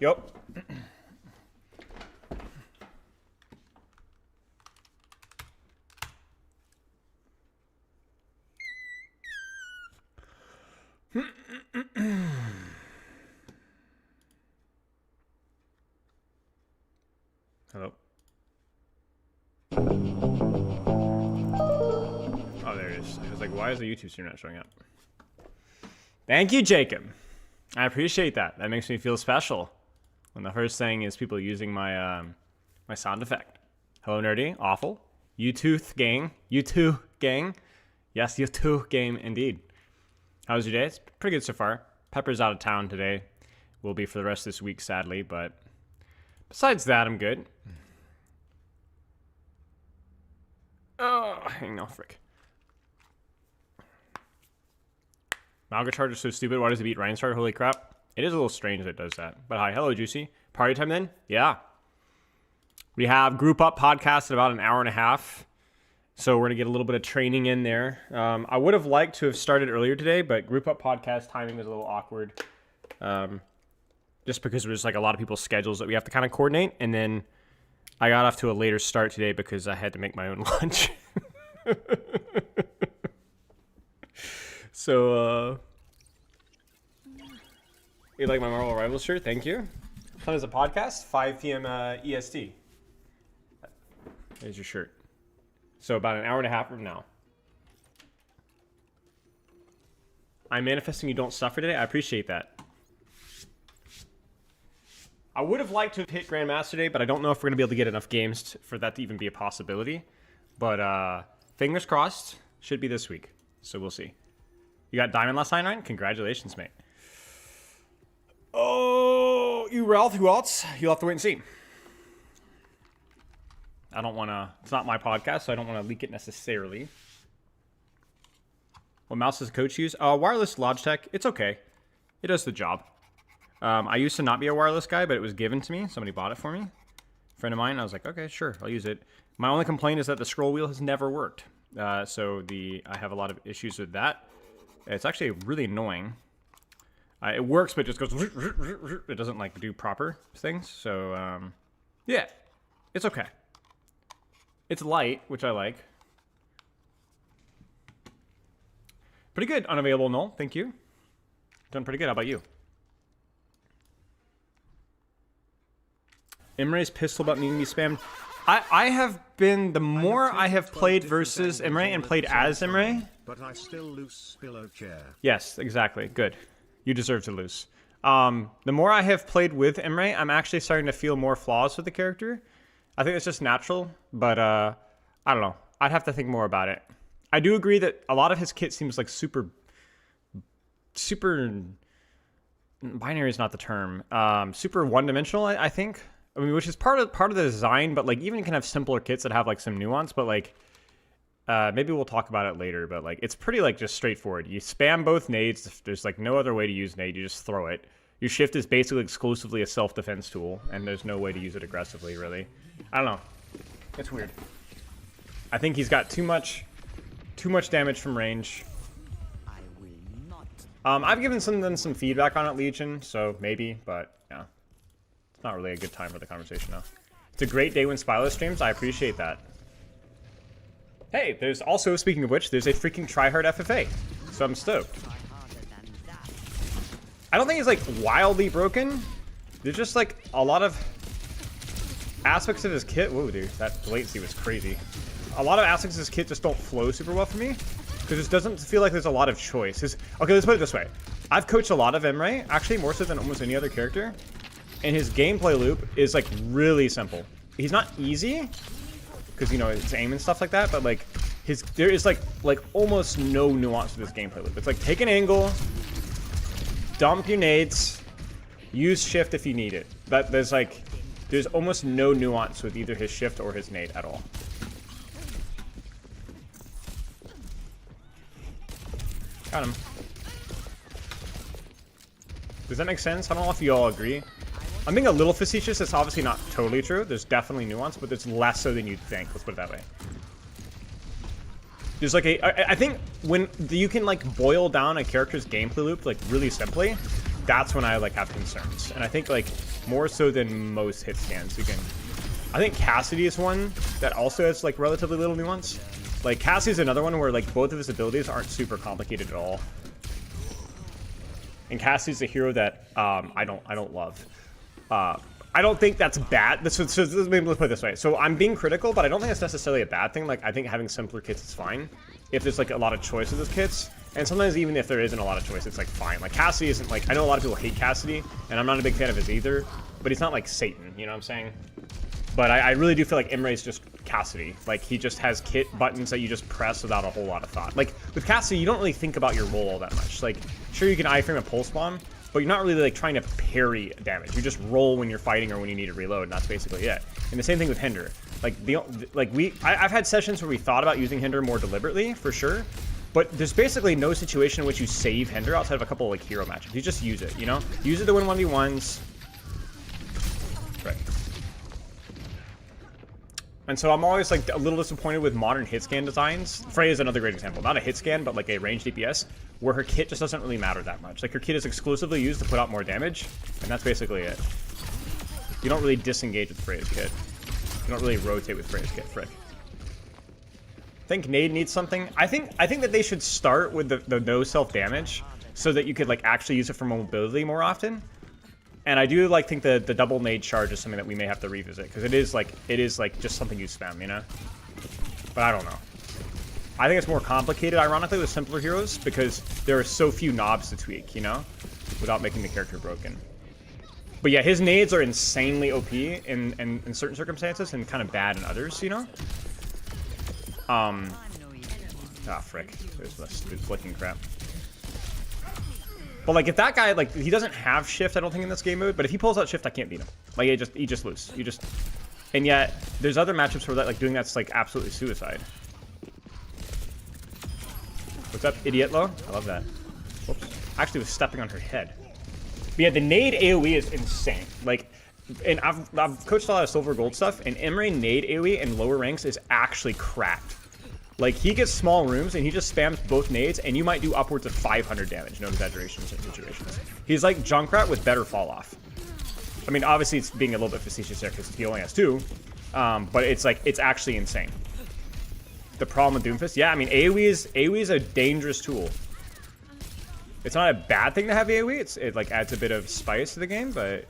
Yup. Hello. Oh, there it is. I was like, why is the YouTube stream not showing up? Thank you, Jacob. I appreciate that. That makes me feel special. When the first thing is people using my my sound effect. Hello, nerdy. Awful. YouTube gang. YouTube gang. Yes, YouTube game indeed. How was your day? It's pretty good so far. Pepper's out of town today. Will be for the rest of this week, sadly. But besides that, I'm good. Oh, hang on, frick. Malga Charge is so stupid. Why does it beat Reinstar? Holy crap. It is a little strange that it does that. But hi. Hello, Juicy. Party time then? Yeah. We have Group Up podcast in about an hour and a half. So we're going to get a little bit of training in there. I would have liked to have started earlier today, but Group Up podcast timing was a little awkward. Just because there's like a lot of people's schedules that we have to kind of coordinate. And then I got off to a later start today because I had to make my own lunch. So, you like my Marvel Rivals shirt? Thank you. What time is the podcast? 5 p.m. EST. There's your shirt. So about an hour and a half from now. I'm manifesting you don't suffer today. I appreciate that. I would have liked to have hit Grandmaster today, but I don't know if we're going to be able to get enough games for that to even be a possibility. But fingers crossed, should be this week. So we'll see. You got Diamond last night, Ryan? Congratulations, mate. Oh, you Realth, who else? You'll have to wait and see. I don't want to... It's not my podcast, so I don't want to leak it necessarily. What mouse does coach use? Wireless Logitech. It's okay. It does the job. I used to not be a wireless guy, but it was given to me. Somebody bought it for me. A friend of mine. I was like, okay, sure, I'll use it. My only complaint is that the scroll wheel has never worked. So I have a lot of issues with that. It's actually really annoying. It works, but it just goes... It doesn't, like, do proper things. So, yeah. It's okay. It's light, which I like. Pretty good. Unavailable null. Thank you. Done pretty good. How about you? Imre's pistol about needing to be spammed. I have been... The more I have played versus Imre and played as Imre... But I still lose pillow chair. Yes, exactly. Good. You deserve to lose. The more I have played with Imre, I'm actually starting to feel more flaws with the character. I think it's just natural, but I don't know. I'd have to think more about it. I do agree that a lot of his kit seems like super binary is not the term. Super one-dimensional, I think. I mean, which is part of the design, but like even you can have simpler kits that have like some nuance, but like maybe we'll talk about it later, but like it's pretty like just straightforward. You spam both nades. There's like no other way to use nade. You just throw it. Your shift is basically exclusively a self-defense tool, and there's no way to use it aggressively, really. I don't know. It's weird. I think he's got too much damage from range. I've given them some feedback on it, Legion, so maybe, but yeah. It's not really a good time for the conversation now. It's a great day when Spylo streams. I appreciate that. Hey, there's also, speaking of which, there's a freaking tryhard FFA. So I'm stoked. I don't think it's like wildly broken. There's just like a lot of aspects of his kit. Whoa, dude, that latency was crazy. A lot of aspects of his kit just don't flow super well for me. Because it doesn't feel like there's a lot of choice. Okay, let's put it this way. I've coached a lot of Emre, actually more so than almost any other character. And his gameplay loop is like really simple. He's not easy, because you know it's aim and stuff like that, but like there is like almost no nuance to this gameplay loop. It's like take an angle, dump your nades, use shift if you need it. There's almost no nuance with either his shift or his nade at all. Got him. Does that make sense? I don't know if you all agree. I'm being a little facetious. It's obviously not totally true. There's definitely nuance, but there's less so than you'd think. Let's put it that way. There's like I think when you can like boil down a character's gameplay loop like really simply, that's when I like have concerns. And I think like more so than most hit scans, you can. I think Cassidy is one that also has like relatively little nuance. Like Cassidy's another one where like both of his abilities aren't super complicated at all. And Cassidy's a hero that I don't love. I don't think that's bad. So let me put it this way. So I'm being critical, but I don't think it's necessarily a bad thing. Like I think having simpler kits is fine if there's like a lot of choice of those kits. And sometimes even if there isn't a lot of choice, it's like fine. Like Cassidy isn't like, I know a lot of people hate Cassidy, and I'm not a big fan of his either, but he's not like Satan, you know what I'm saying? But I really do feel like Imre's just Cassidy. Like he just has kit buttons that you just press without a whole lot of thought. Like with Cassidy, you don't really think about your roll all that much. Like sure you can iframe a pulse bomb, but you're not really like trying to parry damage. You just roll when you're fighting or when you need to reload, and that's basically it. And the same thing with Hinder. Like I've had sessions where we thought about using Hinder more deliberately, for sure. But there's basically no situation in which you save Hinder outside of a couple of like hero matchups. You just use it, you know? Use it to win 1v1s. Right. And so I'm always like a little disappointed with modern hit scan designs. Frey is another great example. Not a hit scan, but like a ranged DPS, where her kit just doesn't really matter that much. Like her kit is exclusively used to put out more damage, and that's basically it. You don't really disengage with Frey's kit. You don't really rotate with Frey's kit, frick. I think Nade needs something. I think that they should start with the no self-damage so that you could like actually use it for mobility more often. And I do like think the double nade charge is something that we may have to revisit, because it is like just something you spam, you know? But I don't know. I think it's more complicated, ironically, with simpler heroes, because there are so few knobs to tweak, you know? Without making the character broken. But yeah, his nades are insanely OP in certain circumstances and kind of bad in others, you know? Ah, frick. There's this flicking crap. But like if that guy, like he doesn't have shift, I don't think in this game mode, but if he pulls out shift, I can't beat him. Like you just lose. And yet there's other matchups where that like doing that's like absolutely suicide. What's up, idiot low? I love that. Whoops. Actually was stepping on her head. But yeah, the nade AoE is insane. Like, and I've coached a lot of silver gold stuff, and Imre nade AoE in lower ranks is actually cracked. Like, he gets small rooms, and he just spams both nades, and you might do upwards of 500 damage. No exaggeration in certain situations. He's like Junkrat with better fall-off. I mean, obviously, it's being a little bit facetious there, because he only has 2. But it's like, it's actually insane. The problem with Doomfist? Yeah, I mean, AoE is a dangerous tool. It's not a bad thing to have AoE. It like, adds a bit of spice to the game, but...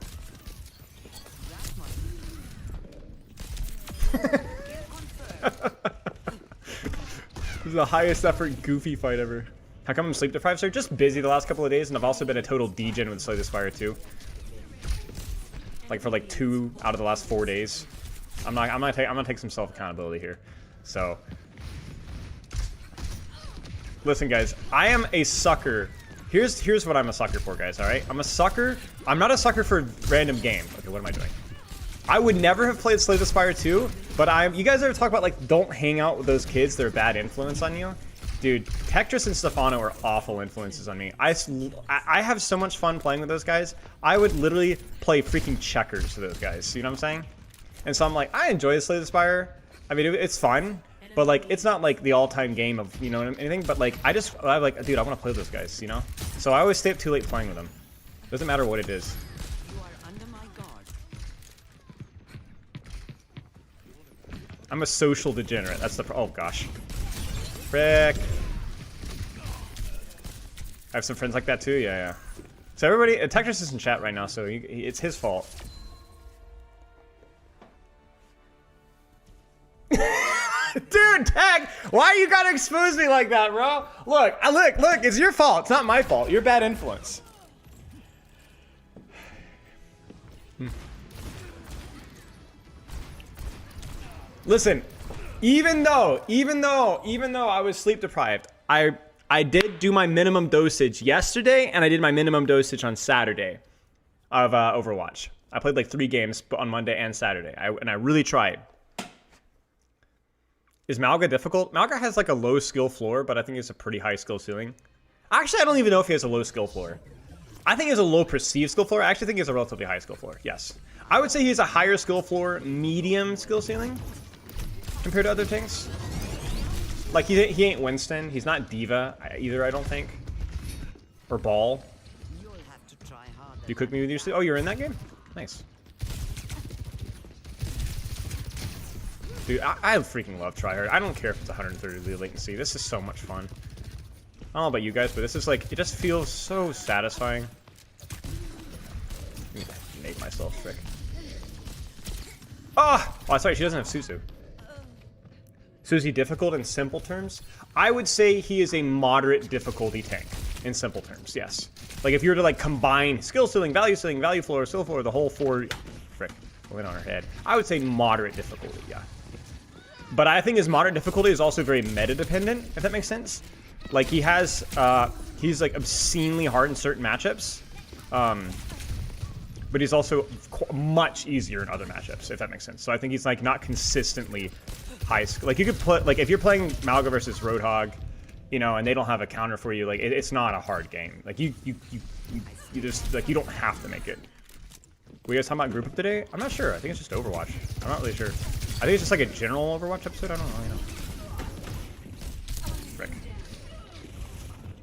This is the highest effort goofy fight ever. How come I'm sleep deprived, sir? Just busy the last couple of days, and I've also been a total degen with Slay the Spire too. Like for like 2 out of the last 4 days. I'm gonna take some self accountability here. So listen, guys, I am a sucker. Here's what I'm a sucker for, guys. All right, I'm a sucker. I'm not a sucker for random game. Okay, what am I doing? I would never have played Slay the Spire 2, but you guys ever talk about like don't hang out with those kids, they're a bad influence on you? Dude, Tectris and Stefano are awful influences on me. I have so much fun playing with those guys. I would literally play freaking checkers to those guys, you know what I'm saying? And so I'm like, I enjoy Slay the Spire. I mean, it's fun, but like it's not like the all-time game of, you know, anything, but like I'm like, dude, I want to play with those guys, you know? So I always stay up too late playing with them. Doesn't matter what it is. I'm a social degenerate. That's the oh gosh. Frick. I have some friends like that too. Yeah. So everybody, Tectris is in chat right now, so it's his fault. Dude, Tech, why you gotta expose me like that, bro? Look, it's your fault. It's not my fault. You're bad influence. Listen, even though I was sleep deprived, I did do my minimum dosage yesterday, and I did my minimum dosage on Saturday of Overwatch. I played like 3 games on Monday and Saturday, and I really tried. Is Malga difficult? Malga has like a low skill floor, but I think it's a pretty high skill ceiling. Actually, I don't even know if he has a low skill floor. I think he has a low perceived skill floor. I actually think he has a relatively high skill floor, yes. I would say he has a higher skill floor, medium skill ceiling compared to other things. Like, he ain't Winston. He's not Diva either, I don't think. Or Ball. You cook me with your sleep? Oh, you're in that game? Nice. Dude, I freaking love tryhard. I don't care if it's 130 latency. This is so much fun. I don't know about you guys, but this is like, it just feels so satisfying. I'm gonna nade myself, frick. Oh! Oh, sorry, she doesn't have Suzu. So is he difficult in simple terms? I would say he is a moderate difficulty tank in simple terms, yes. Like if you were to like combine skill ceiling, value floor, skill floor, the whole four, frick, went on her head. I would say moderate difficulty, yeah. But I think his moderate difficulty is also very meta dependent, if that makes sense. Like he has, he's like obscenely hard in certain matchups. But he's also much easier in other matchups, if that makes sense. So I think he's like not consistently high skill. Like you could put, like if you're playing Malga versus Roadhog, you know, and they don't have a counter for you, like it's not a hard game. Like you just like you don't have to make it. We guys talking about group up today? I'm not sure. I think it's just Overwatch. I'm not really sure. I think it's just like a general Overwatch episode. I don't know. You know. Frick.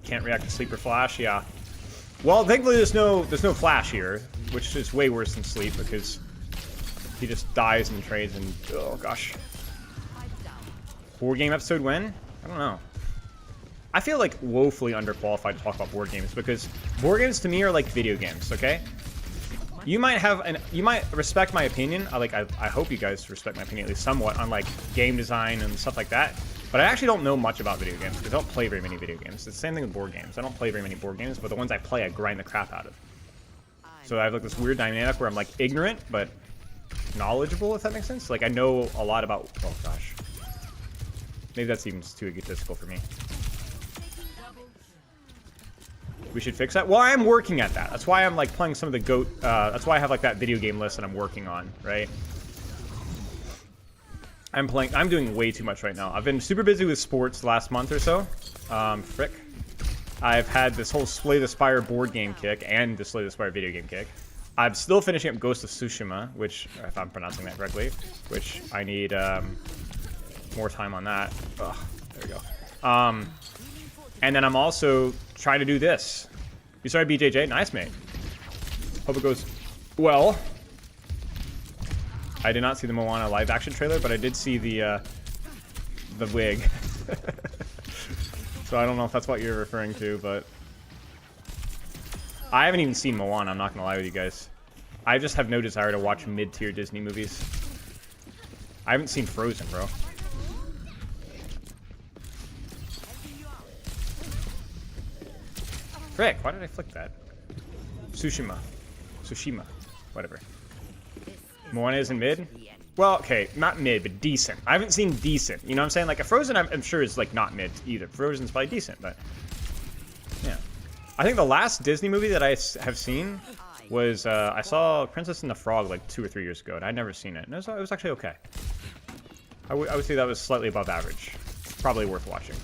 Can't react to sleep or flash. Yeah. Well, thankfully there's no flash here, which is way worse than sleep because he just dies and trades and oh gosh. Board game episode when? I don't know. I feel like woefully underqualified to talk about board games because board games to me are like video games, okay? You might respect my opinion. I hope you guys respect my opinion at least somewhat on like game design and stuff like that. But I actually don't know much about video games because I don't play very many video games. It's the same thing with board games. I don't play very many board games, but the ones I play, I grind the crap out of. So I have like this weird dynamic where I'm like ignorant, but knowledgeable, if that makes sense. Like I know a lot about, oh gosh. Maybe that seems too egotistical for me. We should fix that. Well, I'm working at that. That's why I'm like playing some of the GOAT. That's why I have like that video game list that I'm working on, right? I'm doing way too much right now. I've been super busy with sports the last month or so. Frick. I've had this whole Slay the Spire board game kick and the Slay the Spire video game kick. I'm still finishing up Ghost of Tsushima, which, if I'm pronouncing that correctly, which I need more time on that. Ugh, there we go. And then I'm also trying to do this. You started BJJ? Nice, mate. Hope it goes well. I did not see the Moana live action trailer, but I did see the wig. So I don't know if that's what you're referring to, but I haven't even seen Moana, I'm not gonna lie with you guys. I just have no desire to watch mid-tier Disney movies. I haven't seen Frozen, bro. Frick, why did I flick that? Tsushima, whatever. Moana is in mid? Well, okay, not mid, but decent. I haven't seen decent. You know what I'm saying? Like a Frozen, I'm sure is like not mid either. Frozen's probably decent, but yeah. I think the last Disney movie that I have seen was I saw Princess and the Frog like 2 or 3 years ago, and I'd never seen it. And it was actually okay. I would say that was slightly above average. Probably worth watching.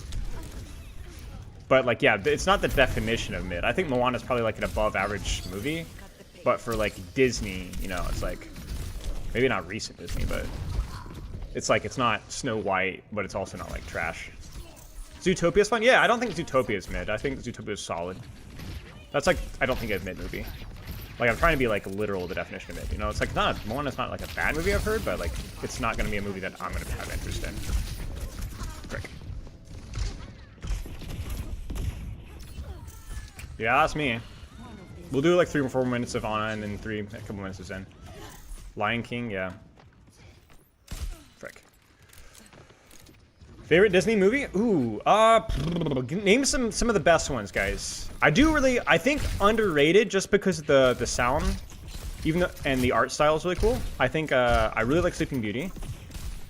But like, yeah, it's not the definition of mid. I think Moana is probably like an above average movie, but for like Disney, you know, it's like maybe not recent Disney, but it's like it's not Snow White, but it's also not like trash. Zootopia's fun. Yeah, I don't think Zootopia is mid. I think Zootopia is solid. That's like I don't think it's mid movie. Like I'm trying to be like literal with the definition of mid. You know, it's like Moana's not like a bad movie I've heard, but like it's not going to be a movie that I'm going to have interest in. Frick. Yeah, that's me. We'll do like 3 or 4 minutes of Anna and then a couple minutes of Zen. Lion King, yeah. Frick. Favorite Disney movie? Ooh, name some of the best ones, guys. I think underrated just because of the sound, and the art style is really cool. I think I really like Sleeping Beauty,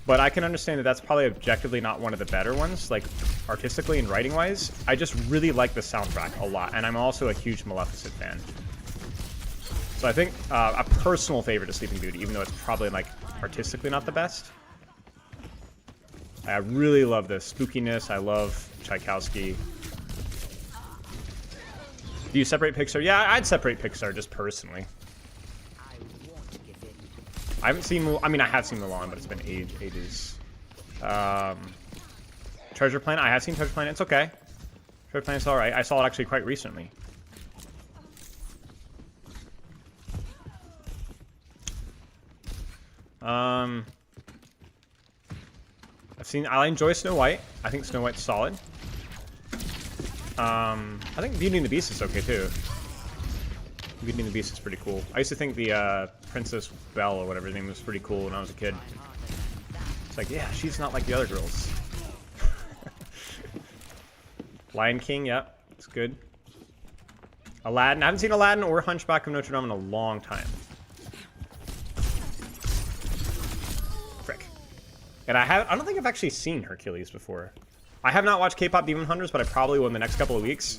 but I can understand that that's probably objectively not one of the better ones, like artistically and writing wise. I just really like the soundtrack a lot, and I'm also a huge Maleficent fan. So I think a personal favorite is Sleeping Beauty, even though it's probably like artistically not the best. I really love the spookiness. I love Tchaikovsky. Do you separate Pixar? Yeah, I'd separate Pixar just personally. I haven't seen. I mean, I have seen Mulan, but it's been ages. Treasure Planet. I have seen Treasure Planet. It's okay. Treasure Planet's all right. I saw it actually quite recently. I enjoy Snow White. I think Snow White's solid. I think Beauty and the Beast is okay too. Beauty and the Beast is pretty cool. I used to think the Princess Belle or whatever her name was pretty cool when I was a kid. It's like, yeah, she's not like the other girls. Lion King, yeah, it's good. Aladdin, I haven't seen Aladdin or Hunchback of Notre Dame in a long time. Frick. And I don't think I've actually seen Hercules before. I have not watched K-pop Demon Hunters, but I probably will in the next couple of weeks.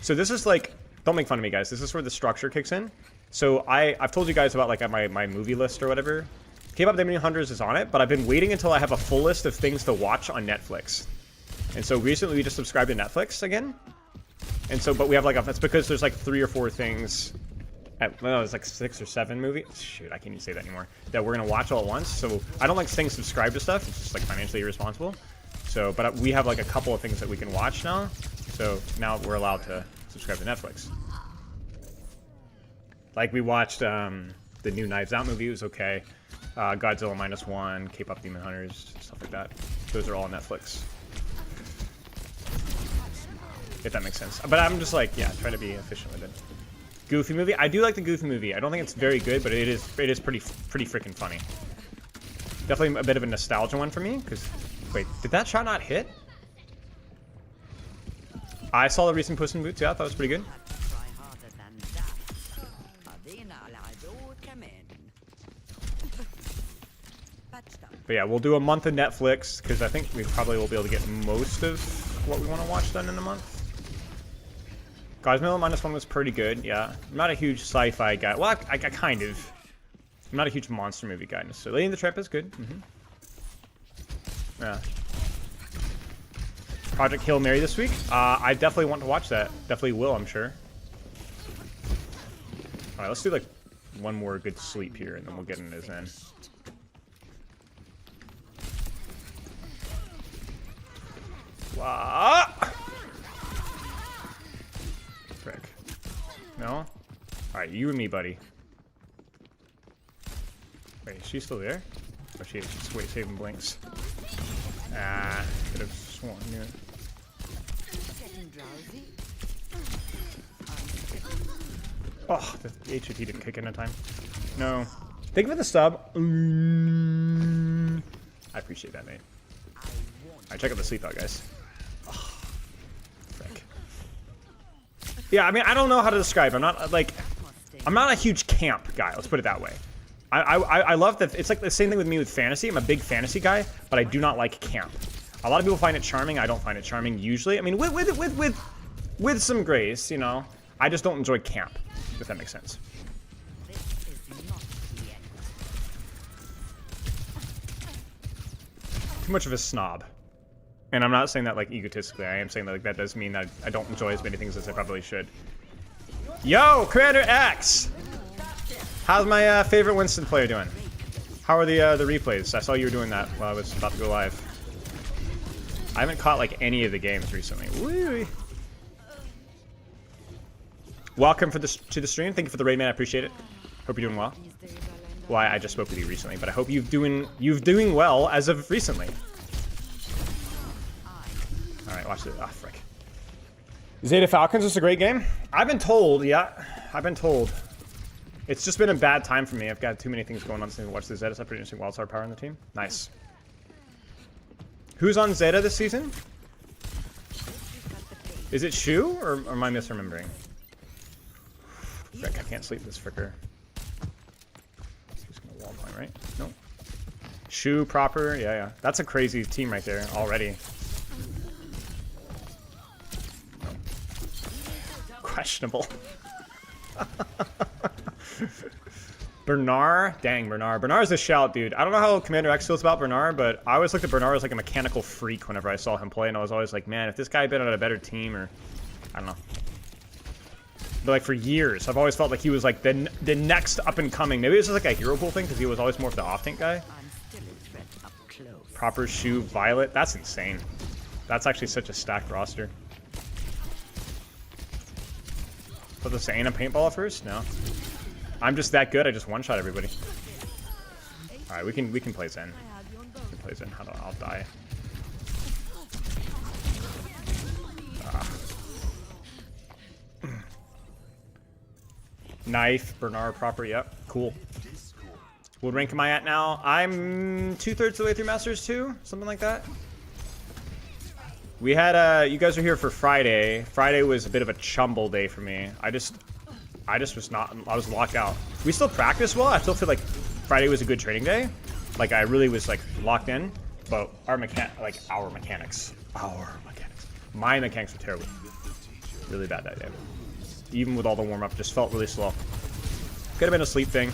So this is like, don't make fun of me, guys. This is where the structure kicks in. So I've told you guys about like my movie list or whatever. K-pop Demon Hunters is on it, but I've been waiting until I have a full list of things to watch on Netflix. And so recently we just subscribed to Netflix again. And so, but we have like that's because there's like 3 or 4 things. No, it's like 6 or 7 movies. Shoot, I can't even say that anymore. That we're gonna watch all at once. So I don't like staying subscribed to stuff. It's just like financially irresponsible. So, but we have like a couple of things that we can watch now. So now we're allowed to subscribe to Netflix. Like we watched the new Knives Out movie. It was okay. Godzilla -1, K-pop Demon Hunters, stuff like that. Those are all on Netflix. If that makes sense. But I'm just like, yeah, try to be efficient with it. Goofy movie. I do like the Goofy movie. I don't think it's very good, but it is pretty freaking funny. Definitely a bit of a nostalgia one for me. Because wait, did that shot not hit? I saw the recent Puss in Boots. Yeah, I thought it was pretty good. But yeah, we'll do a month of Netflix because I think we probably will be able to get most of what we want to watch done in a month. Godzilla -1 was pretty good, yeah. I'm not a huge sci-fi guy. Well, I kind of. I'm not a huge monster movie guy necessarily. Lady and the Tramp is good. Yeah. Project Hail Mary this week. I definitely want to watch that. Definitely will, I'm sure. All right, let's do like one more good sleep here, and then we'll get into Zen. Frick. No? Alright, you and me, buddy. Wait, is she still there? Oh, she's saving blinks. Ah, could have sworn. Yeah. Oh, the HOT didn't kick in time. No. Thank you for the sub. I appreciate that, mate. Alright, check out the sleep out, guys. Oh, frick. Yeah, I mean, I don't know how to describe. I'm not a huge camp guy. Let's put it that way. I love that. It's like the same thing with me with fantasy. I'm a big fantasy guy, but I do not like camp. A lot of people find it charming. I don't find it charming usually. I mean, with some grace, you know. I just don't enjoy camp, if that makes sense. Too much of a snob. And I'm not saying that like egotistically. I am saying that like that does mean that I don't enjoy as many things as I probably should. Yo, Commander X! How's my favorite Winston player doing? How are the replays? I saw you were doing that while I was about to go live. I haven't caught like any of the games recently. Woo-wee. Welcome to the stream. Thank you for the raid, man. I appreciate it. Hope you're doing well. Well, I just spoke with you recently, but I hope you're doing well as of recently. All right, watch this. Ah, frick. Zeta Falcons is a great game. I've been told, yeah, I've been told. It's just been a bad time for me. I've got too many things going on to watch the Zeta. It's a pretty interesting wildcard power on the team. Nice. Who's on Zeta this season? Is it Shu, or am I misremembering? Frick, I can't sleep this fricker. He's gonna wall point, right? Nope. Shu proper, yeah. That's a crazy team right there already. Questionable. Bernard, dang Bernard. Bernard's a shout, dude. I don't know how Commander X feels about Bernard, but I always looked at Bernard as like a mechanical freak whenever I saw him play, and I was always like, man, if this guy had been on a better team, or I don't know. But like for years, I've always felt like he was like the next up and coming. Maybe it was just like a hero pool thing because he was always more of the off tank guy. Proper Shoe Violet. That's insane. That's actually such a stacked roster. Put the Saiyan paintball first? No. I'm just that good. I just one-shot everybody. All right, we can play Zen. We can play Zen. How do I'll die? Knife, Bernard proper. Yep, cool. What rank am I at now? I'm 2/3 of the way through Masters 2, something like that. We had you guys were here for Friday. Friday was a bit of a chumble day for me. I just was not. I was locked out. We still practice well. I still feel like Friday was a good training day. Like I really was like locked in. But our mechanics, my mechanics were terrible. Really bad that day. Even with all the warm up, just felt really slow. Could have been a sleep thing.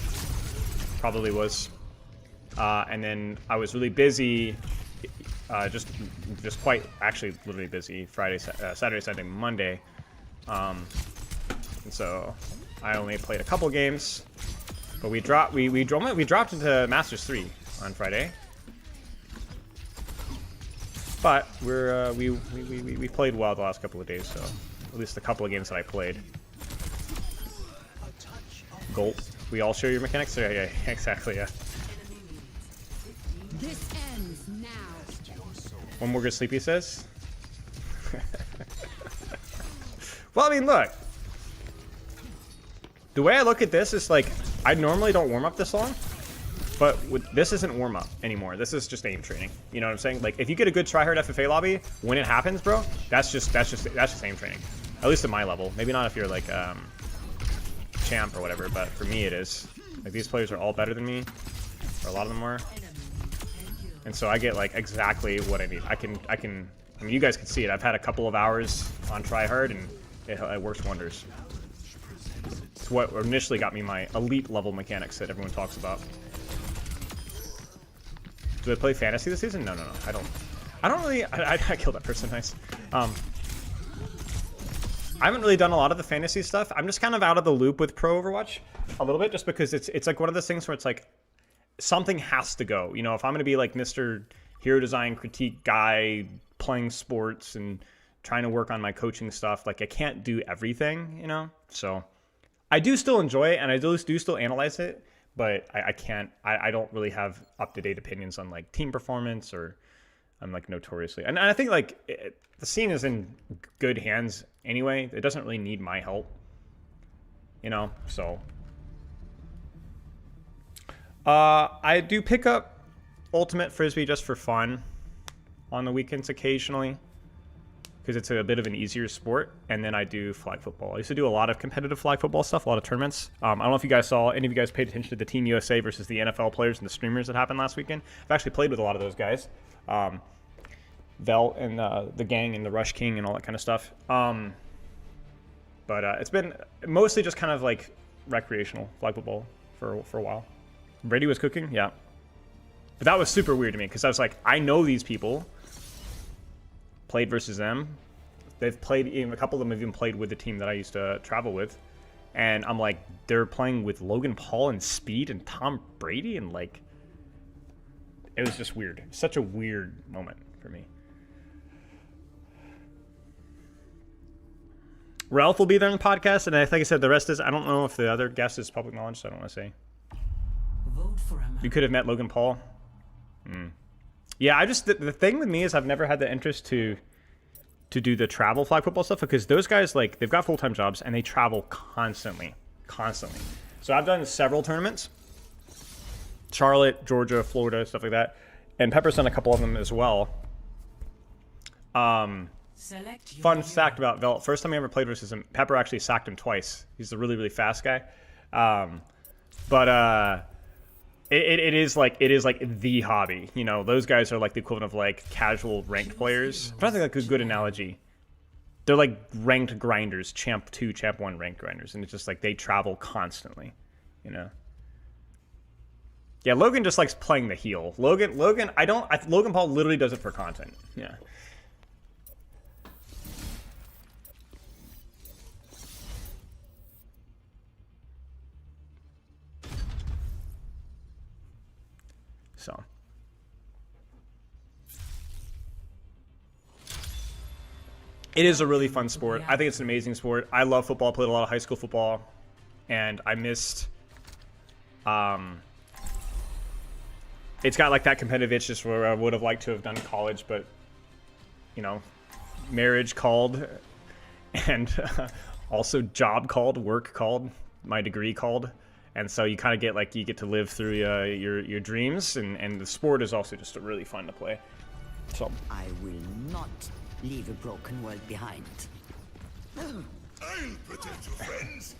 Probably was. And then I was really busy. Just quite actually literally busy Friday, Saturday, Sunday, Monday. And so I only played a couple games, but we dropped into Masters 3 on Friday. But we played well the last couple of days, so at least a couple of games that I played. Gold. We all share your mechanics? Yeah, exactly, yeah. This ends now. One more good sleep, he says. Well, I mean, look. The way I look at this is like, I normally don't warm up this long, but this isn't warm up anymore. This is just aim training. You know what I'm saying? Like, if you get a good tryhard FFA lobby, when it happens, bro, that's just aim training. At least at my level. Maybe not if you're like champ or whatever, but for me it is. Like, these players are all better than me, or a lot of them are. And so I get like exactly what I need. I mean, you guys can see it. I've had a couple of hours on tryhard, and it works wonders. It's what initially got me my elite level mechanics that everyone talks about. Do I play fantasy this season? No. I don't really. I killed that person. Nice. I haven't really done a lot of the fantasy stuff. I'm just kind of out of the loop with Pro Overwatch a little bit, just because it's like one of those things where it's like something has to go. You know, if I'm gonna be like Mr. Hero Design critique guy playing sports and trying to work on my coaching stuff, like I can't do everything. You know, so I do still enjoy it, and I do still analyze it. But I can't. I don't really have up-to-date opinions on like team performance, or I'm like notoriously. And I think like the scene is in good hands anyway. It doesn't really need my help, you know. So I do pick up Ultimate Frisbee just for fun on the weekends occasionally, because it's a bit of an easier sport. And then I do flag football. I used to do a lot of competitive flag football stuff, a lot of tournaments. I don't know if you guys saw, any of you guys paid attention to the Team USA versus the NFL players and the streamers that happened last weekend. I've actually played with a lot of those guys. Vel and the gang and the Rush King and all that kind of stuff. But it's been mostly just kind of like recreational flag football for a while. Brady was cooking, yeah. But that was super weird to me, because I was like, I know these people. Played versus them. They've played, even a couple of them have even played with the team that I used to travel with. And I'm like, they're playing with Logan Paul and Speed and Tom Brady, and like, it was just weird. Such a weird moment for me. Realth will be there on the podcast, and like I said, the rest is, I don't know if the other guest is public knowledge, so I don't want to say. Vote for a man. You could have met Logan Paul. Yeah, I just, the thing with me is I've never had the interest to do the travel flag football stuff, because those guys, like, they've got full-time jobs and they travel constantly. So I've done several tournaments. Charlotte, Georgia, Florida, stuff like that. And Pepper's done a couple of them as well. Fun fact about Vel, first time I ever played versus him, Pepper actually sacked him twice. He's a really, really fast guy. It is like the hobby. You know, those guys are like the equivalent of like casual ranked players. I'm trying to think like a good analogy. They're like ranked grinders, champ 2, champ 1 ranked grinders, and it's just like they travel constantly, you know. Yeah, Logan just likes playing the heel. Logan Paul literally does it for content. Yeah. So it is a really fun sport. I think it's an amazing sport. I love football. I played a lot of high school football, and I missed it's got like that competitive itch just where I would have liked to have done college, but you know, marriage called, and also job called, work called, my degree called, and so you kind of get like you get to live through your dreams, and the sport is also just really fun to play. So I will not leave a broken world behind. I'll protect your friends.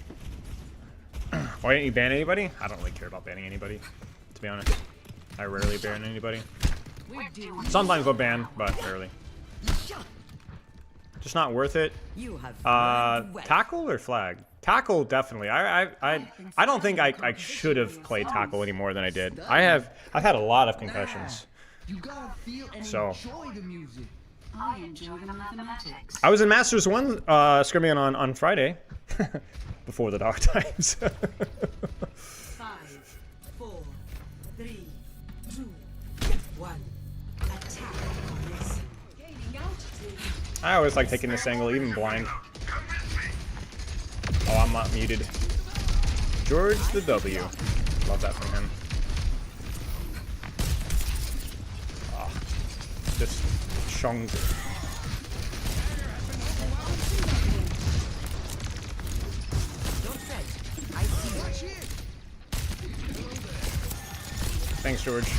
why didn't you ban anybody? I don't really care about banning anybody, to be honest. I rarely ban anybody. Sometimes I'll ban, but rarely. Just not worth it. You have Tackle or flag? Tackle, definitely. I don't think I should have played tackle any more than I did. I've had a lot of concussions. You gotta feel and So. enjoy the music. I enjoy the mathematics. I was in Masters 1 scrimming on Friday. Before the dark times. 5, 4, 3, 2, 1. Attack. Gaining altitude. I always like taking this angle, even blind. Oh, I'm not muted. George the W. Love that from him. Oh, just Shung. Thanks, George.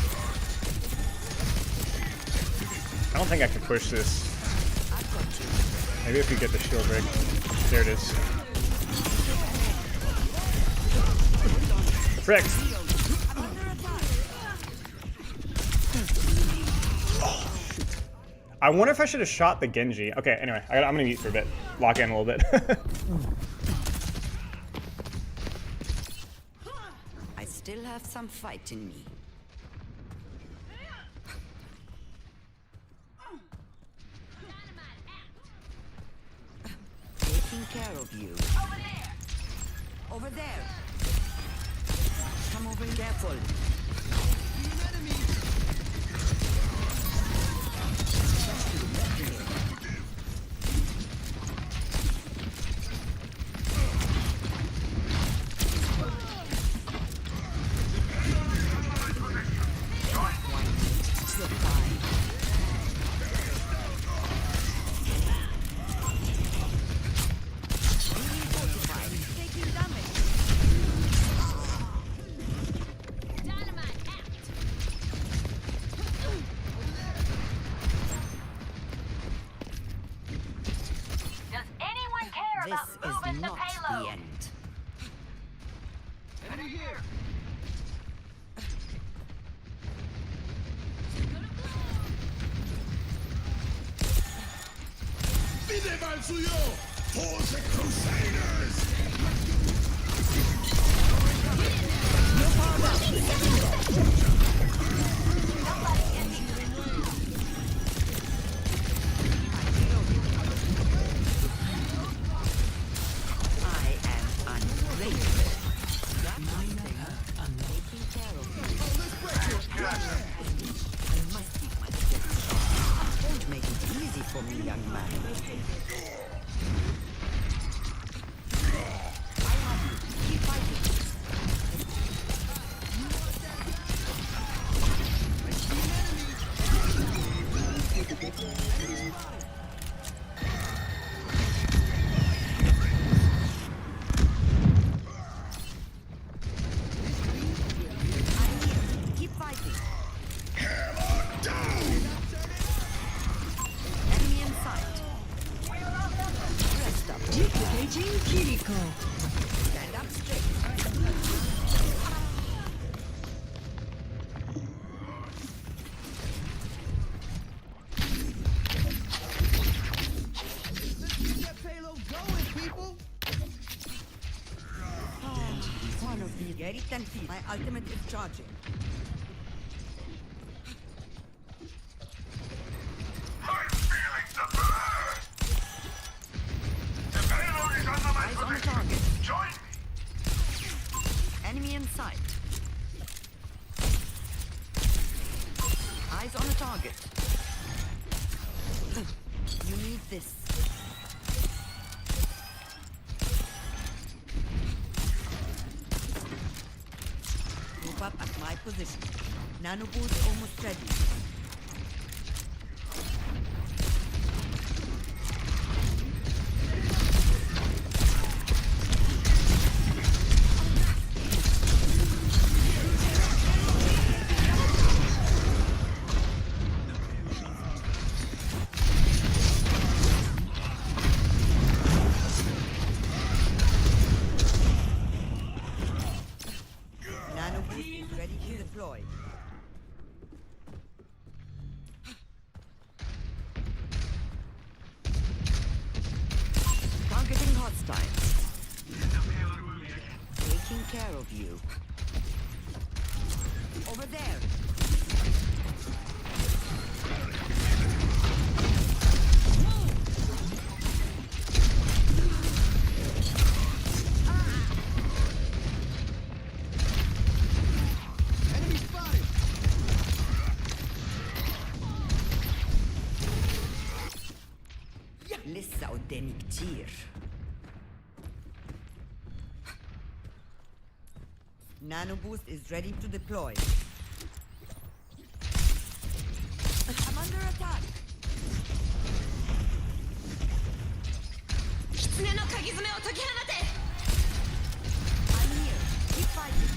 I don't think I can push this. Maybe if you get the shield break. There it is. Frick! Oh, shoot. I wonder if I should have shot the Genji. Okay, anyway, I'm gonna mute for a bit. Lock in a little bit. I still have some fight in me. Taking care of you. Over there. Over there. Come over, careful. This is not the end. Enemy here. Vide mal suyo! For the Crusaders! Stand up straight. Get payload going, people. One of the get it and feel. My ultimate is charging. I'm feeling the burn! The payload is under my Eyes on protection! target. Join me! Enemy in sight. Eyes on the target. You need this. Move up at my position. Nano boost almost ready. Nano boost is ready to deploy. Targeting hostiles. Taking care of you. Over there. Enemy spotted. لسه قدامي كتير. Nano boost is ready to deploy. I'm under attack. I'm here. Keep fighting.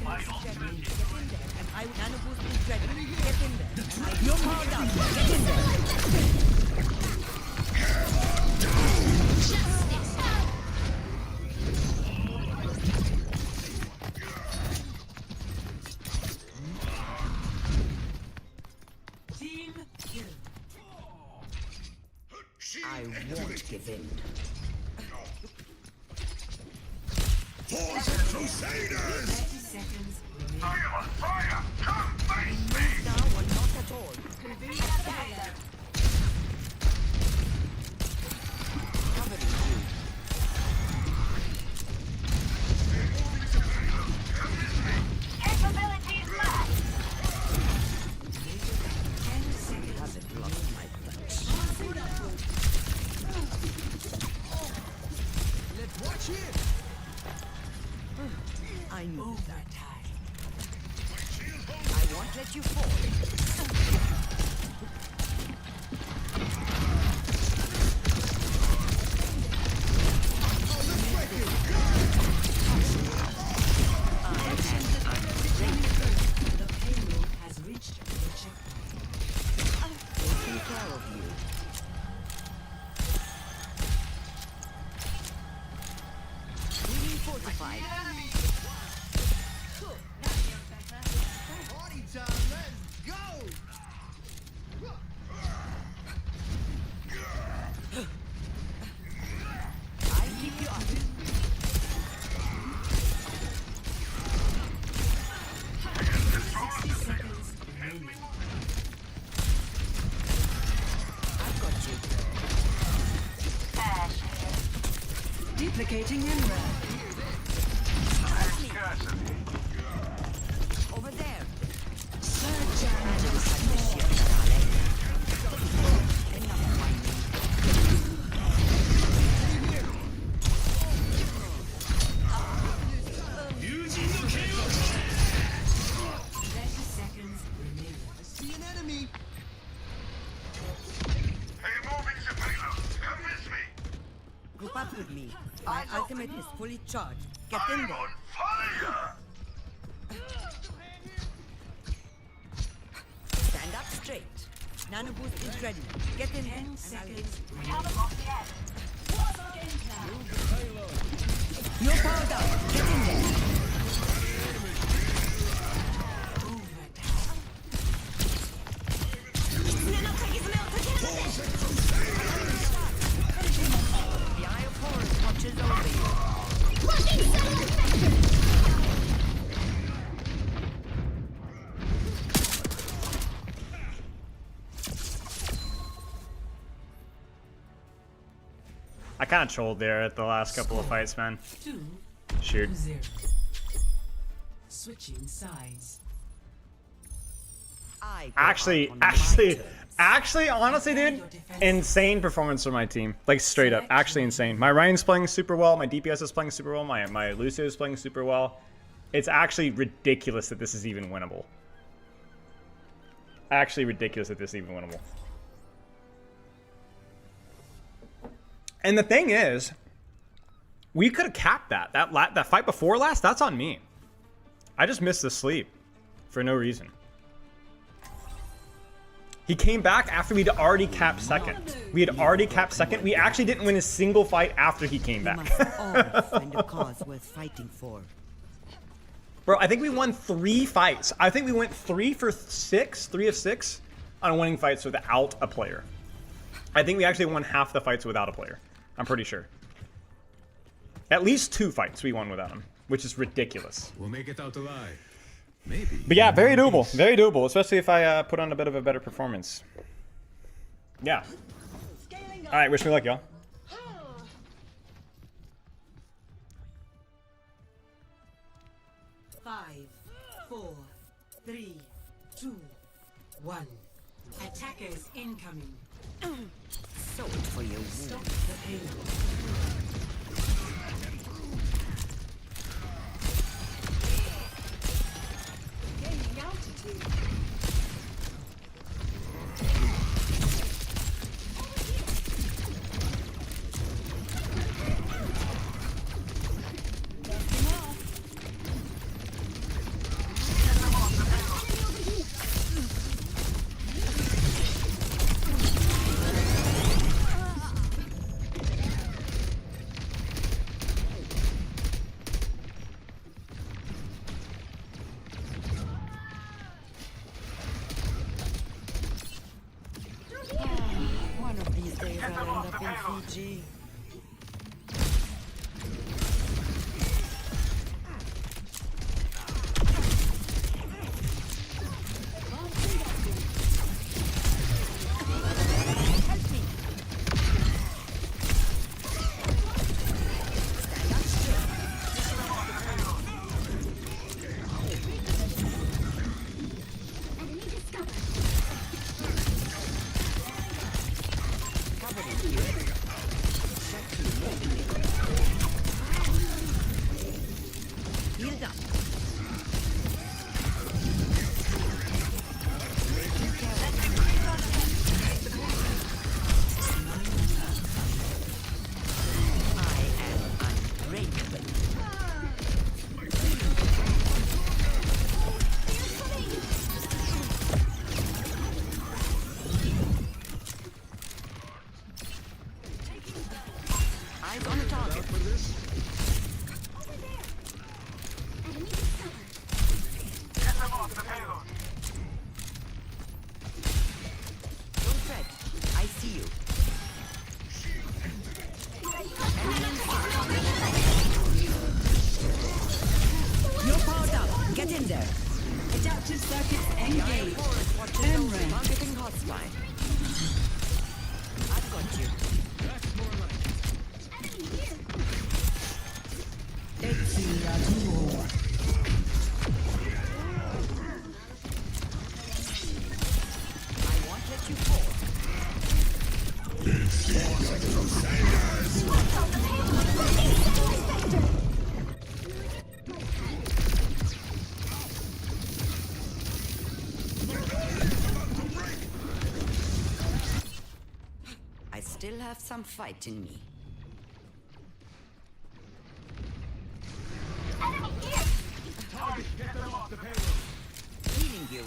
My icon is ready. Get in there. And Nano boost is ready. Get in there. You're powered up. Get in there. Team kill. I won't give in. For the Crusaders! 30 seconds remaining. Now or not at all. Covering you. Haven't lost my touch. Let's watch it. I knew that. Overtime. I won't let you fall. The payload has reached the checkpoint. Taking care of you. Being fortified. Party time. Let's go. I keep you up. 60 seconds remaining. I've got you. Duplicating Emerald. Over there. Surge I just had the shit, darling. Enough whining. seconds remaining. I see an enemy. Group up with me. My ultimate is fully charged. Get in there. Stand up straight. Nano boost is ready. Get in there. 10 and I'll seconds hit remaining. you. You're powered up. Get in there. Overtime. The Eye of Horus watches over you. I kind of trolled there at the last couple of fights, man. 2 Shoot. to 0. Switching sides. I go Actually, out on my actually, terms. Actually, honestly, dude, insane performance from my team. Like, straight up. Actually insane. My Ryan's playing super well. My DPS is playing super well. My Lucio is playing super well. It's actually ridiculous that this is even winnable. Actually ridiculous that this is even winnable. And the thing is, we could have capped that. That fight before last, that's on me. I just missed the sleep for no reason. He came back after we'd already capped second. We had already capped second. We actually didn't win a single fight after he came We back. must all find a cause worth fighting for. Bro, I think we won 3 fights. I think we went 3 of 6 on winning fights without a player. I think we actually won half the fights without a player. I'm pretty sure. At least 2 fights we won without him, which is ridiculous. We'll make it out alive. Maybe. But yeah, very doable. Very doable, especially if I put on a bit of a better performance. Yeah. All right, wish me luck, y'all. 5, 4, 3, 2, 1. Attackers incoming. Salt for your Stop wound. the payload. Gaining altitude. One of these days I'll end up in Fiji. Healed up. I am unbreakable. Eyes on the target. Don't fret. I see you. You're powered up. Get in there. Adaptive circuits engaged. Emran. Targeting hotspot. I've got you. I won't let you fall. I still have some fight in me. Healing you.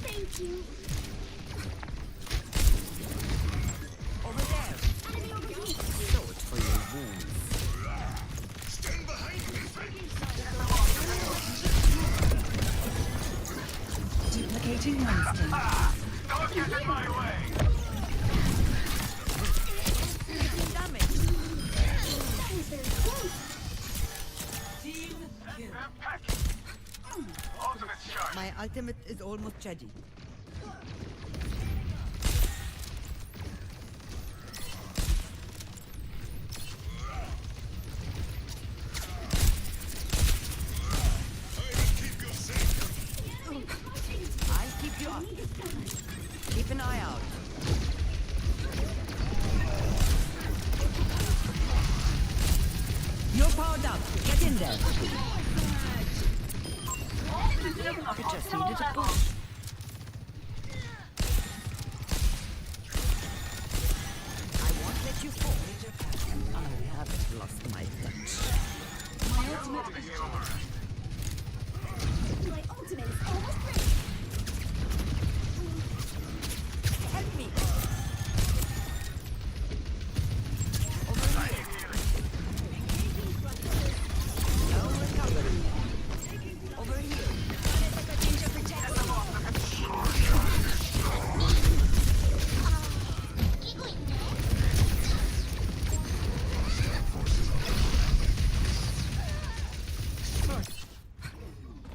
Thank you. Over there. Salt for your wounds. Stand behind me. Duplicating Winston. Damage. That was very close. Team kill. My ultimate is almost ready. Keep an eye out. You're powered up. Get in there. You just needed a push. I won't let you fall. I haven't lost my touch. My ultimate is charged. My ultimate is almost ready. Help me. Over here. No recovery. Over here.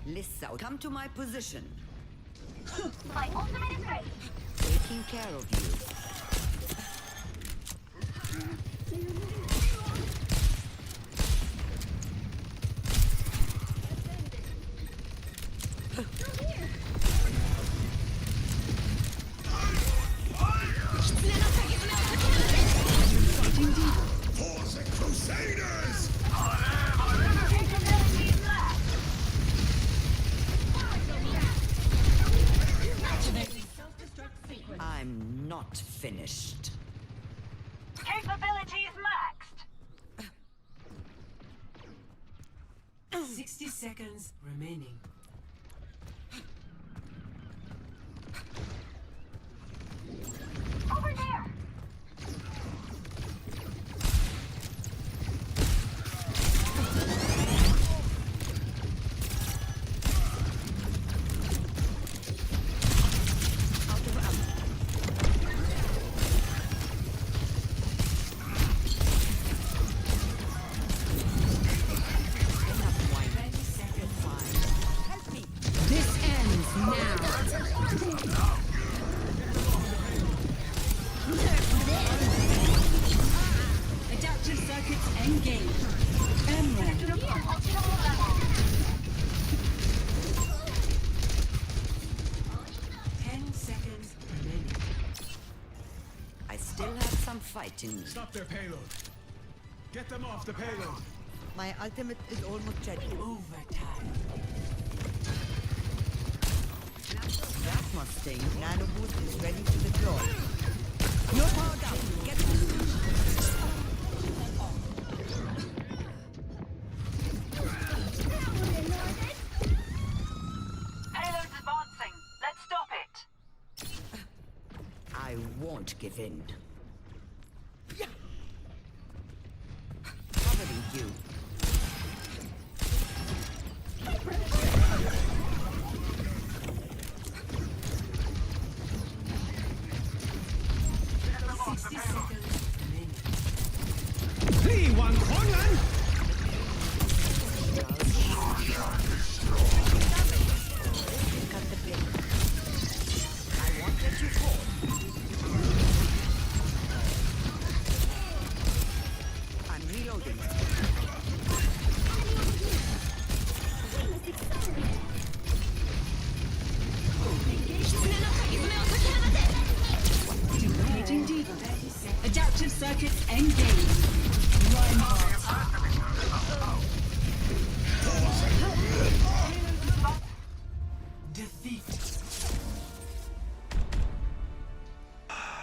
Lissa, come to my position. My ultimate is ready. Taking care of you. For the Crusaders! Activating self-destruct sequence. I'm not finished. Capabilities maxed. 60 seconds remaining. Over there. This ends now. Adaptive circuits engaged. Emerald. 10 seconds remaining. I still have some fight in me. Stop their payload. Get them off the payload. My ultimate is almost ready. Overtime. That Mustang nano boost is ready to deploy. You're powered up. Get Payload's advancing. Let's stop it. I won't give in. Covering you. Cut the pin. I won't let you fall. I'm reloading. Duplicating Diva. Adaptive circuits engaged. Reinhardt. Defeat.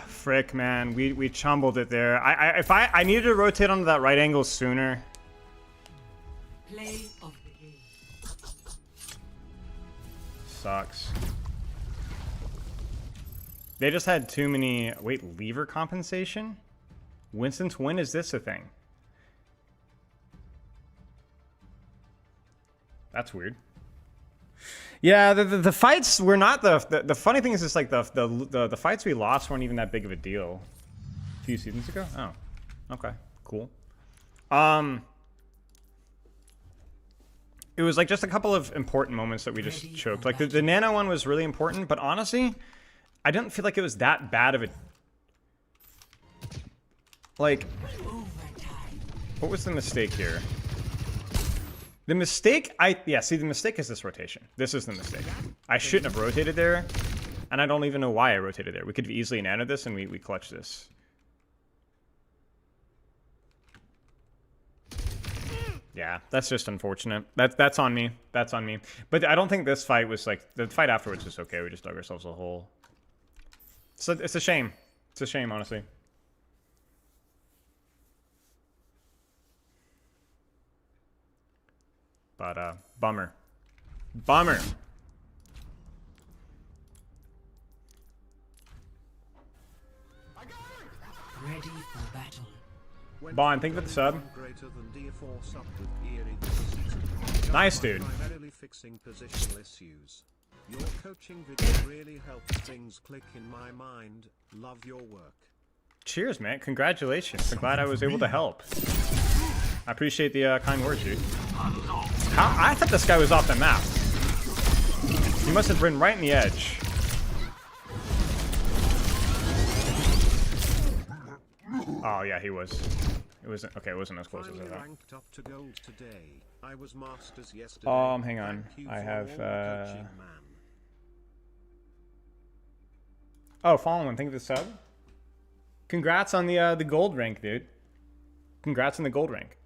Frick, man, we chumbled it there. I needed to rotate onto that right angle sooner. Play of the game. Sucks. They just had too many. Wait, lever compensation? Winston's when is this a thing? That's weird. Yeah, the fights were not the funny thing is just like the fights we lost weren't even that big of a deal a few seasons ago. Oh, okay, cool. It was like just a couple of important moments that we just choked. Like the nano one was really important, but honestly, I didn't feel like it was that bad of a like. What was the mistake here? The mistake, the mistake is this rotation. This is the mistake. I shouldn't have rotated there. And I don't even know why I rotated there. We could have easily nanted this and we clutched this. Yeah, that's just unfortunate. That's on me. That's on me. But I don't think this fight was like... The fight afterwards was okay. We just dug ourselves a hole. So it's a shame. It's a shame, honestly. But, bummer. Bummer! Ready for battle. Bond, think of the sub. Greater than D4 sub with Ilari this season. Nice, dude. Primarily fixing positional issues. Your coaching video really helps things click in my mind. Love your work. Cheers, man. Congratulations. I'm glad I was able to help. I appreciate the kind words, dude. I thought this guy was off the map. He must have been right in the edge. Oh, yeah, he was. It wasn't... Okay, it wasn't as close as I Finally thought. ranked up to gold today. I was masters yesterday. Hang on. Thank you I for have, all the coaching, man. Oh, Fallen One, thank you for the sub. Congrats on the gold rank, dude. Congrats on the gold rank.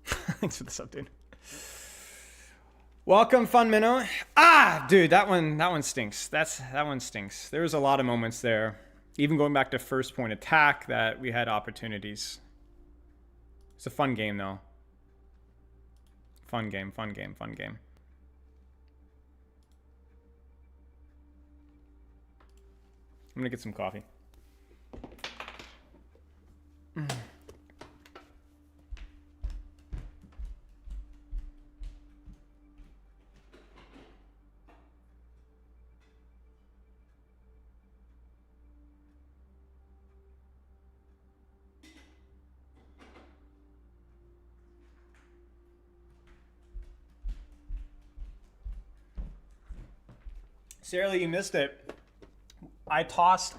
Thanks for the sub, dude. Welcome, Fun Minnow. Ah, dude, that one stinks. That one stinks. There was a lot of moments there, even going back to first point attack, that we had opportunities. It's a fun game, though. Fun game, fun game, fun game. I'm gonna get some coffee. Sarah Lee, you missed it. I tossed,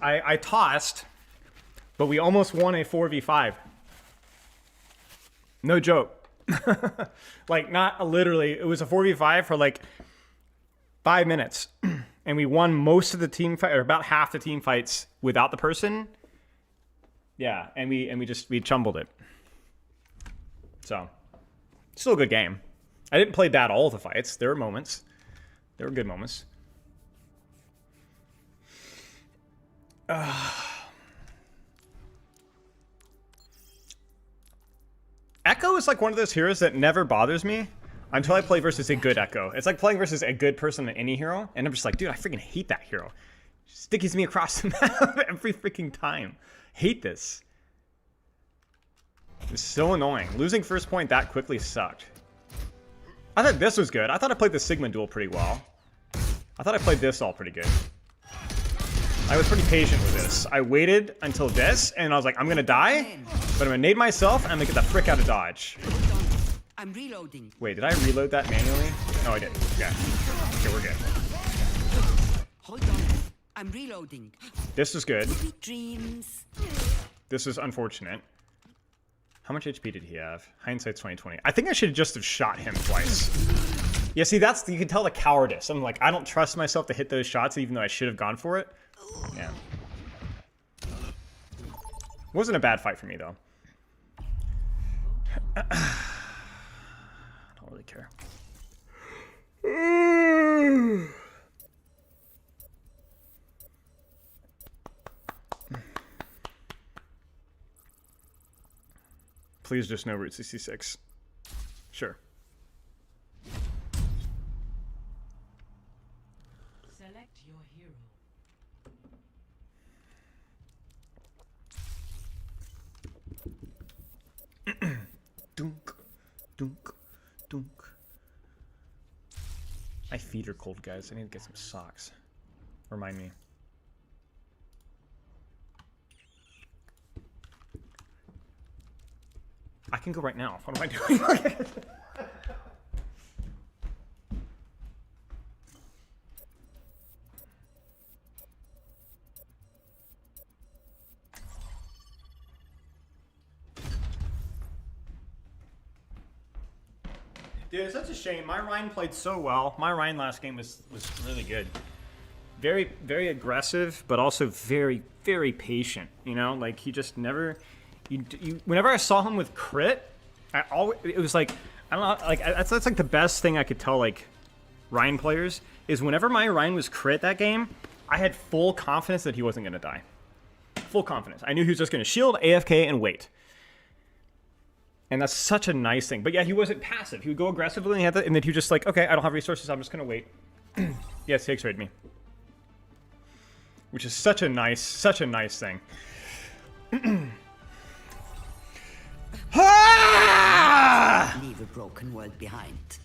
but we almost won a 4v5. No joke. Like, not literally. It was a 4v5 for like 5 minutes. And we won most of the team fight, or about half the team fights without the person. Yeah, and we chumbled it. So, still a good game. I didn't play bad all the fights. There were moments. There were good moments. Echo is like one of those heroes that never bothers me until I play versus a good Echo. It's like playing versus a good person in any hero, and I'm just like, dude, I freaking hate that hero. Stickies me across the map every freaking time. Hate this. It's so annoying. Losing first point that quickly sucked. I thought this was good. I thought I played the Sigma duel pretty well. I thought I played this all pretty good. I was pretty patient with this. I waited until this, and I was like, I'm gonna die, but I'm gonna nade myself, and I'm gonna get the frick out of dodge. I'm reloading. Wait, did I reload that manually? No, I didn't. Yeah. Okay, we're good. Hold on. I'm reloading. This was good. Sweet dreams. This is unfortunate. How much HP did he have? Hindsight's 2020. I think I should just have shot him twice. Yeah, see, that's, you can tell the cowardice. I'm like, I don't trust myself to hit those shots, even though I should have gone for it. Yeah. Wasn't a bad fight for me, though. I don't really care. Please just no Route 66. Sure. Select your hero. Dunk, dunk, dunk. My feet are cold, guys. I need to get some socks. Remind me. I can go right now. What am I doing? Dude, it's such a shame. My Ryan played so well. My Ryan last game was really good. Very, very aggressive, but also very, very patient. You know, like he just never. Whenever I saw him with crit, it was like, I don't know, like that's like the best thing I could tell like Ryan players is whenever my Ryan was crit that game, I had full confidence that he wasn't gonna die. Full confidence. I knew he was just gonna shield, AFK, and wait. And that's such a nice thing. But yeah, he wasn't passive. He would go aggressively and then he was just like, okay, I don't have resources, I'm just gonna wait. Yes, he X-rayed me. Which is such a nice thing. Leave a broken world behind.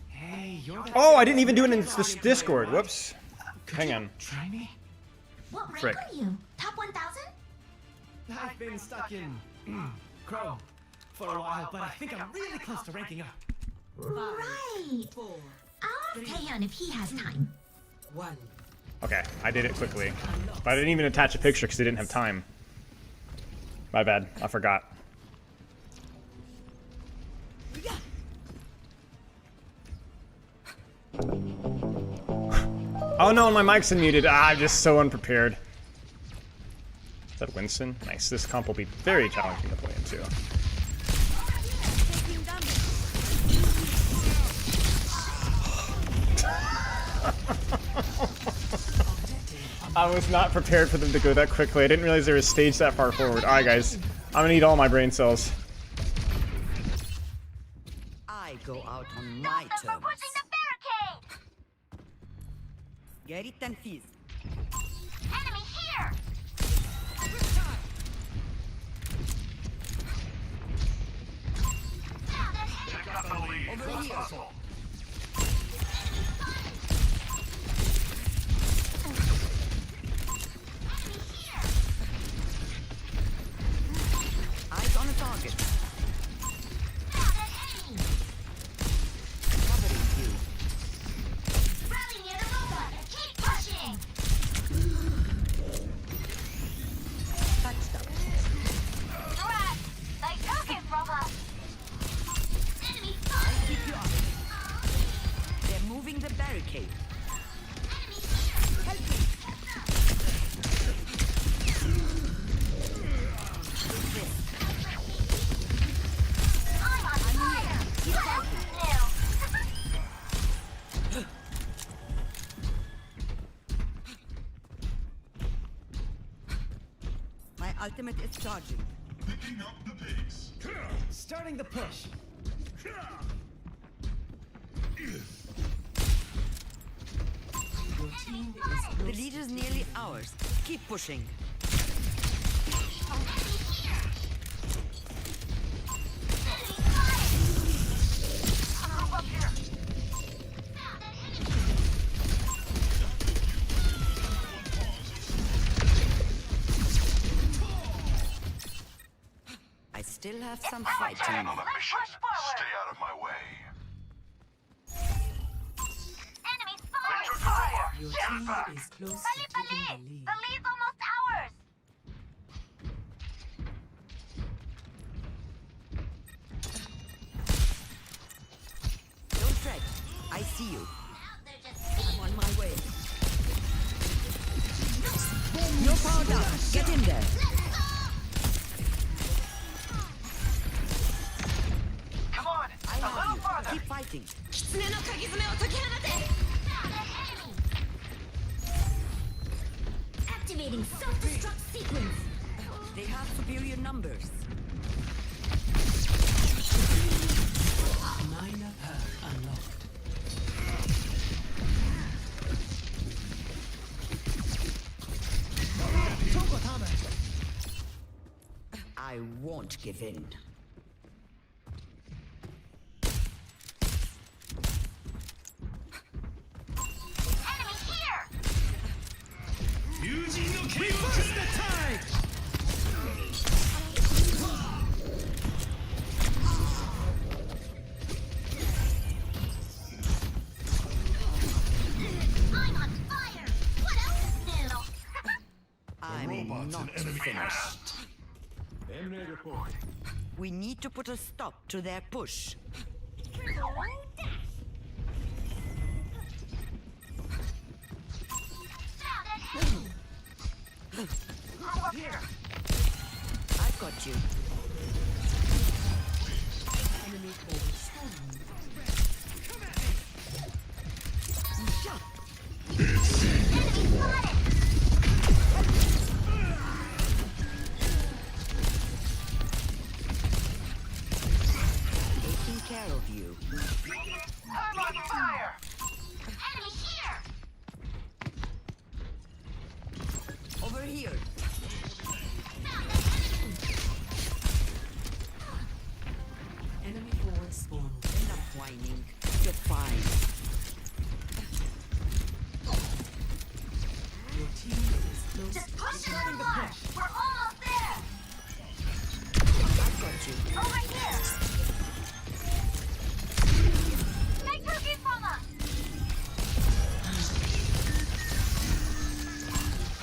Hey, you're the Oh, I didn't even do it in this Discord. Whoops. Hang on. Try me? What rank Frick. are you? Top 1,000? I've been stuck in Chrome for a while, but I think I'm really close to ranking up. Right. 4, I'll ask Taehyun if he has time. 1. Okay, I did it quickly. But I didn't even attach a picture because I didn't have time. My bad. I forgot. Oh no, my mic's unmuted. I'm just so unprepared. Is that Winston? Nice. This comp will be very challenging to play into. I was not prepared for them to go that quickly. I didn't realize they were staged that far forward. Alright guys, I'm gonna eat all my brain cells. I go out on my terms. Pushing the barricade! Get it and feast. Enemy here! Over here. Eyes on a target. Covering you. Rally near the robot and keep pushing! Touched up. Right! They took it from us! Enemy I fire! keep you up. They're moving the barricade. Help me. I'm on fire! What else is new? My ultimate is charging. Picking up the pace. Starting the push. Your team is The lead is nearly ours. Keep pushing. I still have some fight in me. Let's push forward! out of my way. Enemy fire! Your team is close to taking the The lead. lead's almost ours! Don't fret. I see you. I'm on my way. No power down. Get in there. Come on, I have you. Keep fighting. Activating self-destruct sequence! They have superior numbers. Minor perk unlocked. I won't give in. Enemy here! Reverse the tide! I'm on fire! What else is new? I'm robot's not an enemy. finished. We need to put a stop to their push. I've got you. Enemy forward spawn. Taking care of you. I'm on fire! Enemy here! Over here. Enemy forward spawn. Enough whining. You're fine. Your team is close Just to push taking your luck! We're almost there! I've got you. Over here! Make cookies from us!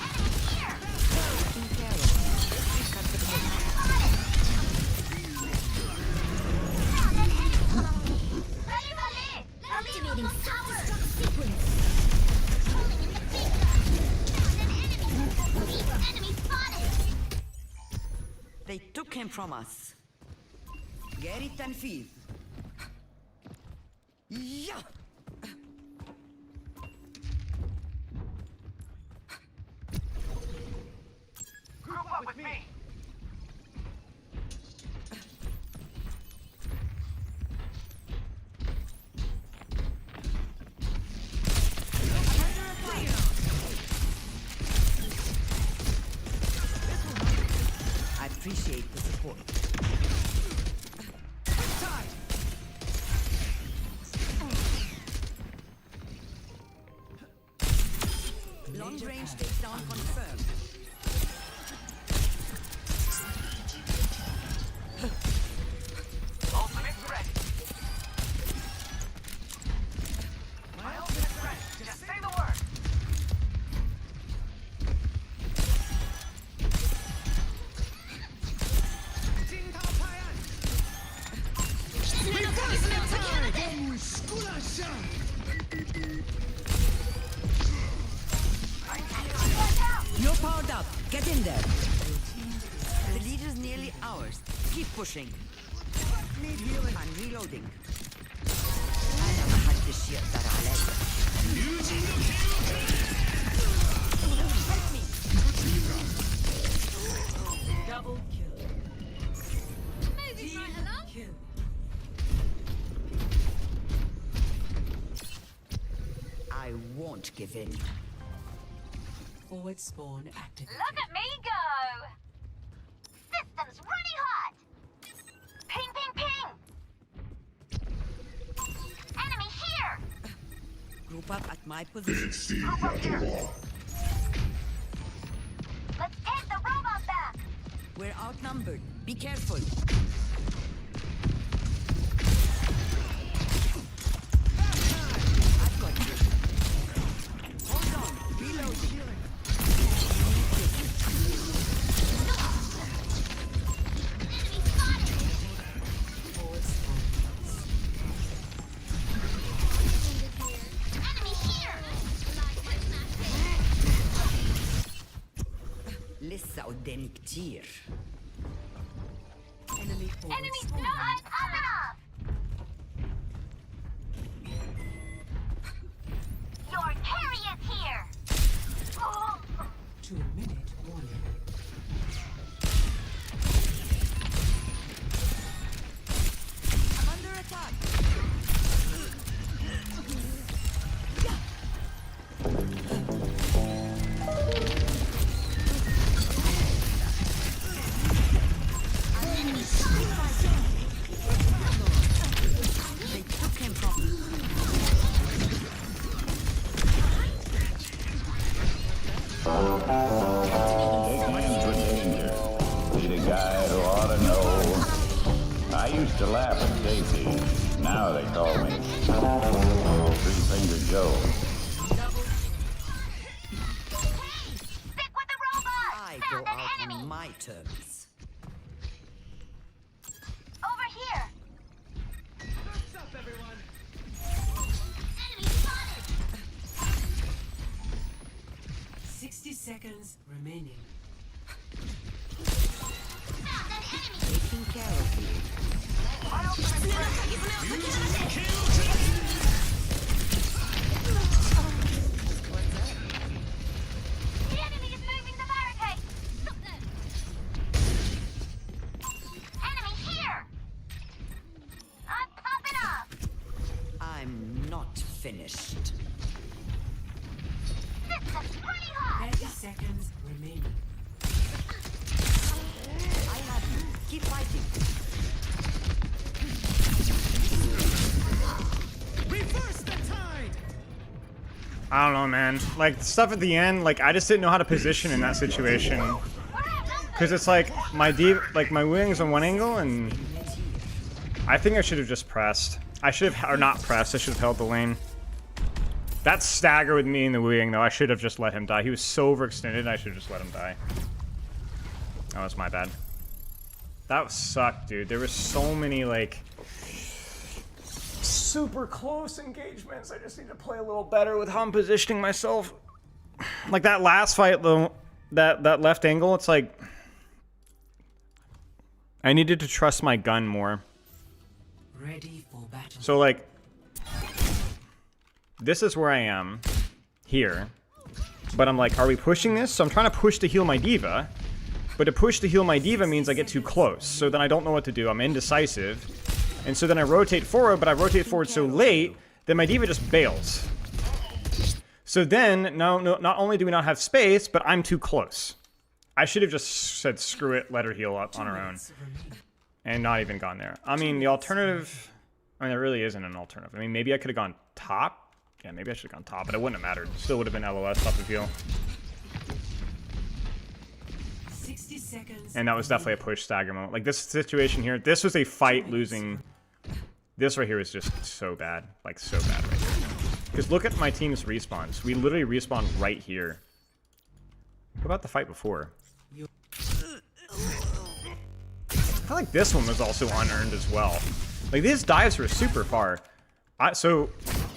Enemy here! Taking care of you. We cut the cake. Ready, ready! Activating self-destruct sequence. Calling in the big gun! Found an enemy! Enemy spotted! They took him from us. Get it and feed. Yeah. Group up with me! I appreciate the support. Long range takedown confirmed. Ultimate's ready! My ultimate's ready! Just say the word! You're powered up. Get in there. The lead is nearly ours. Keep pushing. Need healing. I'm reloading. I never had this shit that I like. double kill. Moving right along! Kill. I won't give in. Forward spawn activated. Look at me go! System's running hot! Ping, ping, ping! Enemy here! Group up at my position. Group up here! Let's take the robot back! We're outnumbered. Be careful. I've got you. Hold on. Reloading. Enemy spotted! Forward spawn. Enemy here! لسه قدامي كتير. Enemy forward Enemy spawn. I'm popping off! Your carry is here! Oh. 2-minute warning. I'm under attack. They took him from me. Take hands with danger. Need a guy who ought to know. I used to laugh at safety. Now they call me Three-Finger Joe. Stick with the robot! I go Found an out enemy! on my terms. Over here! What's up, everyone? seconds remaining. Taking care of you. The enemy is moving the barricade. Enemy here. I'm popping up. I'm not finished. System's pretty hot. 30 seconds remaining. I have you. Keep fighting. Reverse the tide! I don't know, man. Like, the stuff at the end, like, I just didn't know how to position in that situation. Because it's like, my wing's on one angle, and I think I should have just pressed. I should have, or not pressed, I should have held the lane. That stagger with me in the wing, though, I should have just let him die. He was so overextended, I should have just let him die. That was my bad. That sucked, dude. There were so many, like, super close engagements. I just need to play a little better with how I'm positioning myself. Like, that last fight, though, that left angle, it's like, I needed to trust my gun more. Ready for battle. So, like, this is where I am here, but I'm like, are we pushing this? So I'm trying to push to heal my diva, but to push to heal my diva means I get too close. So then I don't know what to do. I'm indecisive. And so then I rotate forward, but I rotate forward so late that my diva just bails. So then, not only do we not have space, but I'm too close. I should have just said, screw it, let her heal up on her own. And not even gone there. I mean, the alternative, I mean, there really isn't an alternative. I mean, maybe I could have gone top. Yeah, maybe I should have gone top, but it wouldn't have mattered. Still would have been LOS off the heal. 60 seconds. And that was definitely a push stagger moment. Like, this situation here, this was a fight losing. This right here is just so bad. Like, so bad right here. Because look at my team's respawns. We literally respawned right here. What about the fight before? I feel like this one was also unearned as well. Like, these dives were super far. So,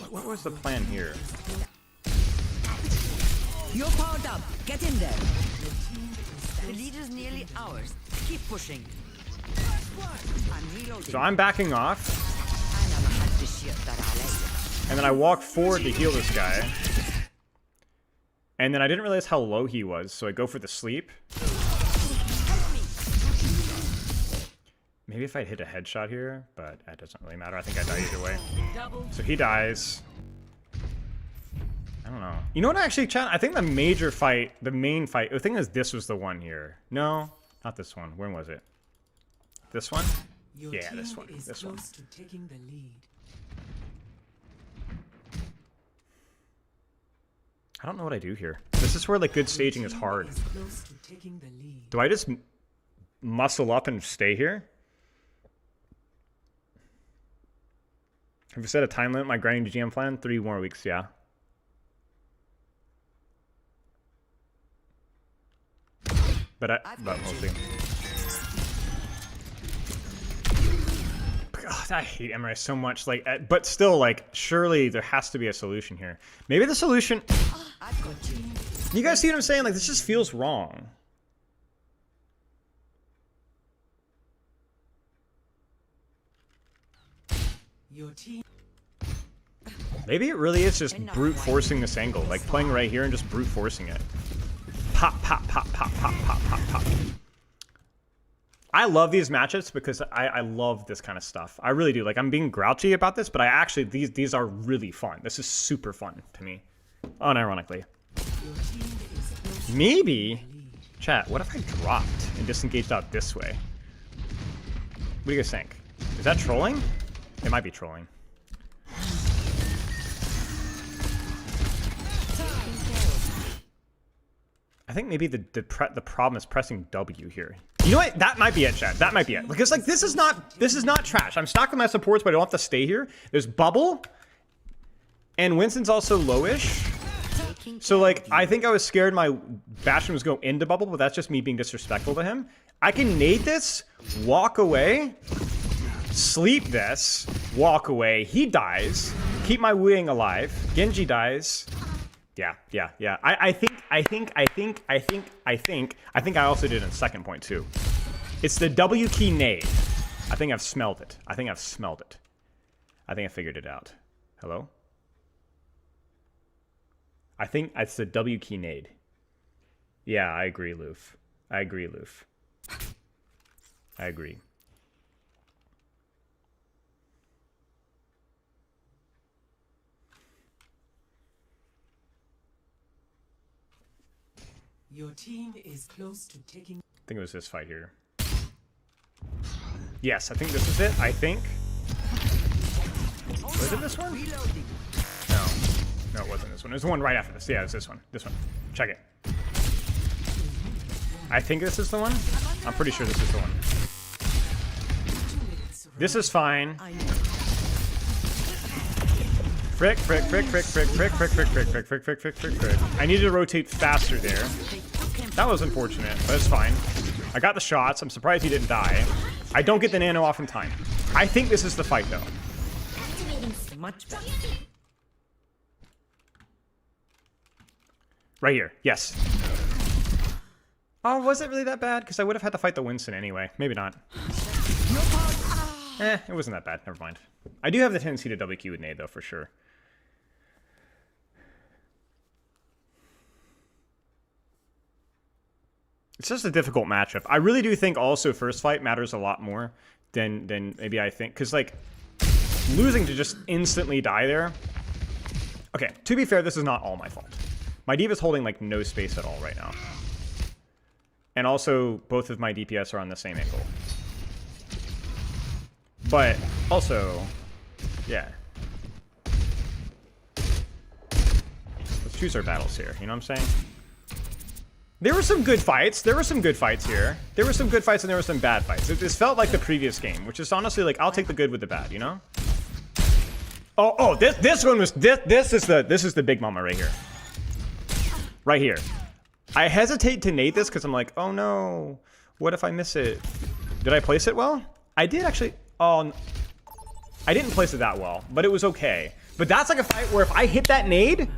what was the plan here? You're powered up. Get in there. The lead is nearly ours. Keep pushing. I'm reloading. So I'm backing off. And then I walk forward to heal this guy. And then I didn't realize how low he was, so I go for the sleep. Maybe if I hit a headshot here, but that doesn't really matter. I think I die either way. So he dies. I don't know. You know what, actually, chat? I think the major fight, the main fight, the thing is this was the one here. No, not this one. When was it? This one? Yeah, this one. This one. To taking the lead. I don't know what I do here. This is where, like, good staging is hard. Close to taking the lead. Do I just muscle up and stay here? Have you set a time limit? My grinding GM plan? 3 more weeks, yeah. But we'll see. God, I hate Emre so much. Like, but still, like, surely there has to be a solution here. Maybe the solution. I've got you. You guys see what I'm saying? Like, this just feels wrong. Your team. Maybe it really is just brute forcing this angle, like playing right here and just brute forcing it. Pop, pop, pop, pop, pop, pop, pop, pop. I love these matchups because I love this kind of stuff. I really do. Like, I'm being grouchy about this, but I actually, these are really fun. This is super fun to me, unironically. Maybe, chat, what if I dropped and disengaged out this way? What do you guys think? Is that trolling? It might be trolling. I think maybe the problem is pressing W here. You know what? That might be it, chat. That might be it. Because, like, this is not trash. I'm stuck with my supports, but I don't have to stay here. There's Bubble, and Winston's also lowish. So, like, I think I was scared my Bastion was going into Bubble, but that's just me being disrespectful to him. I can nade this, walk away, sleep this, walk away. He dies. Keep my Wing alive. Genji dies. Yeah. I think I also did it in second point too. It's the W key nade. I think I've smelled it. I think I figured it out. Hello? I think it's the W key nade. Yeah, I agree, Loof. I agree. Your team is close to taking. I think it was this fight here. Yes, I think this is it. I think. Was it this one? No, it wasn't this one. It was the one right after this. Yeah, it was this one. This one. Check it. I think this is the one. I'm pretty sure this is the one. This is fine. Frick. I needed to rotate faster there. That was unfortunate, but it's fine. I got the shots. I'm surprised he didn't die. I don't get the nano off in time. I think this is the fight, though. Much better. Right here. Yes. Oh, was it really that bad? Because I would have had to fight the Winston anyway. Maybe not. It wasn't that bad. Never mind. I do have the tendency to WQ with nade, though, for sure. It's just a difficult matchup. I really do think also first fight matters a lot more than maybe I think. Because, like, losing to just instantly die there. Okay, to be fair, this is not all my fault. My D.Va's holding, like, no space at all right now. And also, both of my DPS are on the same angle. But, also, yeah. Let's choose our battles here, you know what I'm saying? There were some good fights. There were some good fights here. There were some good fights and there were some bad fights. This felt like the previous game, which is honestly like, I'll take the good with the bad, you know? This one was, this is the big mama right here. Right here. I hesitate to nade this because I'm like, oh no, what if I miss it? Did I place it well? I did actually. Oh, I didn't place it that well, but it was okay. But that's like a fight where if I hit that nade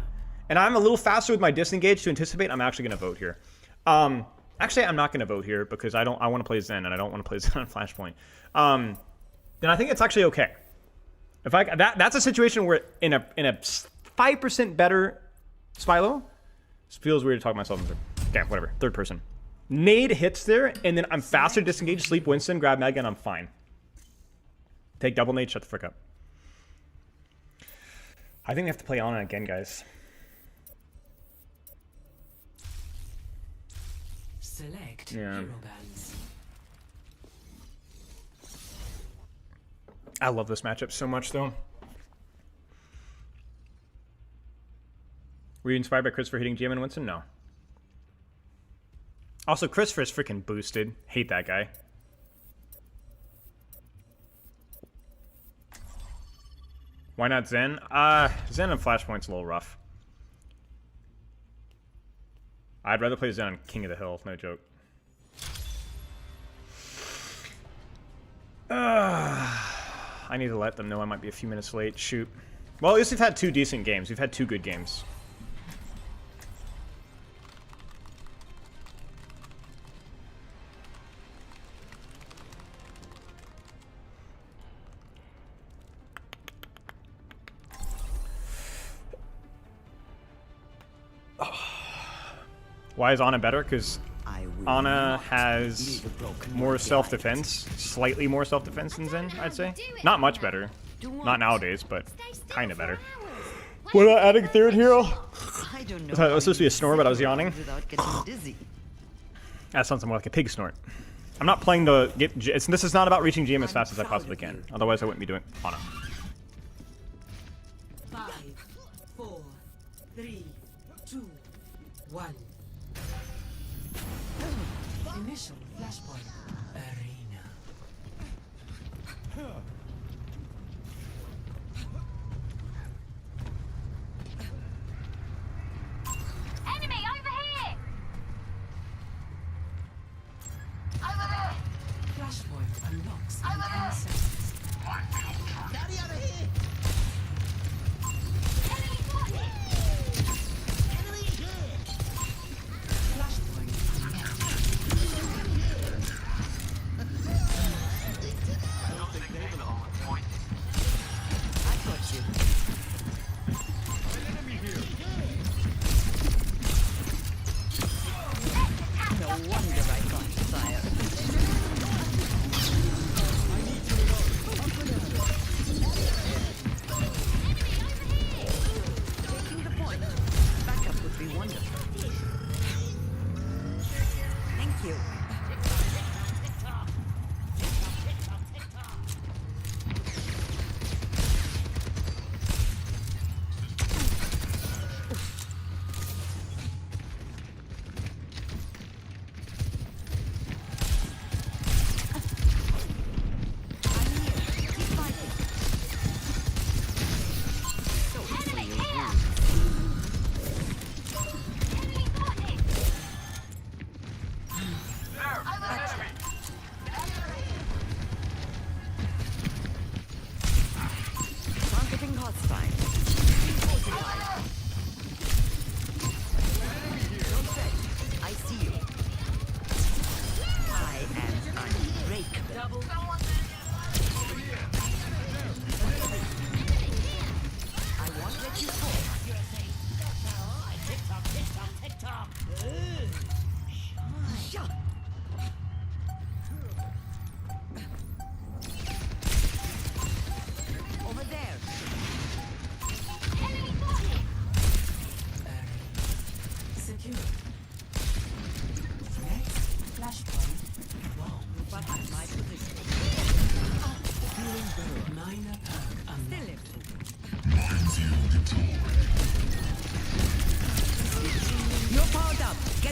and I'm a little faster with my disengage to anticipate, I'm actually going to vote here. Actually, I'm not going to vote here because I want to play Zen and I don't want to play Zen on Flashpoint. Then I think it's actually okay. If that's a situation where in a 5% better Spylo. It feels weird to talk myself into. Okay, whatever. Third person. Nade hits there, and then I'm faster disengaged, sleep Winston, grab Mega, and I'm fine. Take double nade, shut the frick up. I think we have to play Ana again, guys. Select Yeah. hero bands. I love this matchup so much, though. Were you inspired by Christopher hitting GM and Winston? No. Also, Christopher's freaking boosted. Hate that guy. Why not Zen? Zen and Flashpoint's a little rough. I'd rather play Zen on King of the Hill, no joke. I need to let them know I might be a few minutes late. Shoot. Well, at least we've had 2 decent games. We've had 2 good games. Why is Ana better? Because Ana has more self-defense, slightly more self-defense than Zen, I'd say. Not much better. Not nowadays, but kind of better. What about adding third hero? I don't know. That was supposed to be a snore, but I was yawning. Without getting dizzy. That sounds more like a pig snort. I'm not playing the... This is not about reaching GM as fast as I possibly can. Otherwise, I wouldn't be doing Ana. 5, 4, 3, 2, 1. Initial flashpoint arena. Enemy over here! Over there! Flashpoint unlocks in Over 10 there! seconds. Daddy out of here! Enemy spotted!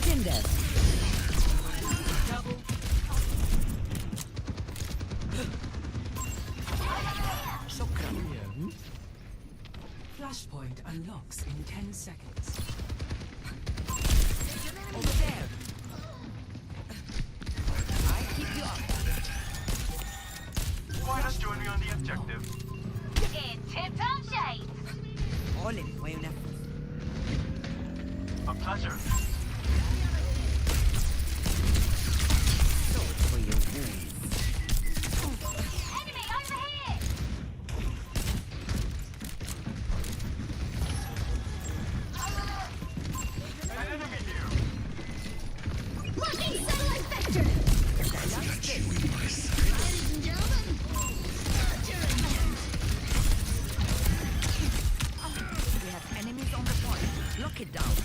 Get in there. Shukran. Flashpoint unlocks in 10 seconds. Over there. I keep you up. Why not join me on the objective? In tip-top shape. All in, Wayne. A pleasure. So for your wounds. Enemy over here. An enemy here. Marking satellite vector. Ladies and gentlemen, We have enemies on the point. Lock it down.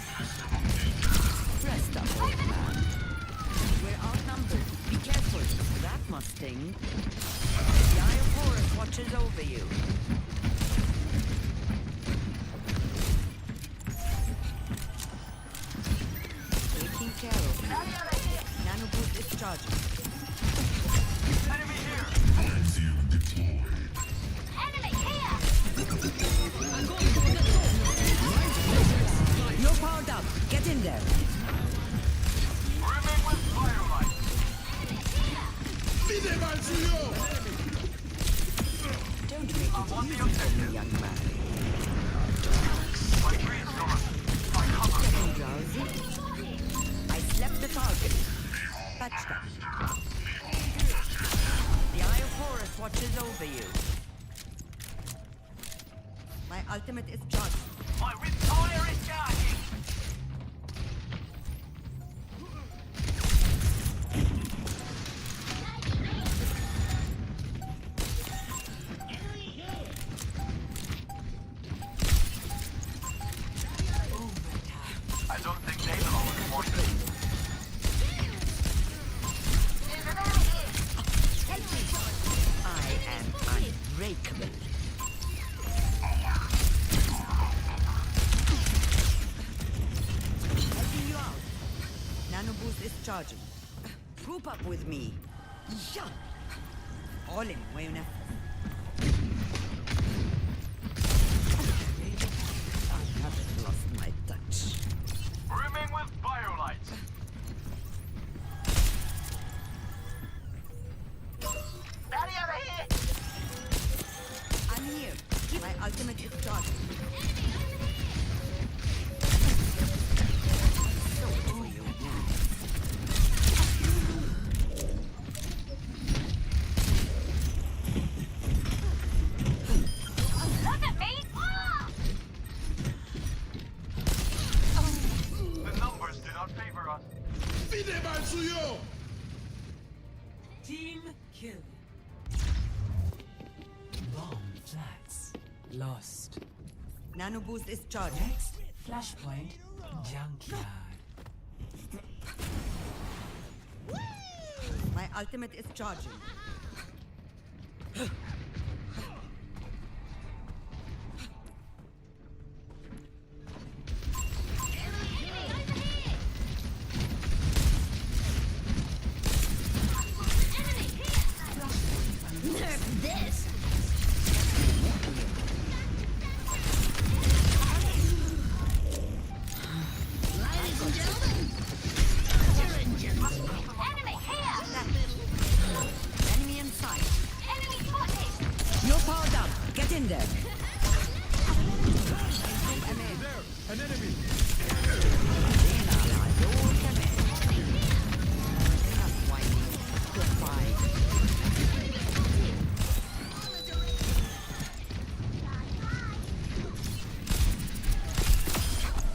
Rest up, old man. We're outnumbered. Be careful. That must sting. The Eye of Horus watches over you. Taking care of you. Nanoboost is charging. Enemy here. Enemy here. You're powered up. Get in there. Brimming with firelight. Vide mal suyo! Don't make it easy for me, young man. My tree is north. My cover. Getting drowsy? I slept the target. Patched up. The Eye of Horus watches over you. My ultimate is charged. My retire is charging. I don't think they know what more to do. I am unbreakable. Helping you out. Nanoboost is charging. Group up with me. Yeah. All in, Wayne. I haven't lost my touch. Brimming with firelight. Daddy over here. I'm here. My ultimate is charging. So for you. Look at me. The numbers do not favor us. Vide mal suyo! Team kill. Bomb flats. Lost. Nanoboost is charging. Next, flashpoint junkyard. My ultimate is charging. nerf this. Ladies and gentlemen, Enemy here. Enemy in sight. Enemy spotted. You're powered up. Get in there. An enemy.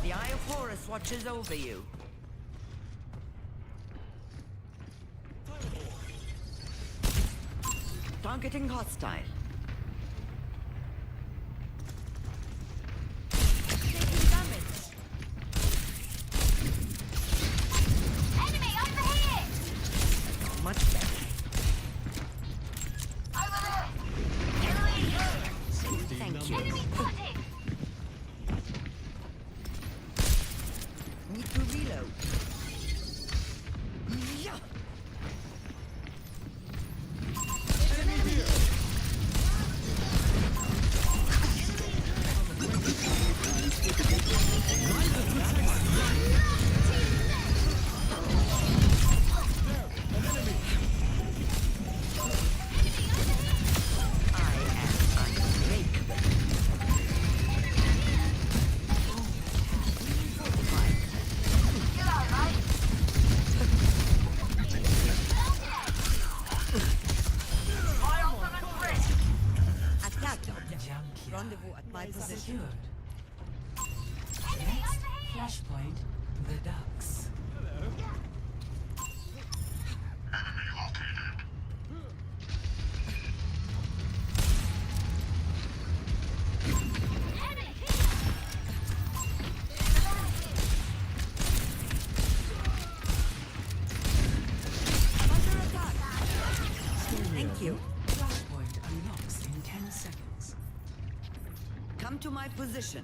The Eye of Horus watches over you. Targeting hostile. Taking damage. Enemy over here. Much better. Over there. Enemy here. Thank you. Enemy spotted. Need to reload. position. Secured. Next flashpoint, the ducks. Thank you. Flashpoint unlocks in 10 seconds. Come to my position.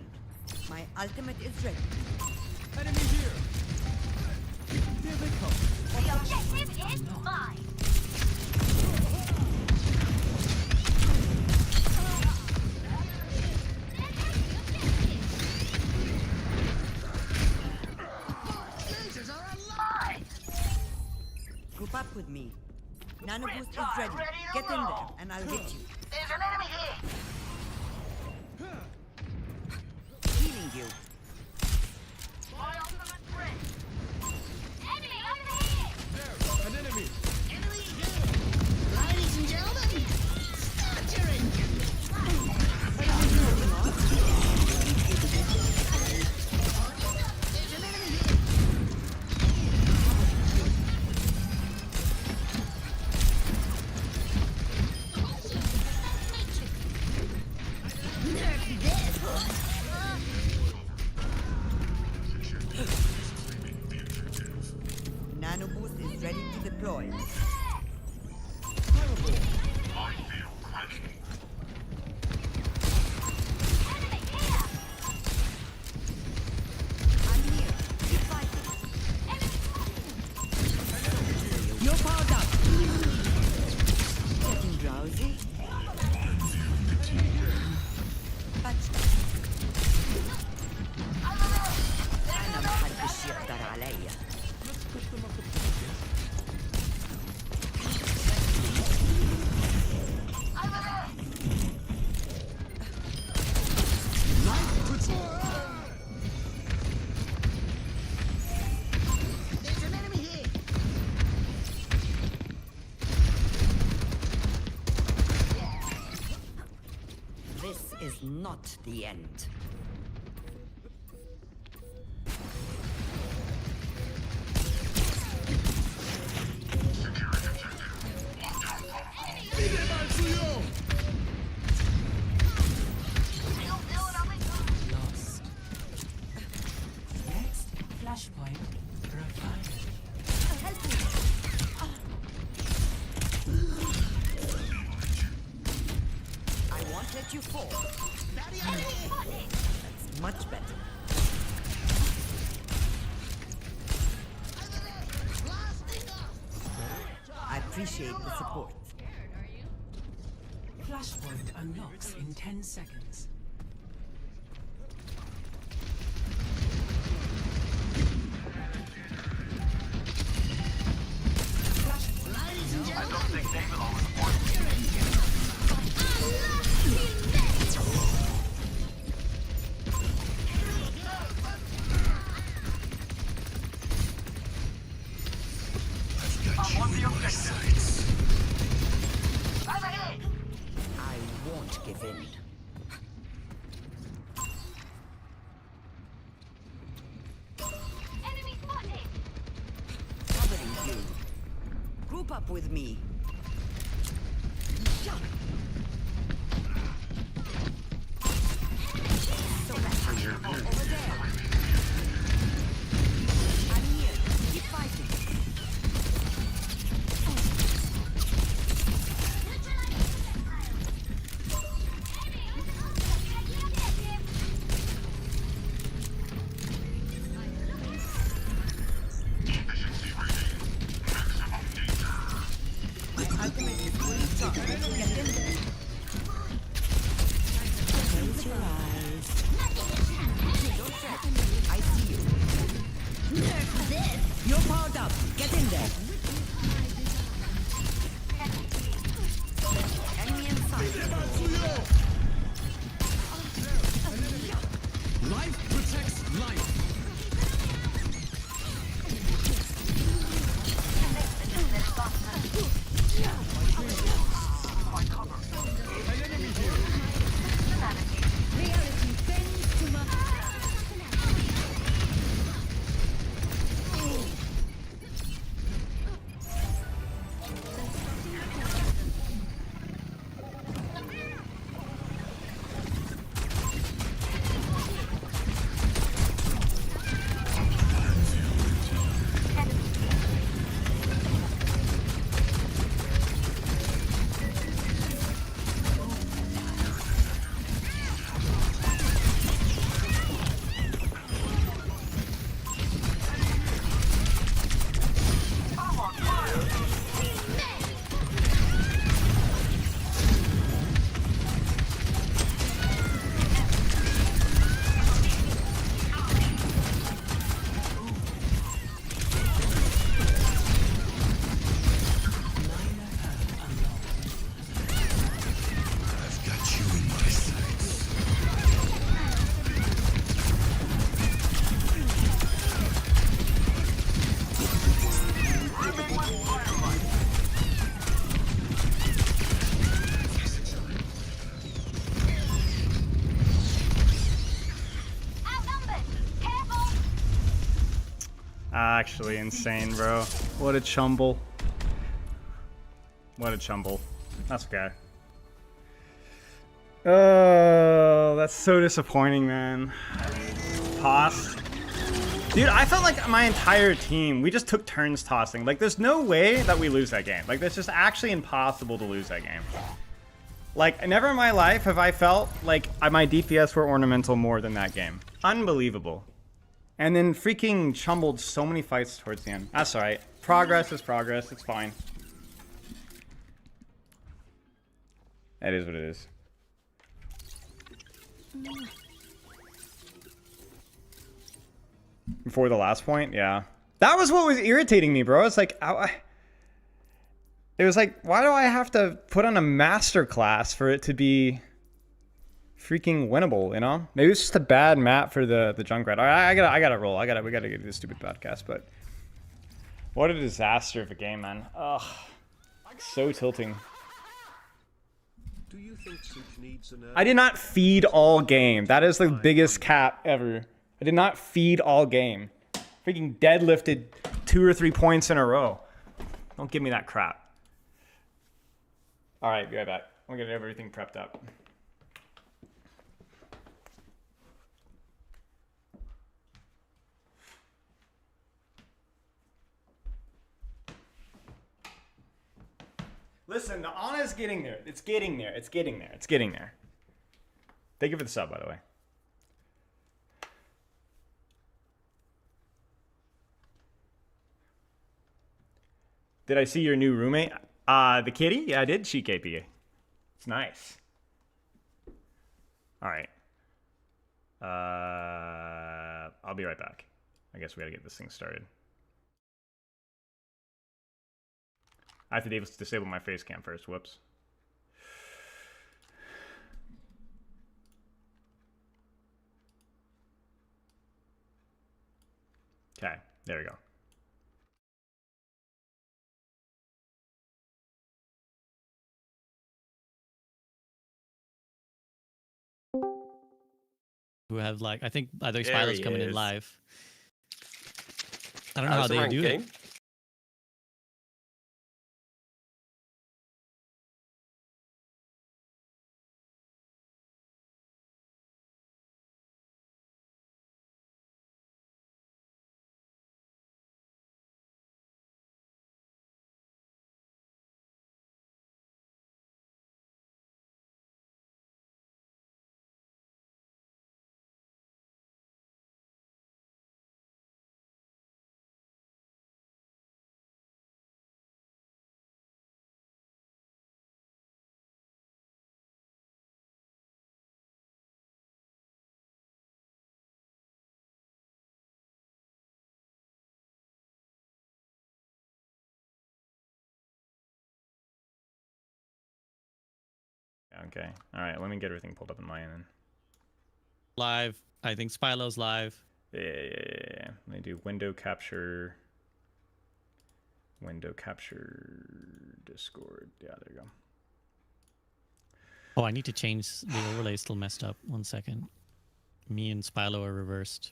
My ultimate is ready. Enemy here. Here they come. The objective is mine. Lasers are alive! Group up with me. Nano boost is ready. Get in there, and I'll hit you. There's an enemy here. Healing you. My ultimate ready. Enemy over here. An enemy. Enemy here! Ladies and gentlemen, start your engine! There's an enemy here! Nerf this! Nano boost is ready to deploy. I'm here. Keep fighting. You're powered up. Getting drowsy. أنا محدش يقدر عليا. There's an enemy here! This is not the end. Lost. Next flashpoint, revival. I won't let you fall. That's much better. I appreciate the support. Flashpoint unlocks in 10 seconds. Ladies and gentlemen, I won't give in. Enemy spotted. Covering you. Group up with me. So that's you. Over there. I'm here. Keep fighting. Ultimate is fully charged. Get in there. Close your eyes. Don't fret. I see you. nerf this! You're powered up. Get in there. Enemy inside. Life protects life. An enemy here. Reality Actually insane, bro. What a chumble. What a chumble. That's okay. Oh, that's so disappointing, man. Toss. Dude, I felt like my entire team, we just took turns tossing. Like, there's no way that we lose that game. Like, it's just actually impossible to lose that game. Like, never in my life have I felt like my DPS were ornamental more than that game. Unbelievable. And then freaking chumbled so many fights towards the end. That's alright. Progress is progress. It's fine. That is what it is. Before the last point, yeah. That was what was irritating me, bro. It's like, it was like, why do I have to put on a master class for it to be freaking winnable, you know? Maybe it's just a bad map for the Junkrat. All right, I gotta roll. We gotta get to this stupid podcast, but what a disaster of a game, man. Ugh. So tilting. Do you think Such needs an I did not feed all game. That is the biggest cap ever. I did not feed all game. Freaking deadlifted 2 or 3 points in a row. Don't give me that crap. All right, be right back. We'll get everything prepped up. Listen, the Ana is getting there. It's getting there. It's getting there. It's getting there. Thank you for the sub, by the way. Did I see your new roommate? The kitty? Yeah, I did. She KP. It's nice. All right. I'll be right back. I guess we gotta get this thing started. I have to disable my face cam first. Whoops. Okay, there we go. Who have like, I think either Spilo's coming in live. I don't know how they do it. Okay. All right. Let me get everything pulled up in my end. Then. Live. I think Spilo's live. Yeah. Let me do window capture. Window capture. Discord. Yeah, there you go. Oh, I need to change the overlay. Still messed up. 1 second. Me and Spilo are reversed.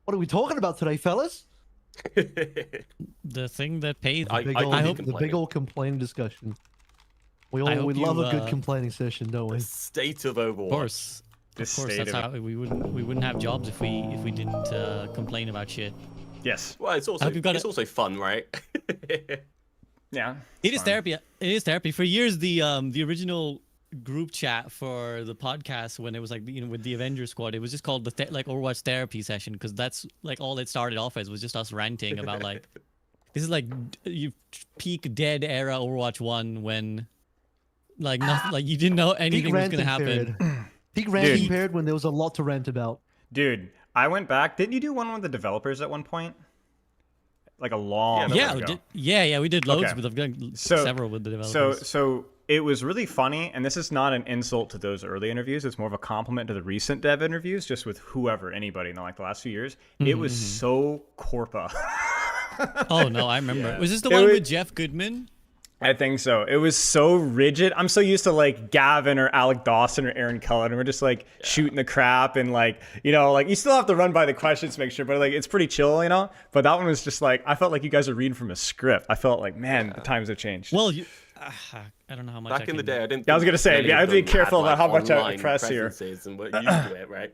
What are we talking about today, fellas? The thing that pays. The big old complaining discussion. We love a good complaining session, don't we? The state of Overwatch. Of course, that's how we wouldn't have jobs if we didn't complain about shit. Yes. Well, it's also fun, right? Yeah. It is therapy. It is therapy. For years, the original group chat for the podcast when it was like, you know, with the Avengers squad, it was just called the Overwatch therapy session, because that's like all it started off as, was just us ranting about like this is like you peak dead era Overwatch 1 when like nothing, like you didn't know anything was gonna happen. Peak ranting period when there was a lot to rant about. Dude, I went back. Didn't you do one with the developers at one point? Like a long yeah, ago. we did loads with several with the developers. So it was really funny, and this is not an insult to those early interviews. It's more of a compliment to the recent dev interviews, just with whoever, anybody in like the last few years. It was so corpa. Oh no, I remember. Was this the one with Jeff Goodman? I think so. It was so rigid. I'm so used to like Gavin or Alec Dawson or Aaron Cullen, and we're just like shooting the crap and like, you know, like you still have to run by the questions to make sure, but like it's pretty chill, you know. But that one was just like I felt like you guys were reading from a script. I felt like, man, the times have changed. Well, I don't know how much. Back in the day, I didn't. Yeah, I was gonna say, yeah, I have to be careful about how much I press here. And we're used to it, right?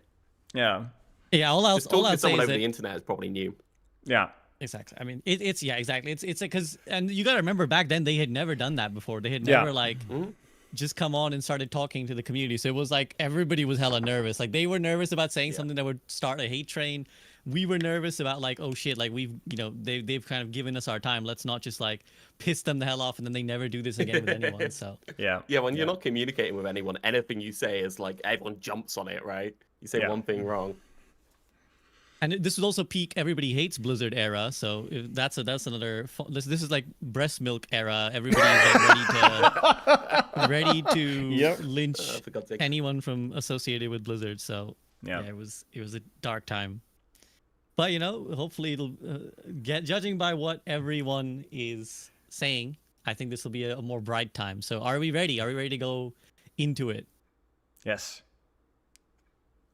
Yeah. Yeah. All I'll Just talking to say someone is over that, the internet is probably new. Yeah. Exactly. I mean, it's yeah, exactly. It's because, and you gotta remember back then they had never done that before. They had never like just come on and started talking to the community. So it was like everybody was hella nervous. Like they were nervous about saying something that would start a hate train. We were nervous about like, oh shit, like we've, you know, they've kind of given us our time. Let's not just like piss them the hell off and then they never do this again with anyone. So yeah. When you're not communicating with anyone, anything you say is like everyone jumps on it, right? You say one thing wrong. And this was also peak everybody hates Blizzard era, so that's another. This is like breast milk era. Everybody's like ready to lynch anyone from associated with Blizzard. So yeah, it was a dark time. But you know, hopefully it'll judging by what everyone is saying, I think this will be a more bright time. So are we ready? Are we ready to go into it? Yes.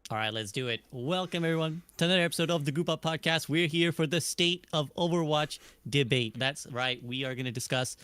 All right, let's do it. Welcome, everyone, to another episode of the Group Up Podcast. We're here for the State of Overwatch debate. That's right. We are going to discuss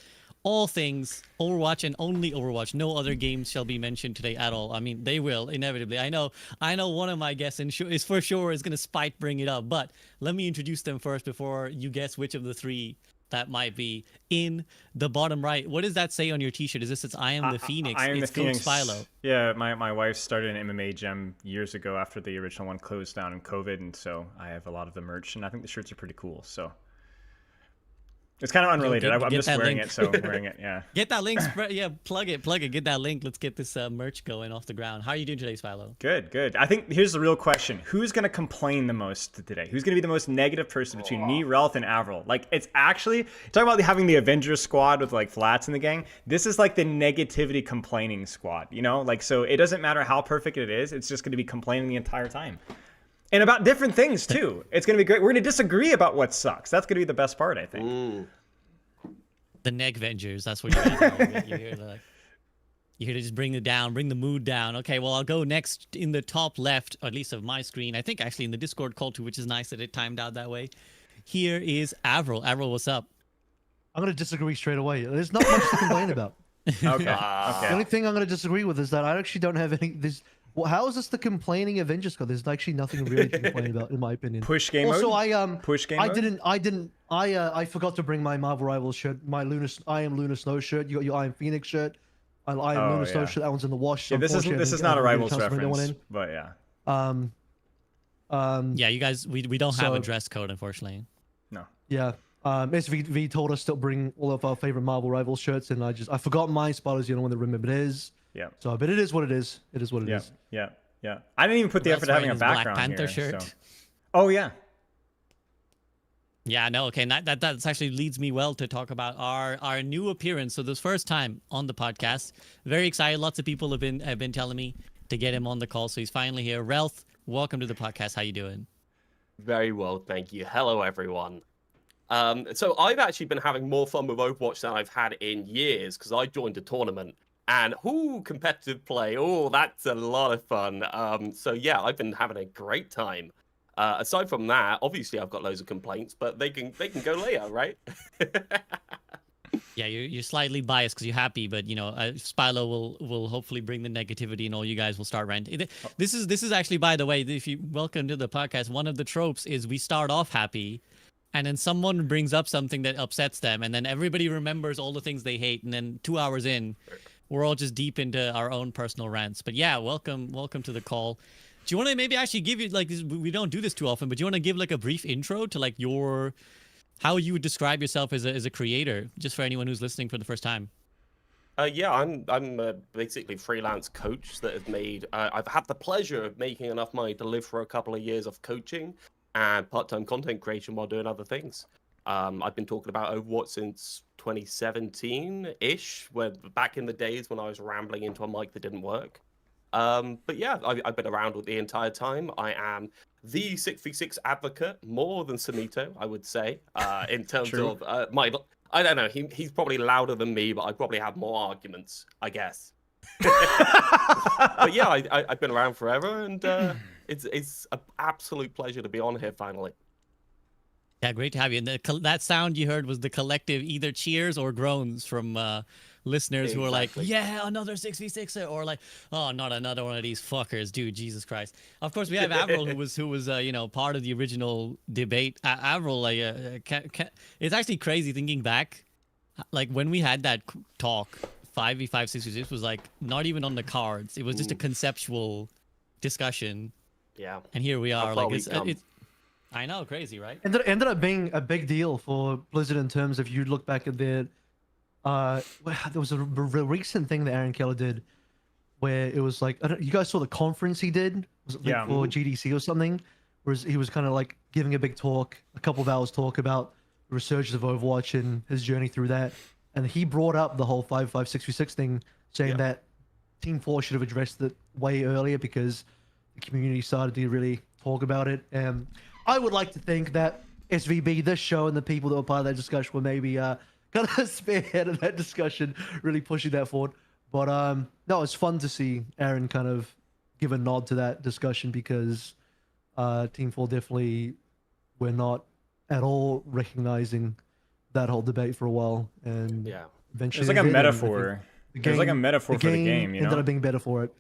all things Overwatch and only Overwatch. No other games shall be mentioned today at all. I mean, they will, inevitably. I know one of my guests is for sure is going to spite bring it up. But let me introduce them first before you guess which of the three that might be. In the bottom right, what does that say on your t-shirt? Is this it's I am the Phoenix? I am it's the Phoenix. Philo. Yeah, my wife started an MMA gym years ago after the original one closed down in COVID, and so I have a lot of the merch, and I think the shirts are pretty cool. So it's kind of unrelated. I'm just wearing it, so I'm wearing it. Yeah. Get that link. Yeah, plug it. Get that link. Let's get this merch going off the ground. How are you doing today, Philo? Good. I think here's the real question: who's gonna complain the most today? Who's gonna be the most negative person between me, Realth, and Avril? Like, it's actually talking about having the Avengers squad with like Flats in the gang. This is like the negativity complaining squad. You know, like so it doesn't matter how perfect it is. It's just gonna be complaining the entire time. And about different things, too. It's going to be great. We're going to disagree about what sucks. That's going to be the best part, I think. The Neg Vengers. That's what you're here to you're here to just bring the mood down. Okay, well, I'll go next in the top left, or at least of my screen. I think actually in the Discord call, too, which is nice that it timed out that way. Here is Avril. Avril, what's up? I'm going to disagree straight away. There's not much to complain about. Okay. The only thing I'm going to disagree with is that I actually don't have any... Well, how is this the complaining Avengers squad? There's actually nothing really to complain about, in my opinion. Push game also, mode? Push game mode? I forgot to bring my Marvel Rivals shirt, my I am Lunar Snow shirt. You got your I am Phoenix shirt. I am Lunar Snow shirt. That one's in the wash. Yeah, this is not a Rivals reference, but yeah. Yeah, you guys, we don't have a dress code, unfortunately. No. Yeah. SVV told us to bring all of our favorite Marvel Rivals shirts, and I forgot mine. Spotter's the only one that remembered his. Yeah. So, but it is what it is. It is what it is. Yeah. I didn't even put the effort of having a background Black Panther here. shirt. So. Oh yeah. Yeah, no, okay. That actually leads me well to talk about our new appearance. So this first time on the podcast, very excited. Lots of people have been telling me to get him on the call, so he's finally here. Realth, welcome to the podcast. How you doing? Very well, thank you. Hello, everyone. So I've actually been having more fun with Overwatch than I've had in years because I joined a tournament. And competitive play. Oh, that's a lot of fun. So yeah, I've been having a great time. Aside from that, obviously I've got loads of complaints, but they can go later, right? Yeah, you're slightly biased because you're happy, but you know, Spilo will hopefully bring the negativity, and all you guys will start ranting. This is actually, by the way, if you welcome to the podcast, one of the tropes is we start off happy, and then someone brings up something that upsets them, and then everybody remembers all the things they hate, and then 2 hours in, we're all just deep into our own personal rants. But yeah, welcome to the call. Do you want to maybe actually give you like we don't do this too often, but do you want to give like a brief intro to like how you would describe yourself as a creator, just for anyone who's listening for the first time? Yeah, I'm basically a freelance coach that has made. I've had the pleasure of making enough money to live for a couple of years of coaching and part-time content creation while doing other things. I've been talking about Overwatch since 2017-ish, back in the days when I was rambling into a mic that didn't work. But yeah, I've been around with the entire time. I am the 6v6 advocate, more than Samito, I would say, in terms of I don't know. He's probably louder than me, but I probably have more arguments, I guess. But yeah, I've been around forever, and it's an absolute pleasure to be on here finally. Yeah, great to have you. And that sound you heard was the collective either cheers or groans from listeners who are like, yeah, another 6v6, or like, oh, not another one of these fuckers, dude, Jesus Christ. Of course, we have Avril, who was you know, part of the original debate. Avril, like, it's actually crazy thinking back, like when we had that talk, 5v5, 6v6 was like not even on the cards. It was just a conceptual discussion. Yeah. And here we are. Like, it's I know, crazy, right? Ended up being a big deal for Blizzard in terms of, you look back at their there was a recent thing that Aaron Keller did where it was like, you guys saw the conference he did, was it like for GDC or something, where he was kind of like giving a big talk, a couple of hours talk about the resurgence of Overwatch and his journey through that, and he brought up the whole 5v5 6v6 thing, saying that Team 4 should have addressed it way earlier because the community started to really talk about it. And I would like to think that SVB, this show, and the people that were part of that discussion were maybe kind of spearheaded that discussion, really pushing that forward. But no, it's fun to see Aaron kind of give a nod to that discussion, because Team 4 definitely were not at all recognizing that whole debate for a while, and eventually it's like a metaphor. It's like a metaphor for the game, you know? Ended up being better for it.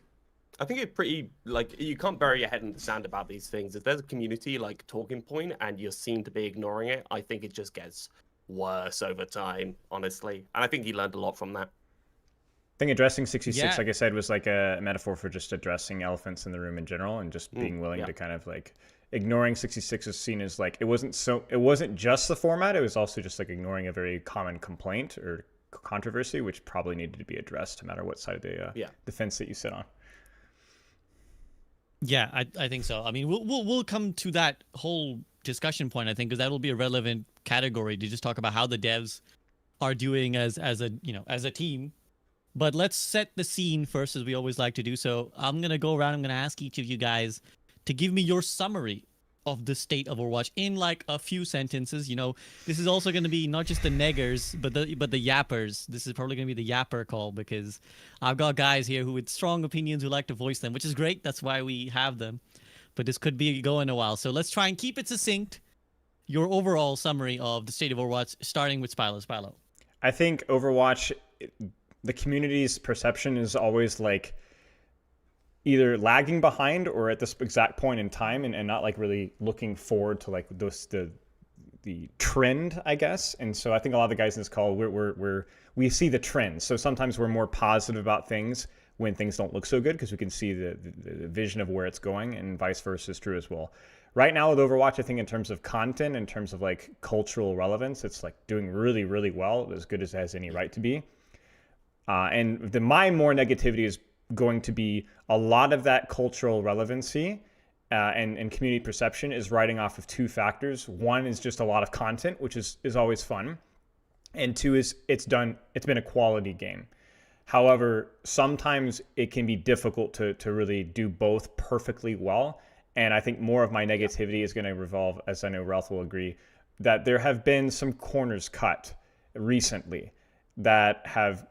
I think it's pretty, like, you can't bury your head in the sand about these things. If there's a community, like, talking point and you seem to be ignoring it, I think it just gets worse over time, honestly. And I think he learned a lot from that. I think addressing 66, like I said, was like a metaphor for just addressing elephants in the room in general, and just being willing to kind of like, ignoring 66 is seen as like, it wasn't just the format, it was also just like ignoring a very common complaint or controversy, which probably needed to be addressed no matter what side of the defense that you sit on. Yeah, I think so. I mean, we'll come to that whole discussion point, I think, because that'll be a relevant category to just talk about how the devs are doing as a team. But let's set the scene first, as we always like to do. So I'm gonna go around. I'm gonna ask each of you guys to give me your summary of the state of Overwatch in like a few sentences. You know, this is also going to be not just the neggers, but the yappers. This is probably going to be the yapper call, because I've got guys here who with strong opinions who like to voice them, which is great. That's why we have them. But this could be going a while. So let's try and keep it succinct. Your overall summary of the state of Overwatch, starting with Spilo. Spilo. I think Overwatch, the community's perception is always like either lagging behind or at this exact point in time, and not like really looking forward to like the trend, I guess. And so I think a lot of the guys in this call, we see the trends. So sometimes we're more positive about things when things don't look so good, because we can see the vision of where it's going, and vice versa is true as well. Right now with Overwatch, I think in terms of content, in terms of like cultural relevance, it's like doing really, really well, as good as it has any right to be. And my more negativity is going to be a lot of that cultural relevancy and community perception is riding off of two factors. One is just a lot of content, which is always fun. And two is it's been a quality game. However, sometimes it can be difficult to really do both perfectly well. And I think more of my negativity is going to revolve, as I know Realth will agree, that there have been some corners cut recently that have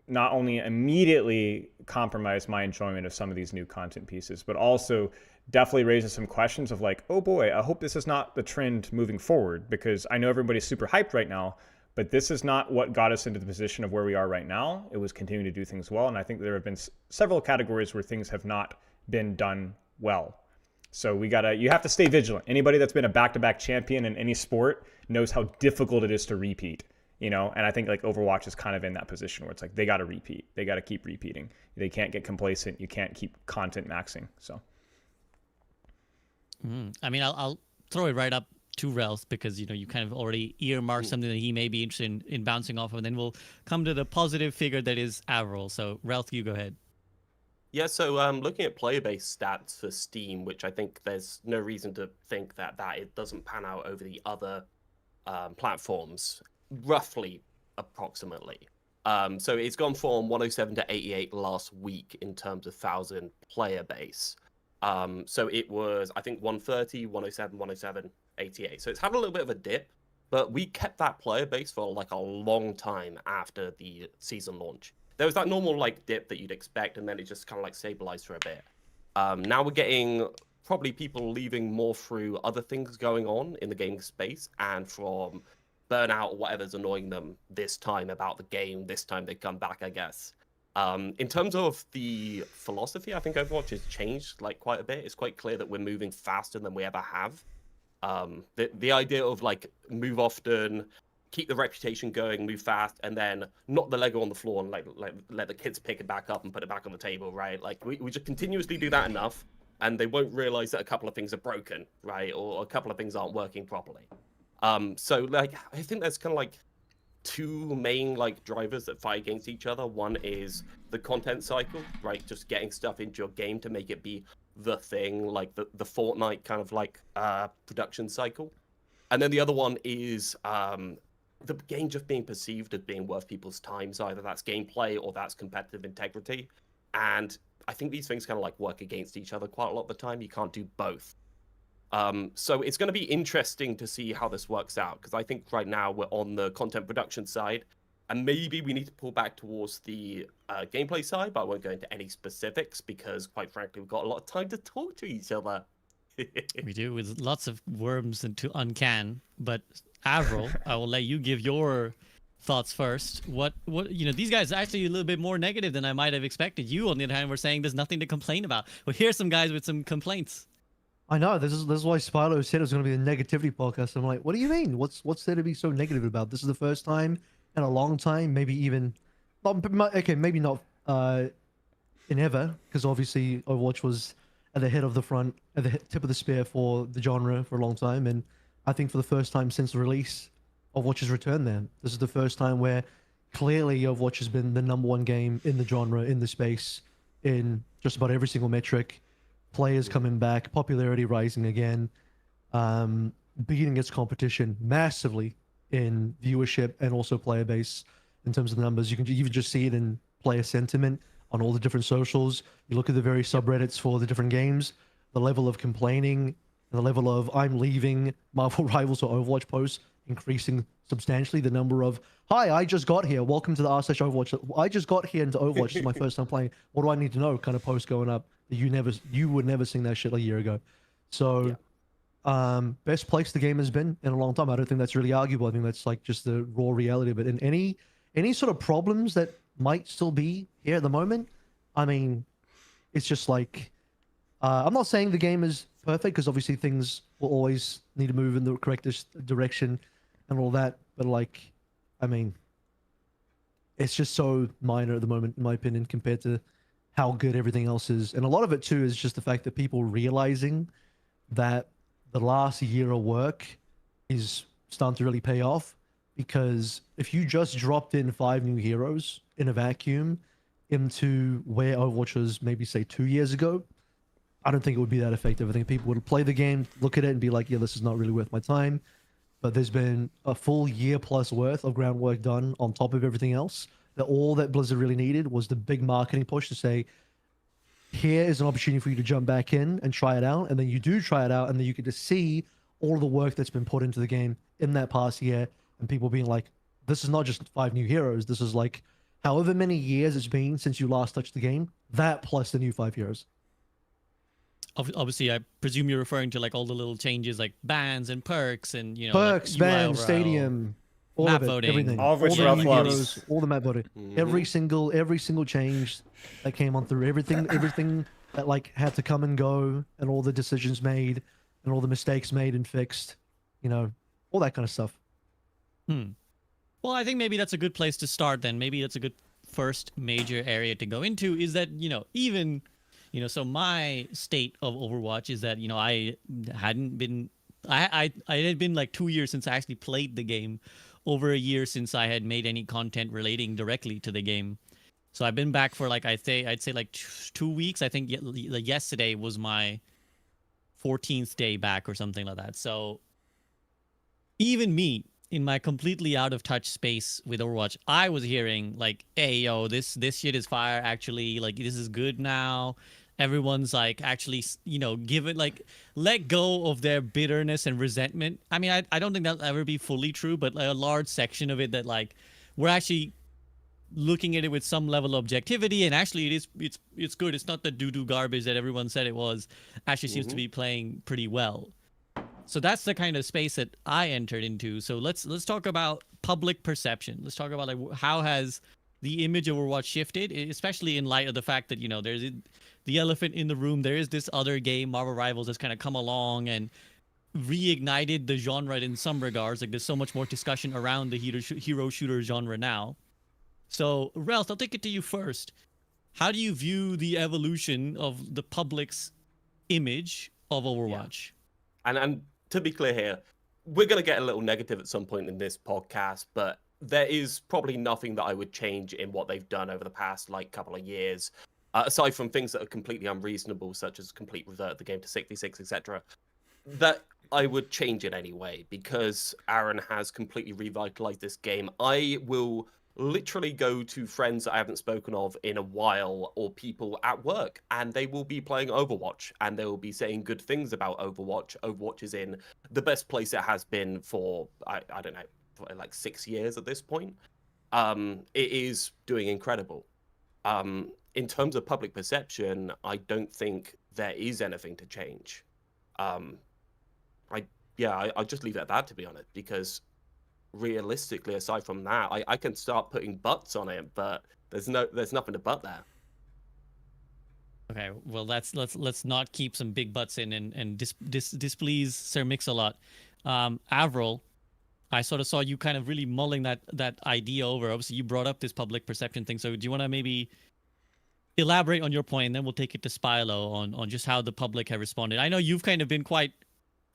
not only immediately compromised my enjoyment of some of these new content pieces, but also definitely raises some questions of like, oh boy, I hope this is not the trend moving forward, because I know everybody's super hyped right now, but this is not what got us into the position of where we are right now. It was continuing to do things well, and I think there have been several categories where things have not been done well. So you have to stay vigilant. Anybody that's been a back-to-back champion in any sport knows how difficult it is to repeat. You know, and I think like Overwatch is kind of in that position where it's like they got to repeat. They got to keep repeating. They can't get complacent. You can't keep content maxing. So, I mean, I'll throw it right up to Realth, because you kind of already earmarked something that he may be interested in bouncing off of, and then we'll come to the positive figure that is Avril. So, Realth, you go ahead. Yeah, so looking at player-based stats for Steam, which I think there's no reason to think that it doesn't pan out over the other platforms. Roughly, approximately. So it's gone from 107 to 88 last week in terms of 1,000 player base. So it was, I think, 130, 107, 107, 88. So it's had a little bit of a dip. but we kept that player base for like a long time after the season launch. There was that normal like dip that you'd expect, and then it just kind of like stabilized for a bit. Now we're getting probably people leaving more through other things going on in the gaming space and from burnout or whatever's annoying them this time about the game. This time they come back, I guess. In terms of the philosophy, I think Overwatch has changed like quite a bit. It's quite clear that we're moving faster than we ever have. The idea of like move often, keep the reputation going, move fast, and then knock the Lego on the floor and like let the kids pick it back up and put it back on the table, right? Like we just continuously do that enough, and they won't realize that a couple of things are broken, right? Or a couple of things aren't working properly. So like I think there's kind of like two main like drivers that fight against each other. One is the content cycle, right? Just getting stuff into your game to make it be the thing, like the Fortnite kind of like production cycle. And then the other one is the game just being perceived as being worth people's time. So either that's gameplay or that's competitive integrity. And I think these things kind of like work against each other quite a lot of the time. You can't do both. So it's going to be interesting to see how this works out, because I think right now we're on the content production side, and maybe we need to pull back towards the gameplay side, but I won't go into any specifics because, quite frankly, we've got a lot of time to talk to each other. We do, with lots of worms and to uncan. But Avril, I will let you give your thoughts first. What these guys are actually a little bit more negative than I might have expected. You, on the other hand, were saying there's nothing to complain about. Well, here's some guys with some complaints. I know, this is why Spilo said it was going to be a negativity podcast. I'm like, what do you mean? What's there to be so negative about? This is the first time in a long time, maybe even, okay, maybe not in ever, because obviously Overwatch was at the head of the front, at the tip of the spear for the genre for a long time, and I think for the first time since the release, Overwatch has returned there. This is the first time where clearly Overwatch has been the #1 game in the genre, in the space, in just about every single metric. Players coming back, popularity rising again, beating its competition massively in viewership and also player base in terms of the numbers. You can even just see it in player sentiment on all the different socials. You look at the various subreddits for the different games, the level of complaining, the level of I'm leaving Marvel Rivals or Overwatch posts increasing substantially. The number of, hi, I just got here. Welcome to the r/Overwatch. I just got here into Overwatch. This is my first time playing. What do I need to know? Kind of post going up. You would never sing that shit a year ago. So, best place the game has been in a long time. I don't think that's really arguable. I think that's like just the raw reality of it. And any sort of problems that might still be here at the moment, I mean, it's just like, I'm not saying the game is perfect, because obviously things will always need to move in the correct direction and all that. But like, I mean, it's just so minor at the moment, in my opinion, compared to how good everything else is. And a lot of it too is just the fact that people realizing that the last year of work is starting to really pay off. Because if you just dropped in 5 new heroes in a vacuum into where Overwatch was maybe say 2 years ago, I don't think it would be that effective. I think people would play the game, look at it and be like, yeah, this is not really worth my time. But there's been a full year plus worth of groundwork done on top of everything else. That all that Blizzard really needed was the big marketing push to say, here is an opportunity for you to jump back in and try it out. And then you do try it out, and then you get to see all of the work that's been put into the game in that past year. And people being like, this is not just 5 new heroes. This is like however many years it's been since you last touched the game. That plus the new 5 heroes. Obviously, I presume you're referring to like all the little changes like bans and perks and, Perks, like bans, stadium, all map of it, voting, everything. All of which the are new plus. heroes, all the map voting. Every single change that came on through, everything that like had to come and go, and all the decisions made and all the mistakes made and fixed, all that kind of stuff. Well, I think maybe that's a good place to start then. Maybe that's a good first major area to go into, is that, even, so my state of Overwatch is that, I hadn't been, I had been like 2 years since I actually played the game, over a year since I had made any content relating directly to the game. So I've been back for like, I'd say like 2 weeks. I think yesterday was my 14th day back or something like that. So even me, in my completely out of touch space with Overwatch, I was hearing like, hey, yo, this shit is fire, actually. Like, this is good now. everyone's like actually, give it like let go of their bitterness and resentment. I mean, I don't think that'll ever be fully true, but like a large section of it that like we're actually looking at it with some level of objectivity, and actually it's good. It's not the doo-doo garbage that everyone said it was. Actually seems to be playing pretty well. So that's the kind of space that I entered into. So let's talk about public perception. Let's talk about like how has the image of Overwatch shifted, especially in light of the fact that there's the elephant in the room. There is this other game, Marvel Rivals, that's kind of come along and reignited the genre in some regards. Like there's so much more discussion around the hero shooter genre now. So, Realth, I'll take it to you first. How do you view the evolution of the public's image of Overwatch? Yeah. And to be clear here, we're going to get a little negative at some point in this podcast, but there is probably nothing that I would change in what they've done over the past couple of years, aside from things that are completely unreasonable, such as complete revert the game to 66, etc. That I would change it anyway, because Aaron has completely revitalized this game. I will literally go to friends that I haven't spoken of in a while, or people at work, and they will be playing Overwatch, and they will be saying good things about Overwatch. Overwatch is in the best place it has been for, I don't know, for like 6 years at this point. It is doing incredible. In terms of public perception, I don't think there is anything to change. I'll just leave it at that, to be honest, because realistically, aside from that, I can start putting butts on it, but there's nothing to butt there. Okay, well let's not keep some big butts in and displease Sir Mix-a-Lot. Avril, I sort of saw you kind of really mulling that idea over. Obviously, you brought up this public perception thing. So do you want to maybe elaborate on your point, and then we'll take it to Spilo on just how the public have responded? I know you've kind of been quite.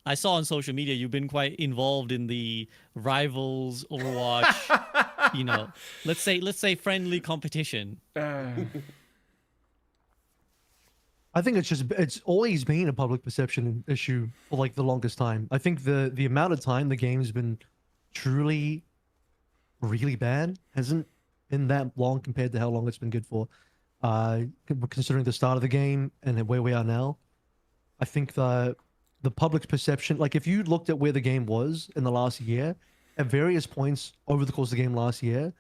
I saw on social media you've been quite involved in the Rivals Overwatch, let's say friendly competition. I think it's always been a public perception issue for like the longest time. I think the amount of time the game's been truly really bad hasn't been that long compared to how long it's been good for. Considering the start of the game and where we are now, I think the public's perception, like if you looked at where the game was in the last year, at various points over the course of the game last year,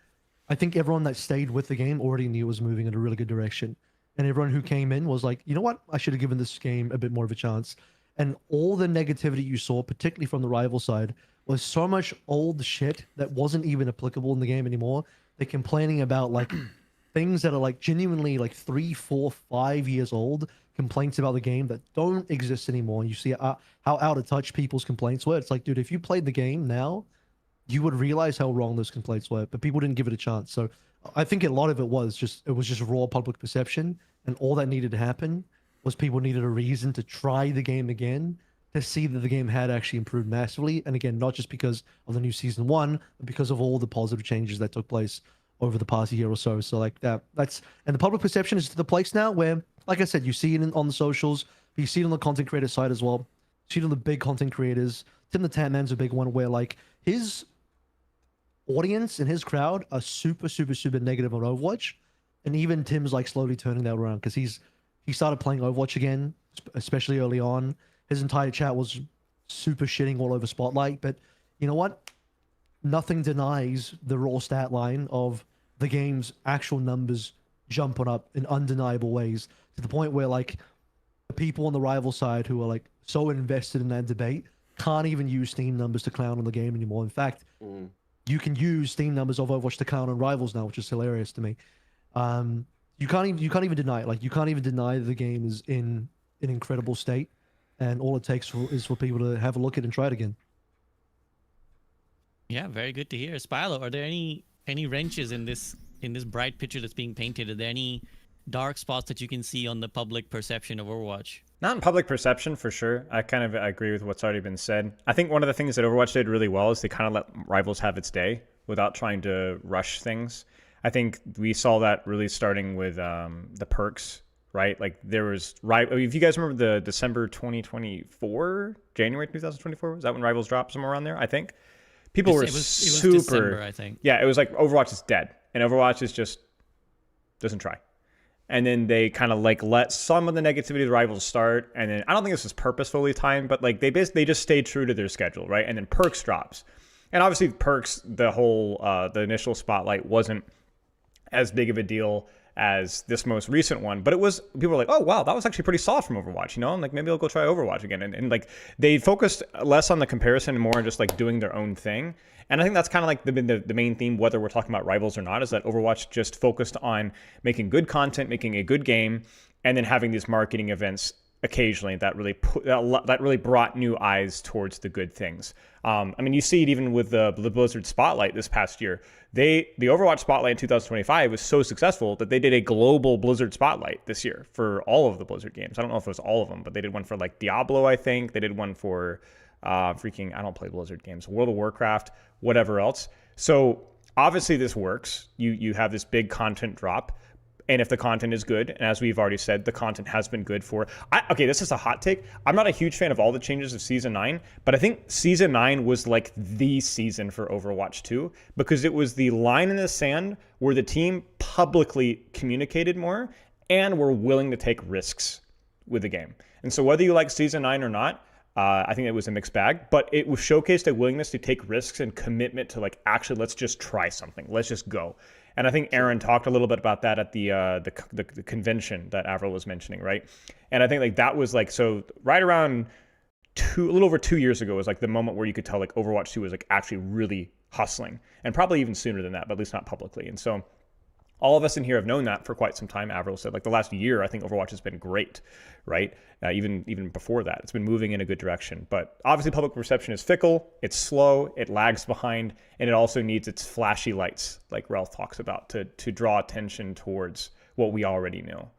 I think everyone that stayed with the game already knew it was moving in a really good direction. And everyone who came in was like, you know what? I should have given this game a bit more of a chance. And all the negativity you saw, particularly from the rival side, was so much old shit that wasn't even applicable in the game anymore. They're complaining about like things that are like genuinely like 3, 4, 5 years old, complaints about the game that don't exist anymore. And you see how out of touch people's complaints were. It's like, dude, if you played the game now, you would realize how wrong those complaints were, but people didn't give it a chance. So I think a lot of it was just raw public perception, and all that needed to happen was people needed a reason to try the game again, to see that the game had actually improved massively. And again, not just because of the new season 1, but because of all the positive changes that took place over the past year or so. So like and the public perception is to the place now where, like I said, you see it on the socials, but you see it on the content creator side as well. You see it on the big content creators. Tim the Tatman's a big one where like his audience and his crowd are super, super, super negative on Overwatch. And even Tim's like slowly turning that around because he started playing Overwatch again, especially early on. His entire chat was super shitting all over Spotlight. But you know what? Nothing denies the raw stat line of the game's actual numbers jumping up in undeniable ways, to the point where like the people on the rival side who are like so invested in that debate can't even use Steam numbers to clown on the game anymore. In fact, you can use Steam numbers of Overwatch to clown on rivals now, which is hilarious to me. You can't even deny it. Like you can't even deny that the game is in an incredible state, and all it takes is for people to have a look at it and try it again. Yeah, very good to hear. Spilo, are there any wrenches in this bright picture that's being painted? Are there any dark spots that you can see on the public perception of Overwatch? Not in public perception, for sure. I kind of agree with what's already been said. I think one of the things that Overwatch did really well is they kind of let Rivals have its day without trying to rush things. I think we saw that really starting with the perks, right? Like there was, if you guys remember the December 2024, January 2024, was that when Rivals dropped somewhere around there? I think people were super. December, I think. Yeah, it was like Overwatch is dead, and Overwatch is just doesn't try. and then they kind of like let some of the negativity of the rivals start, and then I don't think this was purposefully timed, but like they just stayed true to their schedule, right? And then Perks drops, and obviously Perks, the whole the initial spotlight wasn't as big of a deal as this most recent one, but it was, people were like, oh wow, that was actually pretty soft from Overwatch, you know, and like maybe I'll go try Overwatch again, and like they focused less on the comparison and more on just like doing their own thing. And I think that's kind of like the main theme, whether we're talking about rivals or not, is that Overwatch just focused on making good content, making a good game, and then having these marketing events occasionally that really brought new eyes towards the good things. I mean, you see it even with the Blizzard Spotlight this past year. The Overwatch Spotlight in 2025 was so successful that they did a global Blizzard Spotlight this year for all of the Blizzard games. I don't know if it was all of them, but they did one for like Diablo, I think. They did one for I don't play Blizzard games, World of Warcraft, whatever else. So obviously this works. You have this big content drop. And if the content is good, and as we've already said, the content has been good for... okay, this is a hot take. I'm not a huge fan of all the changes of Season 9, but I think Season 9 was like the season for Overwatch 2, because it was the line in the sand where the team publicly communicated more and were willing to take risks with the game. And so whether you like Season 9 or not, I think it was a mixed bag, but it was showcased a willingness to take risks and commitment to like, actually, let's just try something. Let's just go. And I think Aaron talked a little bit about that at the convention that Avril was mentioning, right? And I think like that was like, so right around a little over 2 years ago was like the moment where you could tell like Overwatch 2 was like actually really hustling, and probably even sooner than that, but at least not publicly. And so all of us in here have known that for quite some time. Avril said like the last year, I think Overwatch has been great, right? Even before that, it's been moving in a good direction. But obviously public perception is fickle, it's slow, it lags behind, and it also needs its flashy lights, like Realth talks about, to draw attention towards what we already know.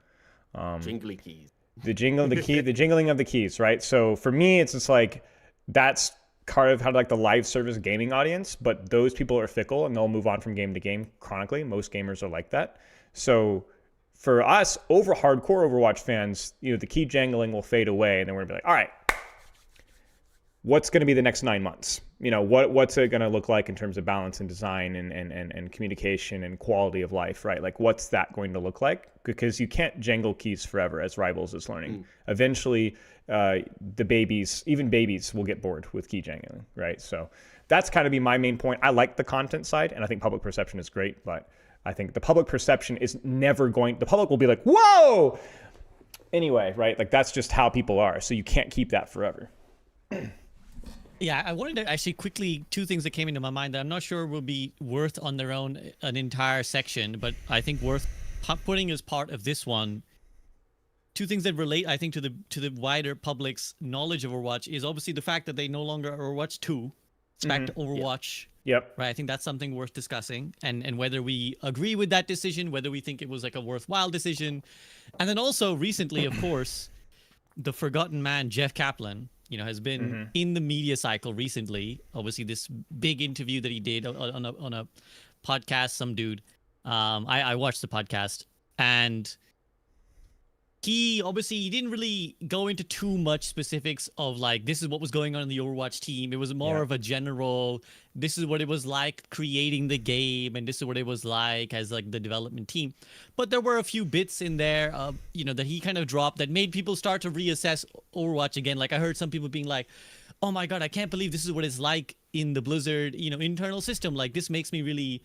Jingly keys. The jingling of the keys, right? So for me, it's just like, that's kind of how like the live service gaming audience, but those people are fickle and they'll move on from game to game chronically. Most gamers are like that. So for us, hardcore Overwatch fans, you know, the key jangling will fade away, and then we're gonna be like, all right, what's going to be the next 9 months? You know, what's it going to look like in terms of balance and design and communication and quality of life, right? Like, what's that going to look like? Because you can't jangle keys forever, as Rivals is learning. Eventually, the babies, even babies, will get bored with key jangling, right? So that's kind of be my main point. I like the content side, and I think public perception is great, but I think the public perception is never going... The public will be like, whoa! Anyway, right? Like, that's just how people are, so you can't keep that forever. Yeah, I wanted to actually quickly, two things that came into my mind that I'm not sure will be worth on their own an entire section, but I think worth putting as part of this one. Two things that relate, I think, to the wider public's knowledge of Overwatch is obviously the fact that they no longer are Overwatch 2. It's back to Overwatch. Yep. Right, I think that's something worth discussing, and whether we agree with that decision, whether we think it was like a worthwhile decision. And then also recently, of course, the forgotten man, Jeff Kaplan, you know, has been in the media cycle recently. Obviously, this big interview that he did on a podcast, some dude. I watched the podcast, and he didn't really go into too much specifics of like, this is what was going on in the Overwatch team. It was more of a general, this is what it was like creating the game, and this is what it was like as like the development team. But there were a few bits in there, you know, that he kind of dropped that made people start to reassess Overwatch again. Like I heard some people being like, oh my God, I can't believe this is what it's like in the Blizzard, you know, internal system. Like this makes me really,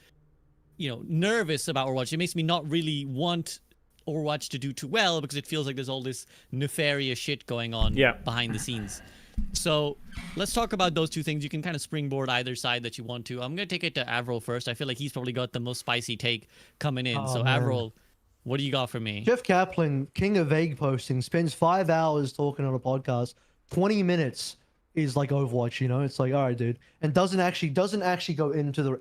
you know, nervous about Overwatch. It makes me not really want Overwatch to do too well because it feels like there's all this nefarious shit going on behind the scenes. So let's talk about those two things. You can kind of springboard either side that you want to. I'm going to take it to Avril first. I feel like he's probably got the most spicy take coming in. So Avril, what do you got for me? Jeff Kaplan, king of vague posting, spends 5 hours talking on a podcast. 20 minutes is like Overwatch, you know? It's like, all right, dude. And doesn't actually go into the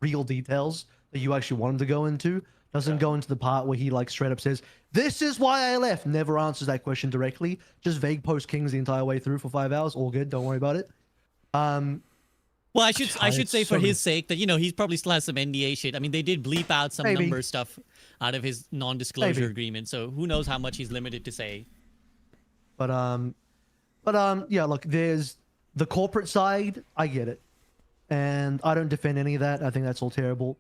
real details that you actually want him to go into. Doesn't go into the part where he like straight up says, this is why I left. Never answers that question directly. Just vague post kings the entire way through for 5 hours. All good. Don't worry about it. Well, I should say for his sake that, you know, he probably still has some NDA shit. I mean, they did bleep out some number stuff out of his non-disclosure agreement. So who knows how much he's limited to say. But yeah, look, there's the corporate side. I get it. And I don't defend any of that. I think that's all terrible.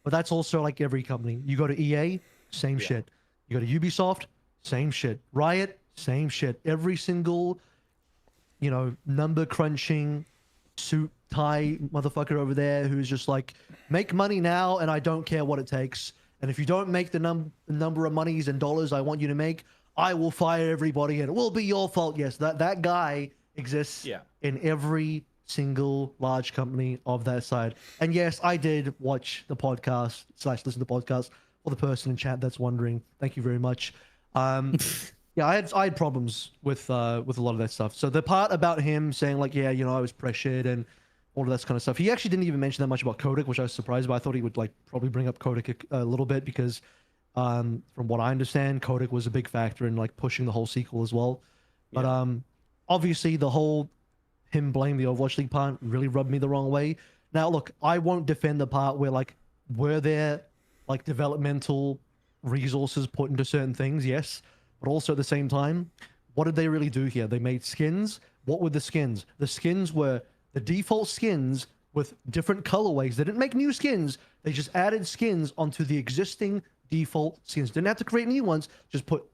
But that's also like every company. You go to EA, same shit. You go to Ubisoft, same shit. Riot, same shit. Every single, number crunching, suit tie motherfucker over there who's just like, make money now and I don't care what it takes. And if you don't make the number of monies and dollars I want you to make, I will fire everybody and it will be your fault. Yes, that guy exists in every single large company of that side. And yes, I did watch the podcast / listen to the podcast for the person in chat that's wondering. Thank you very much. Yeah, I had problems with a lot of that stuff. So the part about him saying like, yeah, I was pressured and all of that kind of stuff. He actually didn't even mention that much about Kodak, which I was surprised by. I thought he would like probably bring up Kodak a little bit because, from what I understand, Kodak was a big factor in like pushing the whole sequel as well. But obviously the whole him blame the Overwatch League part really rubbed me the wrong way. Now look, I won't defend the part where like were there like developmental resources put into certain things, yes. But also at the same time, what did they really do here? They made skins. What were the skins? The skins were the default skins with different colorways. They didn't make new skins. They just added skins onto the existing default skins. Didn't have to create new ones. Just put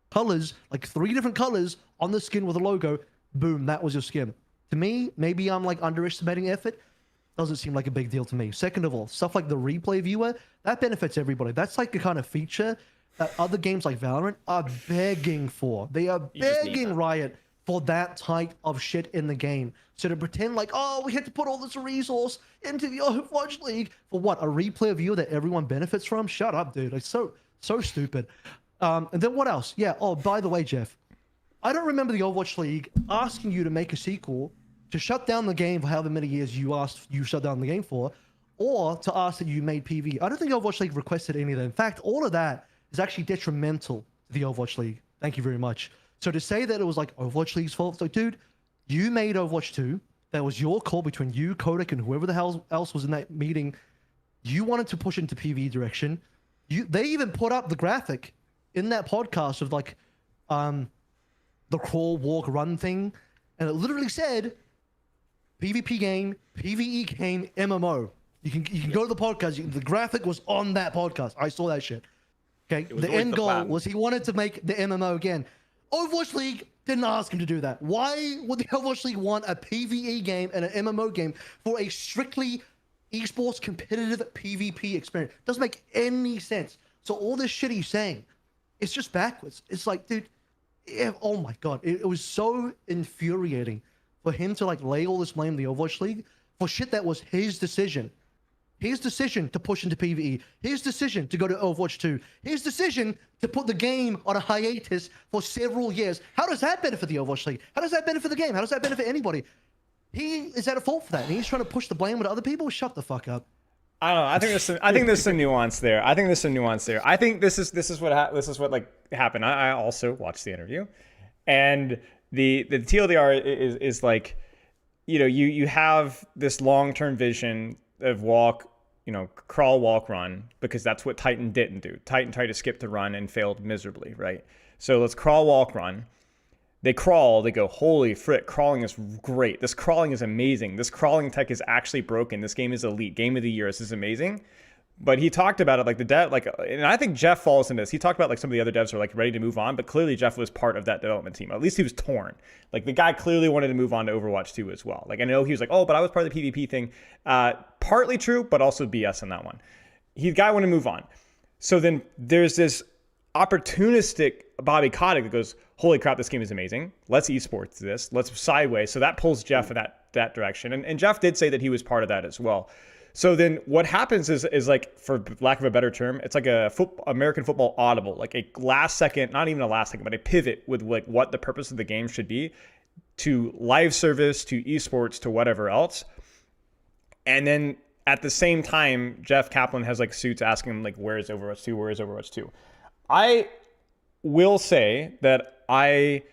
colors, like 3 different colors on the skin with a logo. Boom, that was your skin. To me, maybe I'm like underestimating effort. Doesn't seem like a big deal to me. Second of all, stuff like the replay viewer, that benefits everybody. That's like the kind of feature that other games like Valorant are begging for. They are begging Riot for that type of shit in the game. So to pretend like, oh, we had to put all this resource into the Overwatch League for what? A replay viewer that everyone benefits from? Shut up, dude. It's so stupid. And then what else? Yeah. Oh, by the way, Jeff, I don't remember the Overwatch League asking you to make a sequel to shut down the game for however many years you shut down the game for, or to ask that you made PV. I don't think Overwatch League requested any of that. In fact, all of that is actually detrimental to the Overwatch League. Thank you very much. So to say that it was like Overwatch League's fault, it's like, dude, you made Overwatch 2. That was your call between you, Kodak, and whoever the hell else was in that meeting. You wanted to push into PV direction. They even put up the graphic in that podcast of like the crawl, walk, run thing, and it literally said PvP game, PvE game, MMO. You can go to the podcast. The graphic was on that podcast. I saw that shit. Okay, the end goal was he wanted to make the MMO again. Overwatch League didn't ask him to do that. Why would the Overwatch League want a PvE game and an MMO game for a strictly esports competitive PvP experience? Doesn't make any sense. So all this shit he's saying, it's just backwards. It's like, dude, oh my god, it was so infuriating for him to like lay all this blame on the Overwatch League for shit that was his decision. His decision to push into PvE. His decision to go to Overwatch 2. His decision to put the game on a hiatus for several years. How does that benefit the Overwatch League? How does that benefit the game? How does that benefit anybody? He is at a fault for that, and he's trying to push the blame on other people. Shut the fuck up. I don't know. I think there's some nuance there. I think this is what like happened. I also watched the interview, and the TLDR is like, you have this long-term vision of crawl, walk, run, because that's what Titan didn't do. Titan tried to skip the run and failed miserably, right? So let's crawl, walk, run. They crawl, they go, holy frick, crawling is great. This crawling is amazing. This crawling tech is actually broken. This game is elite. Game of the year. This is amazing. But he talked about it like the dev, like, and I think Jeff falls into this. He talked about like some of the other devs are like ready to move on, but clearly Jeff was part of that development team. At least he was torn. Like the guy clearly wanted to move on to Overwatch 2 as well. Like I know he was like, oh, but I was part of the PvP thing. Partly true, but also BS on that one. The guy wanted to move on. So then there's this opportunistic Bobby Kotick that goes, holy crap, this game is amazing. Let's esports this. Let's sideways. So that pulls Jeff in that direction. And Jeff did say that he was part of that as well. So then what happens is like, for lack of a better term, it's like a American football audible, like a last second, not even a last second, but a pivot with like what the purpose of the game should be to live service, to esports, to whatever else. And then at the same time, Jeff Kaplan has like suits asking him like, where is Overwatch 2? Where is Overwatch 2? I will say that I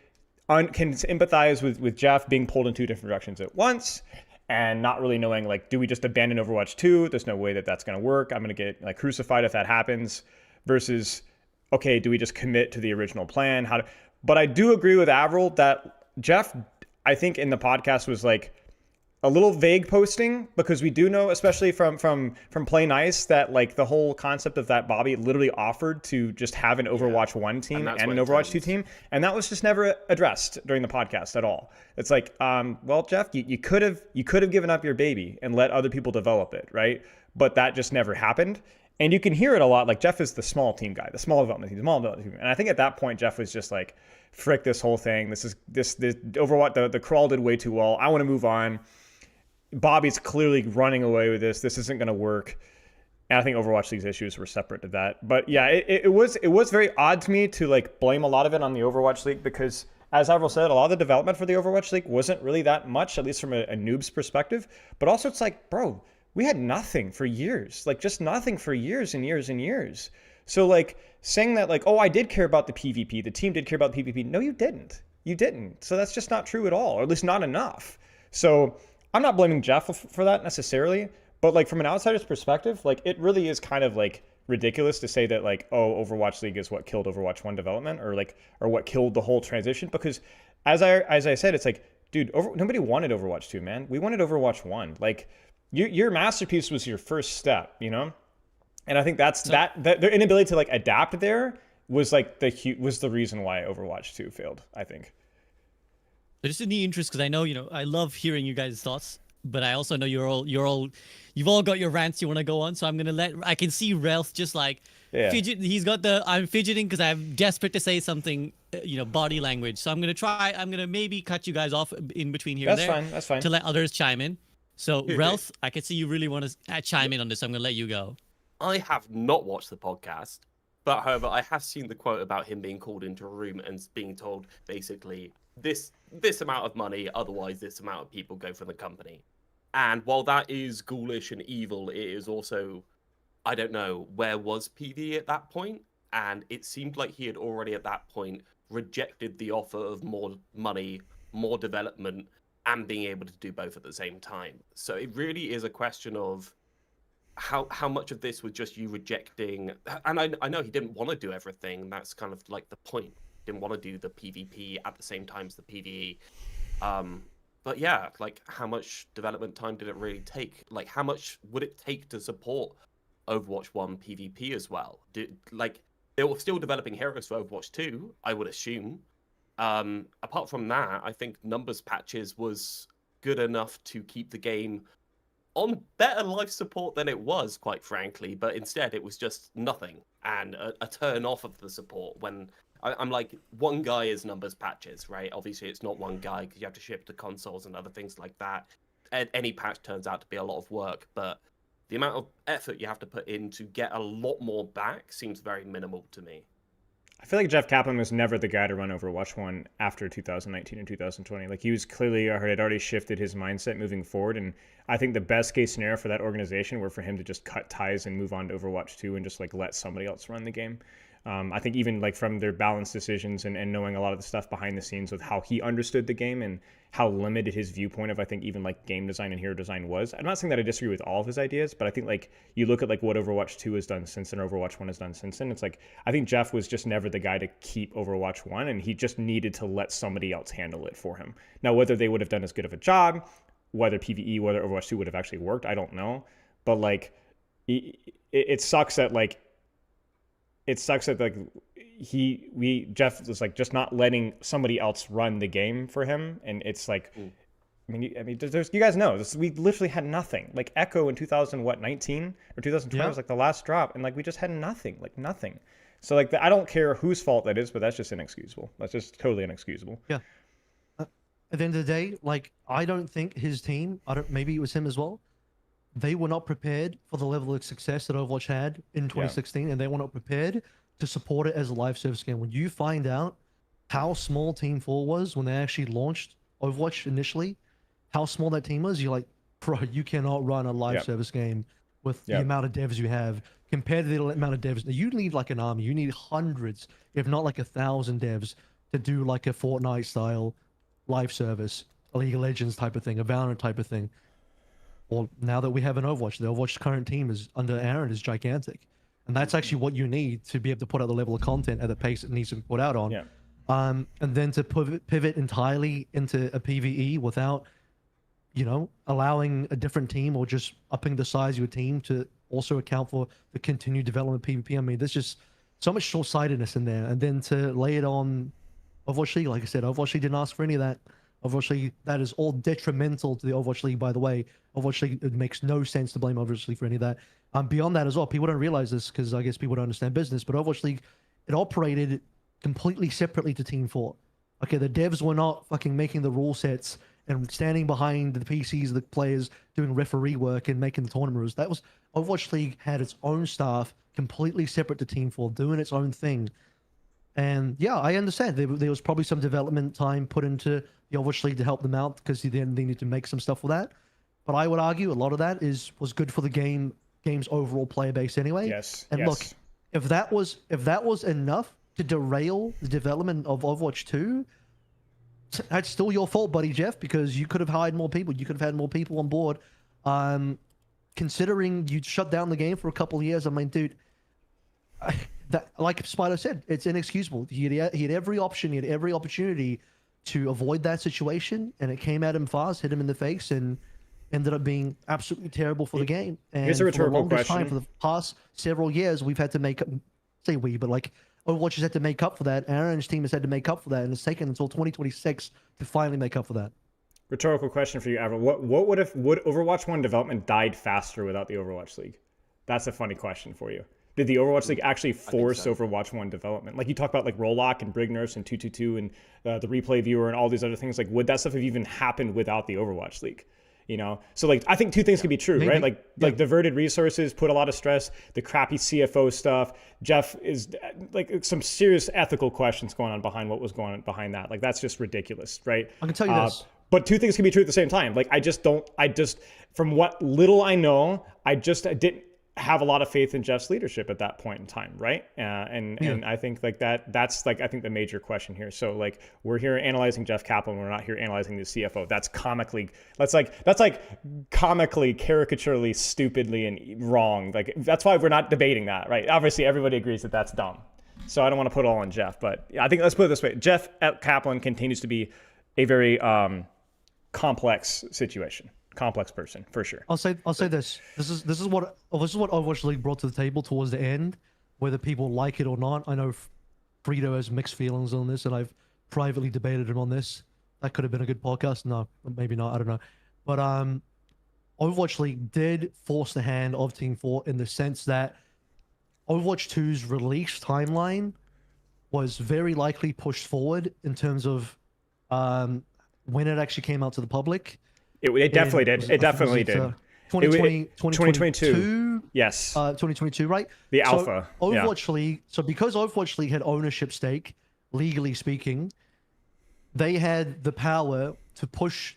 can empathize with Jeff being pulled in 2 different directions at once. And not really knowing, like, do we just abandon Overwatch 2? There's no way that that's going to work. I'm going to get like crucified if that happens. Versus, okay, do we just commit to the original plan? But I do agree with Avril that Jeff, I think in the podcast was like, a little vague posting, because we do know, especially from Play Nice, that like the whole concept of that Bobby literally offered to just have an Overwatch 1 team and an Overwatch 2 team, and that was just never addressed during the podcast at all. It's like, well, Jeff, you could have given up your baby and let other people develop it, right? But that just never happened. And you can hear it a lot. Like, Jeff is the small team guy, the small development team. And I think at that point, Jeff was just like, frick this whole thing. This Overwatch, the crawl did way too well. I want to move on. Bobby's clearly running away with this. This isn't going to work. And I think Overwatch League's issues were separate to that. But yeah, it was very odd to me to like blame a lot of it on the Overwatch League, because as Avril said, a lot of the development for the Overwatch League wasn't really that much, at least from a noob's perspective. But also it's like, bro, we had nothing for years, like just nothing for years and years and years. So like saying that like, oh, I did care about the PvP, the team did care about the PvP. No, you didn't. You didn't. So that's just not true at all, or at least not enough. So I'm not blaming Jeff for that necessarily, but like from an outsider's perspective, like it really is kind of like ridiculous to say that like, oh, Overwatch League is what killed Overwatch 1 development, or what killed the whole transition, because as I said, it's like, dude, nobody wanted Overwatch 2, man. We wanted Overwatch 1. Like your masterpiece was your first step, you know? And I think that their inability to like adapt there was like the reason why Overwatch 2 failed, I think. Just in the interest, because I know, I love hearing you guys' thoughts, but I also know you've all got your rants you want to go on. So I'm gonna I can see Realth just like fidget. He's got I'm fidgeting because I'm desperate to say something, body language. So I'm gonna maybe cut you guys off in between here and there. That's fine. To let others chime in. So Realth, I can see you really want to chime in on this. So I'm gonna let you go. I have not watched the podcast, but however, I have seen the quote about him being called into a room and being told basically this amount of money, otherwise this amount of people go from the company. And while that is ghoulish and evil, it is also, I don't know, where was PvE at that point? And it seemed like he had already at that point rejected the offer of more money, more development, and being able to do both at the same time. So it really is a question of how much of this was just you rejecting, and I know he didn't want to do everything, and that's kind of like the point. Didn't want to do the PvP at the same time as the PvE. But yeah, like how much development time did it really take? Like how much would it take to support Overwatch 1 PvP as well? They were still developing heroes for Overwatch 2, I would assume. Apart from that, I think numbers patches was good enough to keep the game on better life support than it was, quite frankly. But instead, it was just nothing and a turn off of the support when I'm like, one guy is numbers patches, right? Obviously, it's not one guy because you have to ship to consoles and other things like that. And any patch turns out to be a lot of work, but the amount of effort you have to put in to get a lot more back seems very minimal to me. I feel like Jeff Kaplan was never the guy to run Overwatch 1 after 2019 and 2020. Like he was clearly had already shifted his mindset moving forward, and I think the best case scenario for that organization were for him to just cut ties and move on to Overwatch 2 and just like let somebody else run the game. I think even like from their balanced decisions and knowing a lot of the stuff behind the scenes with how he understood the game and how limited his viewpoint of, I think, even like game design and hero design was. I'm not saying that I disagree with all of his ideas, but I think like you look at like what Overwatch 2 has done since and Overwatch 1 has done since then. It's like, I think Jeff was just never the guy to keep Overwatch 1, and he just needed to let somebody else handle it for him. Now, whether they would have done as good of a job, whether PvE, whether Overwatch 2 would have actually worked, I don't know. But like, it sucks that like, Jeff was like just not letting somebody else run the game for him, and it's like, I mean, you guys know we literally had nothing. Like Echo in 2019 or 2020 was like the last drop, and like we just had nothing. So like I don't care whose fault that is, but that's just inexcusable. That's just totally inexcusable. Yeah. At the end of the day, like I don't think his team, maybe it was him as well, they were not prepared for the level of success that Overwatch had in 2016, and they were not prepared to support it as a live service game. When you find out how small Team 4 was when they actually launched Overwatch initially, how small that team was, you're like, bro, you cannot run a live service game with the amount of devs you have compared to the amount of devs. You need like an army. You need hundreds, if not like 1,000 devs to do like a Fortnite style live service, a League of Legends type of thing, a Valorant type of thing. Well, now that we have an Overwatch, the Overwatch current team is under Aaron is gigantic. And that's actually what you need to be able to put out the level of content at the pace it needs to be put out on. And then to pivot entirely into a PvE without you know, allowing a different team or just upping the size of your team to also account for the continued development of PvP. I mean, there's just so much short-sightedness in there. And then to lay it on Overwatch League, like I said, Overwatch League didn't ask for any of that. Overwatch League, that is all detrimental to the Overwatch League, by the way. Overwatch League, it makes no sense to blame Overwatch League for any of that. Beyond that as well, people don't realize this because I guess people don't understand business, but Overwatch League, it operated completely separately to Team 4. Okay, the devs were not fucking making the rule sets and standing behind the PCs, the players, doing referee work and making the tournament rules. That was, Overwatch League had its own staff, completely separate to Team 4, doing its own thing. And yeah, I understand. There was probably some development time put into the Overwatch League to help them out because they needed to make some stuff for that. But I would argue a lot of that was good for the game's overall player base anyway. Yes. And look, if that was enough to derail the development of Overwatch 2, that's still your fault, buddy Jeff, because you could have hired more people. You could have had more people on board. Considering you shut down the game for a couple of years, I mean, dude, that, like Spider said, it's inexcusable. He had every option, he had every opportunity to avoid that situation, and it came at him fast, hit him in the face, and ended up being absolutely terrible for the game. And here's a rhetorical question. For the past several years, we've had to make up, say we, but like Overwatch has had to make up for that. Aaron's team has had to make up for that, and it's taken until 2026 to finally make up for that. Rhetorical question for you, Avril. What would Overwatch 1 development died faster without the Overwatch League? That's a funny question for you. Did the Overwatch League actually force Overwatch 1 development? Like you talk about like Rollock and Brig Nurse and 222 and the replay viewer and all these other things. Like would that stuff have even happened without the Overwatch League? You know, so like I think two things could be true, right? Like diverted resources put a lot of stress. The crappy CFO stuff. Jeff is like some serious ethical questions going on behind what was going on behind that. Like that's just ridiculous, right? I can tell you this. But two things can be true at the same time. Like I just from what little I know, I didn't have a lot of faith in Jeff's leadership at that point in time, right? And I think like that's like I think the major question here. So like we're here analyzing Jeff Kaplan, we're not here analyzing the CFO. That's like comically, caricaturely, stupidly and wrong. Like that's why we're not debating that, right? Obviously everybody agrees that that's dumb. So I don't want to put it all on Jeff, but I think let's put it this way: Jeff Kaplan continues to be a very complex situation. Complex person for sure. I'll say this. This is what Overwatch League brought to the table towards the end, whether people like it or not. I know Frito has mixed feelings on this, and I've privately debated him on this. That could have been a good podcast. No, maybe not. I don't know. But Overwatch League did force the hand of Team 4 in the sense that Overwatch 2's release timeline was very likely pushed forward in terms of when it actually came out to the public. It definitely did. It definitely did. 2022. Yes. 2022, right? The alpha. Overwatch League. So because Overwatch League had ownership stake, legally speaking, they had the power to push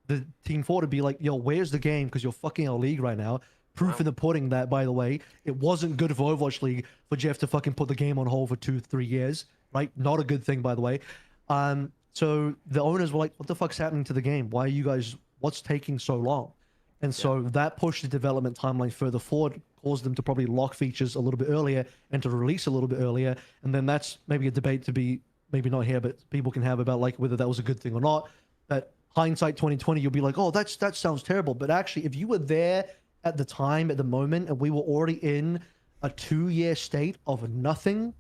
the Team 4 to be like, yo, where's the game? Because you're fucking our league right now. Proof in the pudding that, by the way, it wasn't good for Overwatch League for Jeff to fucking put the game on hold for 2-3 years, right? Not a good thing, by the way. So the owners were like, what the fuck's happening to the game? Why are you guys... What's taking so long? And so that pushed the development timeline further forward, caused them to probably lock features a little bit earlier and to release a little bit earlier. And then that's maybe a debate to be maybe not here, but people can have about like whether that was a good thing or not. But hindsight 2020, you'll be like, oh, that sounds terrible. But actually, if you were there at the time, at the moment, and we were already in a 2-year state of nothing,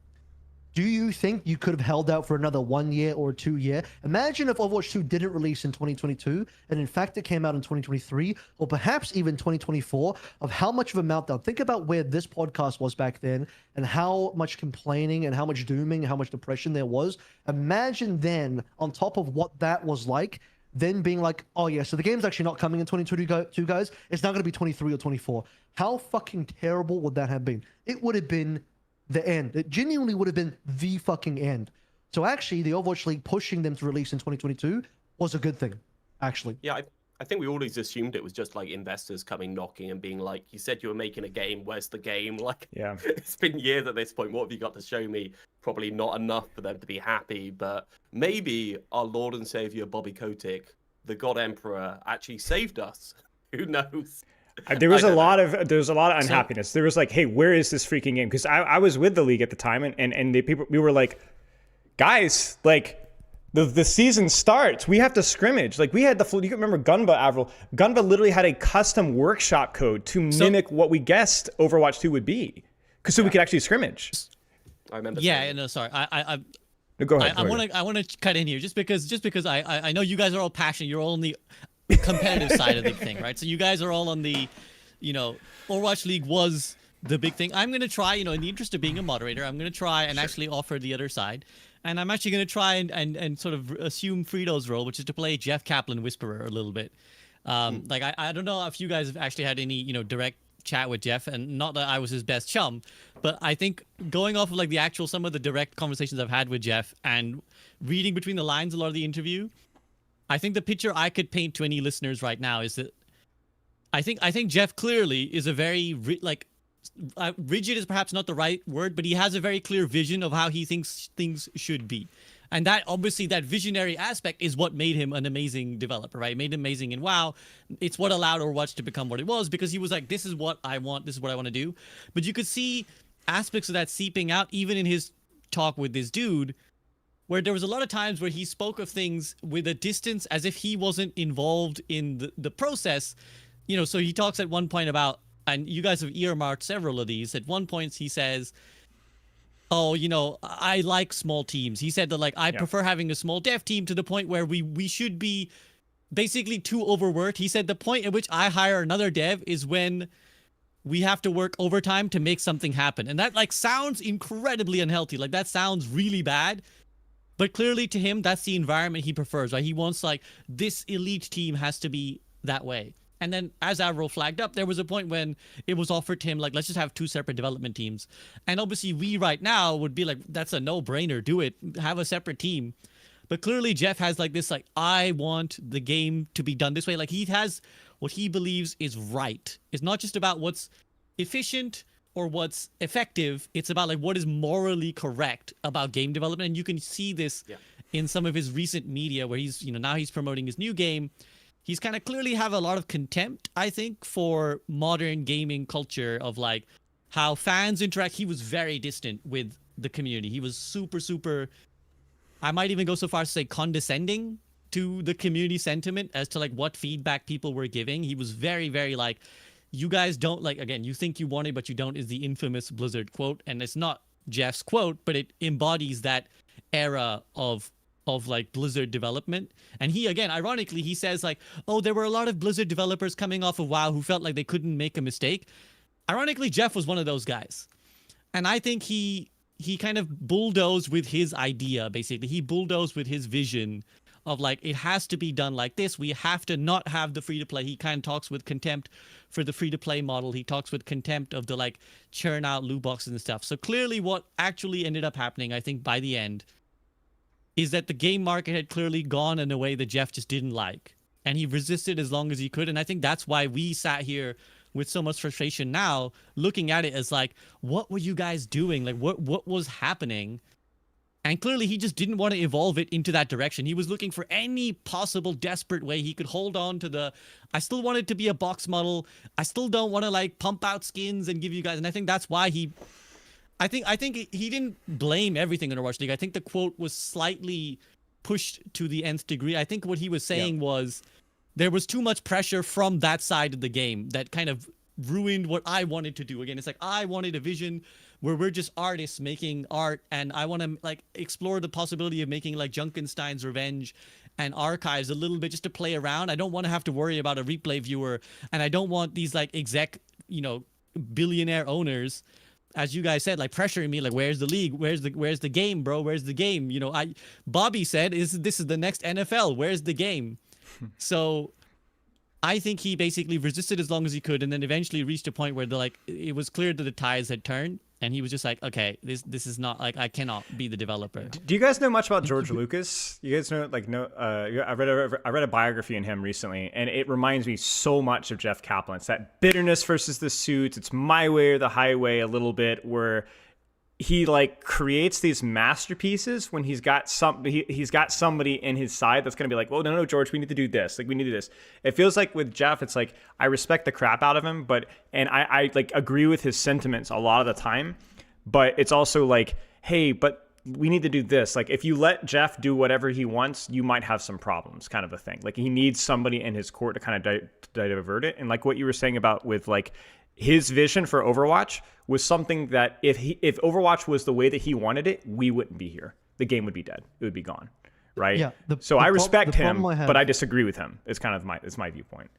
do you think you could have held out for another 1 year or 2 year? Imagine if Overwatch 2 didn't release in 2022, and in fact it came out in 2023, or perhaps even 2024, of how much of a meltdown. Think about where this podcast was back then, and how much complaining, and how much dooming, how much depression there was. Imagine then, on top of what that was like, then being like, oh yeah, so the game's actually not coming in 2022, guys. It's now going to be 23 or 24. How fucking terrible would that have been? It would have been the end. It genuinely would have been the fucking end. So actually, the Overwatch League pushing them to release in 2022 was a good thing, actually. Yeah, I think we always assumed it was just like investors coming knocking and being like, you said you were making a game, where's the game? Like, yeah, it's been years at this point. What have you got to show me? Probably not enough for them to be happy, but maybe our Lord and Savior Bobby Kotick, the God Emperor, actually saved us. Who knows? There was a lot of unhappiness. There was like, hey, where is this freaking game? Because I was with the league at the time, and the people, we were like, guys, like The season starts. We have to scrimmage. Like we had you can remember Gunva, Avril. Gunva literally had a custom workshop code to mimic what we guessed Overwatch 2 would be, so we could actually scrimmage. I remember. Yeah, no, sorry. No, go ahead. I want to cut in here just because I know you guys are all passionate. You're all on the competitive side of the thing, right? So you guys are all on the, Overwatch League was the big thing. I'm gonna try, in the interest of being a moderator, I'm gonna try and actually offer the other side. And I'm actually going to try and sort of assume Frito's role, which is to play Jeff Kaplan Whisperer a little bit. Like, I don't know if you guys have actually had any, direct chat with Jeff, and not that I was his best chum, but I think going off of like some of the direct conversations I've had with Jeff and reading between the lines a lot of the interview, I think the picture I could paint to any listeners right now is that I think Jeff clearly is a very rigid is perhaps not the right word, but he has a very clear vision of how he thinks things should be. And that obviously that visionary aspect is what made him an amazing developer, right? Made him amazing in WoW. It's what allowed Overwatch to become what it was, because he was like, this is what I want, this is what I want to do. But you could see aspects of that seeping out even in his talk with this dude, where there was a lot of times where he spoke of things with a distance as if he wasn't involved in the process. So he talks at one point about, and you guys have earmarked several of these. At one point, he says, oh, I like small teams. He said that, I prefer having a small dev team to the point where we should be basically too overworked. He said the point at which I hire another dev is when we have to work overtime to make something happen. And that, sounds incredibly unhealthy. That sounds really bad. But clearly to him, that's the environment he prefers, right? He wants, this elite team has to be that way. And then, as Avril flagged up, there was a point when it was offered to him, let's just have 2 separate development teams. And obviously, we right now would be like, that's a no-brainer. Do it. Have a separate team. But clearly, Jeff has this, I want the game to be done this way. He has what he believes is right. It's not just about what's efficient or what's effective. It's about, what is morally correct about game development. And you can see this in some of his recent media where he's, now he's promoting his new game. He's kind of clearly have a lot of contempt, I think, for modern gaming culture of how fans interact. He was very distant with the community. He was super, super, I might even go so far as to say condescending to the community sentiment as to what feedback people were giving. He was very, very you guys don't again, you think you want it, but you don't is the infamous Blizzard quote. And it's not Jeff's quote, but it embodies that era of Blizzard development. And he, again, ironically, he says oh, there were a lot of Blizzard developers coming off of WoW who felt like they couldn't make a mistake. Ironically, Jeff was one of those guys. And I think he kind of bulldozed with his idea, basically. He bulldozed with his vision of it has to be done like this. We have to not have the free-to-play. He kind of talks with contempt for the free-to-play model. He talks with contempt of the churn out loot boxes and stuff. So clearly what actually ended up happening, I think, by the end, is that the game market had clearly gone in a way that Jeff just didn't like. And he resisted as long as he could. And I think that's why we sat here with so much frustration now, looking at it as what were you guys doing? What was happening? And clearly he just didn't want to evolve it into that direction. He was looking for any possible desperate way he could hold on to I still want it to be a box model. I still don't want to pump out skins and give you guys. And I think that's why I think he didn't blame everything on Overwatch League. I think the quote was slightly pushed to the nth degree. I think what he was saying was there was too much pressure from that side of the game that kind of ruined what I wanted to do. Again, it's I wanted a vision where we're just artists making art, and I want to explore the possibility of making Junkenstein's Revenge and Archives a little bit just to play around. I don't want to have to worry about a replay viewer, and I don't want these exec, billionaire owners, as you guys said, pressuring me, where's the league? Where's the game, bro? Where's the game? Bobby said, this is the next NFL. Where's the game? So I think he basically resisted as long as he could, and then eventually reached a point where it was clear that the tides had turned, and he was just okay, this is not I cannot be the developer. Do you guys know much about George Lucas? You guys know I read a biography on him recently, and it reminds me so much of Jeff Kaplan. It's that bitterness versus the suits. It's my way or the highway a little bit, where he creates these masterpieces when he's got somebody in his side that's gonna be well, no, George, we need to do this. We need to do this. It feels with Jeff, it's I respect the crap out of him, and I agree with his sentiments a lot of the time, but it's also hey, but we need to do this. Like, if you let Jeff do whatever he wants, you might have some problems, kind of a thing. Like, he needs somebody in his court to kind of divert it. And like what you were saying about with like his vision for Overwatch was something that if Overwatch was the way that he wanted it, we wouldn't be here. The game would be dead. It would be gone. Right. Yeah. So I respect him, but I disagree with him. It's kind of my viewpoint.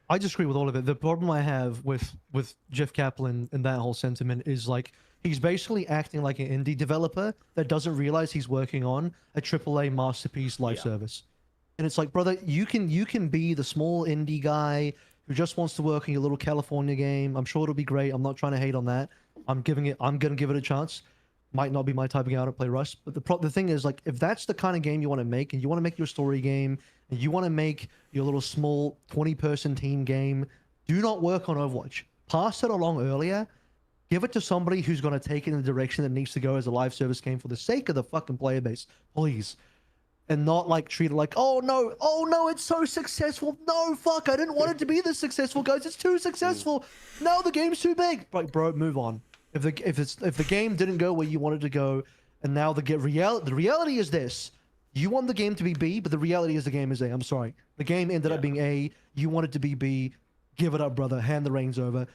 I disagree with all of it. The problem I have with Jeff Kaplan and that whole sentiment is like he's basically acting like an indie developer that doesn't realize he's working on a AAA masterpiece live service. And it's like, brother, you can be the small indie guy who just wants to work on your little California game. I'm sure it'll be great. I'm not trying to hate on that. I'm gonna give it a chance. Might not be my type of game to play Rust, but the thing is, like, if that's the kind of game you want to make, and you want to make your story game, and you want to make your little small 20-person team game, do not work on Overwatch. Pass it along earlier. Give it to somebody who's going to take it in the direction that needs to go as a live service game for the sake of the fucking player base, please. And not like treat it like, oh no, it's so successful. No, fuck, I didn't want it to be this successful, guys. It's too successful. Now the game's too big. Like, bro, move on. If the game didn't go where you wanted to go, and now the reality is this: you want the game to be B, but the reality is the game is A. I'm sorry, the game ended up being A. You want it to be B. Give it up, brother. Hand the reins over.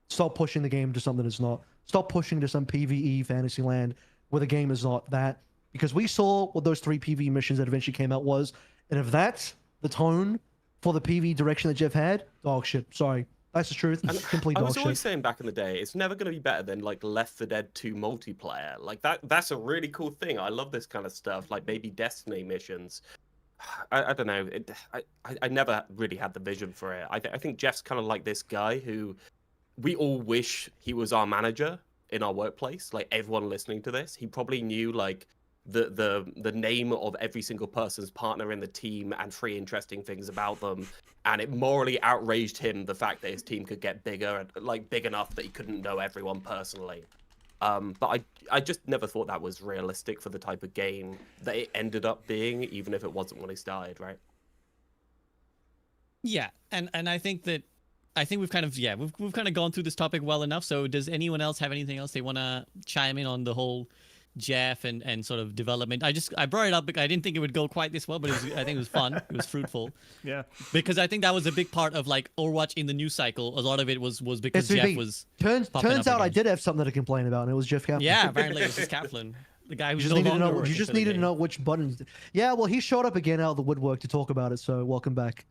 Stop pushing the game to something it's not. Stop pushing to some PvE fantasy land where the game is not that. Because we saw what those 3 PvE missions that eventually came out was, and if that's the tone for the PvE direction that Jeff had, dog shit. Sorry. That's the truth. Complete I was bullshit. always saying back in the day, it's never going to be better than like Left 4 Dead 2 multiplayer. Like that's a really cool thing. I love this kind of stuff. Like maybe Destiny missions. I don't know. I never really had the vision for it. I think Jeff's kind of like this guy who we all wish he was our manager in our workplace. Like everyone listening to this, he probably knew like the name of every single person's partner in the team and 3 interesting things about them, and it morally outraged him the fact that his team could get bigger and like big enough that he couldn't know everyone personally. But I just never thought that was realistic for the type of game that it ended up being, even if it wasn't when he started, right? Yeah, and I think we've kind of we've kind of gone through this topic well enough. So does anyone else have anything else they want to chime in on the whole Jeff and sort of development? I brought it up because I didn't think it would go quite this well, but I think it was fun. It was fruitful. Yeah. Because I think that was a big part of like Overwatch in the news cycle. A lot of it was because Jeff was. Turns out I did have something to complain about, and it was Jeff Kaplan. Yeah, apparently it was just Kaplan, the guy who you just needed to know which buttons. Yeah, well, he showed up again out of the woodwork to talk about it. So welcome back.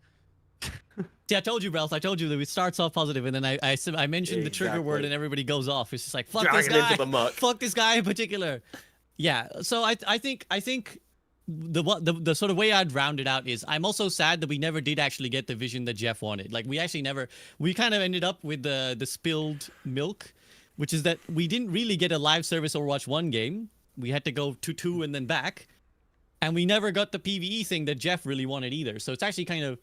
See, I told you, Realth. I told you that it starts off positive, and then I mentioned the trigger word, and everybody goes off. It's just like fuck this guy, fuck this guy in particular. Yeah. So I think the sort of way I'd round it out is I'm also sad that we never did actually get the vision that Jeff wanted. Like we kind of ended up with the spilled milk, which is that we didn't really get a live service Overwatch 1 game. We had to go to 2 and then back, and we never got the PvE thing that Jeff really wanted either. So it's actually kind of.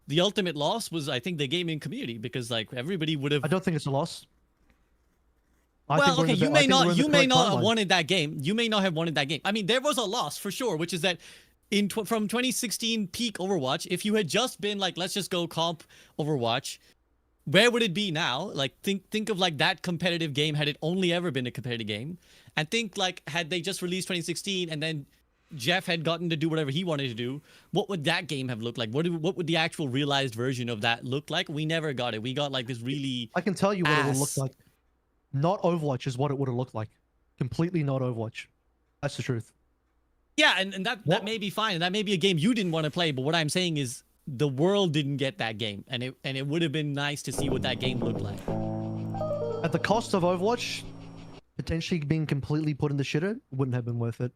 The ultimate loss was, I think, the gaming community, because like everybody would have. I don't think it's a loss. Well, okay, you may not have wanted that game. You may not have wanted that game. I mean, there was a loss for sure, which is that from 2016 peak Overwatch, if you had just been like, let's just go comp Overwatch, where would it be now? Like think of like that competitive game had it only ever been a competitive game, and think like had they just released 2016 and then Jeff had gotten to do whatever he wanted to do, what would that game have looked like? What would the actual realized version of that look like? We never got it. We got like this really. I can tell you what it would look like. Not Overwatch is what it would have looked like. Completely not Overwatch. That's the truth. Yeah, and that may be fine, and that may be a game you didn't want to play. But what I'm saying is the world didn't get that game, and it would have been nice to see what that game looked like. At the cost of Overwatch potentially being completely put in the shitter, wouldn't have been worth it.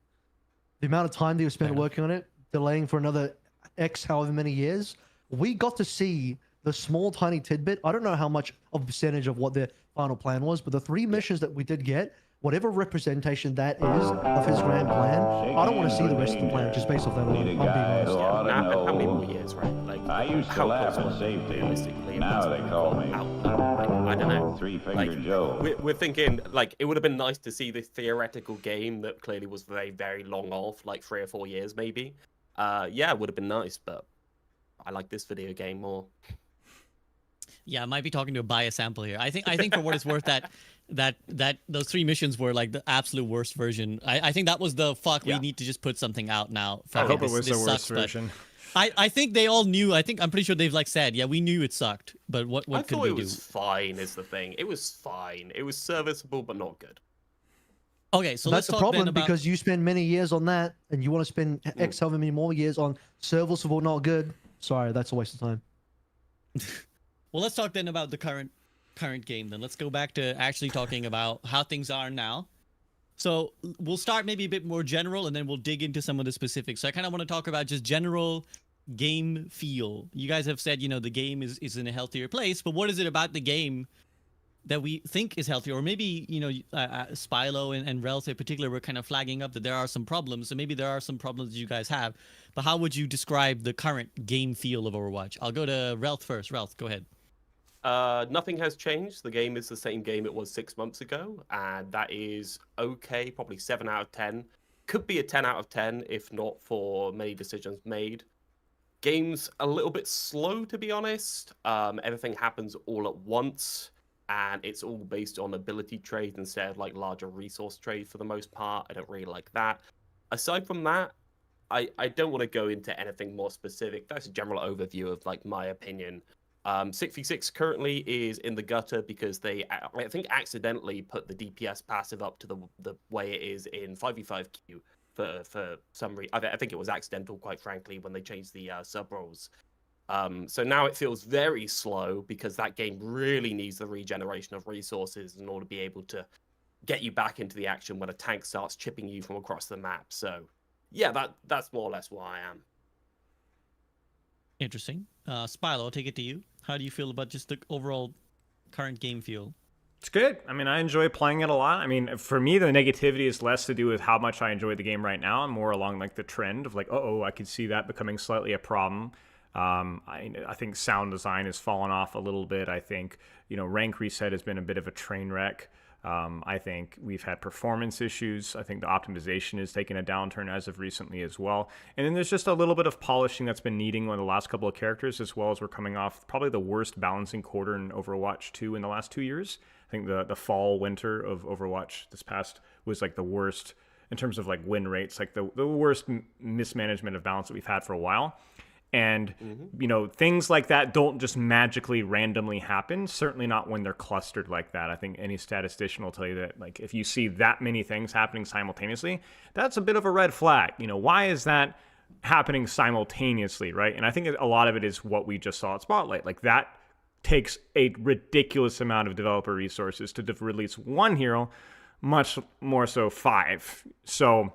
The amount of time they were spent working on it, delaying for another X however many years, we got to see the small tiny tidbit. I don't know how much of a percentage of what their final plan was, but the 3 missions that we did get, whatever representation that is of his grand plan, I don't want to see the rest of the plan just based off that alone. I'm being honest. How many more years, right? Like, I used to laugh at safety. Now they call me I don't know. Three-Finger Joe. We're thinking like it would have been nice to see this theoretical game that clearly was very, very long off, like 3 or 4 years maybe. Yeah, it would have been nice, but I like this video game more. Yeah, I might be talking to a bias sample here. I think for what it's worth, that those 3 missions were like the absolute worst version. I think that was the fuck. We need to just put something out now. I hope it was this the worst sucks, version. I think they all knew. I'm pretty sure they've like said, yeah, we knew it sucked, but what I could thought we it do? was fine. Is the thing. It was fine. It was serviceable, but not good. Okay, so that's let's the talk problem then about... because you spend many years on that, and you want to spend X however many more years on serviceable, not good. Sorry, that's a waste of time. Well, let's talk then about the current game. Then let's go back to actually talking about how things are now. So we'll start maybe a bit more general, and then we'll dig into some of the specifics. So I kind of want to talk about just general game feel. You guys have said, the game is in a healthier place, but what is it about the game that we think is healthier? Or maybe, Spilo and Realth in particular were kind of flagging up that there are some problems. So maybe there are some problems you guys have. But how would you describe the current game feel of Overwatch? I'll go to Realth first. Realth, go ahead. Nothing has changed. The game is the same game it was 6 months ago, and that is okay. Probably 7 out of 10. Could be a 10 out of 10 if not for many decisions made. Game's a little bit slow, to be honest. Everything happens all at once, and it's all based on ability trade instead of like larger resource trade for the most part. I don't really like that. Aside from that, I don't want to go into anything more specific. That's a general overview of like my opinion. 6v6 currently is in the gutter because they, I think, accidentally put the DPS passive up to the way it is in 5v5Q for some reason. I think it was accidental, quite frankly, when they changed the sub roles. So now it feels very slow because that game really needs the regeneration of resources in order to be able to get you back into the action when a tank starts chipping you from across the map. So yeah, that's more or less where I am. Interesting. Spilo, I'll take it to you. How do you feel about just the overall current game feel? It's good. I mean, I enjoy playing it a lot. I mean, for me, the negativity is less to do with how much I enjoy the game right now and more along like the trend of like, I could see that becoming slightly a problem. I think sound design has fallen off a little bit. I think, rank reset has been a bit of a train wreck. I think we've had performance issues. I think the optimization has taken a downturn as of recently as well. And then there's just a little bit of polishing that's been needing on the last couple of characters, as well as we're coming off probably the worst balancing quarter in Overwatch 2 in the last 2 years. I think the fall winter of Overwatch this past was like the worst in terms of like win rates, like the worst mismanagement of balance that we've had for a while. And, things like that don't just magically randomly happen, certainly not when they're clustered like that. I think any statistician will tell you that, like, if you see that many things happening simultaneously, that's a bit of a red flag. Why is that happening simultaneously, right? And I think a lot of it is what we just saw at Spotlight. Like, that takes a ridiculous amount of developer resources to release one hero, much more so 5. So,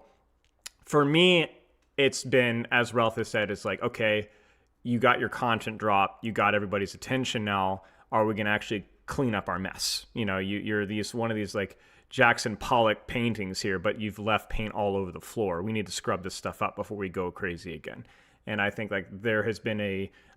for me, it's been, as Realth has said, it's like, okay, you got your content drop, you got everybody's attention now. Are we going to actually clean up our mess? You're one of these like Jackson Pollock paintings here, but you've left paint all over the floor. We need to scrub this stuff up before we go crazy again. And I think like there has been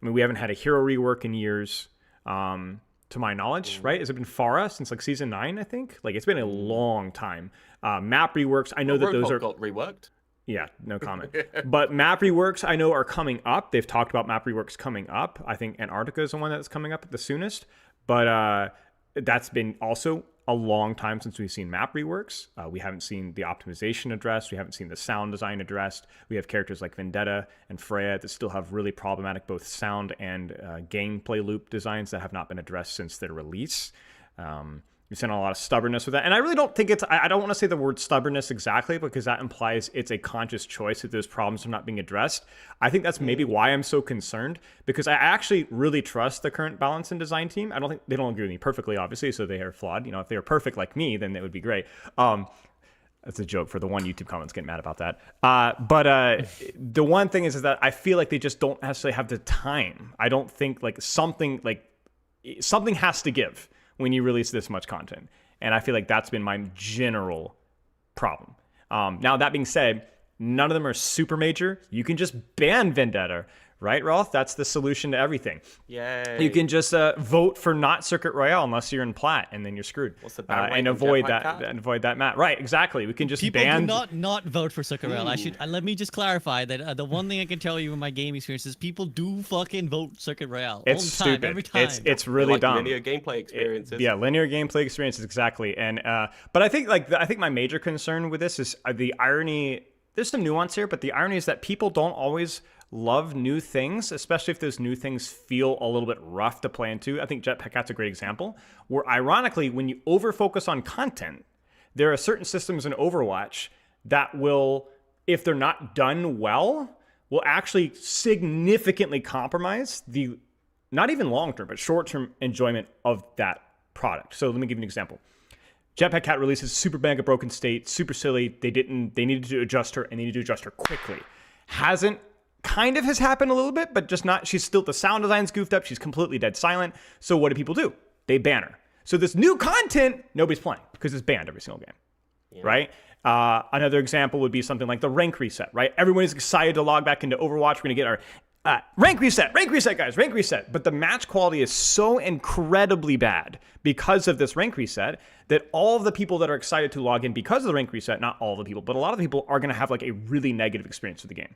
we haven't had a hero rework in years, to my knowledge, right? Has it been Pharah since like season 9, I think? Like it's been a long time. Map reworks, I know that those are got reworked. Yeah, no comment. But map reworks, I know, are coming up. They've talked about map reworks coming up. I think Antarctica is the one that's coming up at the soonest. But that's been also a long time since we've seen map reworks. We haven't seen the optimization addressed. We haven't seen the sound design addressed. We have characters like Vendetta and Freya that still have really problematic both sound and gameplay loop designs that have not been addressed since their release. We've seen a lot of stubbornness with that. And I really don't think I don't want to say the word stubbornness exactly because that implies it's a conscious choice that those problems are not being addressed. I think that's maybe why I'm so concerned because I actually really trust the current balance and design team. I don't think they don't agree with me perfectly, obviously, so they are flawed. If they were perfect like me, then that would be great. That's a joke for the one YouTube comments getting mad about that. But the one thing is that I feel like they just don't necessarily have the time. I don't think something has to give when you release this much content. And I feel like that's been my general problem. Now, that being said, none of them are super major. You can just ban Vendetta, right, Realth? That's the solution to everything. Yay. You can just vote for not Circuit Royale unless you're in Plat, and then you're screwed. What's the ban rate and on avoid Jetpack that Cat? and avoid that map. Right, exactly. We can just People ban. do not vote for Circuit Rail. I should let me just clarify that the one thing I can tell you in my game experience is people do fucking vote Circuit Royale. It's all the time, stupid. every time. It's really like dumb. linear gameplay experiences. Yeah, linear gameplay experiences exactly. And but I think I think my major concern with this is the irony. There's some nuance here, but the irony is that people don't always love new things, especially if those new things feel a little bit rough to play into. I think Jetpack Cat's a great example, where ironically, when you over-focus on content, there are certain systems in Overwatch that will, if they're not done well, will actually significantly compromise the, not even long-term, but short-term enjoyment of that product. So let me give you an example. Jetpack Cat releases super mega broken state, super silly. They needed to adjust her, and they needed to adjust her quickly. Kind of has happened a little bit, but just not. She's still, the sound design's goofed up. She's completely dead silent. So what do people do? They ban her. So this new content, nobody's playing because it's banned every single game, right? Another example would be something like the rank reset, right? Everyone is excited to log back into Overwatch. We're gonna get our rank reset, guys, rank reset. But the match quality is so incredibly bad because of this rank reset that all of the people that are excited to log in because of the rank reset, not all the people, but a lot of the people are going to have like a really negative experience with the game.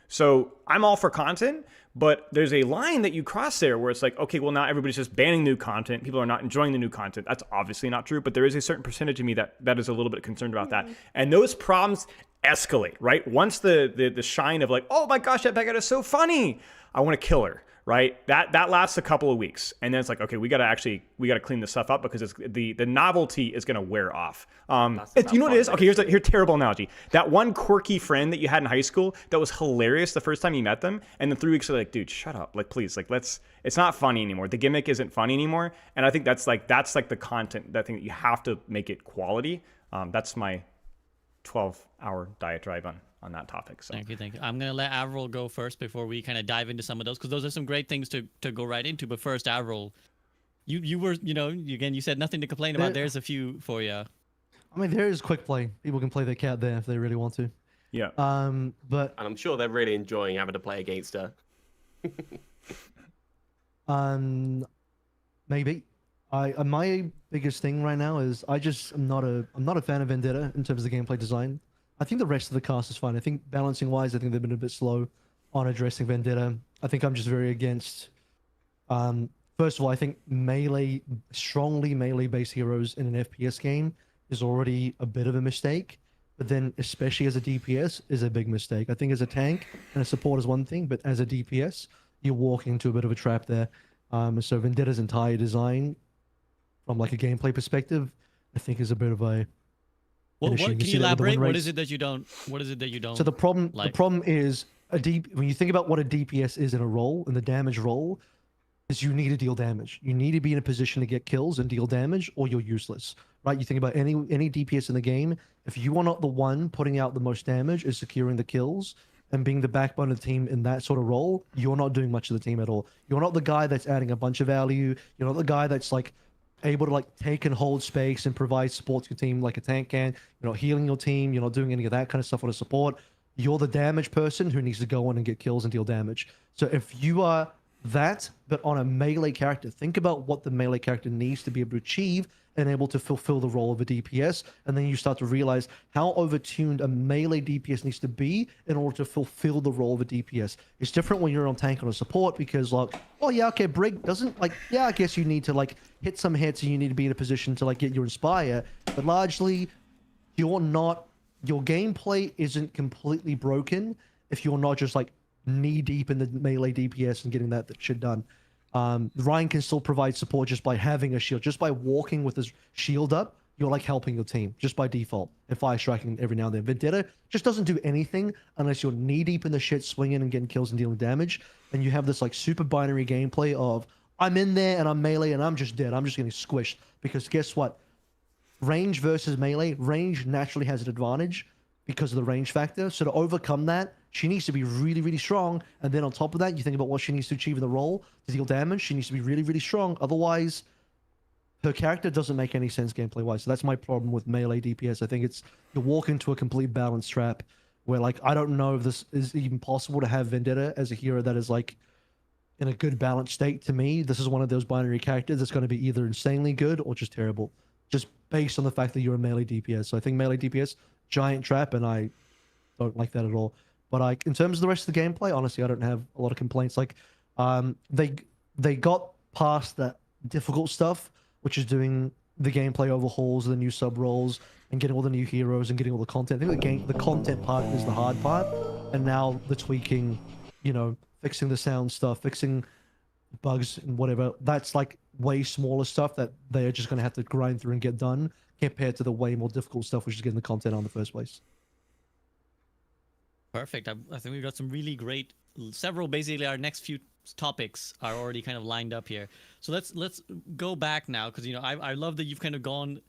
So I'm all for content, but there's a line that you cross there where it's like, okay, well now everybody's just banning new content. People are not enjoying the new content. That's obviously not true, but there is a certain percentage of me that is a little bit concerned about that. And those problems escalate, right? Once the shine of like, oh my gosh, that Becca is so funny, I want to kill her, right? That lasts a couple of weeks, and then it's like, okay, we gotta clean this stuff up because it's the novelty is gonna wear off. You know what it is? Okay, here's a terrible analogy. That one quirky friend that you had in high school that was hilarious the first time you met them, and then 3 weeks later, like, dude, shut up, like please, like it's not funny anymore. The gimmick isn't funny anymore, and I think that's the content, that thing that you have to make it quality. That's my 12-hour diatribe on that topic. So Thank you. I'm gonna let Avril go first before we kind of dive into some of those, because those are some great things to go right into. But first, Avril, you were, again, you said nothing to complain about. There's a few for you. I mean, there is quick play. People can play their cat there if they really want to. Yeah. But and I'm sure they're really enjoying having to play against her. Maybe. My biggest thing right now is I'm not a fan of Vendetta in terms of the gameplay design. I think the rest of the cast is fine. I think balancing wise, I think they've been a bit slow on addressing Vendetta. I think I'm just very against. First of all, I think strongly melee based heroes in an FPS game is already a bit of a mistake. But then, especially as a DPS, is a big mistake. I think as a tank and a support is one thing, but as a DPS, you're walking into a bit of a trap there. So Vendetta's entire design, from like a gameplay perspective, I think is a bit of a. Can you elaborate? What is it that you don't? So the problem is when you think about what a DPS is in a role, in the damage role, is you need to deal damage. You need to be in a position to get kills and deal damage, or you're useless, right? You think about any DPS in the game. If you are not the one putting out the most damage, is securing the kills and being the backbone of the team in that sort of role, you're not doing much of the team at all. You're not the guy that's adding a bunch of value. You're not the guy that's like able to like take and hold space and provide support to your team like a tank can. You're not healing your team. You're not doing any of that kind of stuff on a support. You're the damage person who needs to go on and get kills and deal damage. So if you are that, but on a melee character, think about what the melee character needs to be able to achieve and able to fulfill the role of a DPS. And then you start to realize how overtuned a melee DPS needs to be in order to fulfill the role of a DPS. It's different when you're on tank on a support because like, oh yeah, okay, Brig doesn't like, yeah, I guess you need to like hit some hits and you need to be in a position to like get your Inspire. But largely, your gameplay isn't completely broken if you're not just like knee deep in the melee DPS and getting that shit done. Ryan can still provide support just by having a shield, just by walking with his shield up. You're like helping your team just by default and fire striking every now and then. Vendetta just doesn't do anything unless you're knee deep in the shit, swinging and getting kills and dealing damage. And you have this like super binary gameplay of I'm in there and I'm melee and I'm just dead. I'm just getting squished because guess what? Range versus melee, range naturally has an advantage because of the range factor. So to overcome that, she needs to be really, really strong. And then on top of that, you think about what she needs to achieve in the role to deal damage. She needs to be really, really strong. Otherwise, her character doesn't make any sense gameplay-wise. So that's my problem with melee DPS. I think you're walking into a complete balance trap where like I don't know if this is even possible to have Vendetta as a hero that is like in a good balanced state. To me, this is one of those binary characters that's going to be either insanely good or just terrible, just based on the fact that you're a melee DPS. So I think melee DPS, giant trap, and I don't like that at all. But in terms of the rest of the gameplay, honestly, I don't have a lot of complaints. Like, they got past that difficult stuff, which is doing the gameplay overhauls, the new sub roles, and getting all the new heroes and getting all the content. I think the content part is the hard part, and now the tweaking, you know, fixing the sound stuff, fixing bugs and whatever. That's like way smaller stuff that they are just going to have to grind through and get done, compared to the way more difficult stuff, which is getting the content on in the first place. Perfect. I think we've got some really great, several, basically our next few topics are already kind of lined up here. So let's go back now, because, you know, I love that you've kind of gone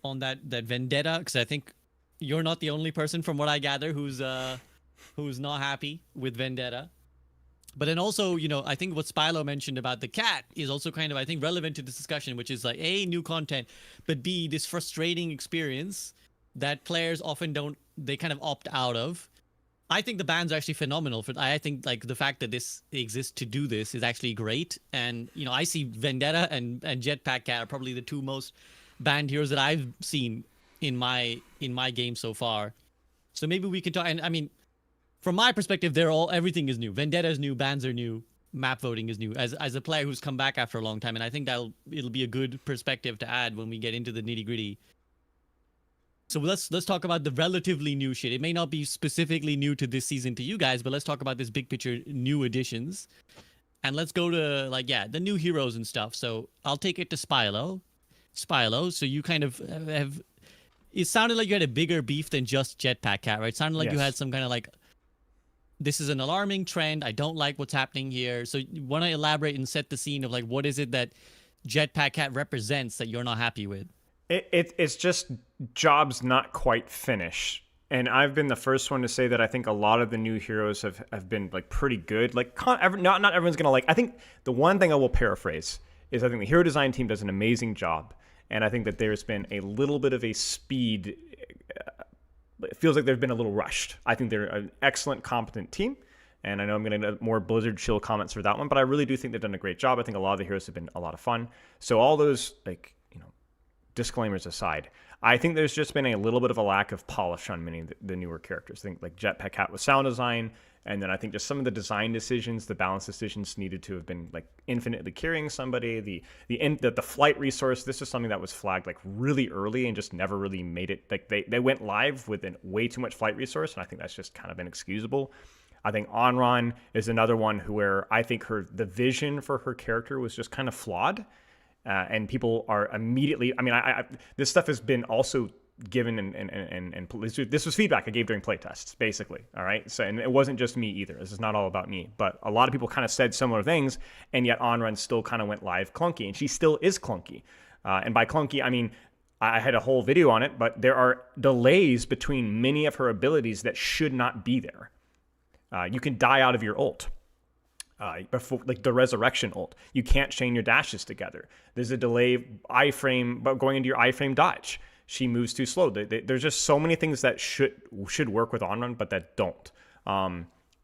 on that vendetta, because I think you're not the only person, from what I gather, who's not happy with vendetta. But then also, you know, I think what Spilo mentioned about the cat is also kind of, I think, relevant to this discussion, which is like, A, new content, but B, this frustrating experience that players often they kind of opt out of. I think the bans are actually phenomenal. I think like the fact that this exists to do this is actually great. And, you know, I see Vendetta and Jetpack Cat are probably the two most banned heroes that I've seen in my game so far. So maybe we can talk. And I mean, from my perspective, everything is new. Vendetta is new, bans are new, map voting is new. As a player who's come back after a long time, and I think it'll be a good perspective to add when we get into the nitty gritty. So let's talk about the relatively new shit. It may not be specifically new to this season to you guys, but let's talk about this big picture new additions. And let's go to the new heroes and stuff. So I'll take it to Spilo. So you kind of have, it sounded like you had a bigger beef than just Jetpack Cat, right? It sounded like you had some kind of like, this is an alarming trend. I don't like what's happening here. So you want to elaborate and set the scene of like, what is it that Jetpack Cat represents that you're not happy with? It's just jobs not quite finished. And I've been the first one to say that I think a lot of the new heroes have been like pretty good. Like not everyone's going to like, I think the one thing I will paraphrase is I think the hero design team does an amazing job. And I think that there's been a little bit of a speed. It feels like they've been a little rushed. I think they're an excellent, competent team. And I know I'm going to get more Blizzard chill comments for that one, but I really do think they've done a great job. I think a lot of the heroes have been a lot of fun. So all those disclaimers aside, I think there's just been a little bit of a lack of polish on many of the newer characters. I think like Jetpack Cat with sound design, and then I think just some of the design decisions, the balance decisions needed to have been like infinitely carrying somebody. The flight resource, this is something that was flagged like really early and just never really made it. Like they went live with way too much flight resource, and I think that's just kind of inexcusable. I think Onron is another one where I think the vision for her character was just kind of flawed. And people are immediately, I mean, this stuff has been also given and this was feedback I gave during playtests, basically. All right. So, and it wasn't just me either. This is not all about me, but a lot of people kind of said similar things, and yet Onrun still kind of went live clunky, and she still is clunky. And by clunky, I mean, I had a whole video on it, but there are delays between many of her abilities that should not be there. You can die out of your ult. Before, like the resurrection ult, you can't chain your dashes together. There's a delay iframe, but going into your iframe dodge, she moves too slow. There's just so many things that should work with Onrun, but that don't.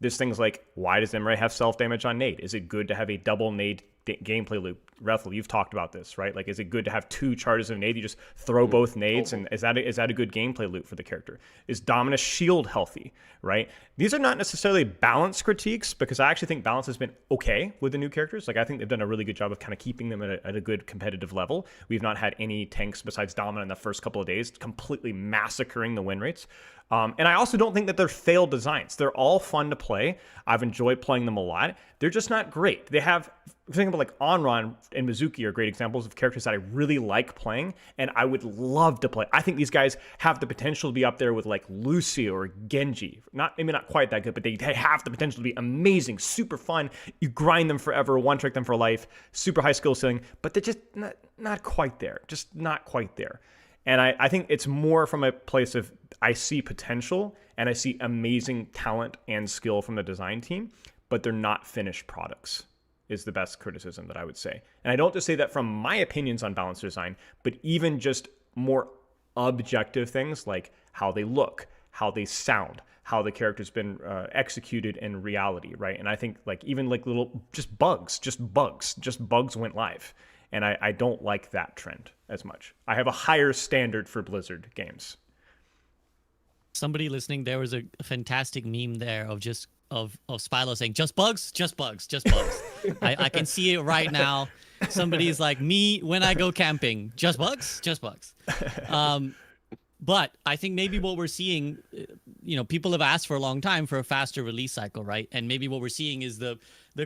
There's things like, why does Emre have self damage on nade? Is it good to have a double nade gameplay loop? Realth, you've talked about this, right? Like, is it good to have two charges of nade? You just throw both nades, and is that a good gameplay loop for the character? Is Dominus shield healthy, right? These are not necessarily balanced critiques, because I actually think balance has been okay with the new characters. Like, I think they've done a really good job of kind of keeping them at a good competitive level. We've not had any tanks besides Domina in the first couple of days completely massacring the win rates. And I also don't think that they're failed designs. They're all fun to play. I've enjoyed playing them a lot. They're just not great. They have, think about like Onron and Mizuki are great examples of characters that I really like playing, and I would love to play. I think these guys have the potential to be up there with like Lucio or Genji. Maybe not quite that good, but they have the potential to be amazing, super fun. You grind them forever, one-trick them for life, super high skill ceiling, but they're just not quite there. Just not quite there. And I think it's more from a place of I see potential and I see amazing talent and skill from the design team, but they're not finished products is the best criticism that I would say. And I don't just say that from my opinions on balanced design, but even just more objective things like how they look, how they sound, how the character's been executed in reality, right? And I think like even like little just bugs went live. And I don't like that trend as much. I have a higher standard for Blizzard games. Somebody listening, there was a fantastic meme there of just of Spylo saying just bugs, just bugs, just bugs. I can see it right now. Somebody's like me when I go camping, just bugs, just bugs. But I think maybe what we're seeing, people have asked for a long time for a faster release cycle, right? And maybe what we're seeing is the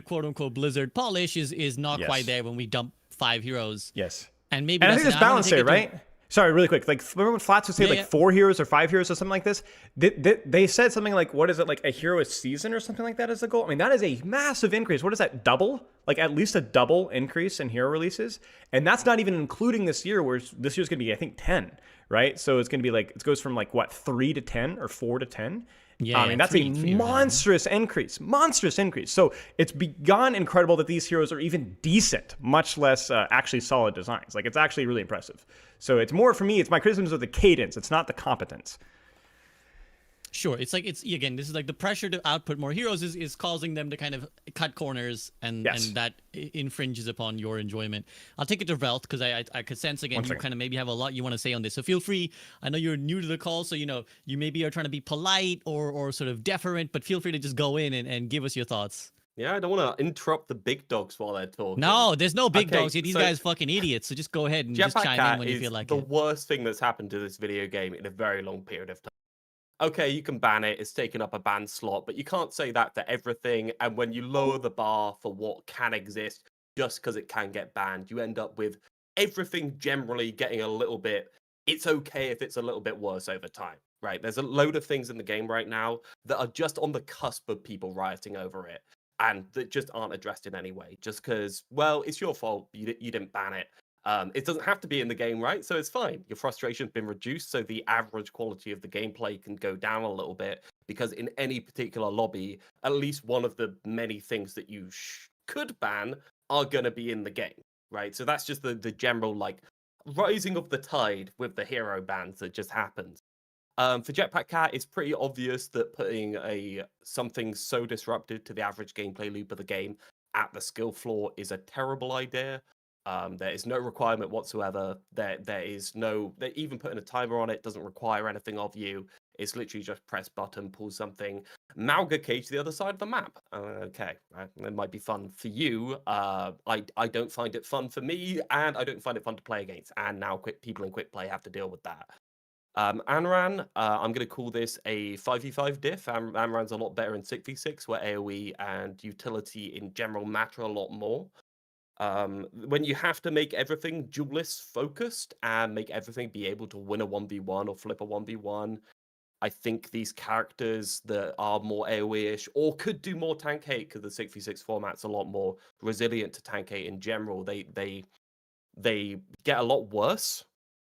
quote unquote Blizzard polish is not quite there when we dump 5 heroes. Yes. And maybe I think there's balance there, right? Sorry, really quick. Like, remember when Flats would say 4 heroes or 5 heroes or something like this? They said something like, what is it, like a hero a season or something like that is the goal? I mean, that is a massive increase. What is that, double? Like, at least a double increase in hero releases? And that's not even including this year, where this year's going to be, I think, 10, right? So it's going to be like, it goes from like, what, 3 to 10 or 4 to 10? Yeah, I mean, that's a monstrous increase. So it's begun incredible that these heroes are even decent, much less actually solid designs. Like, it's actually really impressive. So it's more, for me, it's my criticisms of the cadence. It's not the competence. Sure. It's like, again, this is like the pressure to output more heroes is causing them to kind of cut corners, and that infringes upon your enjoyment. I'll take it to Realth, because I could sense, again, you kind of maybe have a lot you want to say on this. So feel free. I know you're new to the call, so, you maybe are trying to be polite or sort of deferent, but feel free to just go in and give us your thoughts. Yeah, I don't want to interrupt the big dogs while they're talking. No, there's no big dogs here. These guys fucking idiots. So just go ahead and just chime in when you feel like it. The worst thing that's happened to this video game in a very long period of time. Okay, you can ban it. It's taken up a ban slot, but you can't say that to everything. And when you lower the bar for what can exist just because it can get banned, you end up with everything generally getting a little bit. It's okay if it's a little bit worse over time, right? There's a load of things in the game right now that are just on the cusp of people rioting over it, and that just aren't addressed in any way. Just because, well, it's your fault. You didn't ban it. It doesn't have to be in the game, right? So it's fine. Your frustration's been reduced, so the average quality of the gameplay can go down a little bit, because in any particular lobby, at least one of the many things that you could ban are going to be in the game, right? So that's just the general, like, rising of the tide with the hero bans that just happens. For Jetpack Cat, it's pretty obvious that putting something so disruptive to the average gameplay loop of the game at the skill floor is a terrible idea. There is no requirement whatsoever. There is no, even putting a timer on it doesn't require anything of you. It's literally just press button, pull something, Malga cage to the other side of the map. Okay, it might be fun for you. I don't find it fun for me, and I don't find it fun to play against. And now people in quick play have to deal with that. Anran, I'm going to call this a 5v5 diff. Anran's a lot better in 6v6, where AoE and utility in general matter a lot more. When you have to make everything duelist focused and make everything be able to win a 1v1 or flip a 1v1, I think these characters that are more AoE-ish or could do more tank hate, because the 6v6 format's a lot more resilient to tank hate in general, they get a lot worse.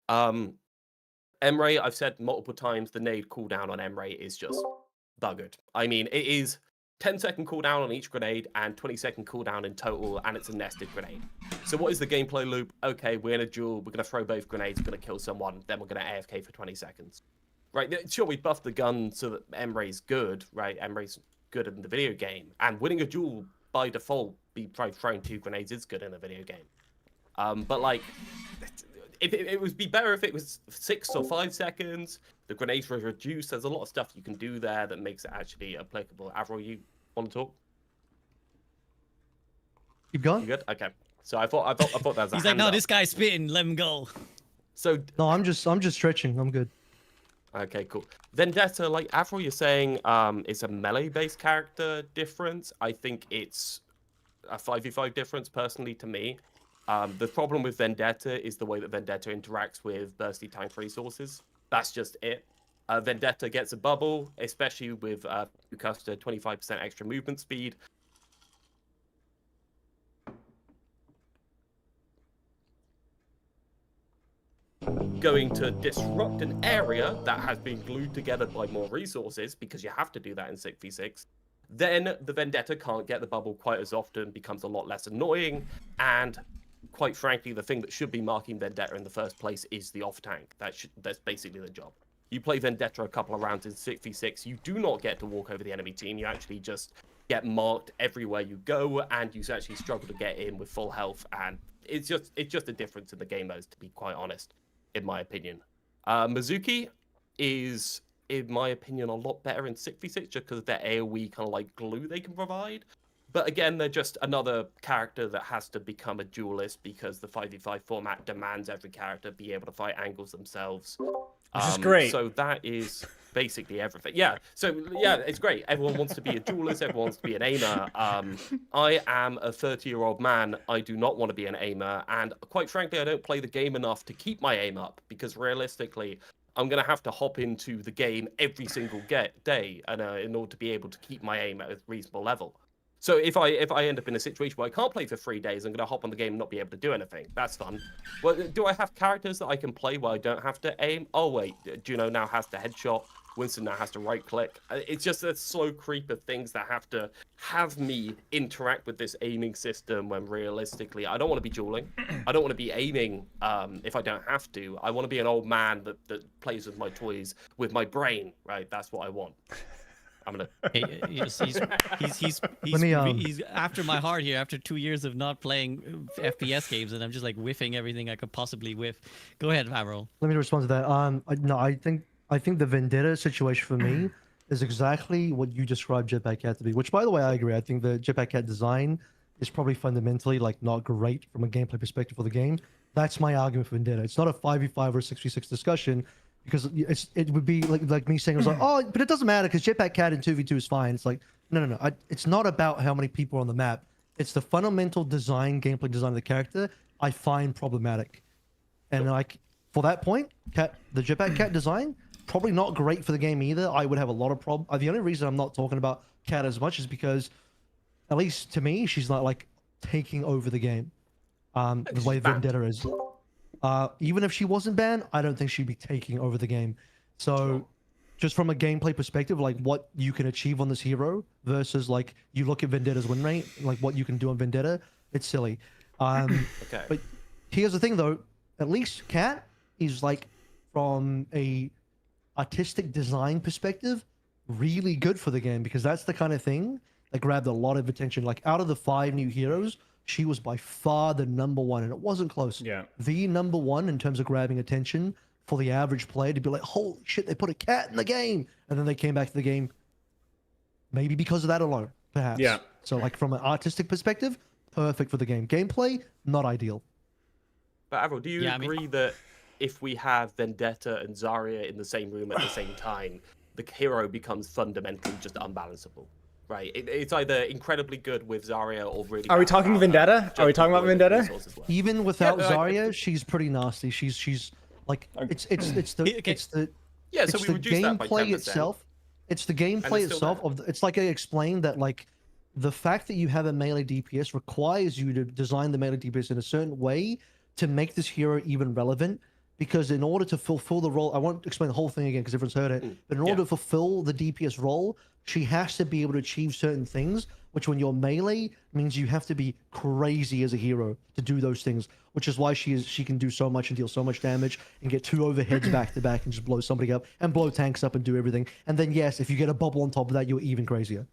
Emre, I've said multiple times, the nade cooldown on Emre is just buggered. I mean, it is 10-second cooldown on each grenade and 20-second cooldown in total, and it's a nested grenade. So what is the gameplay loop? Okay, we're in a duel, we're going to throw both grenades, we're going to kill someone, then we're going to AFK for 20 seconds. Right, sure, we buffed the gun so that Emre's good, right? Emre's good in the video game, and winning a duel by default, throwing 2 grenades is good in a video game. But like, it would be better if it was 6 or 5 seconds. The grenades were reduced. There's a lot of stuff you can do there that makes it actually applicable. Avril, you want to talk? Keep going. You good? Okay. So I thought that was. He's like, no, this guy's spitting. Let him go. So no, I'm just stretching. I'm good. Okay, cool. Vendetta, like Avril, you're saying, it's a melee-based character difference. I think it's a 5v5 difference, personally, to me. The problem with Vendetta is the way that Vendetta interacts with bursty tank resources. That's just it. Vendetta gets a bubble, especially with Custer 25% extra movement speed. Going to disrupt an area that has been glued together by more resources, because you have to do that in 6v6. Then the Vendetta can't get the bubble quite as often, becomes a lot less annoying, and quite frankly, the thing that should be marking Vendetta in the first place is the off tank. That's basically the job. You play Vendetta a couple of rounds in 6v6, you do not get to walk over the enemy team. You actually just get marked everywhere you go, and you actually struggle to get in with full health. And it's just a difference in the game modes, to be quite honest, in my opinion. Mizuki is, in my opinion, a lot better in 6v6 just because of their AoE kind of like glue they can provide. But again, they're just another character that has to become a duelist because the 5v5 format demands every character be able to fight angles themselves. This is great. So that is basically everything. Yeah, so yeah, it's great. Everyone wants to be a duelist, everyone wants to be an aimer. I am a 30-year-old man. I do not want to be an aimer, and quite frankly, I don't play the game enough to keep my aim up, because realistically, I'm going to have to hop into the game every single day in order to be able to keep my aim at a reasonable level. So if I end up in a situation where I can't play for 3 days, I'm going to hop on the game and not be able to do anything. That's fun. Well, do I have characters that I can play where I don't have to aim? Oh, wait, Juno now has to headshot. Winston now has to right-click. It's just a slow creep of things that have to have me interact with this aiming system when realistically, I don't want to be dueling. I don't want to be aiming if I don't have to. I want to be an old man that plays with my toys with my brain, right? That's what I want. I'm gonna. He's after my heart here. After 2 years of not playing FPS games, and I'm just like whiffing everything I could possibly whiff. Go ahead, Avrl. Let me respond to that. No, I think the Vendetta situation for me is exactly what you described Jetpack Cat to be. Which, by the way, I agree. I think the Jetpack Cat design is probably fundamentally like not great from a gameplay perspective for the game. That's my argument for Vendetta. It's not a 5v5 or 6v6 discussion. Because it would be like me saying, it was like, oh, but it doesn't matter because Jetpack Cat in 2v2 is fine. It's like, no. It's not about how many people are on the map. It's the fundamental gameplay design of the character I find problematic. And like, for that point, the Jetpack Cat design, probably not great for the game either. I would have a lot of problems. The only reason I'm not talking about Cat as much is because, at least to me, she's not like taking over the game. The way Vendetta is. Even if she wasn't banned, I don't think she'd be taking over the game. So, just from a gameplay perspective, like what you can achieve on this hero versus like you look at Vendetta's win rate, like what you can do on Vendetta, it's silly. Okay. But here's the thing, though. At least Cat is like from a artistic design perspective, really good for the game because that's the kind of thing that grabbed a lot of attention. Like out of the 5 new heroes, she was by far the #1, and it wasn't close. Yeah. The #1 in terms of grabbing attention for the average player to be like, holy shit, they put a cat in the game. And then they came back to the game maybe because of that alone, perhaps. Yeah. So like from an artistic perspective, perfect for the game. Gameplay, not ideal. But Avril, do you agree that if we have Vendetta and Zarya in the same room at the same time, the hero becomes fundamentally just unbalanceable? Right, it's either incredibly good with Zarya or really. Are we talking Vendetta? Are we talking about Vendetta? Well. Even without Zarya, she's pretty nasty. She's like it's the yeah. So we reduced that by 10%. Gameplay itself. It's the gameplay itself it's like I explained that like the fact that you have a melee DPS requires you to design the melee DPS in a certain way to make this hero even relevant. Because in order to fulfill the role, I won't explain the whole thing again because everyone's heard it. But in order to fulfill the DPS role, she has to be able to achieve certain things, which when you're melee means you have to be crazy as a hero to do those things, which is why she can do so much and deal so much damage and get 2 overheads back to back and just blow somebody up and blow tanks up and do everything. And then yes, if you get a bubble on top of that, you're even crazier.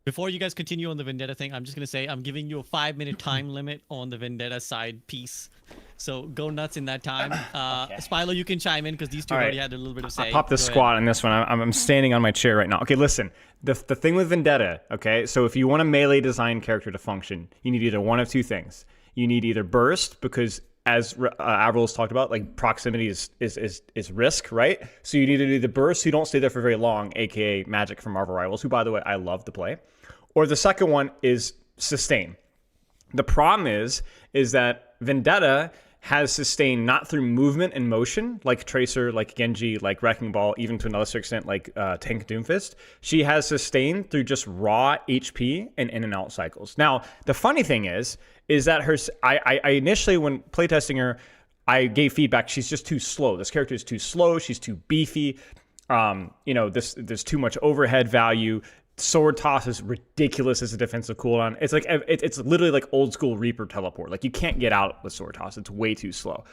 Before you guys continue on the Vendetta thing, I'm just going to say I'm giving you a 5-minute time limit on the Vendetta side piece. So go nuts in that time. Okay. Spilo, you can chime in because these two already had a little bit of say. I'll pop the squat on this one. I'm standing on my chair right now. Okay, listen. The thing with Vendetta, okay, so if you want a melee design character to function, you need either one of 2 things. You need either burst, because as Avril has talked about, like proximity is risk, right? So you need to do the burst so you don't stay there for very long, aka Magic from Marvel Rivals, who, by the way, I love to play. Or the second one is sustain. The problem is that Vendetta has sustain not through movement and motion, like Tracer, like Genji, like Wrecking Ball, even to another extent, like Tank Doomfist. She has sustain through just raw HP and in and out cycles. Now, the funny thing is that I initially, when playtesting her, I gave feedback. She's just too slow. This character is too slow. She's too beefy. There's too much overhead value. Sword toss is ridiculous as a defensive cooldown. It's like it's literally like old school Reaper teleport. Like you can't get out with sword toss. It's way too slow,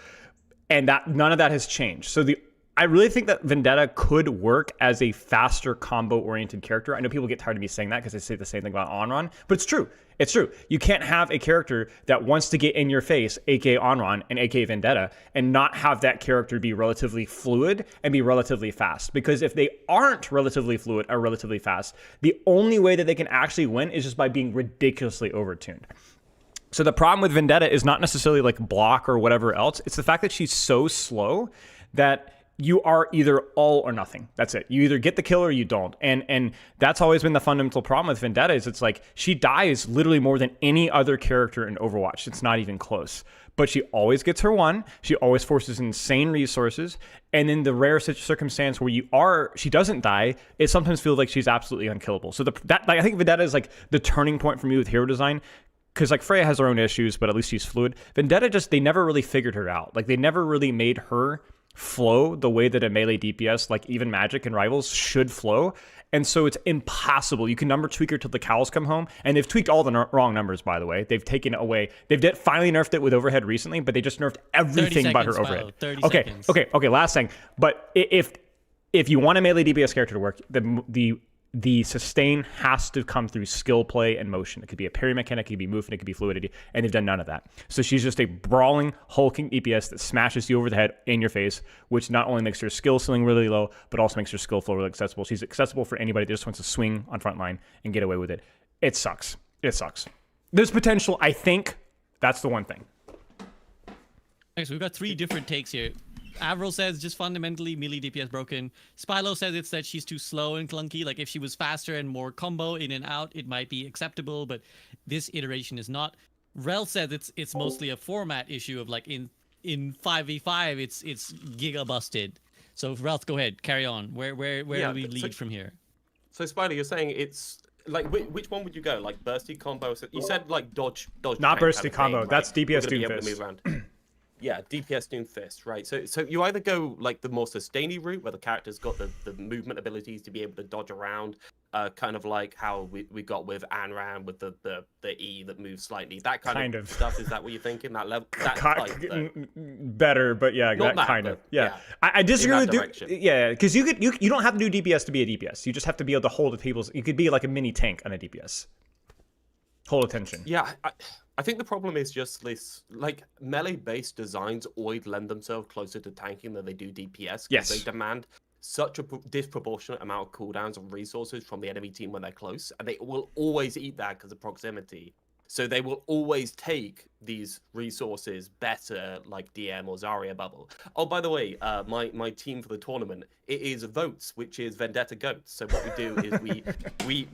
and that none of that has changed. So the I really think that Vendetta could work as a faster combo-oriented character. I know people get tired of me saying that because they say the same thing about Onron, but it's true. It's true. You can't have a character that wants to get in your face, aka Onron and aka Vendetta, and not have that character be relatively fluid and be relatively fast. Because if they aren't relatively fluid or relatively fast, the only way that they can actually win is just by being ridiculously overtuned. So the problem with Vendetta is not necessarily like block or whatever else. It's the fact that she's so slow that you are either all or nothing. That's it. You either get the kill or you don't. And that's always been the fundamental problem with Vendetta is it's like she dies literally more than any other character in Overwatch. It's not even close. But she always gets her one. She always forces insane resources. And in the rare circumstance where she doesn't die, it sometimes feels like she's absolutely unkillable. So I think Vendetta is like the turning point for me with hero design. Because like Freya has her own issues, but at least she's fluid. Vendetta they never really figured her out. Like they never really made her flow the way that a melee DPS, like even Magic and Rivals, should flow. And so it's impossible. You can number tweak her till the cows come home. And they've tweaked all the wrong numbers, by the way. They've taken away. They've finally nerfed it with overhead recently, but they just nerfed everything but her overhead. 30 seconds. Okay, last thing. But if you want a melee DPS character to work, the sustain has to come through skill play and motion. It could be a parry mechanic, it could be movement, it could be fluidity, and they've done none of that. So she's just a brawling, hulking DPS that smashes you over the head in your face, which not only makes her skill ceiling really low, but also makes her skill flow really accessible. She's accessible for anybody that just wants to swing on front line and get away with it. It sucks. It sucks. There's potential, I think. That's the one thing. Okay, so we've got 3 different takes here. Avril says just fundamentally melee DPS broken. Spilo says it's that she's too slow and clunky. Like if she was faster and more combo in and out, it might be acceptable, but this iteration is not. Rel says it's mostly a format issue of like in 5v5 it's giga busted. So Relth, go ahead, carry on. Where do we lead from here? So Spilo, you're saying it's like which one would you go? Like bursty combo? You said like dodge. Not bursty kind of combo. thing, That's right? DPS Doomfist. Yeah, DPS Doomfist, right? So you either go like the more sustainy route where the character's got the movement abilities to be able to dodge around, kind of like how we got with Anran with the E that moves slightly. That kind of stuff. Is that what you're thinking? That level? Better, but yeah, that kind of. Yeah. I disagree with because you don't have to do DPS to be a DPS. You just have to be able to hold the tables. You could be like a mini tank on a DPS. Hold attention. Yeah, I think the problem is just this, like, melee-based designs always lend themselves closer to tanking than they do DPS. Yes. They demand such a disproportionate amount of cooldowns and resources from the enemy team when they're close, and they will always eat that because of proximity. So they will always take these resources better, like DM or Zarya bubble. Oh, by the way, my team for the tournament, it is votes, which is Vendetta Goats. So what we do is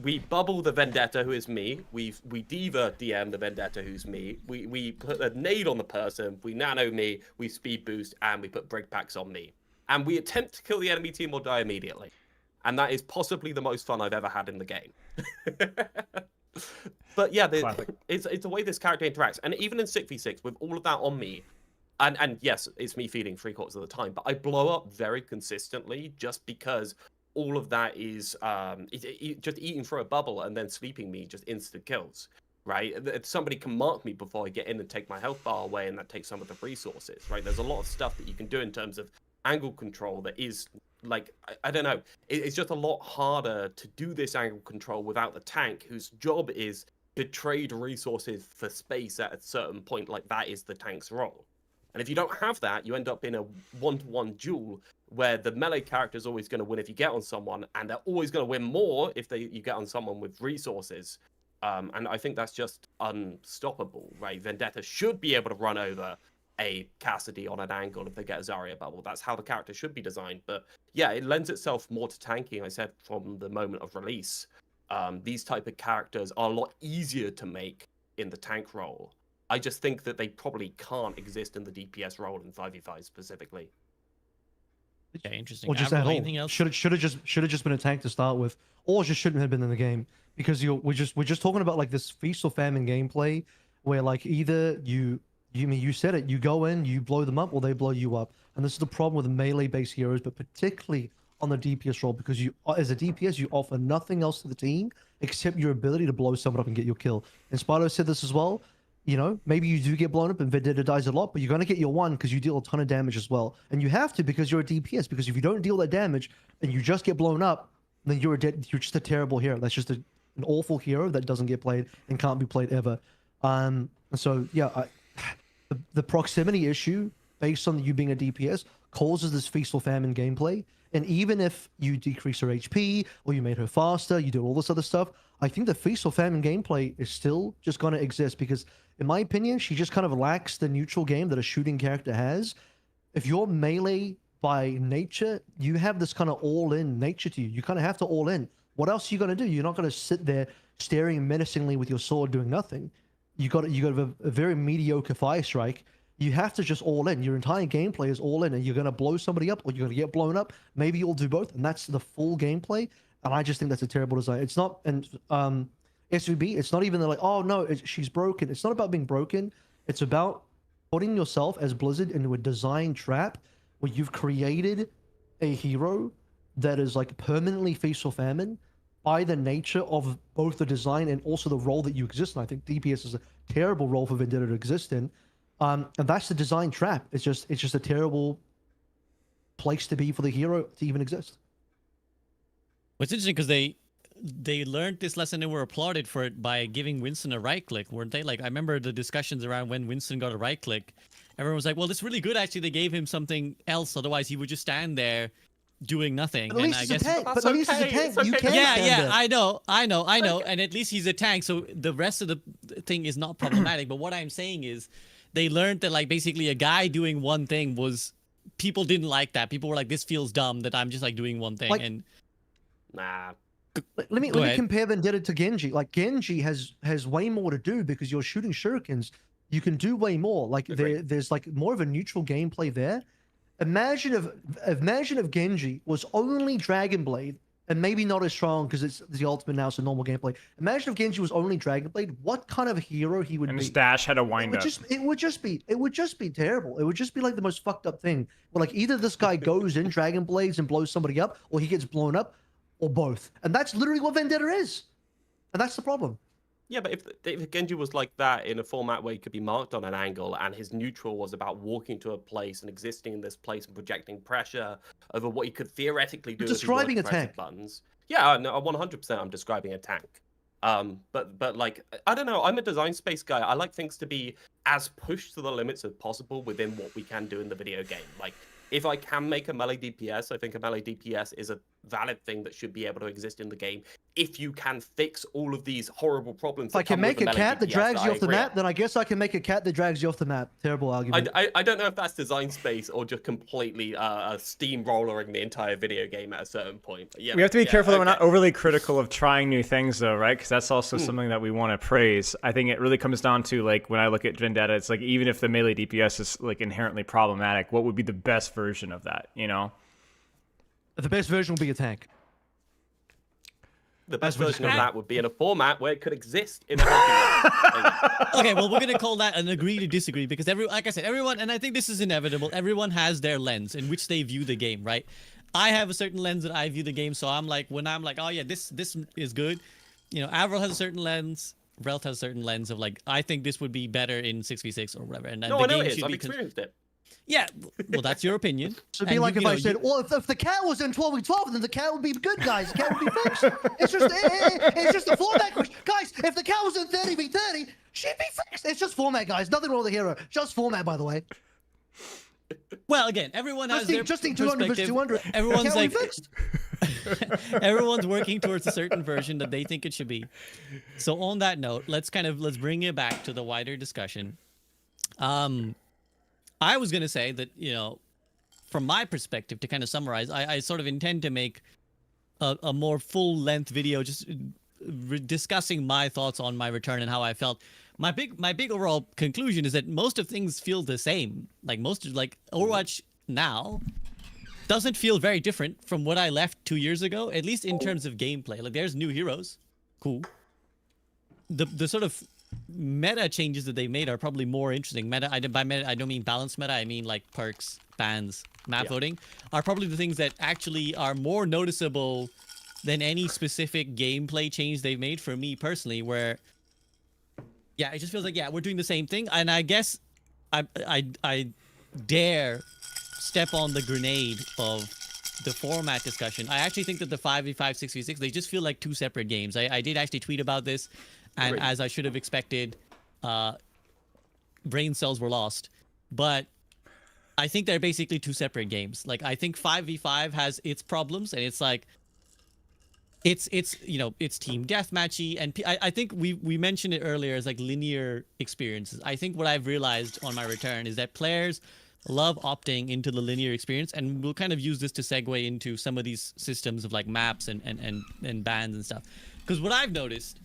we bubble the Vendetta, who is me. We diva DM the Vendetta, who's me. We put a nade on the person. We nano me. We speed boost, and we put break packs on me. And we attempt to kill the enemy team or die immediately. And that is possibly the most fun I've ever had in the game. But yeah, it's the way this character interacts, and even in 6v6 with all of that on me, and yes, it's me feeding 3/4 of the time, but I blow up very consistently just because all of that is just eating through a bubble and then sleeping me just instant kills, right? Somebody can mark me before I get in and take my health bar away, and that takes some of the resources, right? There's a lot of stuff that you can do in terms of angle control that is like, I don't know, it's just a lot harder to do this angle control without the tank, whose job is to trade resources for space at a certain point. Like, that is the tank's role. And if you don't have that, you end up in a one-to-one duel where the melee character is always going to win if you get on someone, and they're always going to win more if you get on someone with resources. And I think that's just unstoppable, right? Vendetta should be able to run over a Cassidy on an angle if they get a Zarya bubble. That's how the character should be designed. But yeah, it lends itself more to tanking. I said from the moment of release, these type of characters are a lot easier to make in the tank role. I just think that they probably can't exist in the DPS role in 5v5 specifically. Yeah, interesting. Or just at all. Should have just been a tank to start with, or just shouldn't have been in the game, because we're just talking about like this feast or famine gameplay where like either you said it, you go in, you blow them up, or they blow you up. And this is the problem with melee-based heroes, but particularly on the DPS role, because you, as a DPS, you offer nothing else to the team except your ability to blow someone up and get your kill. And Spyro said this as well. You know, maybe you do get blown up and Vendetta dies a lot, but you're going to get your one because you deal a ton of damage as well. And you have to because you're a DPS, because if you don't deal that damage and you just get blown up, then you're just a terrible hero. That's just an awful hero that doesn't get played and can't be played ever. So yeah, the proximity issue based on you being a DPS causes this feast or famine gameplay. And even if you decrease her HP or you made her faster, you do all this other stuff, I think the feast or famine gameplay is still just going to exist because, in my opinion, she just kind of lacks the neutral game that a shooting character has. If you're melee by nature, you have this kind of all-in nature to you. You kind of have to all in. What else are you going to do? You're not going to sit there staring menacingly with your sword doing nothing. You got a very mediocre fire strike. You have to just all in. Your entire gameplay is all in, and you're going to blow somebody up or you're going to get blown up. Maybe you'll do both, and that's the full gameplay. And I just think that's a terrible design. It's not, and SVB, it's not even like, oh no, she's broken. It's not about being broken. It's about putting yourself as Blizzard into a design trap where you've created a hero that is like permanently feast or famine by the nature of both the design and also the role that you exist in. I think DPS is a terrible role for Vendetta to exist in. And that's the design trap. It's just a terrible place to be for the hero to even exist. What's interesting because they learned this lesson and were applauded for it by giving Winston a right click, weren't they? Like I remember the discussions around when Winston got a right click. Everyone was like, "Well, it's really good. Actually, they gave him something else. Otherwise, he would just stand there doing nothing." But at least he's a tank. But at least he's a tank. You can stand there. I know. And at least he's a tank, so the rest of the thing is not problematic. But what I'm saying is, they learned that like basically a guy doing one thing was people didn't like that. People were like, "This feels dumb that I'm just like doing one thing." Like, and nah. Let me compare Vendetta to Genji. Like Genji has way more to do because you're shooting shurikens. You can do way more. Like there's like more of a neutral gameplay there. Imagine if Genji was only Dragon Blade and maybe not as strong because it's the ultimate now, so normal gameplay. Imagine if Genji was only Dragon Blade. What kind of hero he would be? And his dash had a wind up. It would just be terrible. It would just be like the most fucked up thing. Where like either this guy goes in Dragon Blades and blows somebody up, or he gets blown up, or both. And that's literally what Vendetta is. And that's the problem. Yeah, but if Genji was like that in a format where he could be marked on an angle and his neutral was about walking to a place and existing in this place and projecting pressure over what he could theoretically do. You're describing a tank. Buttons. Yeah, no, 100% I'm describing a tank. But like, I don't know, I'm a design space guy. I like things to be as pushed to the limits as possible within what we can do in the video game. Like, if I can make a melee DPS, I think a melee DPS is a valid thing that should be able to exist in the game. If you can fix all of these horrible problems. If I can make a cat that drags you off the map, then I guess I can make a cat that drags you off the map. Terrible argument. I don't know if that's design space or just completely steamrollering the entire video game at a certain point. But yeah, we have to be careful that we're not overly critical of trying new things, though, right? Because that's also something that we want to praise. I think it really comes down to, like, when I look at Vendetta, it's like, even if the melee DPS is like inherently problematic, what would be the best version of that, you know? The best version would be a tank. The best version of that would be in a format where it could exist in a Okay, well, we're gonna call that an agree to disagree because like I said, everyone, and I think this is inevitable. Everyone has their lens in which they view the game, right? I have a certain lens that I view the game, so I'm like, when I'm like, oh yeah, this is good. You know, Avrl has a certain lens. Realth has a certain lens of like, I think this would be better in 6v6 or whatever. And no, the I know game it is. should I've be experienced it. Yeah, well, that's your opinion. So it'd be like if I said, well, if the cat was in 12v12, then the cat would be good, guys. The cat would be fixed. It's just a format question. Guys, if the cat was in 30v30, she'd be fixed. It's just format, guys. Nothing wrong with the hero. Just format, by the way. Well, again, everyone has their just 200 versus 200. Everyone's like, everyone's working towards a certain version that they think it should be. So on that note, let's bring it back to the wider discussion. I was going to say that, you know, from my perspective, to kind of summarize, I sort of intend to make a more full-length video just discussing my thoughts on my return and how I felt. My big overall conclusion is that most of things feel the same. Like Overwatch now doesn't feel very different from what I left 2 years ago, at least in terms of gameplay. Like, there's new heroes. Cool. The sort of meta changes that they made are probably more interesting. By meta, I don't mean balanced meta. I mean like perks, bans, map voting are probably the things that actually are more noticeable than any specific gameplay change they've made for me personally. Where, Yeah, it just feels like we're doing the same thing, and I guess I dare step on the grenade of the format discussion. I actually think that the 5v5, 6v6, they just feel like two separate games. I did actually tweet about this, and as I should have expected, brain cells were lost. But I think they're basically two separate games. Like, I think 5v5 has its problems, and it's like, it's team deathmatchy, and I think we mentioned it earlier as like linear experiences. I think what I've realized on my return is that players love opting into the linear experience, and we'll kind of use this to segue into some of these systems of like maps and bans and stuff. Because what I've noticed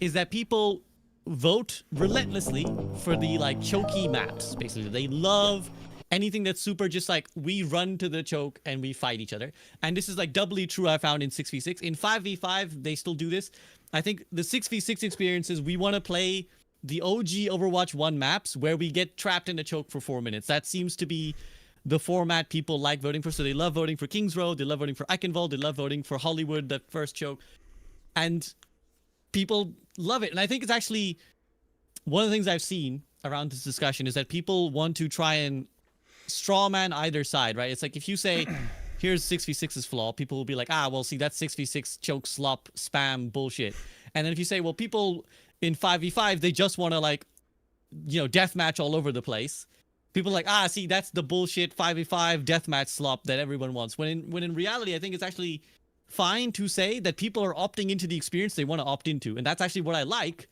is that people vote relentlessly for the like choky maps. Basically, they love anything that's super just like we run to the choke and we fight each other. And this is like doubly true I found in 6v6. In 5v5 they still do this. I think the 6v6 experiences, we want to play the OG Overwatch 1 maps where we get trapped in a choke for 4 minutes. That seems to be the format people like voting for. So they love voting for Kings Road, they love voting for Eichenwald, they love voting for Hollywood, that first choke. And people love it. And I think it's actually one of the things I've seen around this discussion is that people want to try and strawman either side, right? It's like if you say, here's 6v6's flaw, people will be like, well, see, that's 6v6 choke, slop, spam, bullshit. And then if you say, well, people in 5v5, they just want to like, deathmatch all over the place. People are like, see, that's the bullshit 5v5 deathmatch slop that everyone wants. When in reality, I think it's actually fine to say that people are opting into the experience they want to opt into. And that's actually what I like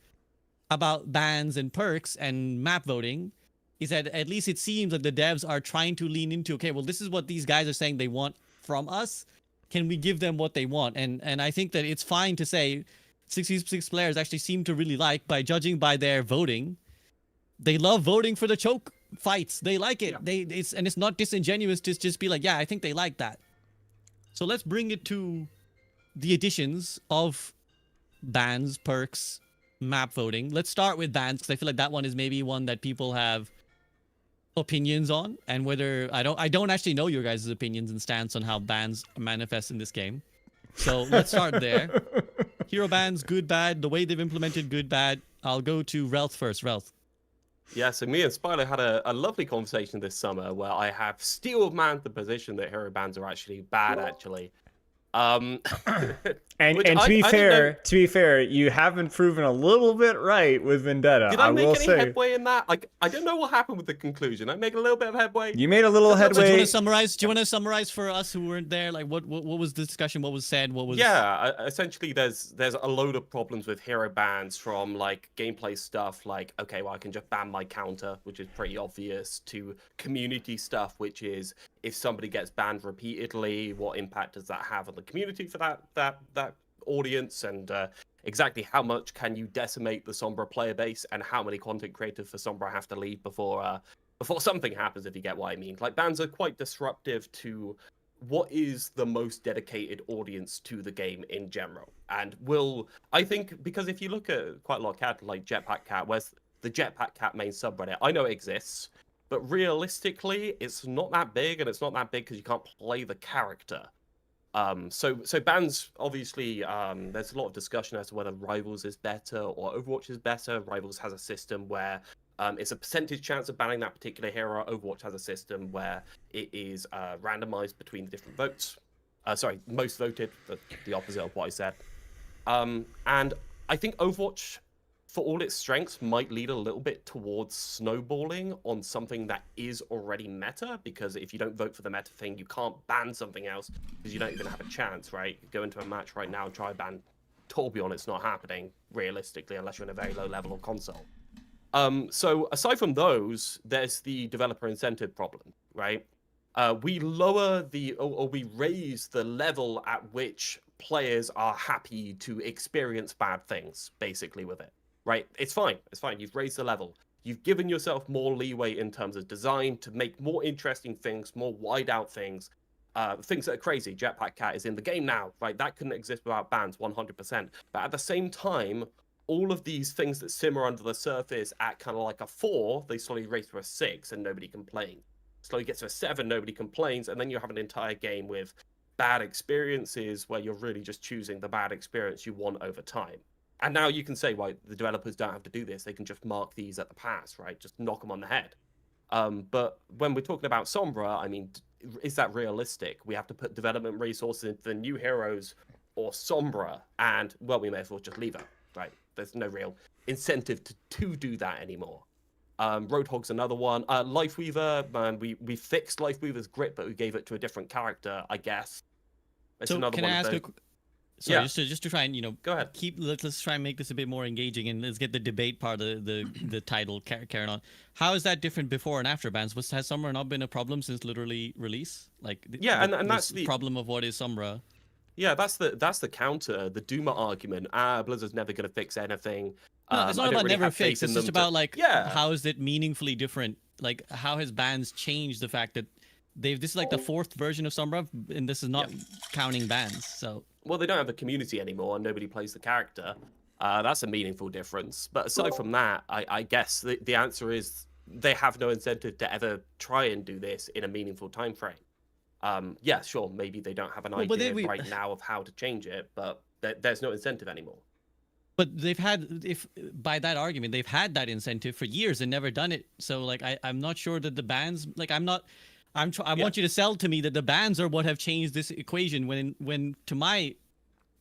about bans and perks and map voting, is that at least it seems like the devs are trying to lean into, okay, well, this is what these guys are saying they want from us. Can we give them what they want? And I think that it's fine to say 66 players actually seem to really like, by judging by their voting, they love voting for the choke fights. They like it. Yeah. It's not disingenuous to just be like, I think they like that. So let's bring it to the additions of bans, perks, map voting. Let's start with bans, because I feel like that one is maybe one that people have opinions on, and whether I don't actually know your guys' opinions and stance on how bans manifest in this game. So let's start there. Hero bans, good, bad, the way they've implemented good, bad. I'll go to Realth first. Realth. Yeah, so me and Spyler had a lovely conversation this summer where I have steel man the position that hero bans are actually bad, actually. And to be fair, you have been proven a little bit right with Vendetta. Did I make any headway in that? Like, I don't know what happened with the conclusion. I make a little bit of headway. You made a little headway. Do you want to summarize for us who weren't there? Like, what was the discussion? What was said? What was? Yeah, essentially, there's a load of problems with hero bans, from like gameplay stuff, like, okay, well, I can just ban my counter, which is pretty obvious, to community stuff, which is, if somebody gets banned repeatedly, what impact does that have on the community for that audience, and exactly how much can you decimate the Sombra player base, and how many content creators for Sombra have to leave before something happens, if you get what I mean. Like, bans are quite disruptive to what is the most dedicated audience to the game in general. And I think, because if you look at quite a lot of characters like Jetpack Cat, where's the Jetpack Cat main subreddit, I know it exists, but realistically, it's not that big, and it's not that big because you can't play the character. So bans, obviously, there's a lot of discussion as to whether Rivals is better or Overwatch is better. Rivals has a system where it's a percentage chance of banning that particular hero. Overwatch has a system where it is randomized between the different votes. Most voted, the opposite of what I said. And I think Overwatch, for all its strengths, might lead a little bit towards snowballing on something that is already meta, because if you don't vote for the meta thing, you can't ban something else, because you don't even have a chance, right? You go into a match right now and try to ban Torbjorn, it's not happening, realistically, unless you're in a very low level of console. So aside from those, there's the developer incentive problem, right? We we raise the level at which players are happy to experience bad things, basically, with it. Right, it's fine. You've raised the level. You've given yourself more leeway in terms of design to make more interesting things, more wide out things, things that are crazy. Jetpack Cat is in the game now, right? That couldn't exist without bans, 100%. But at the same time, all of these things that simmer under the surface at kind of like a 4, they slowly raise to a 6 and nobody complains. Slowly gets to a 7, nobody complains, and then you have an entire game with bad experiences where you're really just choosing the bad experience you want over time. And now you can say, well, the developers don't have to do this. They can just mark these at the pass, right? Just knock them on the head. But when we're talking about Sombra, I mean, is that realistic? We have to put development resources into the new heroes or Sombra, and, well, we may as well just leave her, right? There's no real incentive to do that anymore. Roadhog's another one. Lifeweaver, man, we fixed Lifeweaver's grip, but we gave it to a different character, I guess. It's So another can one I of ask those... Sorry, Yeah. just to try and Go ahead. let's try and make this a bit more engaging, and let's get the debate part of the title carrying on. How is that different before and after bans? Has Sombra not been a problem since literally release? Like Yeah, and that's the problem of what is Sombra. Yeah, that's the counter, the Duma argument. Blizzard's never going to fix anything. No, it's not about never fix. It's just about like, yeah, how is it meaningfully different? Like, how has bans changed the fact that this is like the 4th version of Sombra, and this is not counting bans. So, well, they don't have the community anymore, and nobody plays the character. That's a meaningful difference. But aside from that, I guess the answer is they have no incentive to ever try and do this in a meaningful time frame. Yeah, sure, maybe they don't have an idea right now of how to change it, but there's no incentive anymore. But they've had, by that argument, they've had that incentive for years and never done it. So like, I'm not sure that the bans, like, I want you to sell to me that the bans are what have changed this equation. When to my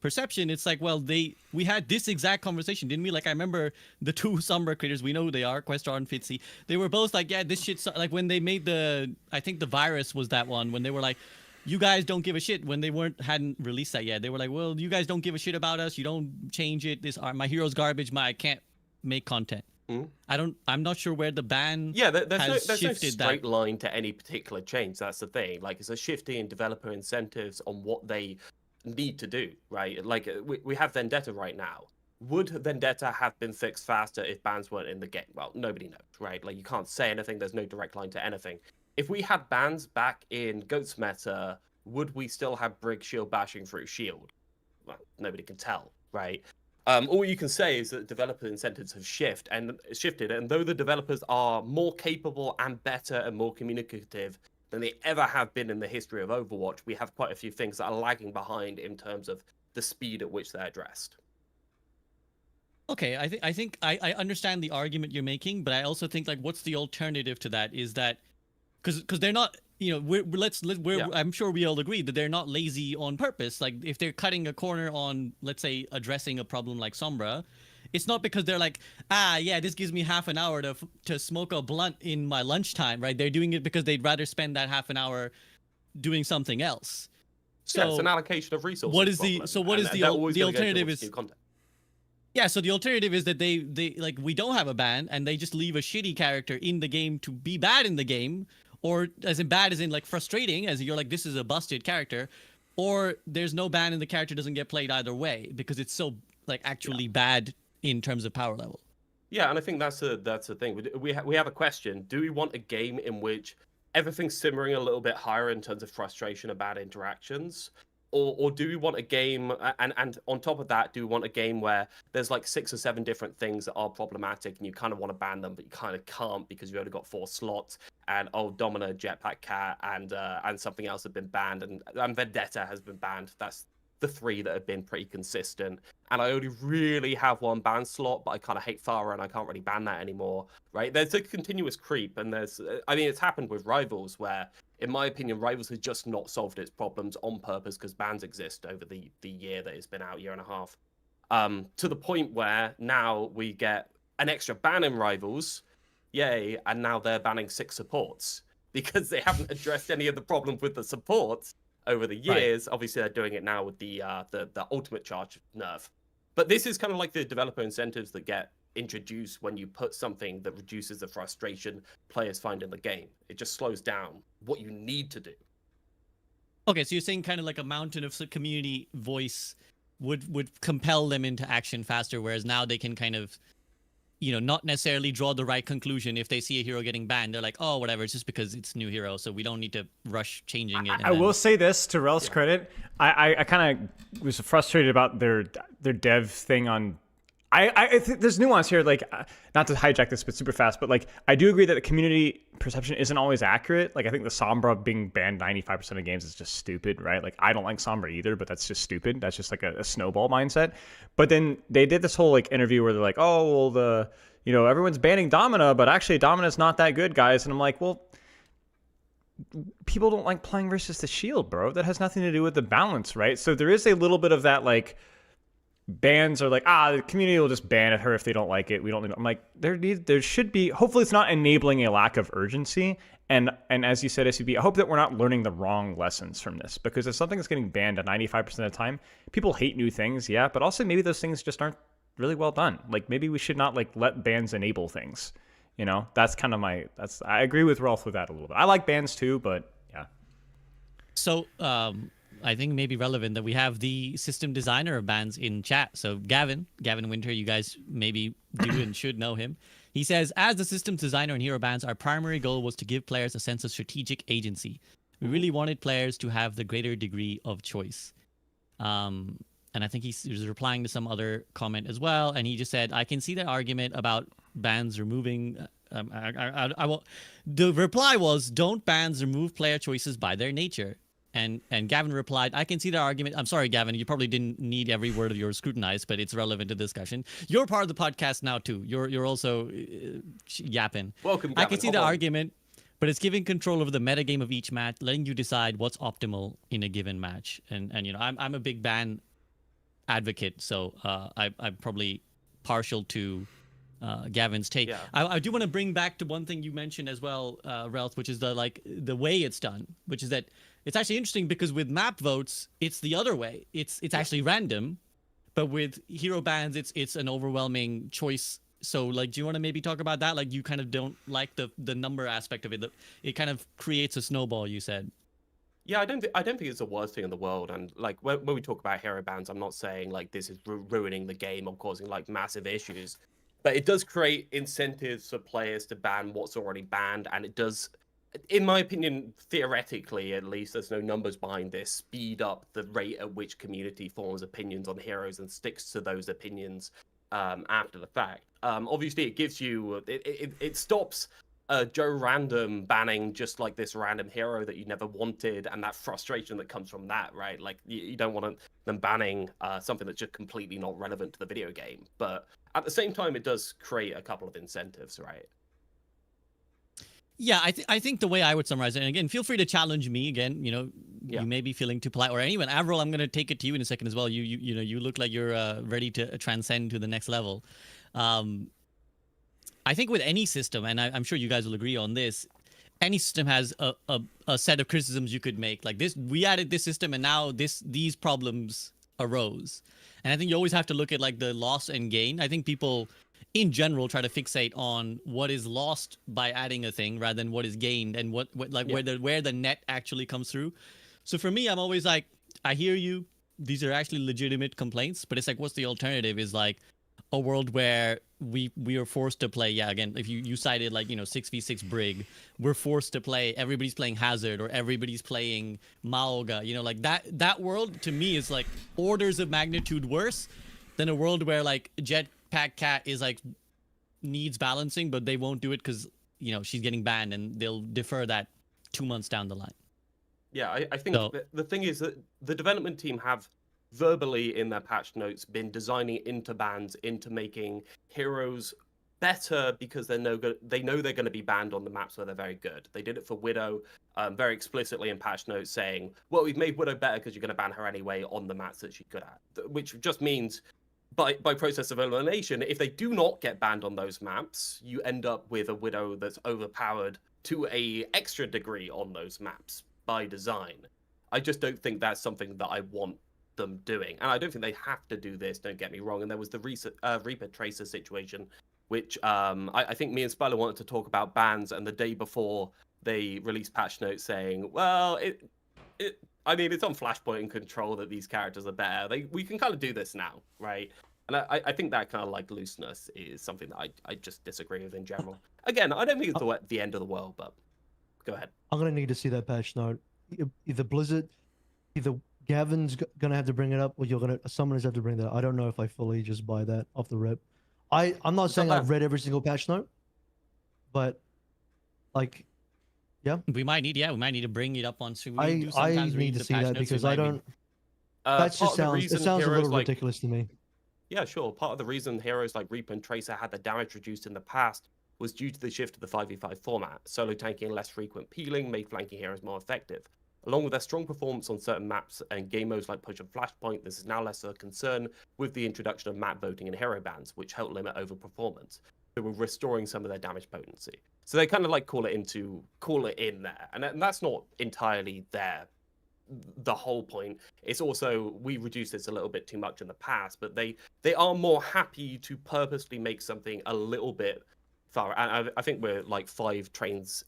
perception, it's like, well, we had this exact conversation, didn't we? Like, I remember the 2 Sombra creators, we know who they are, Questar and Fitzy. They were both like, yeah, this shit's like, when they made I think the virus was that one, when they were like, you guys don't give a shit, when they hadn't released that yet. They were like, well, you guys don't give a shit about us. You don't change it. My hero's garbage. I can't make content. I'm not sure where the ban there's no shifted straight line to any particular change. That's the thing. Like, it's a shifting in developer incentives on what they need to do, right? Like, we have Vendetta right now. Would Vendetta have been fixed faster if bans weren't in the game? Well, nobody knows, right? Like, you can't say anything. There's no direct line to anything. If we had bans back in Goat's meta, would we still have Brig shield bashing through shield? Well, nobody can tell, right? All you can say is that developer incentives have shifted, and though the developers are more capable and better and more communicative than they ever have been in the history of Overwatch, we have quite a few things that are lagging behind in terms of the speed at which they're addressed. Okay, I think I understand the argument you're making, but I also think, like, what's the alternative to that? Is that because they're not, I'm sure we all agree that they're not lazy on purpose. Like, if they're cutting a corner on, let's say, addressing a problem like Sombra, it's not because they're like, this gives me half an hour to smoke a blunt in my lunchtime, right? They're doing it because they'd rather spend that half an hour doing something else. So it's an allocation of resources. What is the alternative is content. Yeah, so the alternative is that they like, we don't have a ban and they just leave a shitty character in the game to be bad in the game, or as in bad as in like frustrating, as you're like, this is a busted character, or there's no ban and the character doesn't get played either way because it's so like actually bad in terms of power level. Yeah, and I think that's a thing. We have a question. Do we want a game in which everything's simmering a little bit higher in terms of frustration and bad interactions? Or do we want a game, and on top of that, do we want a game where there's like 6 or 7 different things that are problematic and you kind of want to ban them, but you kind of can't because you only got 4 slots, and Domina, Jetpack Cat, and something else have been banned, and Vendetta has been banned. That's the 3 that have been pretty consistent. And I only really have 1 ban slot, but I kind of hate Farah and I can't really ban that anymore, right? There's a continuous creep, and it's happened with Rivals where, in my opinion, Rivals has just not solved its problems on purpose because bans exist over the year that it's been out, year and a half. To the point where now we get an extra ban in Rivals, yay, and now they're banning 6 supports because they haven't addressed any of the problems with the supports over the years. Right. Obviously, they're doing it now with the ultimate charge nerf. But this is kind of like the developer incentives that get introduced when you put something that reduces the frustration players find in the game. It just slows down what you need to do. Okay, so you're saying kind of like a mountain of community voice would compel them into action faster, whereas now they can kind of, not necessarily draw the right conclusion. If they see a hero getting banned, they're like, oh, whatever, it's just because it's new hero, so we don't need to rush changing it. I will say this, to Rel's credit, I kind of was frustrated about their dev thing on I think there's nuance here, like, not to hijack this, but super fast, but like, I do agree that the community perception isn't always accurate. Like, I think the Sombra being banned 95% of games is just stupid, right? Like, I don't like Sombra either, but that's just stupid. That's just like a snowball mindset. But then they did this whole like interview where they're like, oh, well, everyone's banning Domina, but actually Domina's not that good, guys. And I'm like, well, people don't like playing versus the Shield, bro. That has nothing to do with the balance, right? So there is a little bit of that, like, bans are like, the community will just ban her if they don't like it. We don't. I'm like, there should be. Hopefully, it's not enabling a lack of urgency. And as you said, SCB, I hope that we're not learning the wrong lessons from this, because if something is getting banned at 95% of the time, people hate new things, yeah, but also maybe those things just aren't really well done. Like, maybe we should not like let bans enable things. That's kind of I agree with Realth with that a little bit. I like bans too, but yeah. So I think it may be relevant that we have the system designer of bans in chat. So Gavin Winter, you guys maybe do and should know him. He says, as the systems designer in hero bans, our primary goal was to give players a sense of strategic agency. We really wanted players to have the greater degree of choice. And I think he was replying to some other comment as well. And he just said, I can see the argument about bans removing. The reply was, don't bans remove player choices by their nature? And Gavin replied, I can see the argument. I'm sorry, Gavin, you probably didn't need every word of yours scrutinized, but it's relevant to discussion. You're part of the podcast now too. You're also yapping. Welcome, Gavin. I can see the argument, but it's giving control over the metagame of each match, letting you decide what's optimal in a given match. And I'm a big ban advocate, so I'm probably partial to Gavin's take. Yeah. I do want to bring back to one thing you mentioned as well, Realth, which is the way it's done, which is that it's actually interesting because with map votes, it's the other way. It's actually random, but with hero bans, it's an overwhelming choice. So, like, do you want to maybe talk about that? Like, you kind of don't like the number aspect of it. It kind of creates a snowball, you said. Yeah, I don't think it's the worst thing in the world. And like when we talk about hero bans, I'm not saying like this is ruining the game or causing like massive issues, but it does create incentives for players to ban what's already banned, and it does, in my opinion, theoretically at least, there's no numbers behind this, speed up the rate at which community forms opinions on heroes and sticks to those opinions after the fact. Obviously, it gives you it stops Joe Random banning just like this random hero that you never wanted, and that frustration that comes from that, right? Like you don't want them banning something that's just completely not relevant to the video game, but at the same time, it does create a couple of incentives, right? Yeah, I think the way I would summarize it, and again, feel free to challenge me again. Yeah. You may be feeling too polite, or anyone. Avril, I'm going to take it to you in a second as well. You look like you're ready to transcend to the next level. I think with any system, and I'm sure you guys will agree on this, any system has a set of criticisms you could make. Like this, we added this system, and now these problems arose. And I think you always have to look at like the loss and gain. I think people in general try to fixate on what is lost by adding a thing rather than what is gained and where the net actually comes through. So for me, I'm always like, I hear you. These are actually legitimate complaints, but it's like, what's the alternative? Is like a world where we are forced to play. Yeah, again, if you cited like 6v6 Brig, we're forced to play. Everybody's playing Hazard or everybody's playing Maoga. Like that world to me is like orders of magnitude worse than a world where like Jetpack Cat is like needs balancing, but they won't do it because she's getting banned, and they'll defer that 2 months down the line. Yeah, I think the thing is that the development team have verbally in their patch notes been designing into bans, into making heroes better because they know they're going to be banned on the maps where they're very good. They did it for Widow very explicitly in patch notes, saying, well, we've made Widow better because you're going to ban her anyway on the maps that she's good at, which just means by process of elimination, if they do not get banned on those maps, you end up with a Widow that's overpowered to a extra degree on those maps by design. I just don't think that's something that I want them doing, and I don't think they have to do this, don't get me wrong. And there was the Reaper Tracer situation, which I think me and Spyler wanted to talk about bans, and the day before they released patch notes saying, well, it's on Flashpoint and Control that these characters are better. We can kind of do this now, right? And I think that kind of like looseness is something that I just disagree with in general. Again, I don't think it's the end of the world, but go ahead. I'm gonna need to see that patch note. Either Blizzard, either Gavin's gonna have to bring it up, or someone's have to bring that up. I don't know if I fully just buy that off the rip. I'm not saying I've read every single patch note, but like, yeah, we might need to bring it up on stream. I need to see that because I don't. That just sounds. It sounds a little ridiculous to me. Yeah, sure. Part of the reason heroes like Reaper and Tracer had the damage reduced in the past was due to the shift to the 5v5 format. Solo tanking and less frequent peeling made flanking heroes more effective. Along with their strong performance on certain maps and game modes like Push and Flashpoint, this is now less of a concern with the introduction of map voting and hero bans, which help limit overperformance. So we're restoring some of their damage potency. So they kind of like call it in there. And that's not entirely the whole point. It's also, we reduced this a little bit too much in the past, but they are more happy to purposely make something a little bit far. And I think we're like 5 trains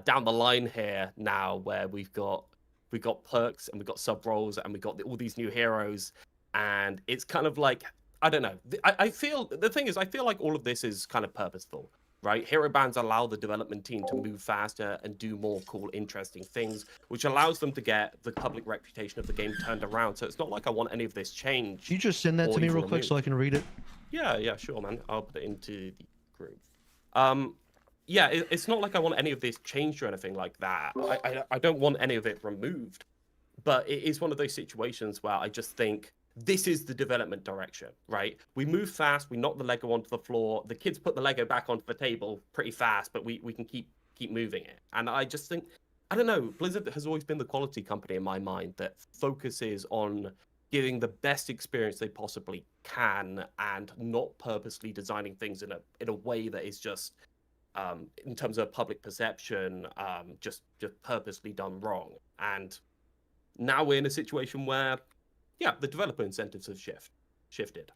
down the line here now, where we've got perks and we've got sub roles and we've got all these new heroes, and it's kind of like, I don't know. I feel the thing is, I feel like all of this is kind of purposeful, right? Hero bans allow the development team to move faster and do more cool, interesting things, which allows them to get the public reputation of the game turned around. So it's not like I want any of this change. Can you just send that to me real quick so I can read it? Yeah, sure, man. I'll put it into the group. Yeah, it's not like I want any of this changed or anything like that. I don't want any of it removed. But it is one of those situations where I just think this is the development direction, right? We move fast, we knock the Lego onto the floor, the kids put the Lego back onto the table pretty fast, but we can keep moving it. And I just think, I don't know, Blizzard has always been the quality company in my mind that focuses on giving the best experience they possibly can and not purposely designing things in a way that is just in terms of public perception, just purposely done wrong. And now we're in a situation where, yeah, the developer incentives have shifted.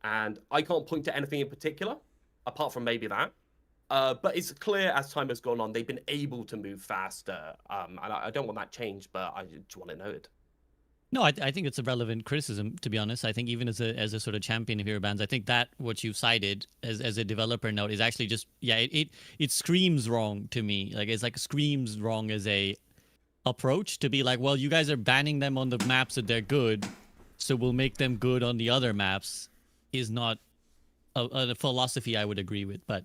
And I can't point to anything in particular, apart from maybe that. But it's clear as time has gone on, they've been able to move faster. And I don't want that changed, but I just want it noted. No, I think it's a relevant criticism, to be honest. I think even as a sort of champion of hero bans, I think that what you've cited as a developer note is actually just, yeah, it screams wrong to me. Like, it's like screams wrong as a approach to be like, well, you guys are banning them on the maps that they're good, so we'll make them good on the other maps, is not a philosophy I would agree with. But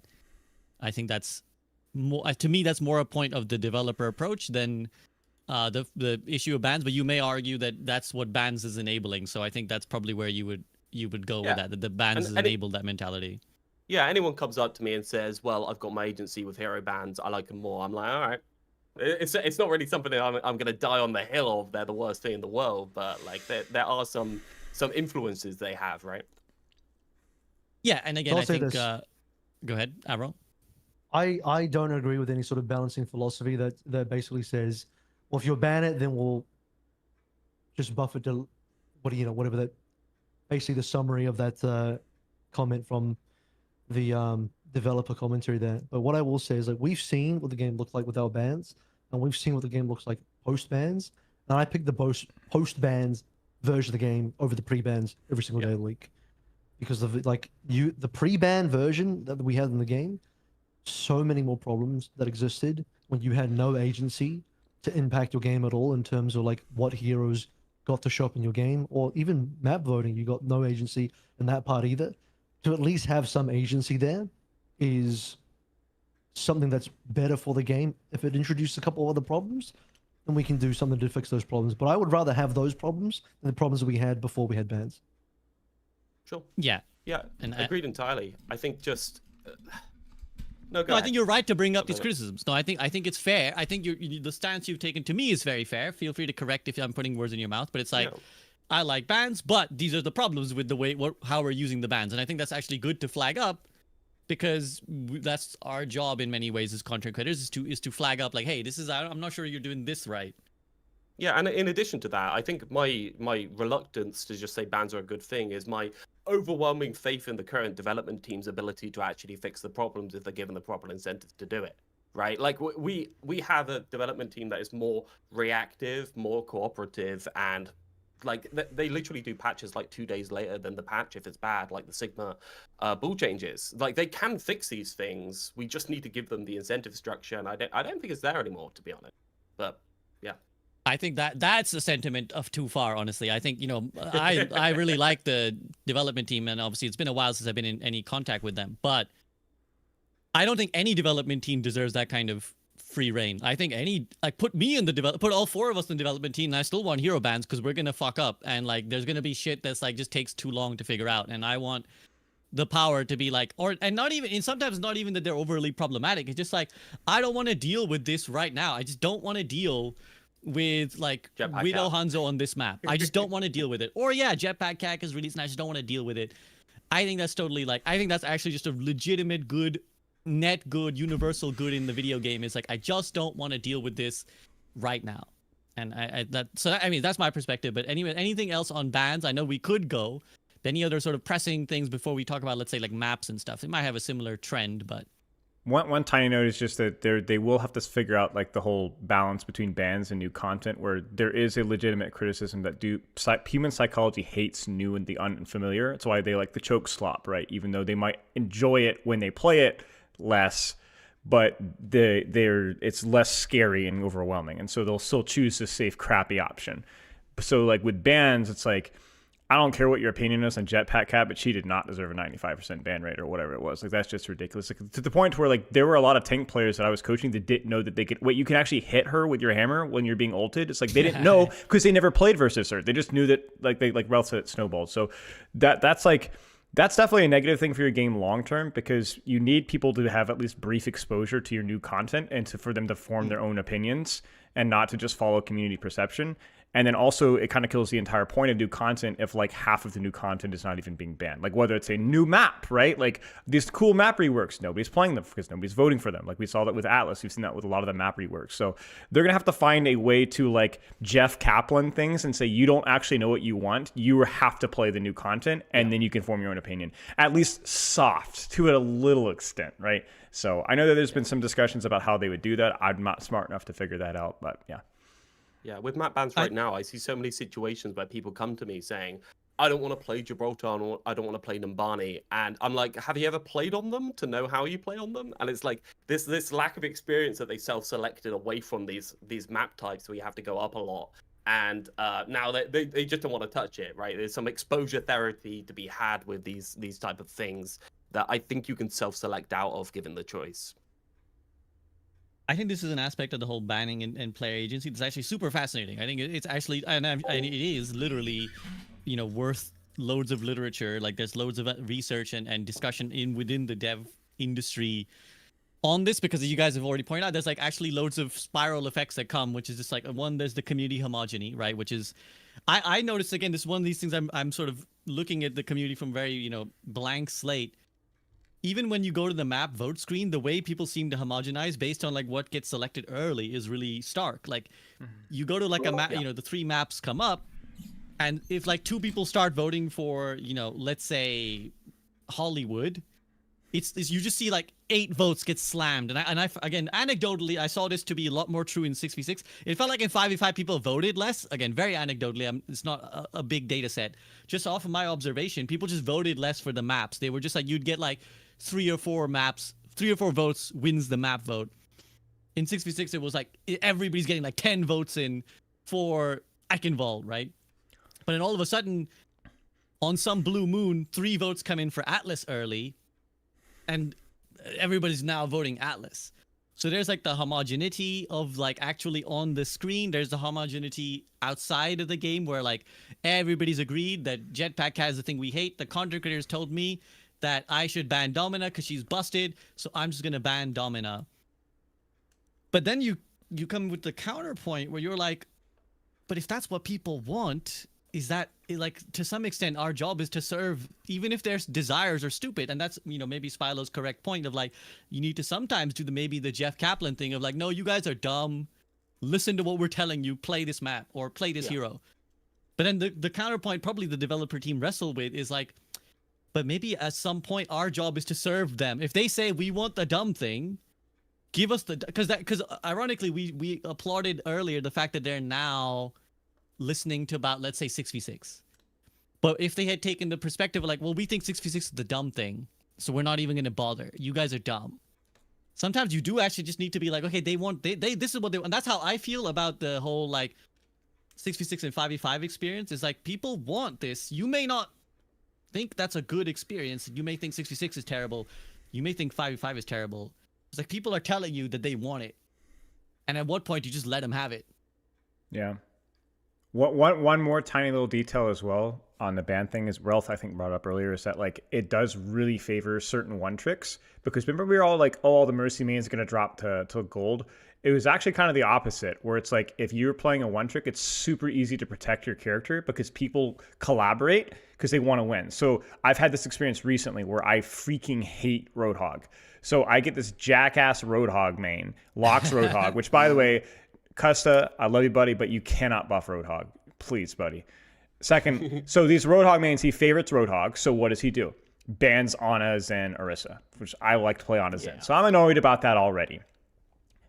I think that's more, to me, that's more a point of the developer approach than the issue of bans. But you may argue that that's what bans is enabling. So I think that's probably where you would go with that the bans has enabled that mentality. Yeah, anyone comes up to me and says, well, I've got my agency with hero bans, I like them more. I'm like, all right. It's not really something that I'm going to die on the hill of. They're the worst thing in the world, but like there are some influences they have, right? Yeah, and again, I think go ahead, Avrl. I don't agree with any sort of balancing philosophy that basically says, well, if you ban it, then we'll just buff it to whatever that, basically the summary of that comment from the developer commentary there. But what I will say is, like, we've seen what the game looks like without bans, and we've seen what the game looks like post bans. And I picked the post bans version of the game over the pre bans every single day of the week, because of the pre ban version that we had in the game. So many more problems that existed when you had no agency to impact your game at all in terms of like what heroes got to show up in your game, or even map voting. You got no agency in that part either. To at least have some agency there is something that's better for the game. If it introduces a couple of other problems, then we can do something to fix those problems. But I would rather have those problems than the problems that we had before we had bans. Sure. Yeah. Yeah, and agreed entirely. I think just... No, I think you're right to bring up these criticisms. No, I think it's fair. I think the stance you've taken to me is very fair. Feel free to correct if I'm putting words in your mouth, but it's like, I like bans, but these are the problems with the way how we're using the bans, and I think that's actually good to flag up, because that's our job in many ways as content creators is to flag up, like, hey, this is, I'm not sure you're doing this right. Yeah, and in addition to that, I think my reluctance to just say bans are a good thing is my overwhelming faith in the current development team's ability to actually fix the problems if they're given the proper incentives to do it, right? Like, we have a development team that is more reactive, more cooperative, and like they literally do patches like 2 days later than the patch if it's bad, like the Sigma bull changes. Like, they can fix these things. We just need to give them the incentive structure, and I don't think it's there anymore, to be honest. But yeah. I think that's a sentiment of too far, honestly. I think, I really like the development team, and obviously it's been a while since I've been in any contact with them, but I don't think any development team deserves that kind of free reign. I think put me in the put all 4 of us in the development team, and I still want hero bans because we're gonna fuck up, and like there's gonna be shit that's like just takes too long to figure out, and I want the power to be like, and not even, and sometimes not even that they're overly problematic. It's just like, I don't want to deal with this right now. I just don't want to deal with like Widow Hanzo on this map. I just don't want to deal with it. Or yeah, Jetpack Cat is released and I just don't want to deal with it. I think that's totally like, I think that's actually just a legitimate good, net good, universal good in the video game. Is like, I just don't want to deal with this right now. And I mean, that's my perspective. But anyway, anything else on bans? I know we could go. Any other sort of pressing things before we talk about, let's say, like maps and stuff? It might have a similar trend, but one tiny note is just that they will have to figure out like the whole balance between bans and new content, where there is a legitimate criticism that human psychology hates new and the unfamiliar. That's why they like the choke slop, right? Even though they might enjoy it when they play it less, but it's less scary and overwhelming, and so they'll still choose the safe, crappy option. So like with bans, it's like, I don't care what your opinion is on Jetpack Cat, but she did not deserve a 95% ban rate or whatever it was. Like, that's just ridiculous. Like, to the point where, like, there were a lot of tank players that I was coaching that didn't know that they could... Wait, you can actually hit her with your hammer when you're being ulted? It's like, they didn't know because they never played versus her. They just knew that, like, Realth said, it snowballed. So that's definitely a negative thing for your game long term, because you need people to have at least brief exposure to your new content and for them to form their own opinions and not to just follow community perception. And then also, it kind of kills the entire point of new content if like half of the new content is not even being banned. Like whether it's a new map, right? Like these cool map reworks, nobody's playing them because nobody's voting for them. Like we saw that with Atlas. We've seen that with a lot of the map reworks. So they're going to have to find a way to like Jeff Kaplan things and say, you don't actually know what you want. You have to play the new content and then you can form your own opinion. At least soft to a little extent, right? So I know that there's been some discussions about how they would do that. I'm not smart enough to figure that out, but yeah. Yeah, with map bans right now, I see so many situations where people come to me saying, I don't want to play Gibraltar, or I don't want to play Numbani. And I'm like, have you ever played on them to know how you play on them? And it's like this lack of experience that they self-selected away from these map types where you have to go up a lot. And now they just don't want to touch it, right? There's some exposure therapy to be had with these type of things that I think you can self-select out of given the choice. I think this is an aspect of the whole banning and player agency that's actually super fascinating. I think it's actually, and it is literally, worth loads of literature. Like there's loads of research and discussion within the dev industry on this, because as you guys have already pointed out, there's like actually loads of spiral effects that come, which is just like, one, there's the community homogeny, right? Which is, I noticed, again, this is one of these things I'm sort of looking at the community from very, blank slate. Even when you go to the map vote screen, the way people seem to homogenize based on like what gets selected early is really stark. Like you go to like a map, the 3 maps come up, and if like 2 people start voting for, let's say Hollywood, it's you just see like 8 votes get slammed. And I again, anecdotally, I saw this to be a lot more true in 6v6. It felt like in 5v5 people voted less. Again, very anecdotally, it's not a big data set. Just off of my observation, people just voted less for the maps. They were just like, you'd get like 3 or 4 votes wins the map vote. In 6v6, it was like everybody's getting like 10 votes in for Eichenwald, right? But then all of a sudden, on some blue moon, 3 votes come in for Atlas early, and everybody's now voting Atlas. So there's like the homogeneity of like actually on the screen. There's the homogeneity outside of the game where like everybody's agreed that Jetpack Cat is the thing we hate. The content creators told me that I should ban Domina because she's busted, so I'm just gonna ban Domina. But then you come with the counterpoint where you're like, but if that's what people want, is that like to some extent our job is to serve, even if their desires are stupid? And that's maybe Spylo's correct point of like, you need to sometimes do the Jeff Kaplan thing of like, no, you guys are dumb, listen to what we're telling you, play this map or play this hero. But then the counterpoint probably the developer team wrestle with is like, but maybe at some point our job is to serve them. If they say we want the dumb thing, give us the, because ironically we applauded earlier the fact that they're now listening to about, let's say, 6v6. But if they had taken the perspective of like, well, we think 6v6 is the dumb thing, so we're not even going to bother. You guys are dumb. Sometimes you do actually just need to be like, okay, this is what they want. And that's how I feel about the whole like 6v6 and 5v5 experience is like people want this. You may not think that's a good experience. You may think 6v6 is terrible. You may think 5v5 is terrible. It's like people are telling you that they want it. And at what point do you just let them have it? Yeah. One more tiny little detail as well on the ban thing is Realth, I think, brought up earlier, is that like it does really favor certain one tricks, because remember we were all like, oh, the Mercy main is going to drop to gold. It was actually kind of the opposite, where it's like if you're playing a one trick, it's super easy to protect your character because people collaborate because they want to win. So I've had this experience recently where I freaking hate Roadhog. So I get this jackass Roadhog main, Locks Roadhog, which by the way, Custa, I love you, buddy, but you cannot buff Roadhog. Please, buddy. Second, so these Roadhog mains, he favorites Roadhog. So what does he do? Bans Ana, Zen, Orisa, which I like to play Ana, Zen. So I'm annoyed about that already.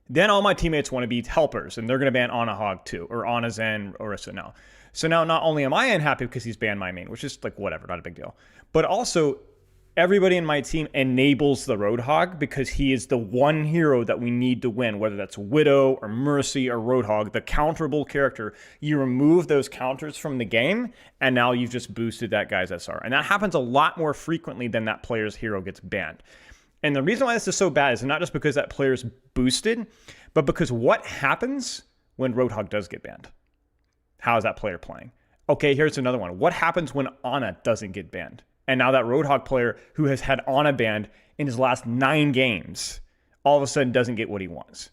Then all my teammates want to be helpers, and they're going to ban Ana Hog too, or Ana, Zen, Orisa now. So now not only am I unhappy because he's banned my main, which is like whatever, not a big deal, but also everybody in my team enables the Roadhog because he is the one hero that we need to win, whether that's Widow or Mercy or Roadhog, the counterable character. You remove those counters from the game, and now you've just boosted that guy's SR. And that happens a lot more frequently than that player's hero gets banned. And the reason why this is so bad is not just because that player's boosted, but because what happens when Roadhog does get banned? How is that player playing? Okay, here's another one. What happens when Ana doesn't get banned? And now that Roadhog player who has had Ana banned in his last 9 games, all of a sudden doesn't get what he wants.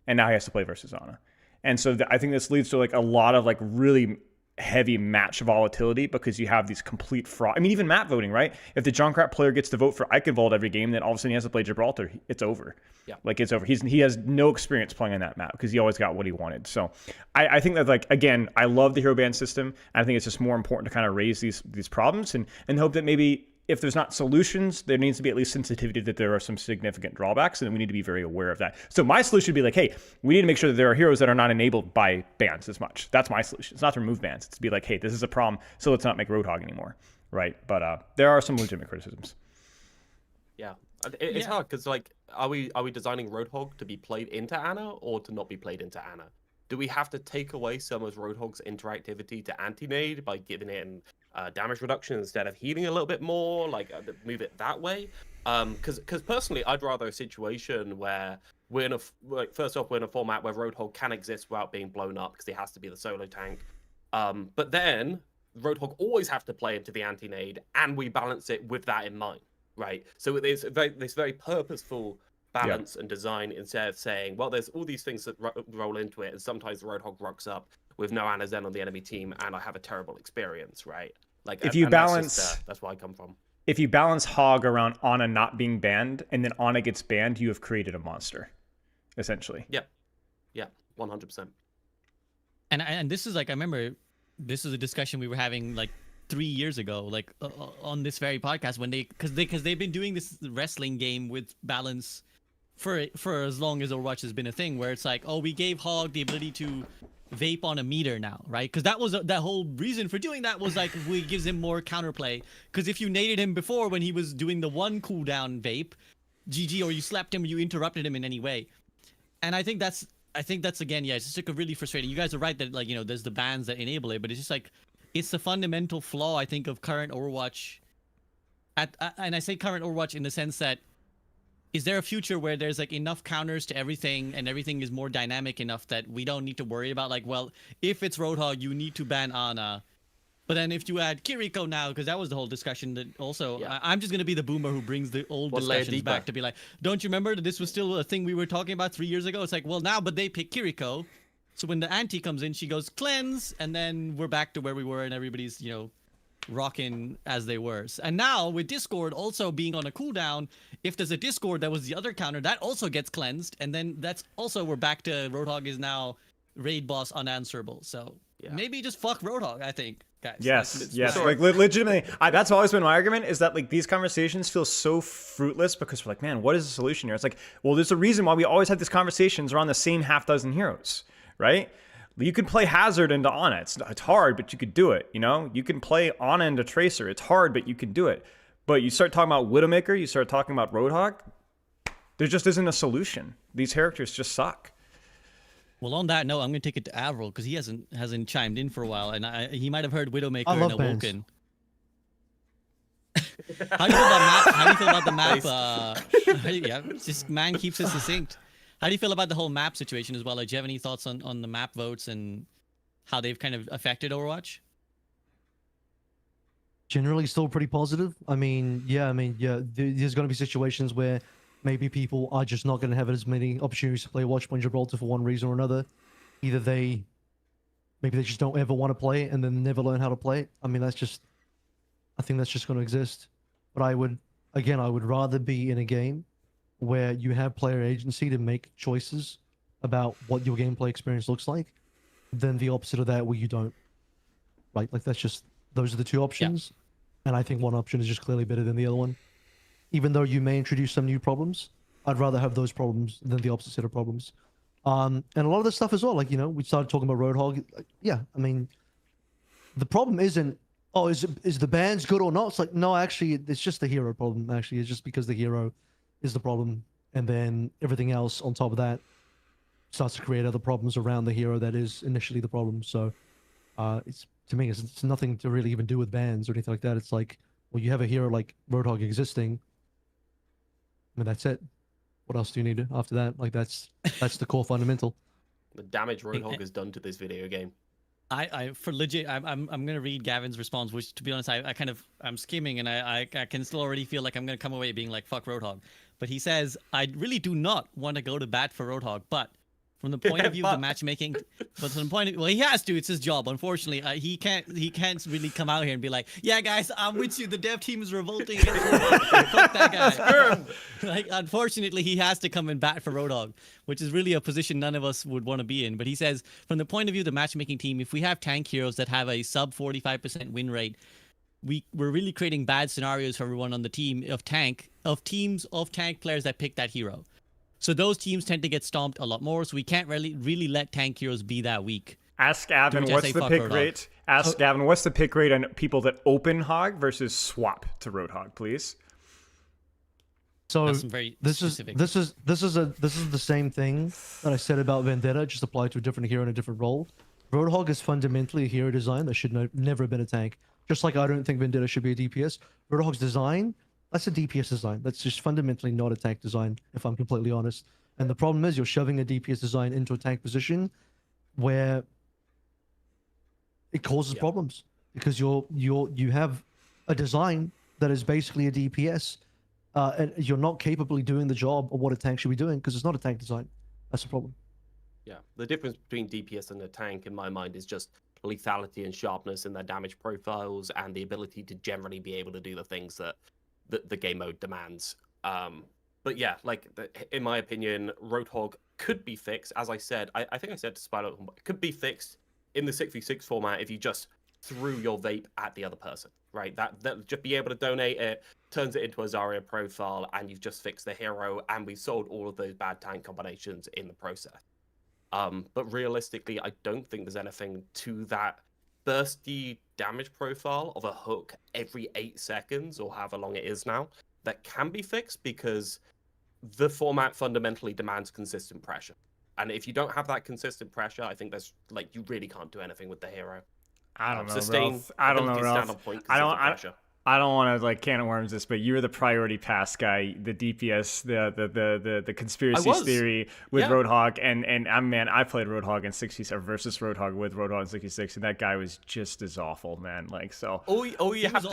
And now he has to play versus Ana. And so I think this leads to like a lot of like really heavy match volatility because you have these complete fraud. I mean, even map voting, right? If the Junkrat player gets to vote for Eichenwald every game, then all of a sudden he has to play Gibraltar. It's over. Yeah. Like it's over. He has no experience playing on that map because he always got what he wanted. So I think that, like, again, I love the hero ban system. I think it's just more important to kind of raise these problems and hope that maybe if there's not solutions, there needs to be at least sensitivity that there are some significant drawbacks, and we need to be very aware of that. So my solution would be like, hey, we need to make sure that there are heroes that are not enabled by bans as much. That's my solution. It's not to remove bans. It's to be like, hey, this is a problem, so let's not make Roadhog anymore, right? But there are some legitimate criticisms. Yeah, it's hard because, like, are we designing Roadhog to be played into Ana or to not be played into Ana? Do we have to take away some of Roadhog's interactivity to anti-nade by giving it damage reduction instead of healing a little bit more, like move it that way? Because personally, I'd rather a situation where we're in a first off, we're in a format where Roadhog can exist without being blown up because he has to be the solo tank. But then Roadhog always have to play into the anti-nade, and we balance it with that in mind, right? So it's this very purposeful balance and design instead of saying, well, there's all these things that roll into it, and sometimes the Roadhog rocks up with no Ana Zen on the enemy team, and I have a terrible experience, right? Like, if you balance, that's where I come from. If you balance Hog around Ana not being banned, and then Ana gets banned, you have created a monster, essentially. Yeah, 100%. And this is like, I remember this is a discussion we were having like 3 years ago, like on this very podcast, when because they've been doing this wrestling game with balance for as long as Overwatch has been a thing, where it's like, oh, we gave Hog the ability to vape on a meter now, right? Because that was that whole reason for doing that was like, we gives him more counterplay. Because if you naded him before when he was doing the one cooldown vape, GG, or you slapped him, you interrupted him in any way. And I think that's again, it's just like a really frustrating. You guys are right that, like, there's the bans that enable it, but it's just like, it's the fundamental flaw, I think, of current Overwatch. And I say current Overwatch in the sense that, is there a future where there's like enough counters to everything and everything is more dynamic enough that we don't need to worry about, like, well, if it's Roadhog, you need to ban Ana. But then if you add Kiriko now, because that was the whole discussion that also, I'm just going to be the boomer who brings the old discussions back to be like, don't you remember that this was still a thing we were talking about 3 years ago? It's like, well, now, but they pick Kiriko. So when the anti comes in, she goes cleanse, and then we're back to where we were, and everybody's, rocking as they were. And now with Discord also being on a cooldown, if there's a Discord that was the other counter, that also gets cleansed, and then that's also, we're back to Roadhog is now raid boss unanswerable. So maybe just fuck Roadhog, I think, guys. Yes. Like legitimately, that's always been my argument, is that like these conversations feel so fruitless because we're like, man, what is the solution here? It's like, well, there's a reason why we always have these conversations around the same half dozen heroes, right? You can play Hazard into Ana. It's hard, but you could do it, You can play Ana into Tracer. It's hard, but you can do it. But you start talking about Widowmaker, you start talking about Roadhog, there just isn't a solution. These characters just suck. Well, on that note, I'm gonna take it to Avril because he hasn't chimed in for a while, and he might have heard Widowmaker I love and bans. Awoken. How do you feel about map? How do you feel about the map? Yeah, just man keeps it succinct. How do you feel about the whole map situation as well? Like, do you have any thoughts on the map votes and how they've kind of affected Overwatch? Generally, still pretty positive. I mean, yeah, there's going to be situations where maybe people are just not going to have as many opportunities to play Watchpoint Gibraltar for one reason or another. Either maybe they just don't ever want to play it and then never learn how to play it. I mean, I think that's just going to exist. But I would rather be in a game where you have player agency to make choices about what your gameplay experience looks like than the opposite of that where you don't. Right? Like, those are the two options. Yeah. And I think one option is just clearly better than the other one. Even though you may introduce some new problems, I'd rather have those problems than the opposite set of problems. And a lot of this stuff as well, like, we started talking about Roadhog. Yeah, I mean, the problem isn't, oh, is the bans good or not? It's like, no, actually, it's just the hero problem. Actually, it's just because the hero is the problem. And then everything else on top of that starts to create other problems around the hero that is initially the problem. So to me, it's nothing to really even do with bans or anything like that. It's like, well, you have a hero like Roadhog existing. I mean, that's it. What else do you need after that? Like, that's the core fundamental. The damage Roadhog has done to this video game. For legit, I'm gonna read Gavin's response, which, to be honest, I'm skimming and I can still already feel like I'm gonna come away being like, fuck Roadhog. But he says, I really do not want to go to bat for Roadhog, but from the point of view of the matchmaking, but from the point of, well, he has to, it's his job. Unfortunately, he can't really come out here and be like, yeah, guys, I'm with you. The dev team is revolting. Fuck that guy. Like, unfortunately, he has to come and bat for Roadhog, which is really a position none of us would want to be in. But he says, from the point of view of the matchmaking team, if we have tank heroes that have a sub 45% win rate, we're really creating bad scenarios for everyone on the team of teams of tank players that pick that hero. So those teams tend to get stomped a lot more, so we can't really let tank heroes be that weak. Ask Gavin what's the pick rate. Ask Gavin what's the pick rate on people that open Hog versus swap to Roadhog, please. So this is the same thing that I said about Vendetta, just applied to a different hero in a different role. Roadhog is fundamentally a hero design that should never have been a tank. Just like I don't think Vendetta should be a DPS. Roadhog's design, that's a DPS design. That's just fundamentally not a tank design, if I'm completely honest. And the problem is you're shoving a DPS design into a tank position where it causes problems because you have a design that is basically a DPS, and you're not capably doing the job of what a tank should be doing because it's not a tank design. That's the problem. Yeah, the difference between DPS and a tank, in my mind, is just lethality and sharpness in their damage profiles and the ability to generally be able to do the things that the game mode demands. But yeah, like, in my opinion, Roadhog could be fixed. As I said, I think I said to Spider, it could be fixed in the 6v6 format if you just threw your vape at the other person, right? That just be able to donate it, turns it into a Zarya profile, and you've just fixed the hero, and we've sold all of those bad tank combinations in the process. But realistically, I don't think there's anything to that bursty damage profile of a hook every 8 seconds, or however long it is now, that can be fixed, because the format fundamentally demands consistent pressure. And if you don't have that consistent pressure, I think there's, like, you really can't do anything with the hero. I don't know, Ralph. I don't know, Ralph. I don't want to, like, can of worms this, but you're the priority pass guy, the DPS, the conspiracy theory with Roadhog, and man, I played Roadhog in 67 versus Roadhog with Roadhog in 66, and that guy was just as awful, man. Like, so. All you have to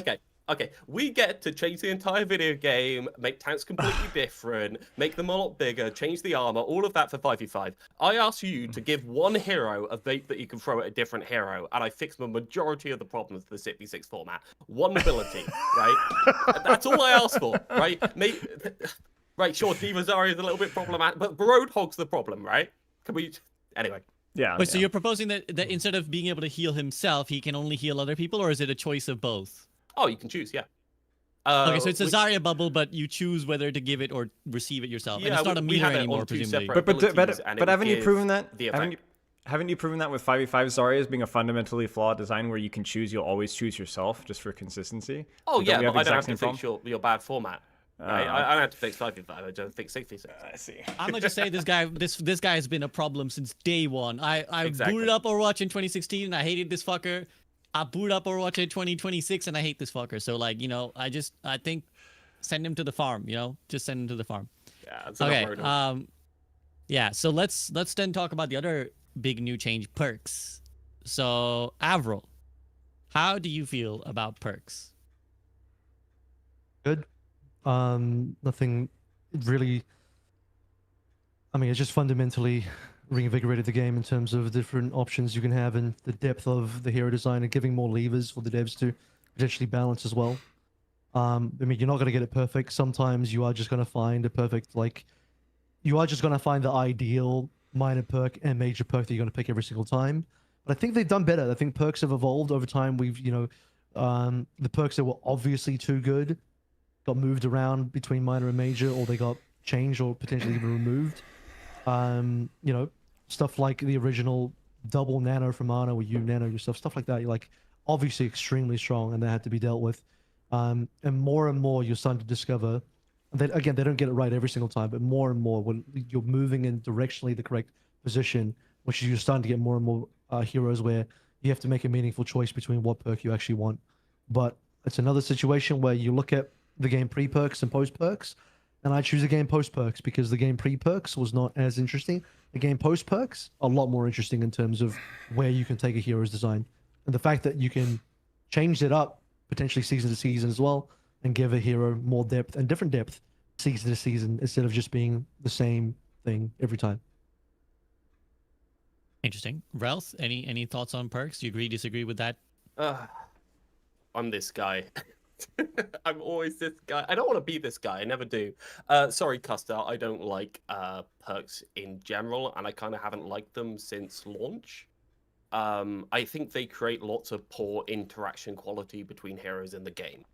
do. Okay, we get to change the entire video game, make tanks completely different, make them a lot bigger, change the armor, all of that for 5v5. I ask you to give one hero a vape that you can throw at a different hero, and I fix the majority of the problems with the 6v6 format. One ability, right? That's all I ask for, right? Right, sure, Diva Zarya is a little bit problematic, but Roadhog's the problem, right? Can we... Anyway. Yeah. Wait, so you're proposing that instead of being able to heal himself, he can only heal other people, or is it a choice of both? Oh, you can choose, yeah. Okay, so it's a Zarya bubble, but you choose whether to give it or receive it yourself. Yeah, and it's not a meter anymore, presumably. But haven't you proven that? Haven't you proven that with 5v5 Zarya as being a fundamentally flawed design where you can choose, you'll always choose yourself just for consistency? Oh, yeah, but I don't have to fix your bad format. I had to fix 5v5. I don't fix 6v6. I see. I'm gonna just say this guy has been a problem since day one. I Exactly. booted up Overwatch in 2016 and I hated this fucker. I booted up Overwatch in 2026 and I hate this fucker. So like, you know, I think send him to the farm, you know? Just send him to the farm. Yeah, it's okay. Yeah, so let's then talk about the other big new change, perks. So Avril, how do you feel about perks? Good. Nothing really. I mean, it's just fundamentally reinvigorated the game in terms of different options you can have and the depth of the hero design and giving more levers for the devs to potentially balance as well. I mean, you're not going to get it perfect. Sometimes you are just going to find a perfect, like, you are just going to find the ideal minor perk and major perk that you're going to pick every single time. But I think they've done better. I think perks have evolved over time. We've, you know, the perks that were obviously too good got moved around between minor and major, or they got changed or potentially even removed. You know, stuff like the original double nano from Mana, where you nano yourself, stuff like that. You're like obviously extremely strong, and that had to be dealt with. And more you're starting to discover that, again, they don't get it right every single time, but more and more when you're moving in directionally the correct position, which is you're starting to get more and more heroes where you have to make a meaningful choice between what perk you actually want. But it's another situation where you look at the game pre-perks and post-perks, and I choose the game post-perks because the game pre-perks was not as interesting. The game post-perks a lot more interesting in terms of where you can take a hero's design. And the fact that you can change it up potentially season to season as well, and give a hero more depth and different depth season to season instead of just being the same thing every time. Interesting. Realth, any thoughts on perks? Do you agree, disagree with that? I'm this guy. I'm always this guy. I don't want to be this guy. I never do. Sorry, Custer. I don't like perks in general, and I kind of haven't liked them since launch. I think they create lots of poor interaction quality between heroes in the game.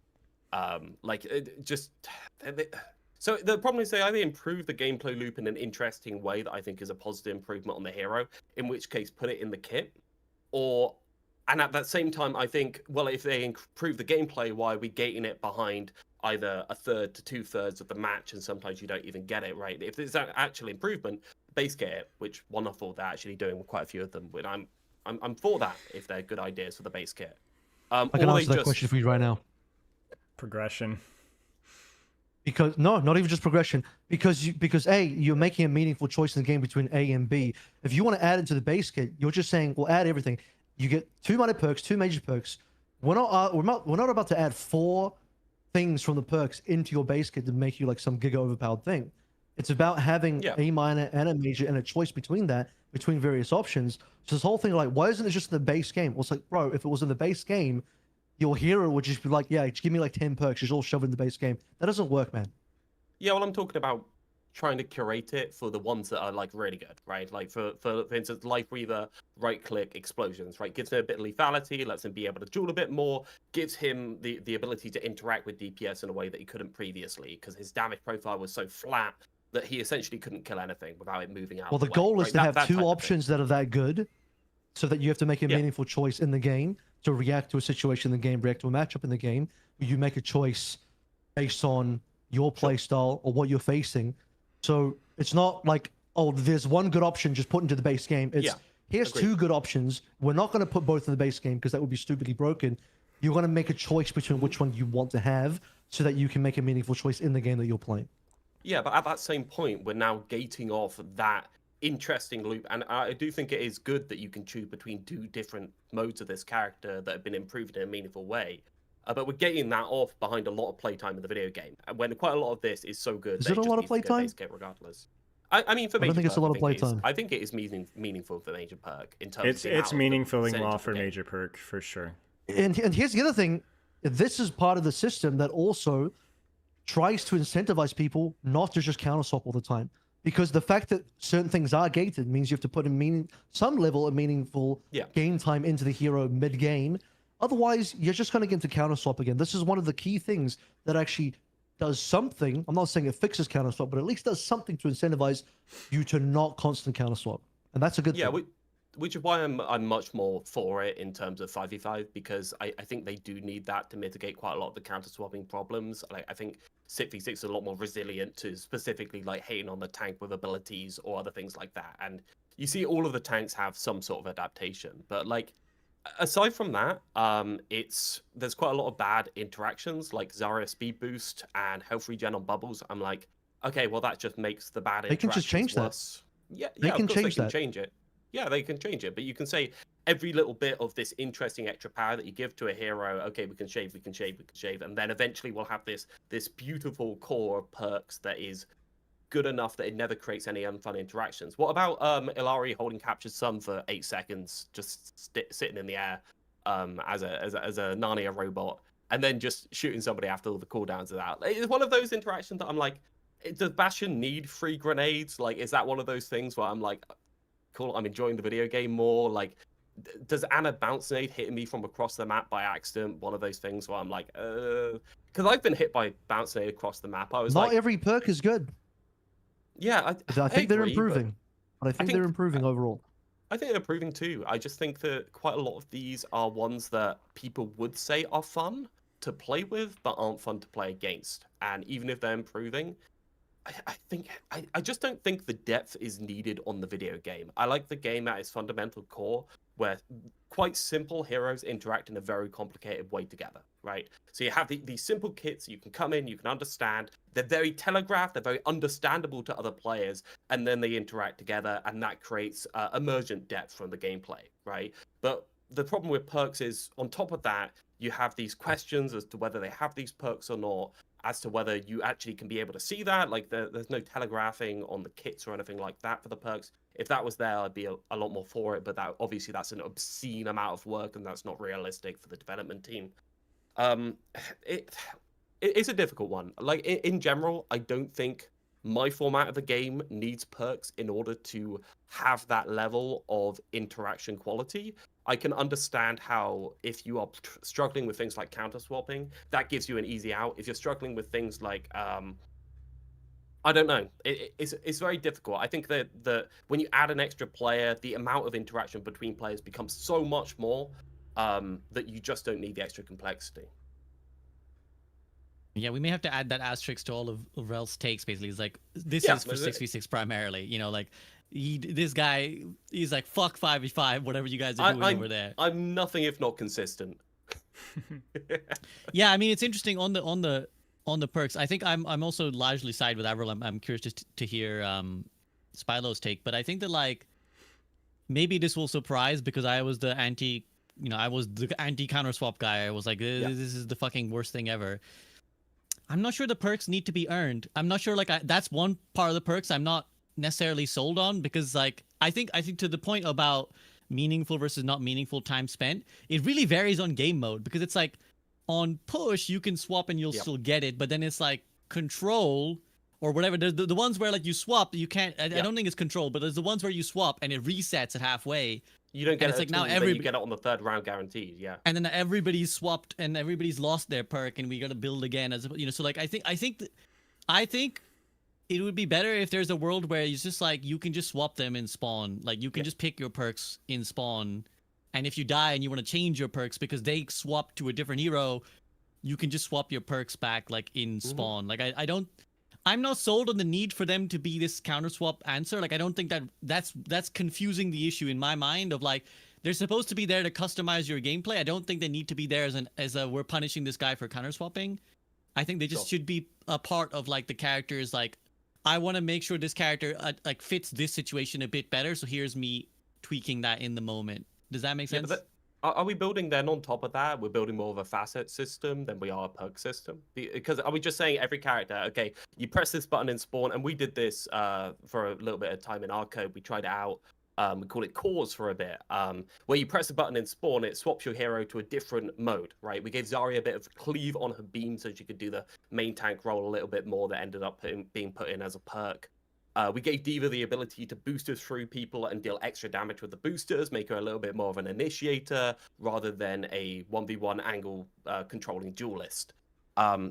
So the problem is they either improve the gameplay loop in an interesting way that I think is a positive improvement on the hero, in which case put it in the kit, and at that same time I think, well, if they improve the gameplay, why are we gating it behind either a third to 2/3 of the match, and sometimes you don't even get it right? If there's an actual improvement, base get it, which Wonderful they're actually doing with quite a few of them, and I'm for that if they're good ideas for the base kit. I can answer that question for you right now. Progression. Because no, not even just progression. Because A, you're making a meaningful choice in the game between A and B. If you want to add it to the base kit, you're just saying, "Well, add everything." You get 2 minor perks, 2 major perks. We're not about to add 4 things from the perks into your base kit to make you like some giga overpowered thing. It's about having a minor and a major and a choice between that, between various options. So this whole thing, like, why isn't it just in the base game? Well, it's like, bro, if it was in the base game, your hero would just be like, yeah, just give me like 10 perks, just all shove it in the base game. That doesn't work, man. Yeah, well, I'm talking about trying to curate it for the ones that are like really good, right? Like for instance, Life Breather, right click, explosions, right? Gives him a bit of lethality, lets him be able to duel a bit more, gives him the ability to interact with DPS in a way that he couldn't previously, because his damage profile was so flat that he essentially couldn't kill anything without it moving out. Well, the goal is to have 2 options that are that good, so that you have to make a meaningful choice in the game to react to a situation in the game, react to a matchup in the game, where you make a choice based on your playstyle or what you're facing. So it's not like, oh, there's one good option, just put into the base game. It's here's Agreed. 2 good options. We're not going to put both in the base game because that would be stupidly broken. You're going to make a choice between which one you want to have so that you can make a meaningful choice in the game that you're playing. Yeah, but at that same point, we're now gating off that interesting loop, and I do think it is good that you can choose between 2 different modes of this character that have been improved in a meaningful way. But we're getting that off behind a lot of playtime in the video game, and when quite a lot of this is so good, is it a lot of playtime? Regardless. I mean, for I don't think it's a lot of playtime. I think it is meaningful for major perk in terms of it's meaningful for major perk for sure. And here's the other thing: this is part of the system that also tries to incentivize people not to just counter swap all the time. Because the fact that certain things are gated means you have to put some level of meaningful game time into the hero mid-game. Otherwise, you're just going to get into counter swap again. This is one of the key things that actually does something. I'm not saying it fixes counter swap, but at least does something to incentivize you to not constant counter swap. And that's a good thing. Which is why I'm much more for it in terms of 5v5, because I think they do need that to mitigate quite a lot of the counter swapping problems. Like, I think 6v6 is a lot more resilient to specifically like hitting on the tank with abilities or other things like that. And you see all of the tanks have some sort of adaptation, but like aside from that, there's quite a lot of bad interactions like Zarya speed boost and health regen on bubbles. I'm like, okay, well that just makes the bad They can interactions just change that. worse. Yeah, They yeah, can of course change they can that. change it. Yeah, they can change it, but you can say every little bit of this interesting extra power that you give to a hero, okay, we can shave, we can shave, we can shave, and then eventually we'll have this beautiful core of perks that is good enough that it never creates any unfun interactions. What about Ilari holding captured sun for 8 seconds, just sitting in the air as a Narnia robot, and then just shooting somebody after all the cooldowns are out? It's one of those interactions that I'm like, does Bastion need 3 grenades? Like, is that one of those things where I'm like, cool, I'm enjoying the video game more? Like, does Anna bounce nade hitting me from across the map by accident one of those things where I'm like, because I've been hit by bounce nade across the map. I was Not like, every perk is good. yeah, I think they're agree, improving. But I think they're improving overall. I think they're improving too. I just think that quite a lot of these are ones that people would say are fun to play with, but aren't fun to play against. And even if they're improving, I just don't think the depth is needed on the video game. I like the game at its fundamental core, where quite simple heroes interact in a very complicated way together, right? So you have these simple kits, you can come in, you can understand, they're very telegraphed, they're very understandable to other players, and then they interact together, and that creates emergent depth from the gameplay, right? But the problem with perks is, on top of that, you have these questions as to whether they have these perks or not, as to whether you actually can be able to see that. Like, there's no telegraphing on the kits or anything like that for the perks. If that was there, I'd be a lot more for it, but obviously that's an obscene amount of work, and that's not realistic for the development team. It's a difficult one. Like, in general, I don't think my format of the game needs perks in order to have that level of interaction quality. I can understand how, if you are struggling with things like counter swapping, that gives you an easy out. If you're struggling with things like, I don't know, it's very difficult. I think that when you add an extra player, the amount of interaction between players becomes so much more that you just don't need the extra complexity. Yeah, we may have to add that asterisk to all of Rel's takes. Basically, it's like, this is for 6v6 primarily. You know, like, this guy, he's like, fuck 5v5, whatever you guys are doing over there. I'm nothing if not consistent. Yeah, I mean, it's interesting on the perks. I think I'm also largely side with Avril. I'm curious just to hear Spylo's take, but I think that, like, maybe this will surprise, because I was the anti counter swap guy. I was like, this is the fucking worst thing ever. I'm not sure the perks need to be earned. I'm not sure, like, that's one part of the perks I'm not necessarily sold on, because, like, I think to the point about meaningful versus not meaningful time spent, it really varies on game mode, because it's like, on push you can swap and you'll still get it, but then it's like control or whatever, there's the ones where, like, you swap, you can't, I don't think it's control, but there's the ones where you swap and it resets at halfway. You don't get it. It's like, now you get it on the 3rd round guaranteed, yeah. And then everybody's swapped and everybody's lost their perk, and we got to build again, as you know. So, like, I think it would be better if there's a world where it's just like, you can just swap them in spawn. Like, you can just pick your perks in spawn, and if you die and you want to change your perks because they swap to a different hero, you can just swap your perks back, like, in spawn. Like, I'm not sold on the need for them to be this counter swap answer. Like, I don't think that's confusing the issue in my mind of, like, they're supposed to be there to customize your gameplay. I don't think they need to be there as a we're punishing this guy for counter swapping. I think they just should be a part of, like, the characters. Like, I want to make sure this character like fits this situation a bit better, so here's me tweaking that in the moment. Does that make sense? Yeah, are we building then on top of that? We're building more of a facet system than we are a perk system? Because are we just saying every character, okay, you press this button in spawn, and we did this for a little bit of time in our code. We tried it out. We called it cores for a bit, where you press a button in spawn, it swaps your hero to a different mode, right? We gave Zarya a bit of cleave on her beam so she could do the main tank role a little bit more, that ended up being put in as a perk. We gave D.Va the ability to boost her through people and deal extra damage with the boosters, make her a little bit more of an initiator rather than a 1v1 angle controlling duelist.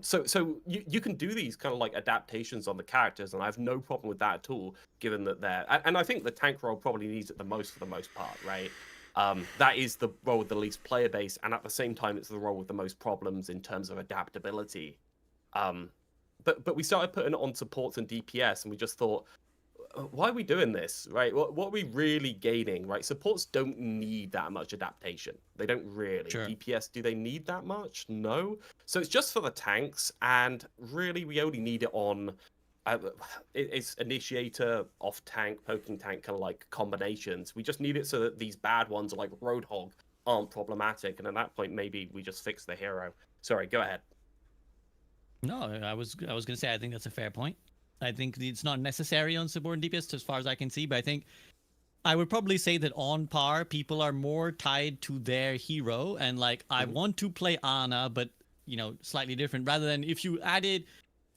So you can do these kind of like adaptations on the characters, and I have no problem with that at all, given that and I think the tank role probably needs it the most for the most part, right? That is the role with the least player base, and at the same time, it's the role with the most problems in terms of adaptability. but we started putting it on supports and DPS, and we just thought, why are we doing this, right? What are we really gaining, right? Supports don't need that much adaptation. They don't really. Sure. DPS, do they need that much? No. So it's just for the tanks, and really we only need it on it's initiator, off tank, poking tank, kind of like combinations. We just need it so that these bad ones like Roadhog aren't problematic, and at that point maybe we just fix the hero. Sorry, go ahead. No, I was gonna say I think that's a fair point. I think it's not necessary on support and DPS as far as I can see, but I think I would probably say that on par, people are more tied to their hero and like I want to play Ana, but slightly different. Rather than if you added,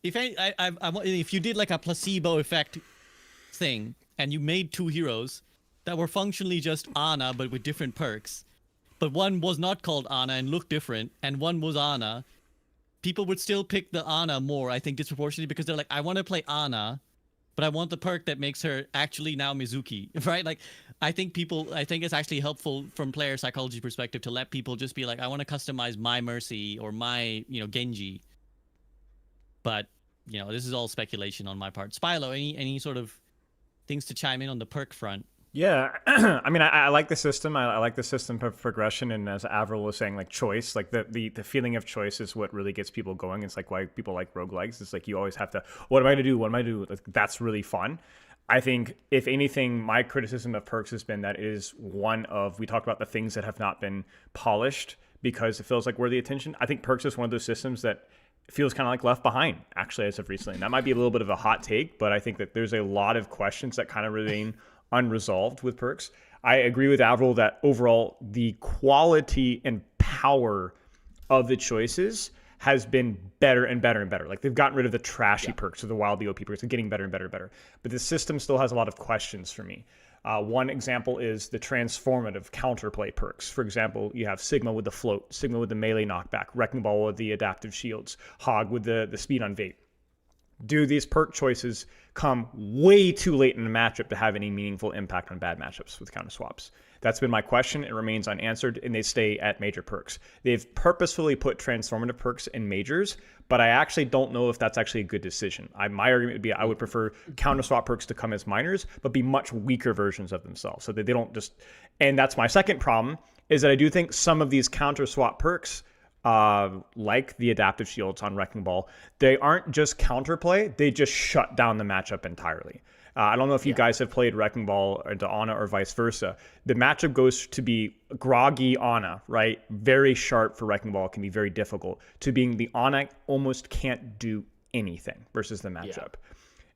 if you did like a placebo effect thing and you made 2 heroes that were functionally just Ana but with different perks, but one was not called Ana and looked different, and one was Ana. People would still pick the Ana more, I think, disproportionately, because they're like, I want to play Ana, but I want the perk that makes her actually now Mizuki, right? Like, I think it's actually helpful from player psychology perspective to let people just be like, I want to customize my Mercy or my, Genji. But, this is all speculation on my part. Spilo, any sort of things to chime in on the perk front? Yeah, I mean, I like the system. I like the system of progression, and as Avril was saying, like choice, like the feeling of choice is what really gets people going. It's like why people like roguelikes. It's like you always have to, what am I going to do? What am I going to do? Like, that's really fun. I think, if anything, my criticism of perks has been that it is one of, we talked about the things that have not been polished because it feels like worthy attention. I think perks is one of those systems that feels kind of like left behind, actually, as of recently. And that might be a little bit of a hot take, but I think that there's a lot of questions that kind of remain unresolved with perks. I agree with Avril that overall the quality and power of the choices has been better and better and better. Like, they've gotten rid of the trashy perks or the wildly OP perks. They're getting better and better and better. But the system still has a lot of questions for me. One example is the transformative counterplay perks. For example, you have Sigma with the float, Sigma with the melee knockback, Wrecking Ball with the adaptive shields, Hog with the speed on Vate. Do these perk choices come way too late in the matchup to have any meaningful impact on bad matchups with counter swaps? That's been my question. It remains unanswered, and they stay at major perks. They've purposefully put transformative perks in majors, but I actually don't know if that's actually a good decision. My argument would be I would prefer counter swap perks to come as minors, but be much weaker versions of themselves, so that they don't just... And that's my second problem, is that I do think some of these counter swap perks, like the adaptive shields on Wrecking Ball, they aren't just counterplay, they just shut down the matchup entirely. I don't know if you guys have played Wrecking Ball into Ana or vice versa. The matchup goes to be groggy Ana, right? Very sharp for Wrecking Ball, can be very difficult, to being the Ana almost can't do anything versus the matchup.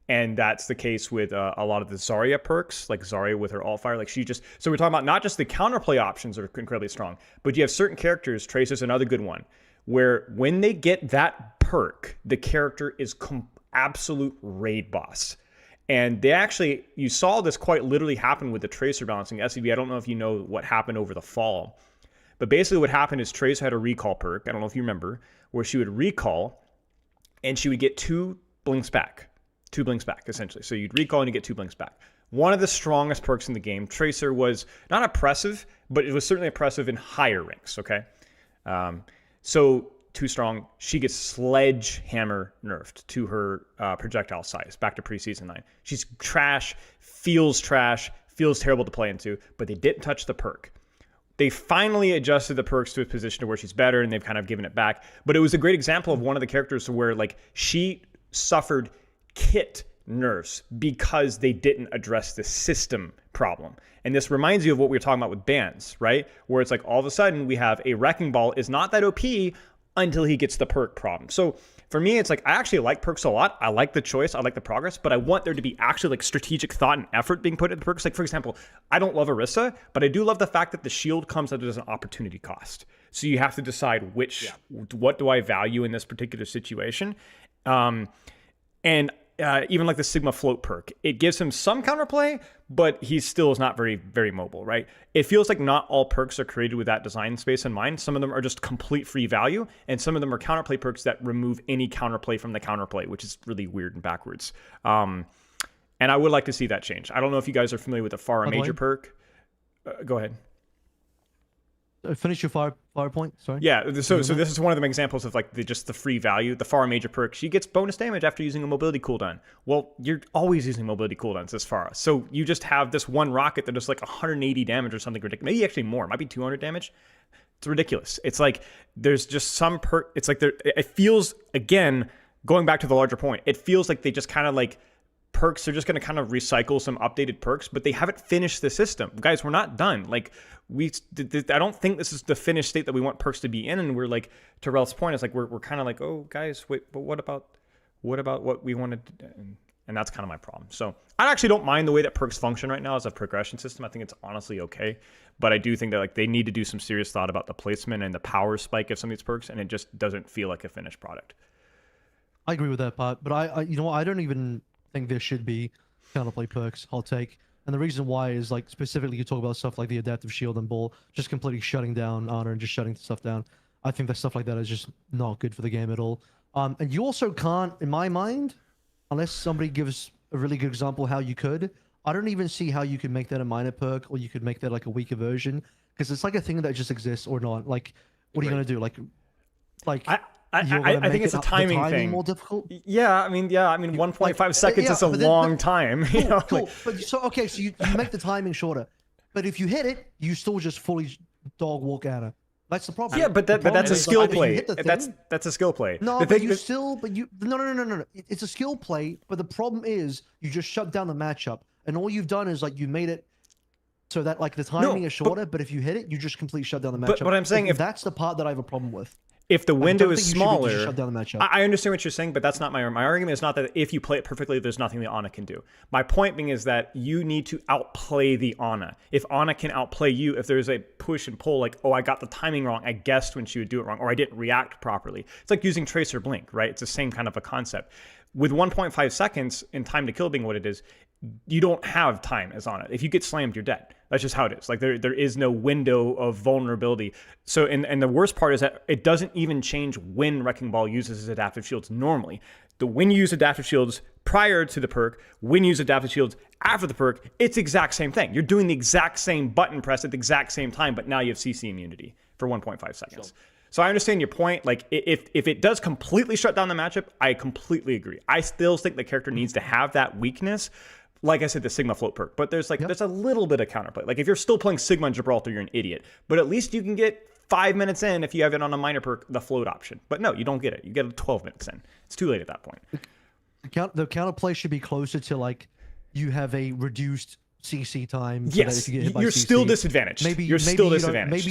And that's the case with a lot of the Zarya perks, like Zarya with her alt fire. Like, she just... So we're talking about not just the counterplay options are incredibly strong, but you have certain characters, Tracer's another good one, where when they get that perk, the character is absolute raid boss. And they actually... You saw this quite literally happen with the Tracer balancing SCV. I don't know if you know what happened over the fall. But basically what happened is Tracer had a recall perk, I don't know if you remember, where she would recall and she would get 2 blinks back. 2 blinks back, essentially. So you'd recall and you get 2 blinks back. One of the strongest perks in the game. Tracer was not oppressive, but it was certainly oppressive in higher ranks, okay? So, too strong. She gets sledgehammer nerfed to her projectile size, back to preseason 9. She's trash, feels terrible to play into, but they didn't touch the perk. They finally adjusted the perks to a position to where she's better, and they've kind of given it back. But it was a great example of one of the characters where, like, she suffered kit nerfs because they didn't address the system problem. And this reminds you of what we were talking about with bans, right? Where it's like all of a sudden we have a Wrecking Ball is not that OP until he gets the perk problem. So for me, it's like I actually like perks a lot. I like the choice. I like the progress, but I want there to be actually like strategic thought and effort being put into the perks. Like, for example, I don't love Orisa, but I do love the fact that the shield comes out as an opportunity cost. So you have to decide what do I value in this particular situation. And even like the Sigma float perk, it gives him some counterplay, but he still is not very, very mobile, right? It feels like not all perks are created with that design space in mind. Some of them are just complete free value, and some of them are counterplay perks that remove any counterplay from the counterplay, which is really weird and backwards. And I would like to see that change. I don't know if you guys are familiar with the Pharah Major perk. Go ahead. Finish your fire point. Sorry. Yeah, so this is one of the examples of like just the free value. The Pharah major perk, she gets bonus damage after using a mobility cooldown. Well, you're always using mobility cooldowns this Pharah, so you just have this one rocket that does like 180 damage or something ridiculous. Maybe actually more. It might be 200 damage. It's ridiculous. It's like there's just some perk. It's like it feels, again, going back to the larger point, it feels like they just kind of like perks. They're just going to kind of recycle some updated perks, but they haven't finished the system. Guys, we're not done. Like I don't think this is the finished state that we want perks to be in. And we're like, to Realth's point, it's like we're kind of like, oh guys, wait, but what about what we wanted? And that's kind of my problem. So I actually don't mind the way that perks function right now as a progression system. I think it's honestly okay. But I do think that like they need to do some serious thought about the placement and the power spike of some of these perks, and it just doesn't feel like a finished product. I agree with that part, but I you know what, I don't even think there should be counterplay perks. I'll take. And the reason why is like specifically you talk about stuff like the adaptive shield and ball just completely shutting down honor and just shutting stuff down. I think that stuff like that is just not good for the game at all. And you also can't, in my mind, unless somebody gives a really good example how you could, I don't even see how you could make that a minor perk or you could make that like a weaker version, because it's like a thing that just exists or not. Like, what are you gonna do? Like I think it's a timing thing. More difficult. Yeah, I mean, 1.5 seconds is a long time. Cool, You know, cool. But so you make the timing shorter, but if you hit it, you still just fully dog walk at her. That's the problem. Yeah, but that's a skill play. That's a skill play. No, but no. It's a skill play, but the problem is you just shut down the matchup, and all you've done is like you made it so that like the timing is shorter, but if you hit it, you just completely shut down the matchup. But what I'm saying, if that's the part that I have a problem with. If the window is smaller, shut down the matchup. I understand what you're saying, but that's not my argument. Is not that if you play it perfectly, there's nothing the Ana can do. My point being is that you need to outplay the Ana. If Ana can outplay you, if there's a push and pull, like, oh, I got the timing wrong, I guessed when she would do it wrong, or I didn't react properly. It's like using Tracer Blink, right? It's the same kind of a concept. With 1.5 seconds in time to kill being what it is, you don't have time as Ana. If you get slammed, you're dead. That's just how it is. Like there is no window of vulnerability. So and the worst part is that it doesn't even change when Wrecking Ball uses his adaptive shields normally. When you use adaptive shields prior to the perk, when you use adaptive shields after the perk, it's the exact same thing. You're doing the exact same button press at the exact same time, but now you have CC immunity for 1.5 seconds. Sure. So I understand your point. Like if it does completely shut down the matchup, I completely agree. I still think the character needs to have that weakness. Like I said, the Sigma float perk, but there's there's a little bit of counterplay. Like if you're still playing Sigma and Gibraltar, you're an idiot. But at least you can get 5 minutes in if you have it on a minor perk, the float option. But no, you don't get it. You get it 12 minutes in. It's too late at that point. The counterplay should be closer to like you have a reduced CC time. Yes, if you get hit by you're CC. still disadvantaged. You're still disadvantaged.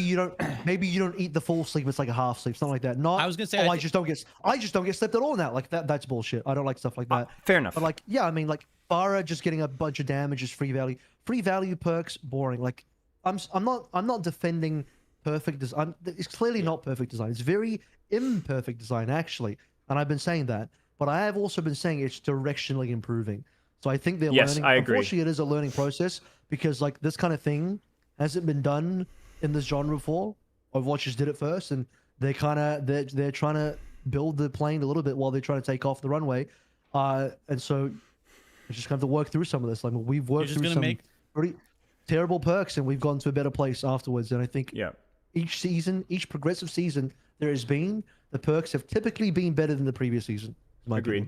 Maybe you don't eat the full sleep. It's like a half sleep, something like that. Not. I was gonna say. I just don't get slept at all now. Like that's bullshit. I don't like stuff like that. Fair enough. But like, yeah, I mean, like Pharah just getting a bunch of damage is free value. Free value perks boring. Like I'm not defending perfect design. It's clearly not perfect design. It's very imperfect design actually, and I've been saying that. But I have also been saying it's directionally improving. So I think they're learning. I agree. Unfortunately, it is a learning process because like this kind of thing hasn't been done in this genre before. Overwatch just did it first, and they're trying to build the plane a little bit while they're trying to take off the runway. And so we just have to work through some of this. Like we've worked through some pretty terrible perks, and we've gone to a better place afterwards. And I think each season, each progressive season there has been, the perks have typically been better than the previous season. Agreed.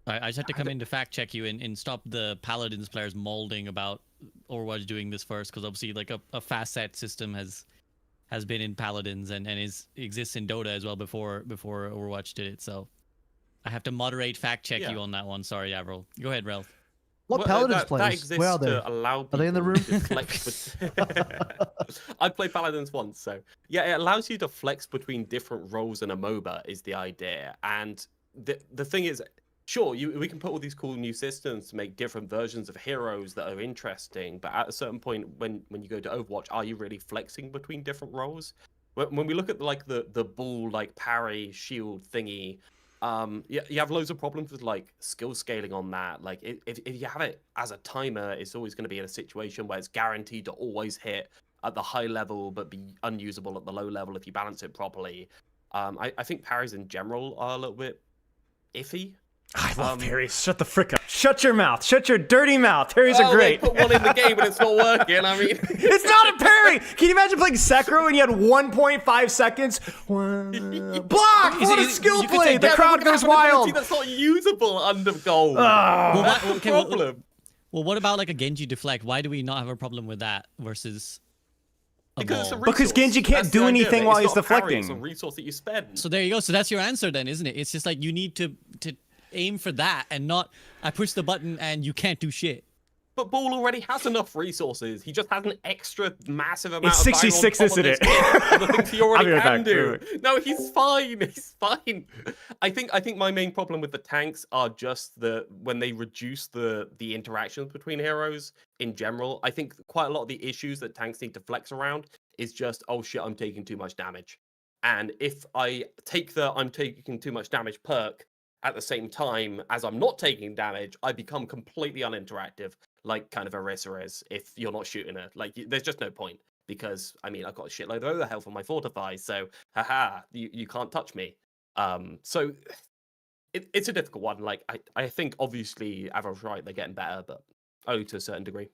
I just had to come in to fact check you and stop the Paladins players molding about Overwatch doing this first, because obviously like a fast set system has been in Paladins and exists in Dota as well before Overwatch did it. So I have to moderate fact check you on that one. Sorry, Avril. Go ahead, Realth. What Paladins that players? exists Where are they? To allow are they in the room? I played Paladins once, so yeah, it allows you to flex between different roles in a MOBA is the idea. And the thing is, sure, we can put all these cool new systems to make different versions of heroes that are interesting, but at a certain point, when you go to Overwatch, are you really flexing between different roles? When we look at like the ball like parry shield thingy, you have loads of problems with like skill scaling on that. Like if you have it as a timer, it's always going to be in a situation where it's guaranteed to always hit at the high level but be unusable at the low level if you balance it properly. I think parries in general are a little bit iffy. I love parries. Shut the frick up. Shut your mouth. Shut your dirty mouth. Parries are great. They put one in the game and it's not working. I mean, it's not a parry. Can you imagine playing Sekiro and you had 1.5 seconds? Block. What a skill play. The crowd goes wild. That's not usable under gold. Well, That's the problem. Well, what about like a Genji deflect? Why do we not have a problem with that versus? Because Genji can't do anything while he's deflecting. It's a resource that you spend. So there you go. So that's your answer then, isn't it? It's just like you need to aim for that and not I push the button and you can't do shit. But Ball already has enough resources. He just has an extra massive amount it's of 66, isn't it? The things he already I'll be right can back. do. No, he's fine. He's fine. I think my main problem with the tanks are just when they reduce the interactions between heroes in general. I think quite a lot of the issues that tanks need to flex around is just, oh shit, I'm taking too much damage. And if I take the I'm taking too much damage perk at the same time as I'm not taking damage, I become completely uninteractive, like kind of Orisa is if you're not shooting her. Like, there's just no point, because, I mean, I've got a shitload of overhealth on my Fortify, so, haha, you can't touch me. So, it's a difficult one. Like, I think, obviously, Avril's right, they're getting better, but only to a certain degree.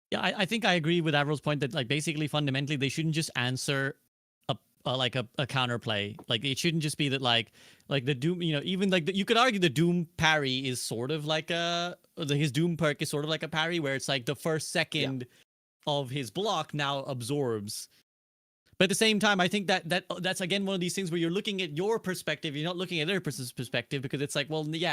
Yeah, I think I agree with Avril's point that, like, basically, fundamentally, they shouldn't just answer like a counterplay. Like, it shouldn't just be that like the Doom, you know, even like you could argue the Doom parry is sort of like his Doom perk is sort of like a parry, where it's like the first second of his block now absorbs. But at the same time, I think that's again one of these things where you're looking at your perspective, you're not looking at other person's perspective, because it's like, well, the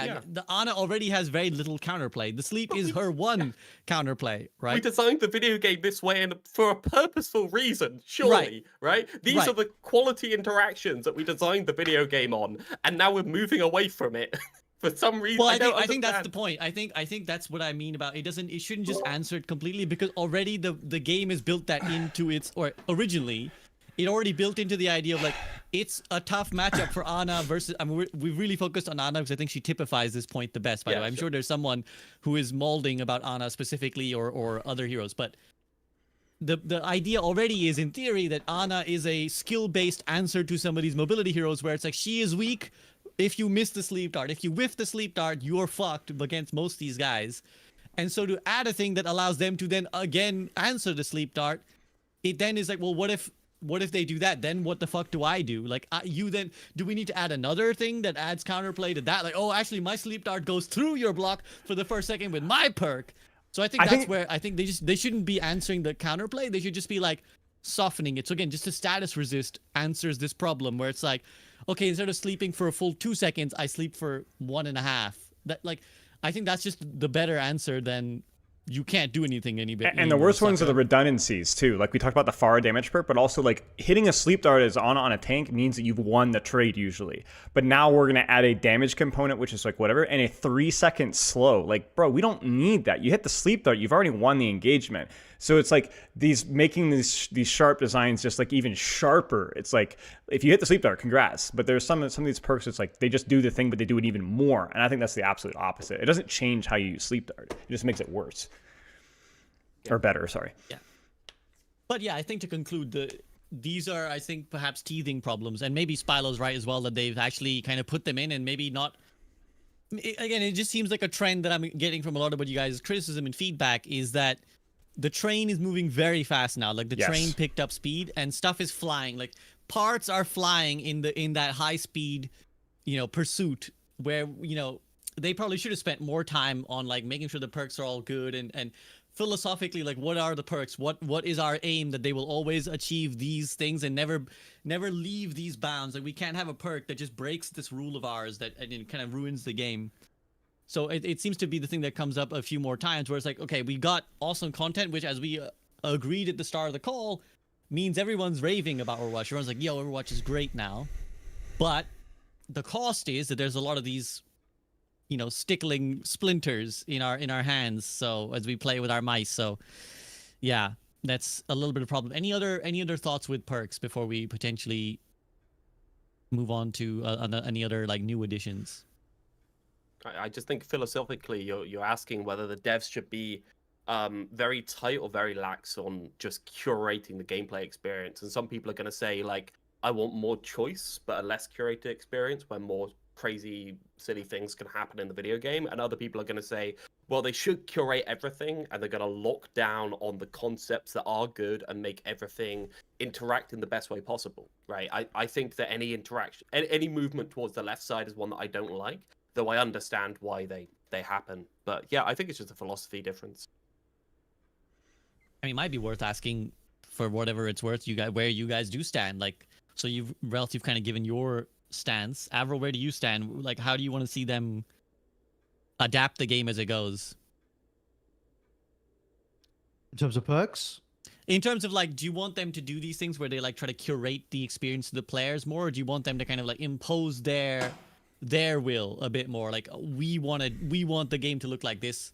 Ana already has very little counterplay. The sleep is her one counterplay, right? We designed the video game this way and for a purposeful reason, surely, right? These are the quality interactions that we designed the video game on, and now we're moving away from it. For some reason, well, I think that's the point. I think that's what I mean about it. It shouldn't just answer it completely, because already the game is built that into its, or originally it already built into the idea of like, it's a tough matchup for Ana versus, I mean, we've really focused on Ana because I think she typifies this point the best, by the way. I'm sure there's someone who is molding about Ana specifically, or other heroes, but the idea already is, in theory, that Ana is a skill-based answer to some of these mobility heroes, where it's like, she is weak if you miss the sleep dart. If you whiff the sleep dart, you're fucked against most of these guys. And so to add a thing that allows them to then again answer the sleep dart, it then is like, well, what if they do that? Then what the fuck do I do? Like, do we need to add another thing that adds counterplay to that? Like, oh, actually, my sleep dart goes through your block for the first second with my perk. So I think where I think they shouldn't be answering the counterplay. They should just be like softening it. So again, just a status resist answers this problem, where it's like, okay, instead of sleeping for a full 2 seconds, I sleep for 1.5. That, like, I think that's just the better answer than you can't do anything And the worst ones are the redundancies too. Like we talked about the Pharah damage perk, but also like hitting a sleep dart as on a tank means that you've won the trade usually. But now we're gonna add a damage component, which is like whatever, and a 3-second slow. Like, bro, we don't need that. You hit the sleep dart, you've already won the engagement. So it's like making these sharp designs just like even sharper. It's like, if you hit the sleep dart, congrats. But there's some of these perks, it's like they just do the thing, but they do it even more. And I think that's the absolute opposite. It doesn't change how you use sleep dart. It just makes it worse. Or better, sorry. Yeah. But yeah, I think to conclude, these are, I think, perhaps teething problems. And maybe Spylo's right as well, that they've actually kind of put them in and maybe not. Again, it just seems like a trend that I'm getting from a lot of what you guys' criticism and feedback is that the train is moving very fast now. Like the train picked up speed and stuff is flying. Like parts are flying in that high speed, pursuit, where, they probably should have spent more time on like making sure the perks are all good and philosophically, like, what are the perks? What is our aim, that they will always achieve these things and never leave these bounds? Like, we can't have a perk that just breaks this rule of ours that kind of ruins the game. So it seems to be the thing that comes up a few more times, where it's like, okay, we got awesome content, which, as we agreed at the start of the call, means everyone's raving about Overwatch. Everyone's like, yo, Overwatch is great now. But the cost is that there's a lot of these, stickling splinters in our hands. So as we play with our mice, so yeah, that's a little bit of a problem. Any other thoughts with perks before we potentially move on to any other like new additions? I just think philosophically, you're asking whether the devs should be very tight or very lax on just curating the gameplay experience. And some people are going to say, like, I want more choice, but a less curated experience where more crazy, silly things can happen in the video game, and other people are going to say, well, they should curate everything, and they're going to lock down on the concepts that are good and make everything interact in the best way possible, right? I think that any interaction, any movement towards the left side is one that I don't like, though I understand why they happen. But yeah, I think it's just a philosophy difference. I mean, it might be worth asking, for whatever it's worth, you guys, where you guys do stand. Like, so Realth, you've kind of given your stance. Avril, where do you stand? Like, how do you want to see them adapt the game as it goes? In terms of perks? In terms of, like, do you want them to do these things where they, like, try to curate the experience to the players more, or do you want them to kind of, like, impose their will a bit more? Like, we want the game to look like this,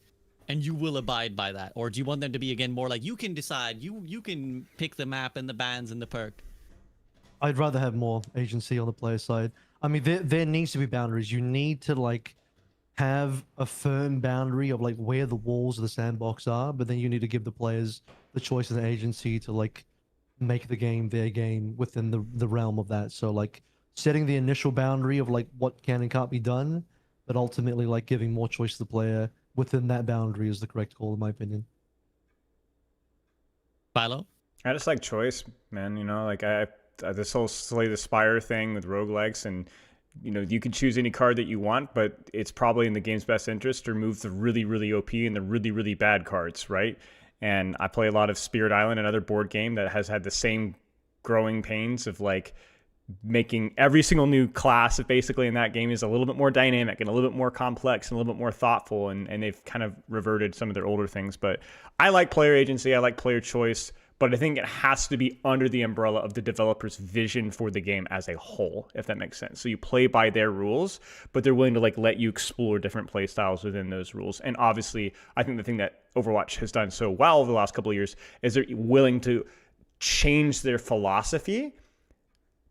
and you will abide by that. Or do you want them to be, again, more like, you can decide, you can pick the map and the bans and the perk? I'd rather have more agency on the player side. I mean, there needs to be boundaries. You need to, like, have a firm boundary of, like, where the walls of the sandbox are, but then you need to give the players the choice and agency to, like, make the game their game within the realm of that. So, like, setting the initial boundary of, like, what can and can't be done, but ultimately, like, giving more choice to the player within that boundary is the correct call, in my opinion. Philo? I just like choice, man. You know, like this whole Slay the Spire thing with roguelikes, and you know, you can choose any card that you want, but it's probably in the game's best interest to remove the really, really OP and the really, really bad cards, right? And I play a lot of Spirit Island, another board game that has had the same growing pains of, like, making every single new class basically in that game is a little bit more dynamic and a little bit more complex and a little bit more thoughtful, and they've kind of reverted some of their older things. But I like player agency, I like player choice, but I think it has to be under the umbrella of the developer's vision for the game as a whole, if that makes sense. So you play by their rules, but they're willing to, like, let you explore different play styles within those rules. And obviously, I think the thing that Overwatch has done so well over the last couple of years is they're willing to change their philosophy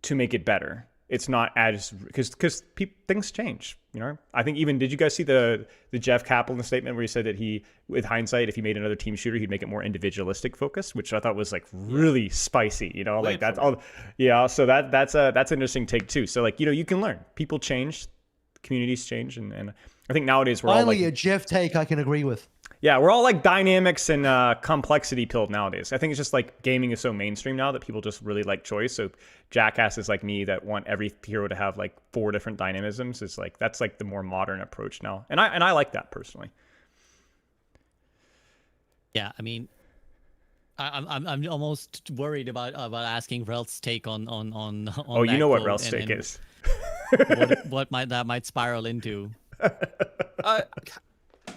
to make it better. It's not as, because things change, you know? I think even, did you guys see the Jeff Kaplan statement where he said that he, with hindsight, if he made another team shooter, he'd make it more individualistic focused, which I thought was, like, really spicy, you know? Like, that's all. Yeah, so that's an interesting take too. So, like, you know, you can learn. People change, communities change, and I think nowadays we're Finally, all, like, a Jeff take I can agree with. Yeah, we're all, like, dynamics and complexity pilled nowadays. I think it's just, like, gaming is so mainstream now that people just really like choice. So jackasses like me that want every hero to have, like, 4 different dynamisms is, like, that's, like, the more modern approach now. And I like that personally. Yeah, I mean, I'm almost worried about asking Realth's take on Oh, you that know what quote Realth's take is. what might spiral into.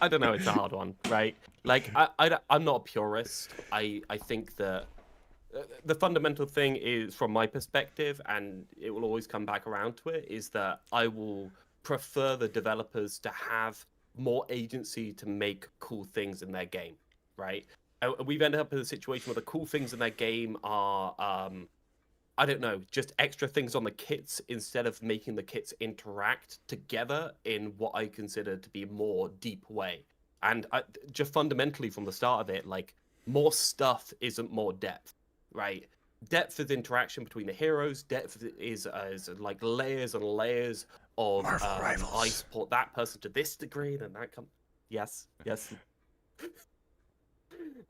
I don't know. It's a hard one, right? Like, I'm not a purist. I think that the fundamental thing is, from my perspective, and it will always come back around to it, is that I will prefer the developers to have more agency to make cool things in their game, right? We've ended up in a situation where the cool things in their game are, I don't know, just extra things on the kits instead of making the kits interact together in what I consider to be a more deep way. And just fundamentally from the start of it, like, more stuff isn't more depth, right? Depth is interaction between the heroes. Depth is like layers and layers of I support that person to this degree, then that comes. Yes.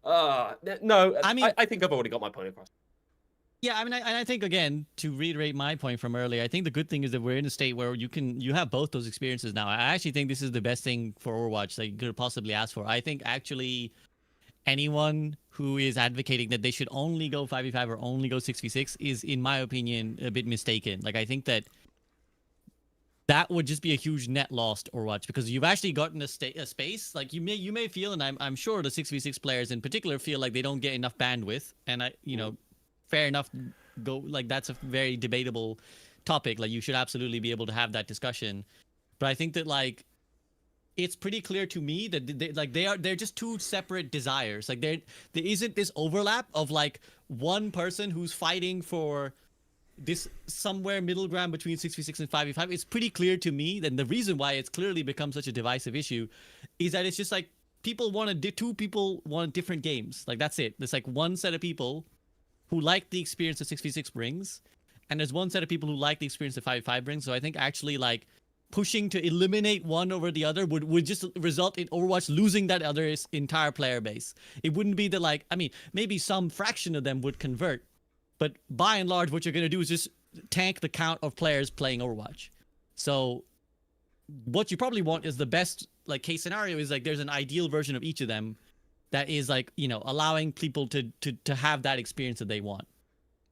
No, I mean, I think I've already got my point across. Yeah, I mean, I think, again, to reiterate my point from earlier, I think the good thing is that we're in a state where you have both those experiences now. I actually think this is the best thing for Overwatch that you could possibly ask for. I think actually anyone who is advocating that they should only go 5v5 or only go 6v6 is, in my opinion, a bit mistaken. Like, I think that would just be a huge net loss to Overwatch, because you've actually gotten a space. Like, you may feel, and I'm sure the 6v6 players in particular feel like they don't get enough bandwidth, and fair enough, that's a very debatable topic. Like, you should absolutely be able to have that discussion. But I think that, like, it's pretty clear to me that they're just two separate desires. Like, there isn't this overlap of, like, one person who's fighting for this somewhere middle ground between 6v6 and 5v5. It's pretty clear to me that the reason why it's clearly become such a divisive issue is that it's just like two people want different games. Like, that's it. There's, like, one set of people who like the experience that 6v6 brings, and there's one set of people who like the experience that 5v5 brings. So I think actually, like, pushing to eliminate one over the other would just result in Overwatch losing that other's entire player base. It wouldn't be that, like, I mean, maybe some fraction of them would convert, but by and large, what you're going to do is just tank the count of players playing Overwatch. So what you probably want is the best, like, case scenario is like there's an ideal version of each of them that is, like, you know, allowing people to have that experience that they want.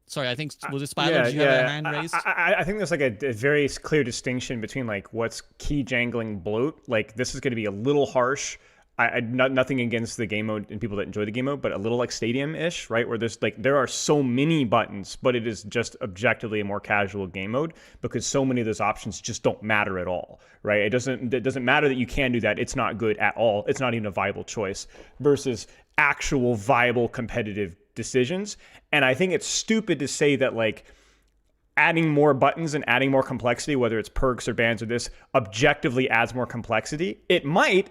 Sorry, I think, was it Spyler? Did you have a hand raised? I think there's like a very clear distinction between like what's key jangling bloat. Like this is going to be a little harsh. Nothing against the game mode and people that enjoy the game mode, but a little like Stadium-ish, right? Where there are so many buttons, but it is just objectively a more casual game mode because so many of those options just don't matter at all, right? It doesn't matter that you can do that. It's not good at all. It's not even a viable choice versus actual viable competitive decisions. And I think it's stupid to say that like adding more buttons and adding more complexity, whether it's perks or bans or this, objectively adds more complexity. It might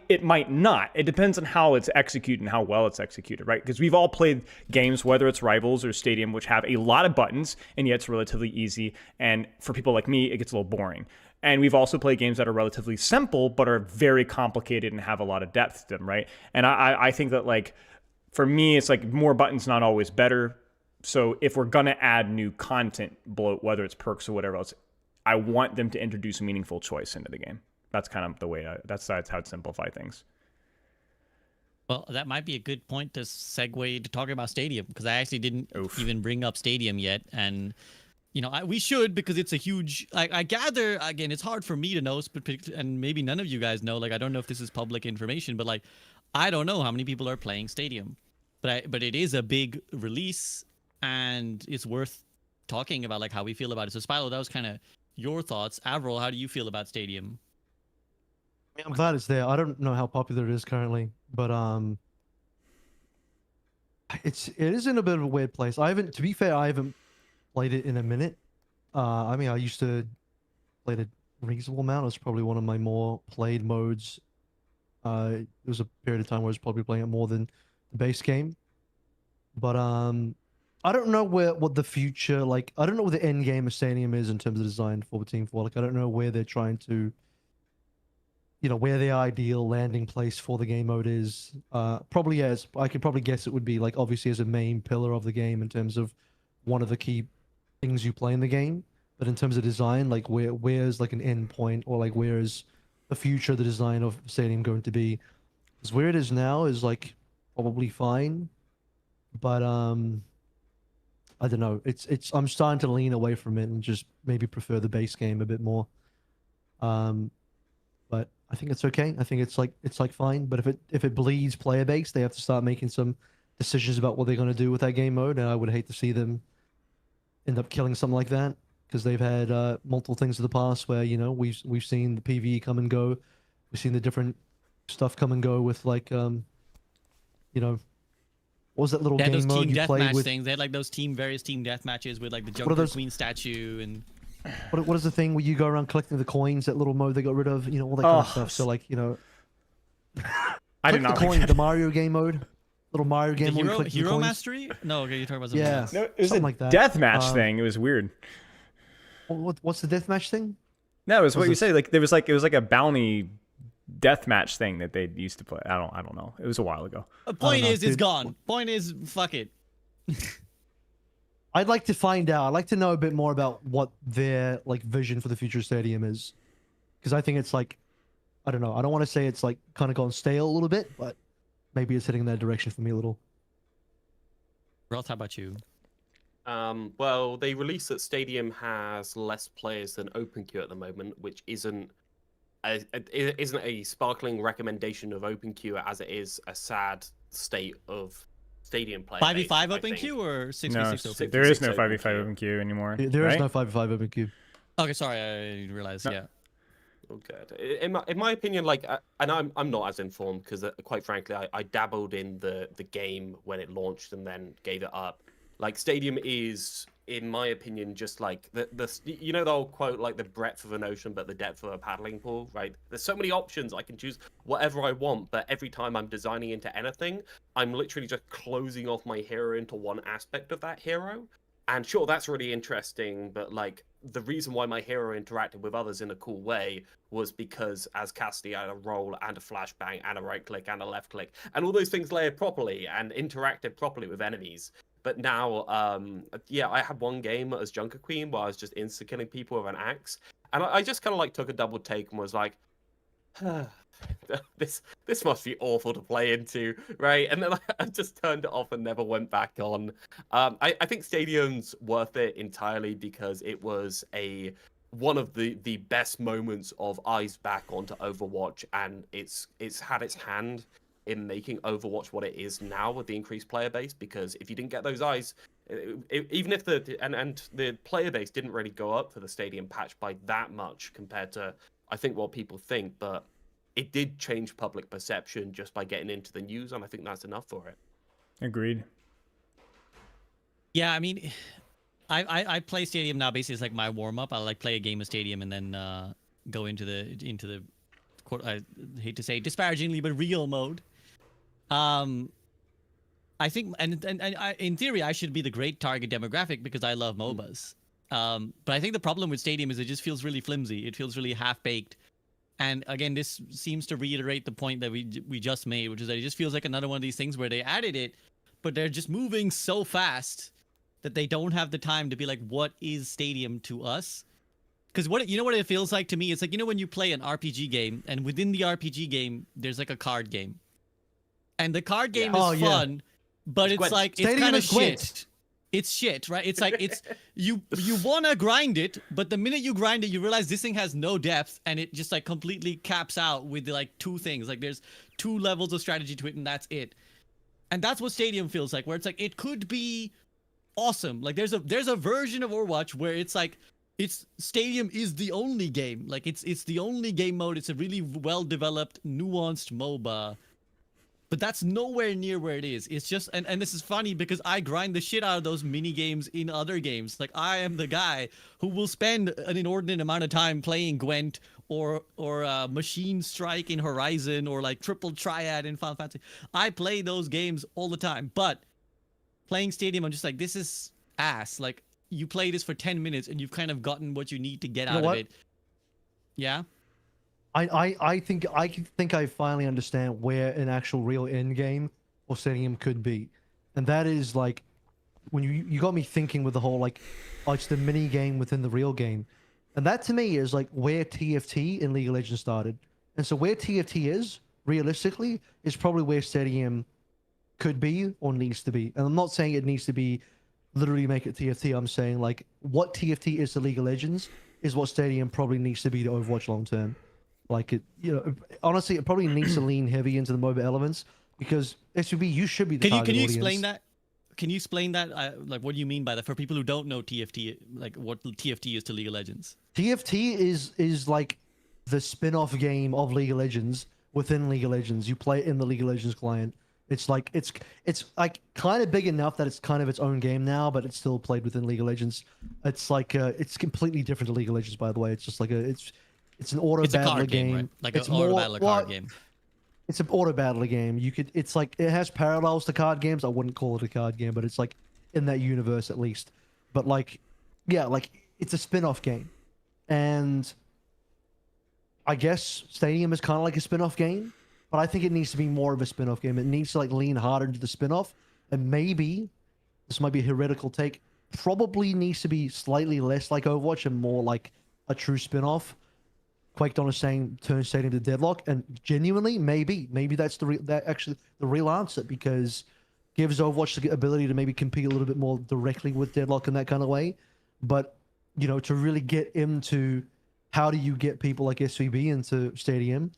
not. It depends on how it's executed and how well it's executed, right? Because we've all played games, whether it's Rivals or Stadium, which have a lot of buttons, and yet it's relatively easy. And for people like me, it gets a little boring. And we've also played games that are relatively simple, but are very complicated and have a lot of depth to them, right? And I think that, like, for me, it's like more buttons, not always better. So if we're going to add new content bloat, whether it's perks or whatever else, I want them to introduce meaningful choice into the game. That's kind of the way that's how I'd simplify things. Well, that might be a good point to segue to talking about Stadium, because I actually didn't even bring up Stadium yet. And, you know, we should, because it's a huge, I gather, again, it's hard for me to know, and maybe none of you guys know, like, I don't know if this is public information, but like, I don't know how many people are playing Stadium, but it is a big release. And it's worth talking about, like, how we feel about it. So, Spylo, that was kind of your thoughts. Avril, how do you feel about Stadium? I mean, I'm glad it's there. I don't know how popular it is currently, but it is in a bit of a weird place. To be fair, I haven't played it in a minute. I mean, I used to play it a reasonable amount. It was probably one of my more played modes. There was a period of time where I was probably playing it more than the base game, but I don't know what the future, like, I don't know what the end game of Stadium is in terms of design for Team 4. Like, I don't know where they're trying to, you know, where the ideal landing place for the game mode is. Probably, yes, I could probably guess it would be, like, obviously as a main pillar of the game in terms of one of the key things you play in the game. But in terms of design, like, where's, like, an end point, or, like, where is the future of the design of Stadium going to be? Because where it is now is, like, probably fine. But, I don't know. I'm starting to lean away from it and just maybe prefer the base game a bit more. But I think it's okay. I think it's like fine. But if it bleeds player base, they have to start making some decisions about what they're going to do with that game mode. And I would hate to see them end up killing something like that, because they've had multiple things in the past where, you know, we've seen the PvE come and go. We've seen the different stuff come and go with, like, you know. What was that little game mode you played with? Things. They had, like, those various team death matches with, like, the Junker Queen statue and. What is the thing where you go around collecting the coins? That little mode they got rid of, you know, all that kind of stuff. So, like, you know, I did not the coin, the Mario game mode, little Mario game mode. Hero Mastery? No, okay, you're talking about something else. No, it was something like that. Deathmatch thing. It was weird. What's the deathmatch thing? No, it was what you say. Like, it was like a bounty deathmatch thing that they used to play. I don't know. It was a while ago. The point is, it's gone. Point is, fuck it. I'd like to find out. I'd like to know a bit more about what their, like, vision for the future Stadium is, because I think it's, like, I don't know. I don't want to say it's, like, kind of gone stale a little bit, but maybe it's heading in that direction for me a little. Realth, how about you? Well, they released that Stadium has less players than OpenQ at the moment, which isn't a sparkling recommendation of OpenQ, as it is a sad state of Stadium play. 5v5 OpenQ or 6v6 OpenQ? There is no 5v5 OpenQ anymore. There is no 5v5 OpenQ. Okay, sorry, I realized. Yeah. Okay. In my opinion, like, and I'm not as informed because, quite frankly, I dabbled in the game when it launched and then gave it up. Like, Stadium is, in my opinion, just like the you know the old quote, like, the breadth of an ocean but the depth of a paddling pool, right? There's so many options. I can choose whatever I want, but every time I'm designing into anything, I'm literally just closing off my hero into one aspect of that hero, and then And sure, that's really interesting, but like the reason why my hero interacted with others in a cool way was because as Cassidy had a roll and a flashbang and a right click and a left click and all those things layered properly and interacted properly with enemies. But now, yeah, I had one game as Junker Queen where I was just insta killing people with an axe, and I just kind of like took a double take and was like, this must be awful to play into, right? And then I just turned it off and never went back on. I think Stadium's worth it entirely because it was one of the best moments of eyes back onto Overwatch, and it's had its hand in making Overwatch what it is now with the increased player base. Because if you didn't get those eyes, even if the player base didn't really go up for the Stadium patch by that much compared to I think what people think, but it did change public perception just by getting into the news, and I think that's enough for it. Agreed. Yeah, I mean, I play Stadium now basically as like my warm up. I like play a game of Stadium and then go into the I hate to say disparagingly, but real mode. I think, and in theory, I should be the great target demographic because I love MOBAs. But I think the problem with Stadium is it just feels really flimsy. It feels really half-baked. And again, this seems to reiterate the point that we just made, which is that it just feels like another one of these things where they added it, but they're just moving so fast that they don't have the time to be like, what is Stadium to us? Because you know what it feels like to me? It's like, you know, when you play an RPG game, and within the RPG game, there's like a card game. And the card game is fun, but it's like, it's kind of shit. It's shit, right? It's like, you want to grind it, but the minute you grind it, you realize this thing has no depth, and it just like completely caps out with like two things. Like there's 2 levels of strategy to it, and that's it. And that's what Stadium feels like, where it's like, it could be awesome. Like there's a version of Overwatch where it's like, Stadium is the only game. Like it's the only game mode. It's a really well-developed, nuanced MOBA. But that's nowhere near where it is. It's just, and this is funny because I grind the shit out of those mini games in other games. Like I am the guy who will spend an inordinate amount of time playing Gwent or Machine Strike in Horizon or like Triple Triad in Final Fantasy. I play those games all the time. But playing Stadium, I'm just like, this is ass. Like you play this for 10 minutes and you've kind of gotten what you need to get out of it. Yeah. I think I finally understand where an actual real end game or Stadium could be, and that is like when you got me thinking with the whole like, oh, it's the mini game within the real game, and that to me is like where TFT in League of Legends started, and so where TFT is realistically is probably where Stadium could be or needs to be, and I'm not saying it needs to be literally make it TFT. I'm saying like what TFT is to League of Legends is what Stadium probably needs to be to Overwatch long term. Like it, you know, honestly, it probably needs to lean heavy into the MOBA elements because SUB, you should be the target Can you audience. explain that? Can you explain that? Like, what do you mean by that for people who don't know TFT? Like, what TFT is to League of Legends? TFT is like the spin-off game of League of Legends within League of Legends. You play it in the League of Legends client. It's like it's like kind of big enough that it's kind of its own game now, but it's still played within League of Legends. It's like it's completely different to League of Legends, by the way. It's just like it's an auto battler game, right? Like it's an auto battler card game. It's an auto battler game. It's like it has parallels to card games. I wouldn't call it a card game, but it's like in that universe at least. But like, yeah, like it's a spin-off game, and I guess Stadium is kind of like a spin-off game, but I think it needs to be more of a spin-off game. It needs to like lean harder into the spin-off, and maybe this might be a heretical take. Probably needs to be slightly less like Overwatch and more like a true spin-off. Quakedon is saying turn Stadium to Deadlock, and genuinely, maybe that's the real answer, because gives Overwatch the ability to maybe compete a little bit more directly with Deadlock in that kind of way. But you know, to really get into how do you get people like SVB into Stadium,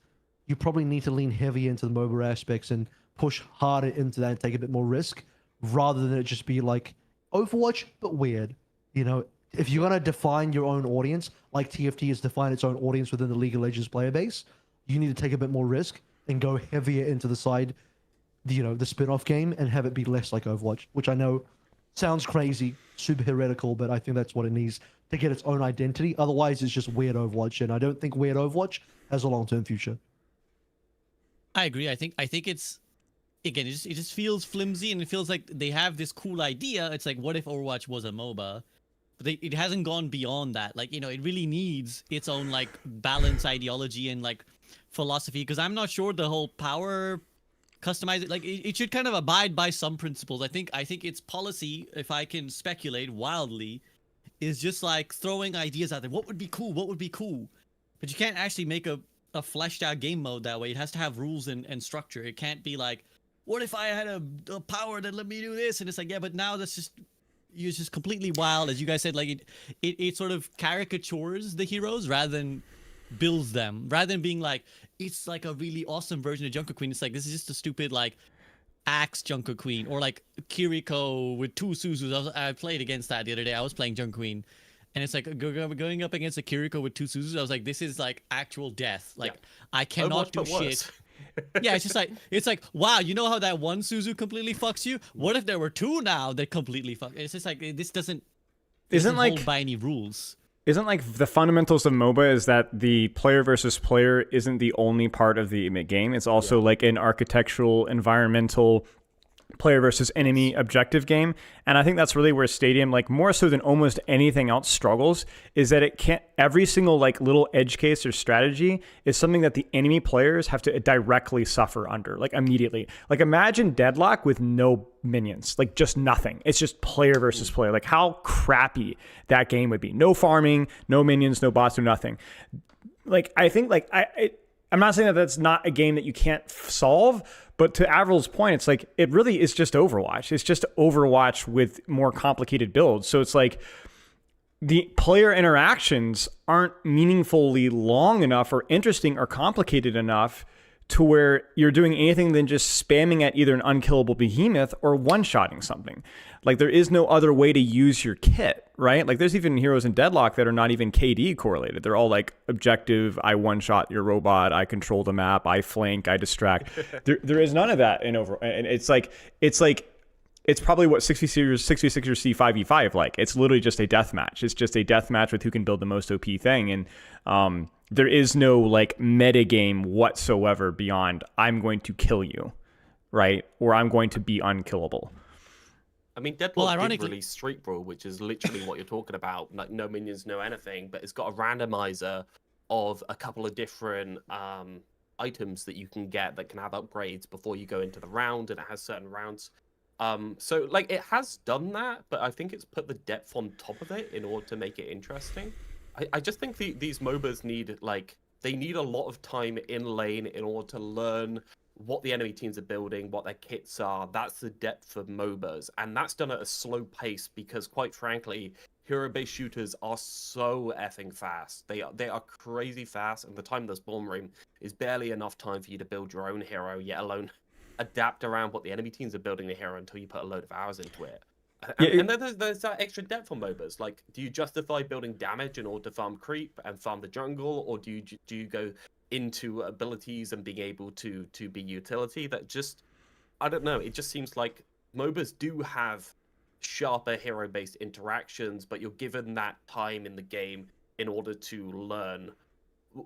you probably need to lean heavy into the MOBA aspects and push harder into that and take a bit more risk, rather than it just be like Overwatch but weird. You know, if you're going to define your own audience, like TFT has defined its own audience within the League of Legends player base, you need to take a bit more risk and go heavier into the side, you know, the spin-off game, and have it be less like Overwatch, which I know sounds crazy, super heretical, but I think that's what it needs to get its own identity. Otherwise, it's just weird Overwatch, and I don't think weird Overwatch has a long-term future. I agree. I think it's again, it just feels flimsy, and it feels like they have this cool idea. It's like, what if Overwatch was a MOBA? But it hasn't gone beyond that. Like, it really needs its own like balance ideology and like philosophy. Because I'm not sure the whole power customize it. Like, it should kind of abide by some principles. I think its policy, if I can speculate wildly, is just like throwing ideas out there. What would be cool? What would be cool? But you can't actually make a fleshed out game mode that way. It has to have rules and structure. It can't be like, what if I had a power that let me do this? And it's like, yeah, but now it's just completely wild. As you guys said, like it sort of caricatures the heroes rather than builds them. Rather than being like, it's like a really awesome version of Junker Queen. It's like, this is just a stupid like Axe Junker Queen, or like Kiriko with 2 Suzus. I played against that the other day. I was playing Junker Queen. And it's like going up against a Kiriko with 2 Suzus. I was like, this is like actual death. Like, I cannot do shit. Yeah, it's like, wow, you know how that one Suzu completely fucks you? What if there were 2 now that completely fuck? It's just like, this doesn't hold by any rules. Isn't like the fundamentals of MOBA is that the player versus player isn't the only part of the game. It's also like an architectural, environmental, player versus enemy objective game. And I think that's really where Stadium, like more so than almost anything else, struggles, is that it can't, every single like little edge case or strategy is something that the enemy players have to directly suffer under, like immediately. Like imagine Deadlock with no minions, like just nothing. It's just player versus player. Like how crappy that game would be. No farming, no minions, no bots, no nothing. Like I think like I'm not saying that that's not a game that you can't solve, but to Avral's point, it's like, it really is just Overwatch. It's just Overwatch with more complicated builds. So it's like the player interactions aren't meaningfully long enough or interesting or complicated enough to where you're doing anything than just spamming at either an unkillable behemoth or one-shotting something. Like there is no other way to use your kit, right? Like there's even heroes in Deadlock that are not even KD correlated. They're all like objective, I one-shot your robot, I control the map, I flank, I distract. There is none of that in Overwatch. And it's probably what 66ers see 5v5 like. It's literally just a death match. It's just a death match with who can build the most OP thing. And there is no like meta game whatsoever beyond I'm going to kill you, right? Or I'm going to be unkillable. I mean, Deadlock did release Street Brawl, which is literally what you're talking about. Like no minions, no anything, but it's got a randomizer of a couple of different items that you can get that can have upgrades before you go into the round, and it has certain rounds. So like it has done that, but I think it's put the depth on top of it in order to make it interesting. I just think these MOBAs need they need a lot of time in lane in order to learn what the enemy teams are building, what their kits are. That's the depth of MOBAs, and that's done at a slow pace because, quite frankly, hero-based shooters are so effing fast. They are crazy fast, and the time in the spawn room is barely enough time for you to build your own hero, yet alone adapt around what the enemy teams are building the hero until you put a load of hours into it. And then there's that extra depth on MOBAs. Like, do you justify building damage in order to farm creep and farm the jungle, or do you go into abilities and being able to be utility? That just, I don't know. It just seems like MOBAs do have sharper hero-based interactions, but you're given that time in the game in order to learn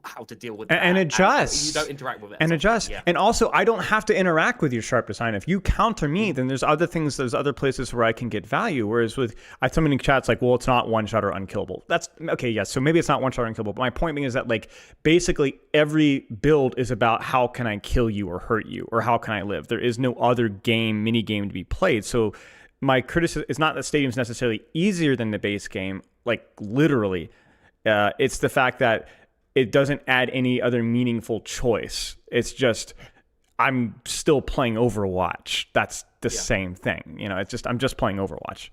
how to deal with that. And adjust. You don't interact with it. And adjust. Yeah. And also, I don't have to interact with your sharp design. If you counter me, then there's other things, there's other places where I can get value. Whereas with, I have so many chats like, well, it's not one shot or unkillable. That's okay. Yes. So maybe it's not one shot or unkillable. But my point being is that like basically every build is about how can I kill you or hurt you or how can I live? There is no other mini game to be played. So my criticism is not that Stadium's necessarily easier than the base game. Like literally, it's the fact that it doesn't add any other meaningful choice. It's just, I'm still playing Overwatch. That's the same thing. You know, it's just, I'm just playing Overwatch.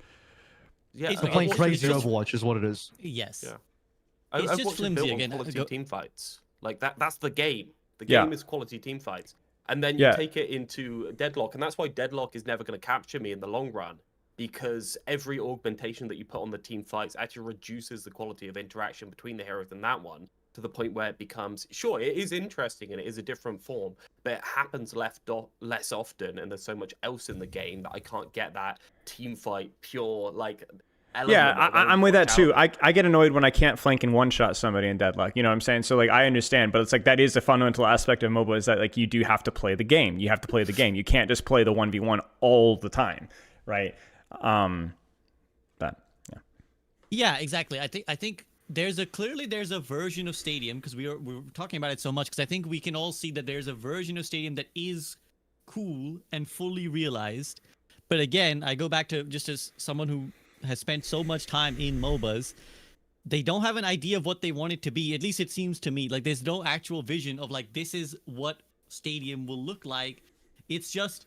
Yeah, I'm playing crazy Overwatch is what it is. Yes. Yeah. It's just flimsy again. Quality team fights. Like that's the game. The game is quality team fights. And then you take it into Deadlock. And that's why Deadlock is never going to capture me in the long run. Because every augmentation that you put on the team fights actually reduces the quality of interaction between the heroes and that one, to the point where it becomes, sure, it is interesting and it is a different form, but it happens less often, and there's so much else in the game that I can't get that team fight pure, like, Yeah, of I'm with that Overwatch too. out. I get annoyed when I can't flank and one-shot somebody in deadlock. You know what I'm saying? So like I understand, but it's like that is the fundamental aspect of MOBA is that like you do have to play the game. You have to play the game. You can't just play the 1v1 all the time, right? But yeah. Yeah, exactly. I think there's a version of Stadium, because we're talking about it so much, because I think we can all see that there's a version of Stadium that is cool and fully realized. But again, I go back to just as someone who has spent so much time in MOBAs, they don't have an idea of what they want it to be. At least it seems to me like there's no actual vision of like this is what Stadium will look like. It's just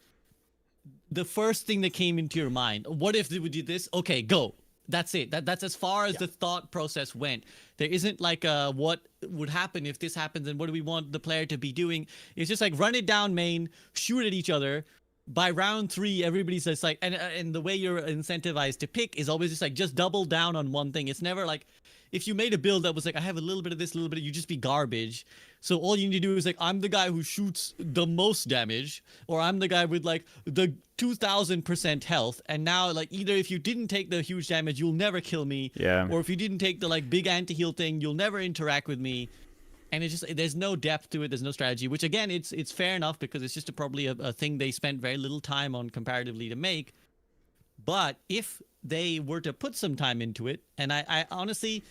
the first thing that came into your mind. What if they would do this? Okay, go. That's it. That's as far as the thought process went. There isn't like what would happen if this happens and what do we want the player to be doing. It's just like run it down main, shoot at each other. By round 3, everybody's just like, and the way you're incentivized to pick is always just like, just double down on one thing. It's never like, if you made a build that was like, I have a little bit of this, a little bit of, you just be garbage. So all you need to do is like, I'm the guy who shoots the most damage, or I'm the guy with like the 2000% health. And now like either if you didn't take the huge damage, you'll never kill me. Yeah. Or if you didn't take the like big anti-heal thing, you'll never interact with me. And it's just, there's no depth to it. There's no strategy, which again, it's fair enough because it's just probably a thing they spent very little time on comparatively to make. But if they were to put some time into it, and I honestly,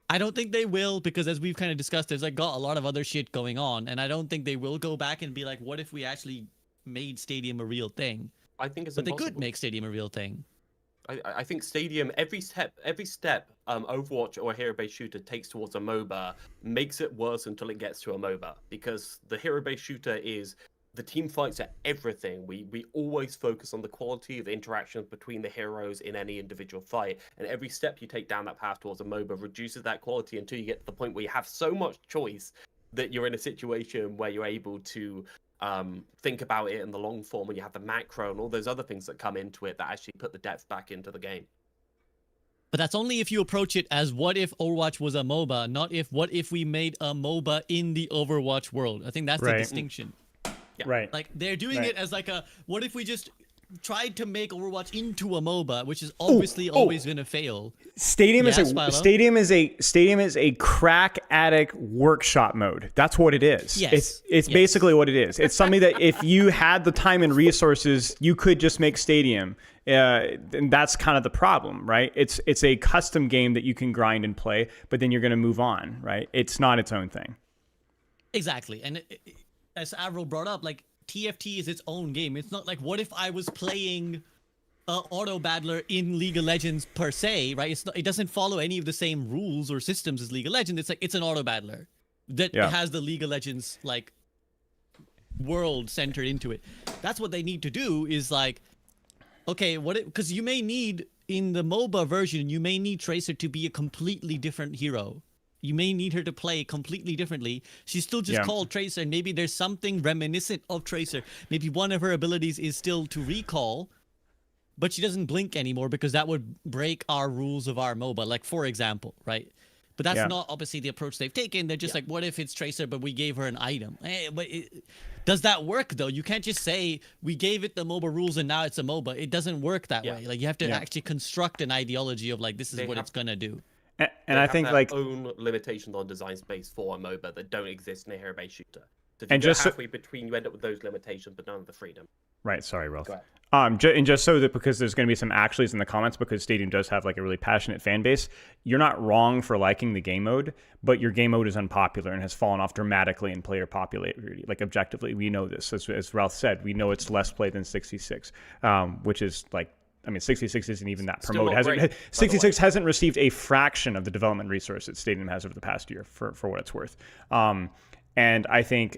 I don't think they will, because as we've kind of discussed, there's like got a lot of other shit going on. And I don't think they will go back and be like, what if we actually made Stadium a real thing? I think it's But impossible. they could make Stadium a real thing. I think Stadium, every step Overwatch or a hero-based shooter takes towards a MOBA makes it worse until it gets to a MOBA, because the hero-based shooter is the team fights are everything. We always focus on the quality of interactions between the heroes in any individual fight, and every step you take down that path towards a MOBA reduces that quality until you get to the point where you have so much choice that you're in a situation where you're able to think about it in the long form, and you have the macro and all those other things that come into it that actually put the depth back into the game. But that's only if you approach it as what if Overwatch was a MOBA, not if what if we made a MOBA in the Overwatch world. I think that's the distinction. Yeah. Right. Like they're doing it as like a what if we just tried to make Overwatch into a MOBA, which is obviously always going to fail. Stadium is a crack addict workshop mode. That's what it is. Yes. It's basically what it is. It's something that if you had the time and resources, you could just make Stadium. And that's kind of the problem, right? It's a custom game that you can grind and play, but then you're going to move on, right? It's not its own thing. Exactly. And as Avril brought up, like TFT is its own game. It's not like what if I was playing Auto Battler in League of Legends per se, right? It doesn't follow any of the same rules or systems as League of Legends. It's like it's an Auto Battler that has the League of Legends like world centered into it. That's what they need to do is like, okay, because you may need in the MOBA version, you may need Tracer to be a completely different hero. You may need her to play completely differently. She's still just called Tracer, and maybe there's something reminiscent of Tracer. Maybe one of her abilities is still to recall, but she doesn't blink anymore because that would break our rules of our MOBA, like for example, right? But that's not obviously the approach they've taken. They're just like, what if it's Tracer, but we gave her an item? But does that work, though? You can't just say, we gave it the MOBA rules and now it's a MOBA. It doesn't work that way. Like, you have to actually construct an ideology of, like, this is what it's going to do. And I think, like, own limitations on design space for a MOBA that don't exist in a hero-based shooter. So if and you go just halfway between, you end up with those limitations, but none of the freedom. Right, sorry, Realth. And just so that because there's going to be some actuallys in the comments, because Stadium does have like a really passionate fan base, you're not wrong for liking the game mode, but your game mode is unpopular and has fallen off dramatically in player popularity. Like objectively, we know this. As Ralph said, we know it's less played than 66, which is like, I mean, 66 isn't even that promoted. 66 hasn't received a fraction of the development resource that Stadium has over the past year, for what it's worth. And I think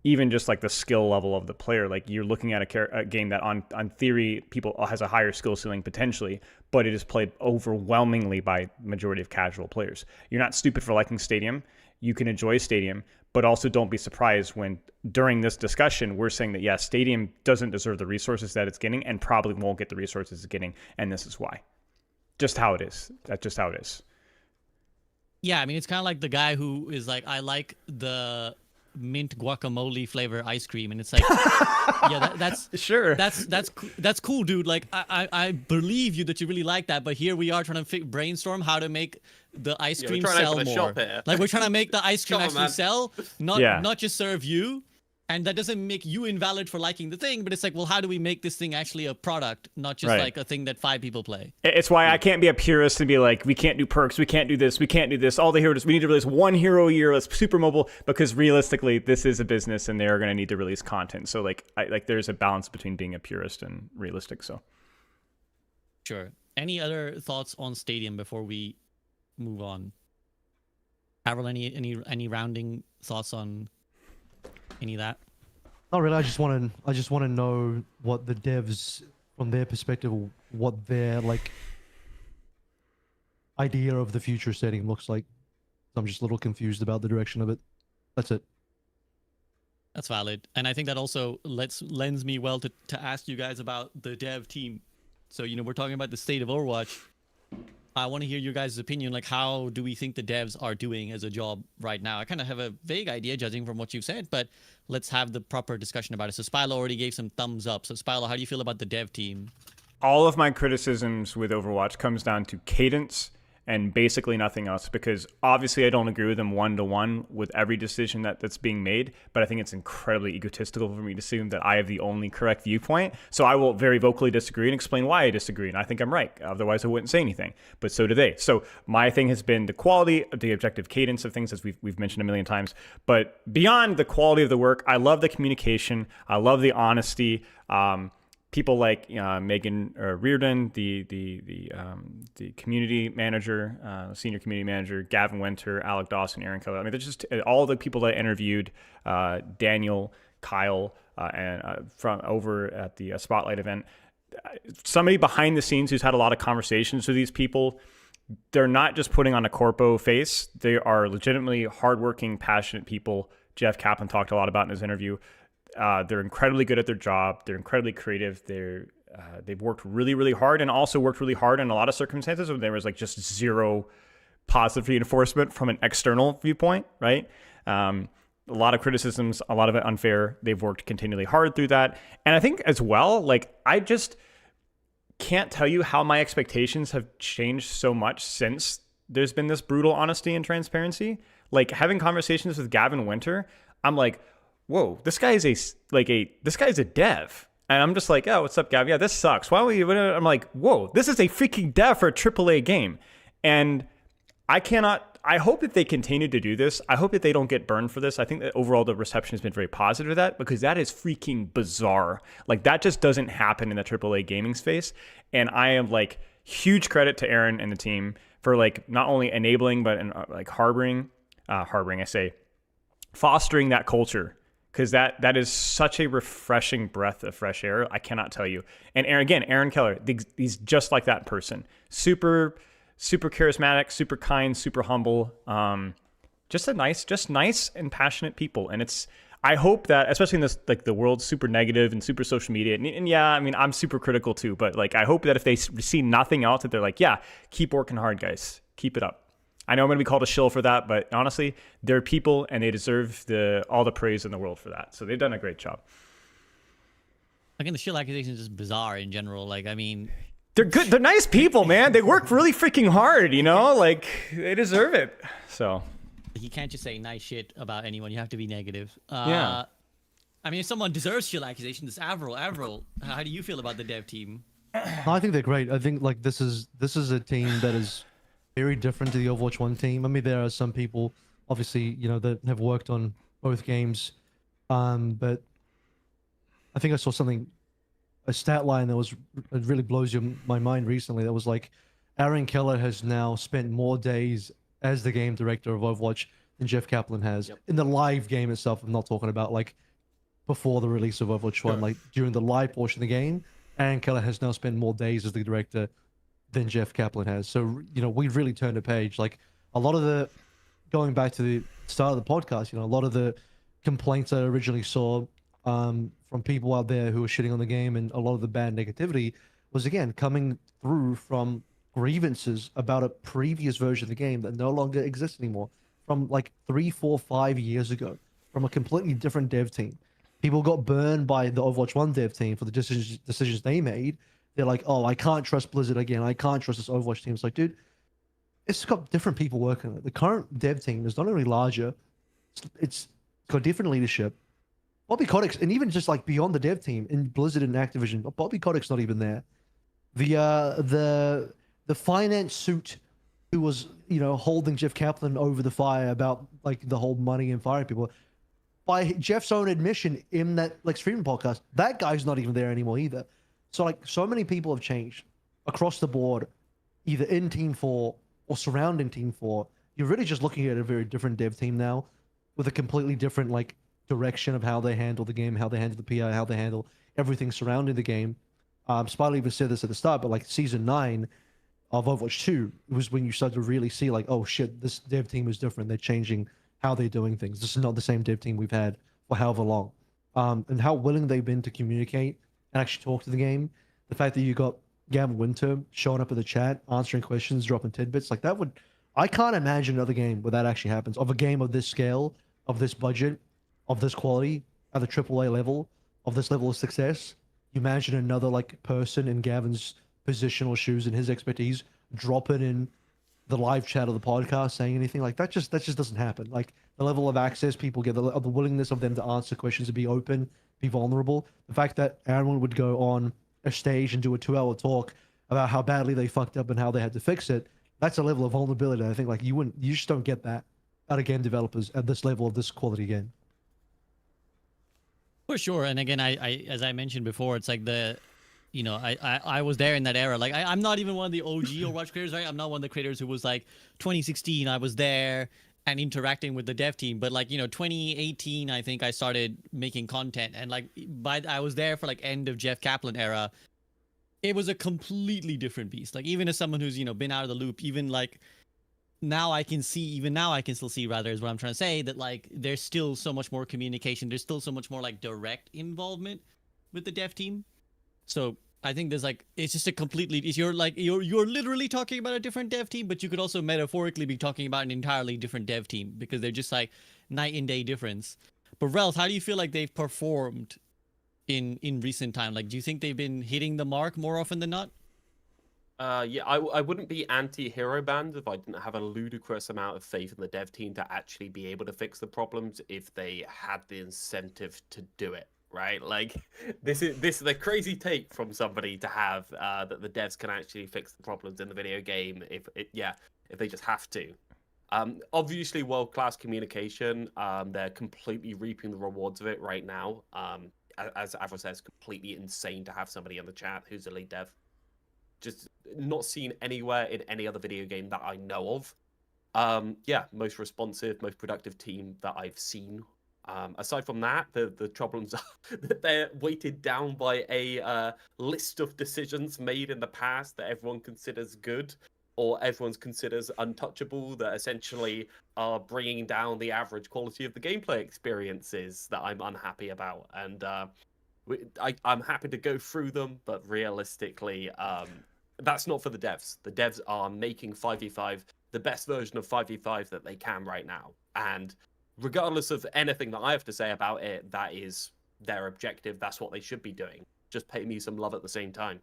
even just like the skill level of the player, like you're looking at a game that on theory people has a higher skill ceiling potentially, but it is played overwhelmingly by majority of casual players. You're not stupid for liking Stadium. You can enjoy Stadium, but also don't be surprised when during this discussion we're saying that yes, Stadium doesn't deserve the resources that it's getting and probably won't get the resources it's getting, and this is why. Just how it is. That's just how it is. Yeah, I mean, it's kind of like the guy who is like, I like the mint guacamole flavor ice cream, and it's like, yeah, that's sure. That's cool, dude. Like I believe you that you really like that, but here we are trying to brainstorm how to make the ice cream sell more. Like we're trying to make the ice cream actually sell, not just serve you. And that doesn't make you invalid for liking the thing, but it's like, well, how do we make this thing actually a product, not just like a thing that 5 people play? It's why I can't be a purist and be like, we can't do perks, we can't do this, we can't do this. All the heroes, we need to release 1 hero a year that's super mobile, because realistically, this is a business and they're going to need to release content. So like, there's a balance between being a purist and realistic. So, sure. Any other thoughts on Stadium before we move on? Avril, any rounding thoughts on any of that? Not really. I just want to know what the devs, from their perspective, what their like idea of the future setting looks like. I'm just a little confused about the direction of it. That's it. That's valid, and I think that also lends me well to ask you guys about the dev team. So we're talking about the state of Overwatch. I want to hear your guys' opinion. Like, how do we think the devs are doing as a job right now? I kind of have a vague idea judging from what you've said, but let's have the proper discussion about it. So Spilo already gave some thumbs up. So Spilo, how do you feel about the dev team? all of my criticisms with Overwatch comes down to cadence and basically nothing else, because obviously I don't agree with them one-to-one with every decision that's being made, but I think it's incredibly egotistical for me to assume that I have the only correct viewpoint. So I will very vocally disagree and explain why I disagree, and I think I'm right. Otherwise I wouldn't say anything, but so do they. So my thing has been the quality, the objective cadence of things, as we've mentioned a million times, but beyond the quality of the work, I love the communication, I love the honesty. People like Megan Reardon, the community manager, senior community manager, Gavin Winter, Alec Dawson, Aaron Keller. I mean, they're just all the people that I interviewed, Daniel, Kyle, and from over at the Spotlight event. Somebody behind the scenes who's had a lot of conversations with these people. They're not just putting on a corpo face. They are legitimately hardworking, passionate people. Jeff Kaplan talked a lot about in his interview. They're incredibly good at their job. They're incredibly creative. They've worked really, really hard, and also worked really hard in a lot of circumstances when there was like just zero positive reinforcement from an external viewpoint, right? A lot of criticisms, a lot of it unfair. They've worked continually hard through that. And I think as well, like, I just can't tell you how my expectations have changed so much since there's been this brutal honesty and transparency. Like, having conversations with Gavin Winter, I'm like, whoa, this guy is a dev. And I'm just like, oh, what's up, Gav? Yeah, this sucks. Why don't we? I'm like, whoa, this is a freaking dev for a AAA game. And I hope that they continue to do this. I hope that they don't get burned for this. I think that overall the reception has been very positive to that, because that is freaking bizarre. Like, that just doesn't happen in the AAA gaming space. And I am like, huge credit to Aaron and the team for like not only enabling, but like fostering that culture. Because that is such a refreshing breath of fresh air. I cannot tell you. And Aaron Keller, he's just like that person. Super, super charismatic, super kind, super humble. Just nice and passionate people. And I hope that, especially in this, like, the world's super negative and super social media. And yeah, I mean, I'm super critical too. But like, I hope that if they see nothing else, that they're like, yeah, keep working hard, guys. Keep it up. I know I'm going to be called a shill for that, but honestly, they're people and they deserve all the praise in the world for that. So they've done a great job. Again, the shill accusation is just bizarre in general. Like, I mean, they're good. They're nice people, man. They work really freaking hard, you know? Like, they deserve it. So you can't just say nice shit about anyone. You have to be negative. Yeah. I mean, if someone deserves shill accusation, it's Avril. Avril, how do you feel about the dev team? I think they're great. I think like this is a team that is very different to the Overwatch 1 team. I mean, there are some people, obviously, you know, that have worked on both games. But I think I saw a stat line that really blows my mind recently. That was like, Aaron Keller has now spent more days as the game director of Overwatch than Jeff Kaplan has. Yep. In the live game itself. I'm not talking about like before the release of Overwatch 1, like during the live portion of the game, Aaron Keller has now spent more days as the director than Jeff Kaplan has. So, you know, we've really turned a page. Like, a lot of going back to the start of the podcast, you know, a lot of the complaints I originally saw from people out there who were shitting on the game, and a lot of the bad negativity was, again, coming through from grievances about a previous version of the game that no longer exists anymore, from like 3, 4, 5 years ago, from a completely different dev team. People got burned by the Overwatch 1 dev team for the decisions they made. They're like, oh, I can't trust Blizzard again. I can't trust this Overwatch team. It's like, dude, it's got different people working on it. The current dev team is not only larger, it's got different leadership. Bobby Kotick's, and even just like beyond the dev team in Blizzard and Activision, Bobby Kotick's not even there. The finance suit who was, you know, holding Jeff Kaplan over the fire about like the whole money and firing people, by Jeff's own admission in that like streaming podcast, that guy's not even there anymore either. So like so many people have changed across the board, either in Team 4 or surrounding Team 4. You're really just looking at a very different dev team now, with a completely different like direction of how they handle the game, how they handle the PI, how they handle everything surrounding the game. Spiley even said this at the start, but like Season 9 of Overwatch 2 was when you started to really see like, oh shit, this dev team is different. They're changing how they're doing things. This is not the same dev team we've had for however long. And how willing they've been to communicate and actually talk to the game. The fact that you got Gavin Winter showing up in the chat, answering questions, dropping tidbits, like that would... I can't imagine another game where that actually happens. Of a game of this scale, of this budget, of this quality, at the AAA level, of this level of success. You imagine another like person in Gavin's position or shoes and his expertise dropping in the live chat of the podcast, saying anything like that. Just doesn't happen. Like the level of access people get, the willingness of them to answer questions, to be open, be vulnerable. The fact that Aaron would go on a stage and do a 2-hour talk about how badly they fucked up and how they had to fix it. That's a level of vulnerability. I think like you just don't get that out of game developers at this level of this quality game. For sure. And again, I as I mentioned before, it's like I was there in that era. Like I'm not even one of the OG Overwatch creators, right? I'm not one of the creators who was like 2016. I was there and interacting with the dev team. But like, 2018, I think I started making content, and like I was there for like end of Jeff Kaplan era. It was a completely different beast. Like even as someone who's, been out of the loop, even like now I can still see rather, is what I'm trying to say, that like there's still so much more communication. There's still so much more like direct involvement with the dev team. So I think there's like, it's just a completely, you're literally talking about a different dev team, but you could also metaphorically be talking about an entirely different dev team, because they're just like night and day difference. But Realth, how do you feel like they've performed in recent time? Like, do you think they've been hitting the mark more often than not? Yeah, I wouldn't be anti-hero banned if I didn't have a ludicrous amount of faith in the dev team to actually be able to fix the problems if they had the incentive to do it, right? Like, this is a crazy take from somebody to have, that the devs can actually fix the problems in the video game if they just have to. Obviously, world-class communication. They're completely reaping the rewards of it right now. As Avril says, completely insane to have somebody in the chat who's a lead dev. Just not seen anywhere in any other video game that I know of. Yeah, most responsive, most productive team that I've seen. Aside from that, the problems are that they're weighted down by a list of decisions made in the past that everyone considers good, or everyone considers untouchable, that essentially are bringing down the average quality of the gameplay experiences that I'm unhappy about. And I'm happy to go through them, but realistically, that's not for the devs. The devs are making 5v5 the best version of 5v5 that they can right now. And regardless of anything that I have to say about it, that is their objective. That's what they should be doing. Just pay me some love at the same time.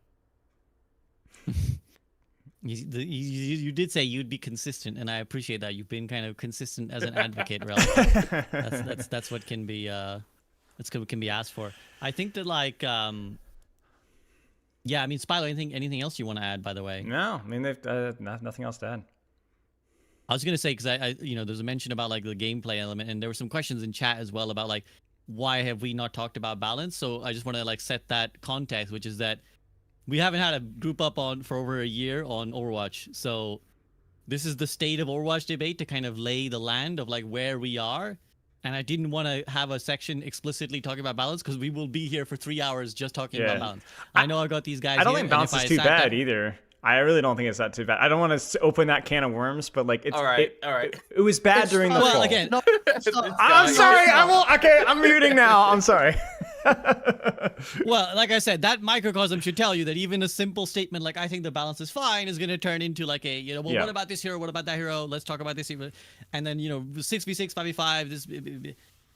You did say you'd be consistent, and I appreciate that. You've been kind of consistent as an advocate, Realth. That's what can be can be asked for. I think that like yeah, I mean, Spilo, anything else you want to add, by the way? No, I mean, they've nothing else to add. I was gonna say, because I there's a mention about like the gameplay element, and there were some questions in chat as well about like why have we not talked about balance. So I just want to like set that context, which is that we haven't had a group up for over a year on Overwatch. So this is the state of Overwatch debate to kind of lay the land of like where we are. And I didn't want to have a section explicitly talking about balance, because we will be here for 3 hours just talking about balance. I know I got these guys. I don't think balance is too bad either. I really don't think it's that too bad. I don't want to open that can of worms, but like it's all right. It was bad during the fall. Again, I'm sorry. I will. Okay, I'm muting now. I'm sorry. Well, like I said, that microcosm should tell you that even a simple statement like "I think the balance is fine" is going to turn into like a what about this hero? What about that hero? Let's talk about this hero. And then 6v6, 5v5. This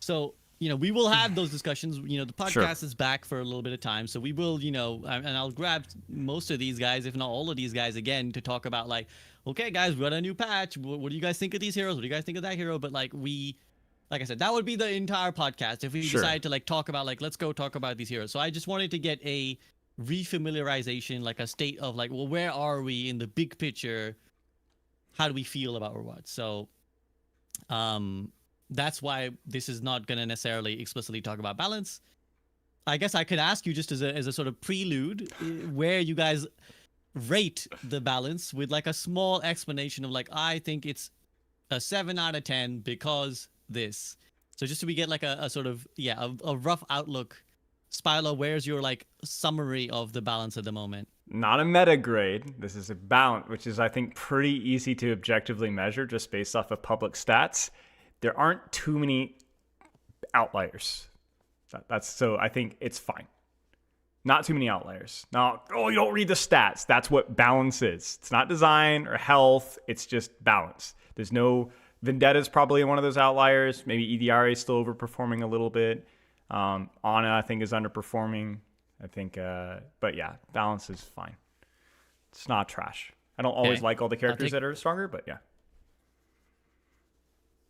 So, we will have those discussions. The podcast Sure. is back for a little bit of time. So we will, and I'll grab most of these guys, if not all of these guys again, to talk about like, okay, guys, we got a new patch. What do you guys think of these heroes? What do you guys think of that hero? But like I said, that would be the entire podcast if we Sure. decide to like talk about like, let's go talk about these heroes. So I just wanted to get a refamiliarization, like a state of like, well, where are we in the big picture? How do we feel about Overwatch? So, that's why this is not going to necessarily explicitly talk about balance. I guess I could ask you just as a sort of prelude where you guys rate the balance with like a small explanation of like, I think it's a 7 out of 10 because this. So just so we get like a sort of, a rough outlook. Spilo, where's your like summary of the balance at the moment? Not a meta grade. This is a balance, which is, I think, pretty easy to objectively measure just based off of public stats. There aren't too many outliers. So I think it's fine. Not too many outliers. Now, you don't read the stats. That's what balance is. It's not design or health. It's just balance. There's no... Vendetta's probably one of those outliers. Maybe Ilari is still overperforming a little bit. Ana, I think, is underperforming. I think... but yeah, balance is fine. It's not trash. I don't always like all the characters that are stronger, but yeah.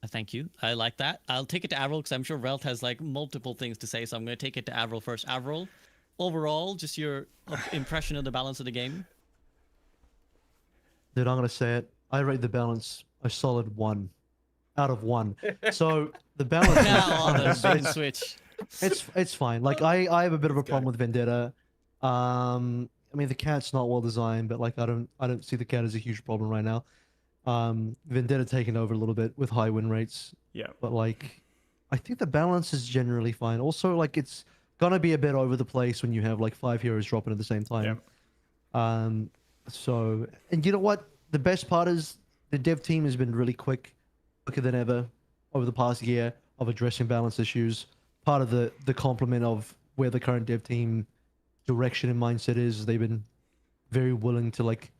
Thank you. I like that. I'll take it to Avril because I'm sure Realth has like multiple things to say. So I'm going to take it to Avril first. Avril, overall, just your impression of the balance of the game. Dude, I'm going to say it. I rate the balance a solid 1 out of 1. So the balance is switch. It's fine. Like I have a bit of a problem with Vendetta. I mean, the cat's not well designed, but like I don't see the cat as a huge problem right now. Vendetta taking over a little bit with high win rates. Yeah. But like, I think the balance is generally fine. Also, like it's gonna be a bit over the place when you have like 5 heroes dropping at the same time. Yeah. So, and you know what? The best part is the dev team has been really quicker than ever over the past year of addressing balance issues. Part of the compliment of where the current dev team direction and mindset is, they've been very willing to like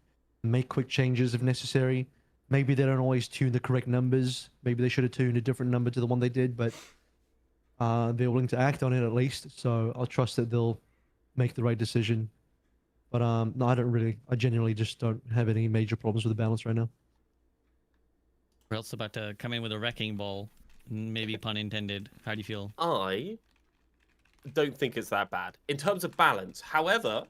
make quick changes if necessary. Maybe they don't always tune the correct numbers. Maybe they should have tuned a different number to the one they did, but they're willing to act on it at least. So I'll trust that they'll make the right decision. But no, I genuinely just don't have any major problems with the balance right now. Realth's about to come in with a wrecking ball, maybe pun intended. How do you feel? I don't think it's that bad in terms of balance. However,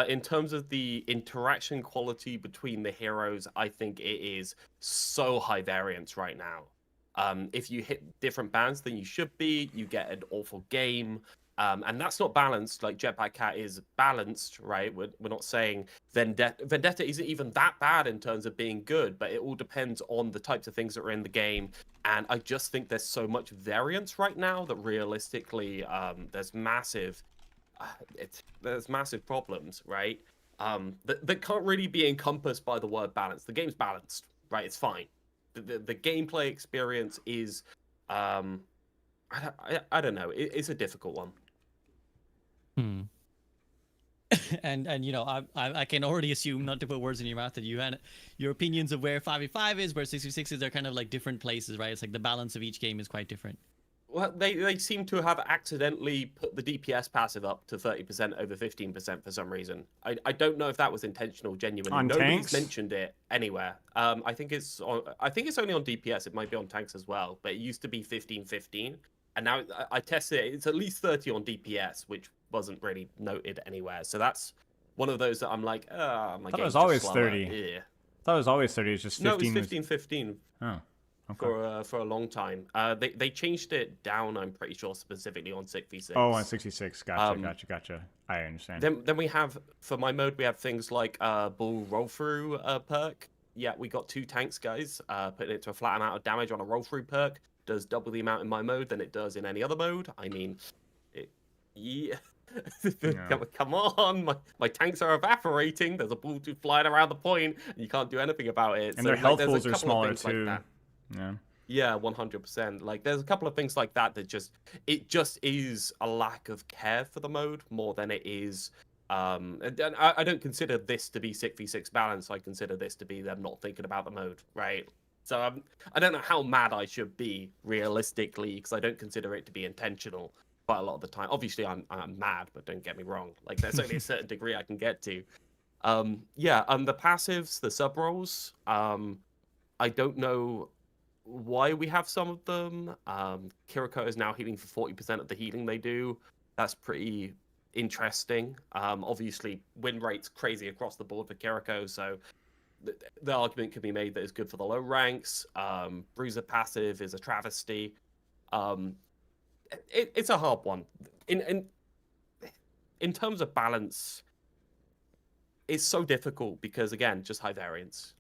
in terms of the interaction quality between the heroes, I think it is so high variance right now. If you hit different bands than you should be, you get an awful game. And that's not balanced. Like Jetpack Cat is balanced, right? We're not saying Vendetta isn't even that bad in terms of being good, but it all depends on the types of things that are in the game. And I just think there's so much variance right now that realistically, there's massive problems, right? That can't really be encompassed by the word balance. The game's balanced, right? It's fine. The gameplay experience is, I don't know. It's a difficult one. And I can already assume, not to put words in your mouth, that you had your opinions of where 5v5 is, where 6v6 is. They're kind of like different places, right? It's like the balance of each game is quite different. Well, they seem to have accidentally put the DPS passive up to 30% over 15% for some reason. I don't know if that was intentional, genuinely. On Nobody's tanks? mentioned it anywhere. I think it's only on DPS. It might be on tanks as well, but it used to be 15-15, and now I tested it. It's at least 30 on DPS, which wasn't really noted anywhere. So that's one of those that I'm like, my I thought it was game's always just 30. Yeah. I thought it was always 30. It's just 15. No, it was 15-15. Oh. Okay. For a long time. They changed it down, I'm pretty sure, specifically on 6v6. Oh, on 66. Gotcha. I understand. Then we have, for my mode, we have things like Bull Roll Through perk. Yeah, we got 2 tanks, guys. Putting it to a flat amount of damage on a Roll Through perk does double the amount in my mode than it does in any other mode. I mean, yeah. Come on, my tanks are evaporating. There's a ball flying around the point, and you can't do anything about it. And their health pools are smaller too. Like yeah, 100%. Like there's a couple of things like that just is a lack of care for the mode more than it is. And I don't consider this to be 6v6 balance. I consider this to be them not thinking about the mode, right? So I don't know how mad I should be realistically, because I don't consider it to be intentional quite a lot of the time. Obviously, I'm mad, but don't get me wrong. Like, there's only a certain degree I can get to. The passives, the sub roles, I don't know why we have some of them. Kiriko is now healing for 40% of the healing they do. That's pretty interesting. Obviously, win rate's crazy across the board for Kiriko, so the argument can be made that it's good for the low ranks. Bruiser passive is a travesty. It's a hard one. In terms of balance, it's so difficult because, again, just high variance.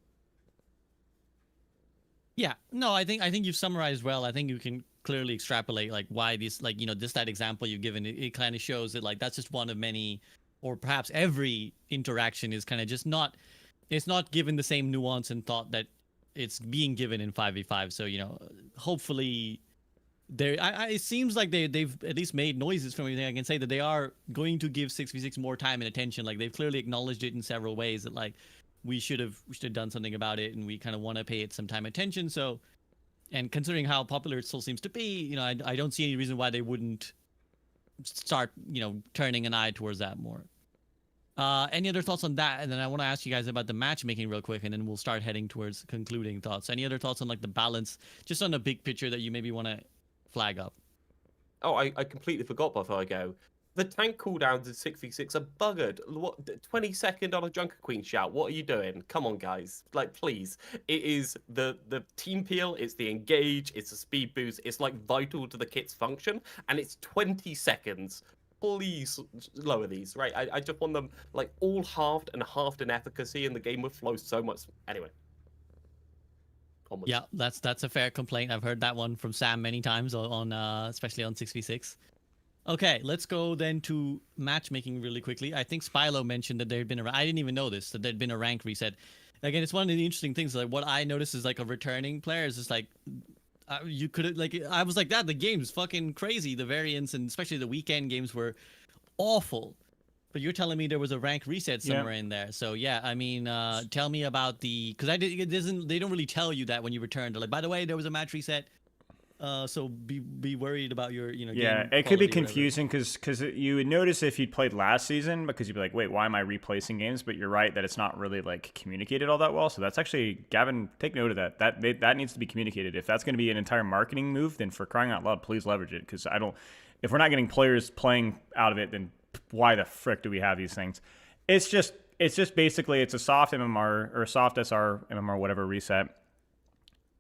Yeah, no, I think you've summarized well. I think you can clearly extrapolate like why this, like, you know, just that example you've given, it kind of shows that like that's just one of many, or perhaps every interaction is kind of just not, it's not given the same nuance and thought that it's being given in 5v5. So, you know, hopefully there, it seems like they've at least made noises from everything I can say that they are going to give 6v6 more time and attention. Like, they've clearly acknowledged it in several ways that like we should have done something about it, and we kind of want to pay it some time and attention. So, and considering how popular it still seems to be, you know, I don't see any reason why they wouldn't start, you know, turning an eye towards that more. Any other thoughts on that? And then I want to ask you guys about the matchmaking real quick, and then we'll start heading towards concluding thoughts. Any other thoughts on like the balance, just on the big picture that you maybe want to flag up? Oh, I completely forgot before I go. The tank cooldowns in 6v6 are buggered. What, 20-second on a Junker Queen shout? What are you doing? Come on, guys. Like, please. It is the team peel, it's the engage, it's the speed boost. It's, like, vital to the kit's function, and it's 20 seconds. Please lower these, right? I just want them, like, all halved in efficacy, and the game would flow so much. Anyway. Onwards. Yeah, that's a fair complaint. I've heard that one from Sam many times on especially on 6v6. Okay, let's go then to matchmaking really quickly. I think Spilo mentioned that there had been I didn't even know this, that there'd been a rank reset. Again, it's one of the interesting things. Like, what I noticed is like a returning player is just like, you could like, I was like that. The game's fucking crazy. The variants, and especially the weekend games, were awful. But you're telling me there was a rank reset somewhere in there. So yeah, I mean, tell me about the, because they don't really tell you that when you return. They're like, by the way, there was a match reset. So be worried about your, you know, yeah, it could be confusing because you would notice if you'd played last season, because you'd be like, wait, why am I replacing games? But you're right that it's not really like communicated all that well. So that's actually, Gavin, take note of that. That needs to be communicated. If that's going to be an entire marketing move, then for crying out loud, please leverage it. Because if we're not getting players playing out of it, then why the frick do we have these things? It's just basically it's a soft MMR or a soft SR MMR whatever reset.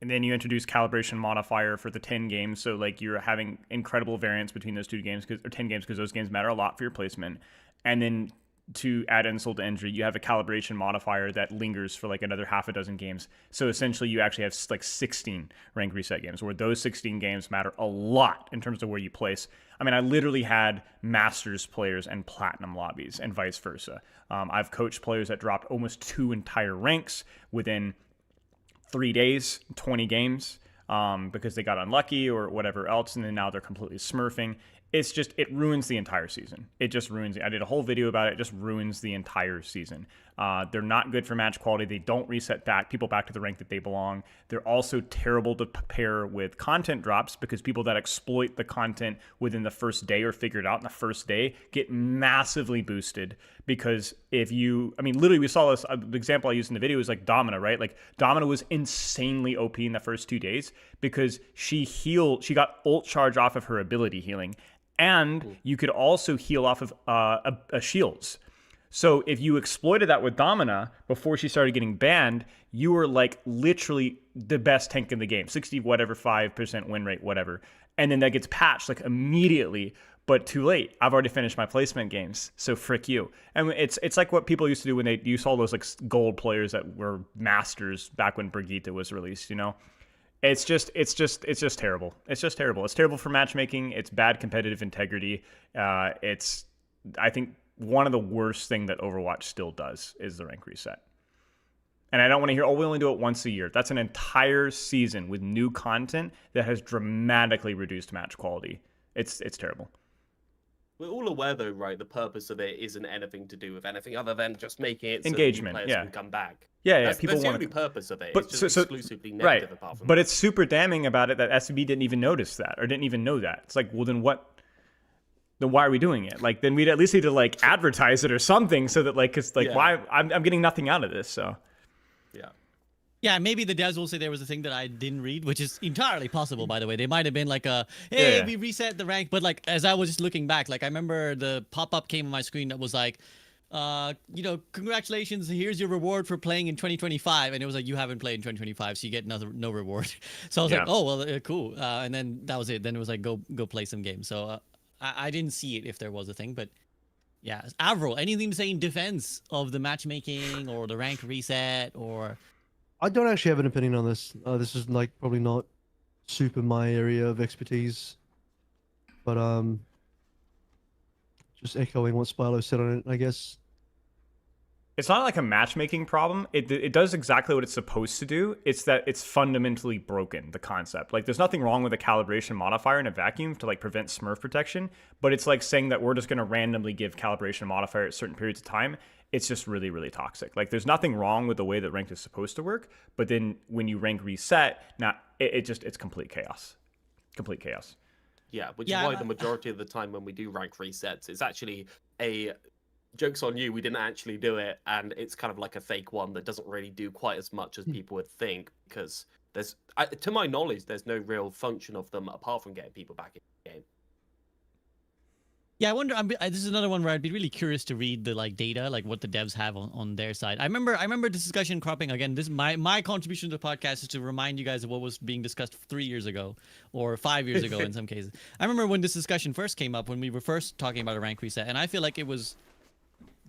And then you introduce calibration modifier for the 10 games. So like you're having incredible variance between those 2 games, or 10 games, because those games matter a lot for your placement. And then to add insult to injury, you have a calibration modifier that lingers for like another half a dozen games. So essentially you actually have like 16 rank reset games, where those 16 games matter a lot in terms of where you place. I mean, I literally had Masters players and Platinum lobbies and vice versa. I've coached players that dropped almost 2 entire ranks within 3 days, 20 games, because they got unlucky or whatever else, and then now they're completely smurfing. It's just, it ruins the entire season. It just ruins it. I did a whole video about it. It just ruins the entire season. They're not good for match quality. They don't reset people back to the rank that they belong. They're also terrible to pair with content drops, because people that exploit the content within the first day or figure it out in the first day get massively boosted. Because literally we saw this, the example I used in the video is like Domina, right? Like Domina was insanely OP in the first 2 days because she got ult charge off of her ability healing. And you could also heal off of a shields. So if you exploited that with Domina before she started getting banned, you were like literally the best tank in the game, 5% win rate, whatever. And then that gets patched like immediately, but too late. I've already finished my placement games, so frick you. And it's like what people used to do when you saw those like gold players that were masters back when Brigitte was released, you know? It's just terrible. It's just terrible. It's terrible for matchmaking. It's bad competitive integrity. It's, I think, one of the worst thing that Overwatch still does is the rank reset. And I don't want to hear, we only do it once a year. That's an entire season with new content that has dramatically reduced match quality. It's terrible. We're all aware, though, right? The purpose of it isn't anything to do with anything other than just making it so Engagement, that new players can come back. Yeah, That's, people that's the want only purpose of it. But It's just exclusively negative right. apart from But that. it's super damning about it that SCB didn't even notice that or didn't even know that. It's like, well, then what? Then why are we doing it? Like, then we'd at least need to like advertise it or something so that like, cause like, Yeah. why? I'm getting nothing out of this. So. Yeah. Yeah, maybe the devs will say there was a thing that I didn't read, which is entirely possible, by the way. They might have been like hey, Yeah. we reset the rank. But like, as I was just looking back, like I remember the pop-up came on my screen that was like, congratulations, here's your reward for playing in 2025. And it was like, you haven't played in 2025, so you get no reward. So I was like, oh, well, cool. And then that was it. Then it was like, go play some games. So I didn't see it if there was a thing, but yeah. Avril, anything to say in defense of the matchmaking or the rank reset or... I don't actually have an opinion on this. This is like probably not super my area of expertise, but just echoing what Spilo said on it, I guess. It's not like a matchmaking problem. It does exactly what it's supposed to do. It's that it's fundamentally broken, the concept. Like, there's nothing wrong with a calibration modifier in a vacuum to, like, prevent Smurf protection, but it's like saying that we're just going to randomly give calibration modifier at certain periods of time. It's just really, really toxic. Like, there's nothing wrong with the way that rank is supposed to work, but then when you rank reset, now it's complete chaos. Complete chaos. Yeah, which is why the majority of the time when we do rank resets, it's actually a... Joke's on you, we didn't actually do it, and it's kind of like a fake one that doesn't really do quite as much as people would think, because there's, to my knowledge, there's no real function of them apart from getting people back in the game. Yeah, I wonder. This is another one where I'd be really curious to read the like data, like what the devs have on their side. I remember this discussion cropping again. This my contribution to the podcast is to remind you guys of what was being discussed 3 years ago or 5 years ago in some cases. I remember when this discussion first came up when we were first talking about a rank reset, and I feel like it was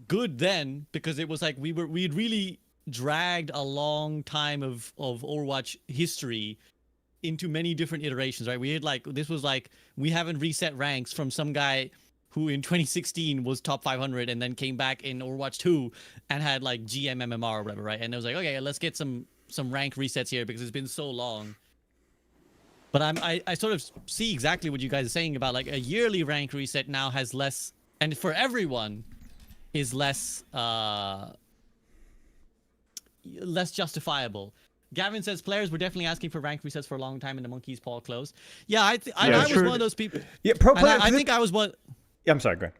good then because it was like we'd really dragged a long time of Overwatch history into many different iterations, right? We had like this was like we haven't reset ranks from some guy who in 2016 was top 500 and then came back in Overwatch 2 and had like GMMMR or whatever, right? And it was like, okay, let's get some rank resets here because it's been so long. But I sort of see exactly what you guys are saying about like a yearly rank reset now has less, and for everyone is less justifiable. Gavin says players were definitely asking for rank resets for a long time and the monkey's paw closed. Yeah, I was one of those people. Yeah, pro player. I think I was one. Yeah, I'm sorry, go ahead.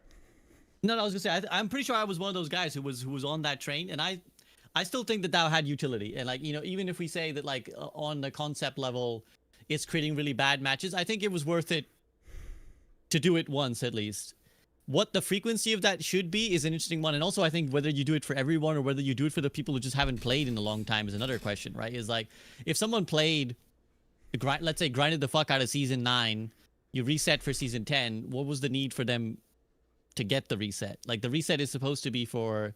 No, I was gonna say I'm pretty sure I was one of those guys who was on that train, and I still think that had utility. And like even if we say that like on the concept level, it's creating really bad matches, I think it was worth it to do it once at least. What the frequency of that should be is an interesting one. And also, I think whether you do it for everyone or whether you do it for the people who just haven't played in a long time is another question, right? Is like, if someone played, let's say, grinded the fuck out of Season 9, you reset for Season 10, what was the need for them to get the reset? Like, the reset is supposed to be for,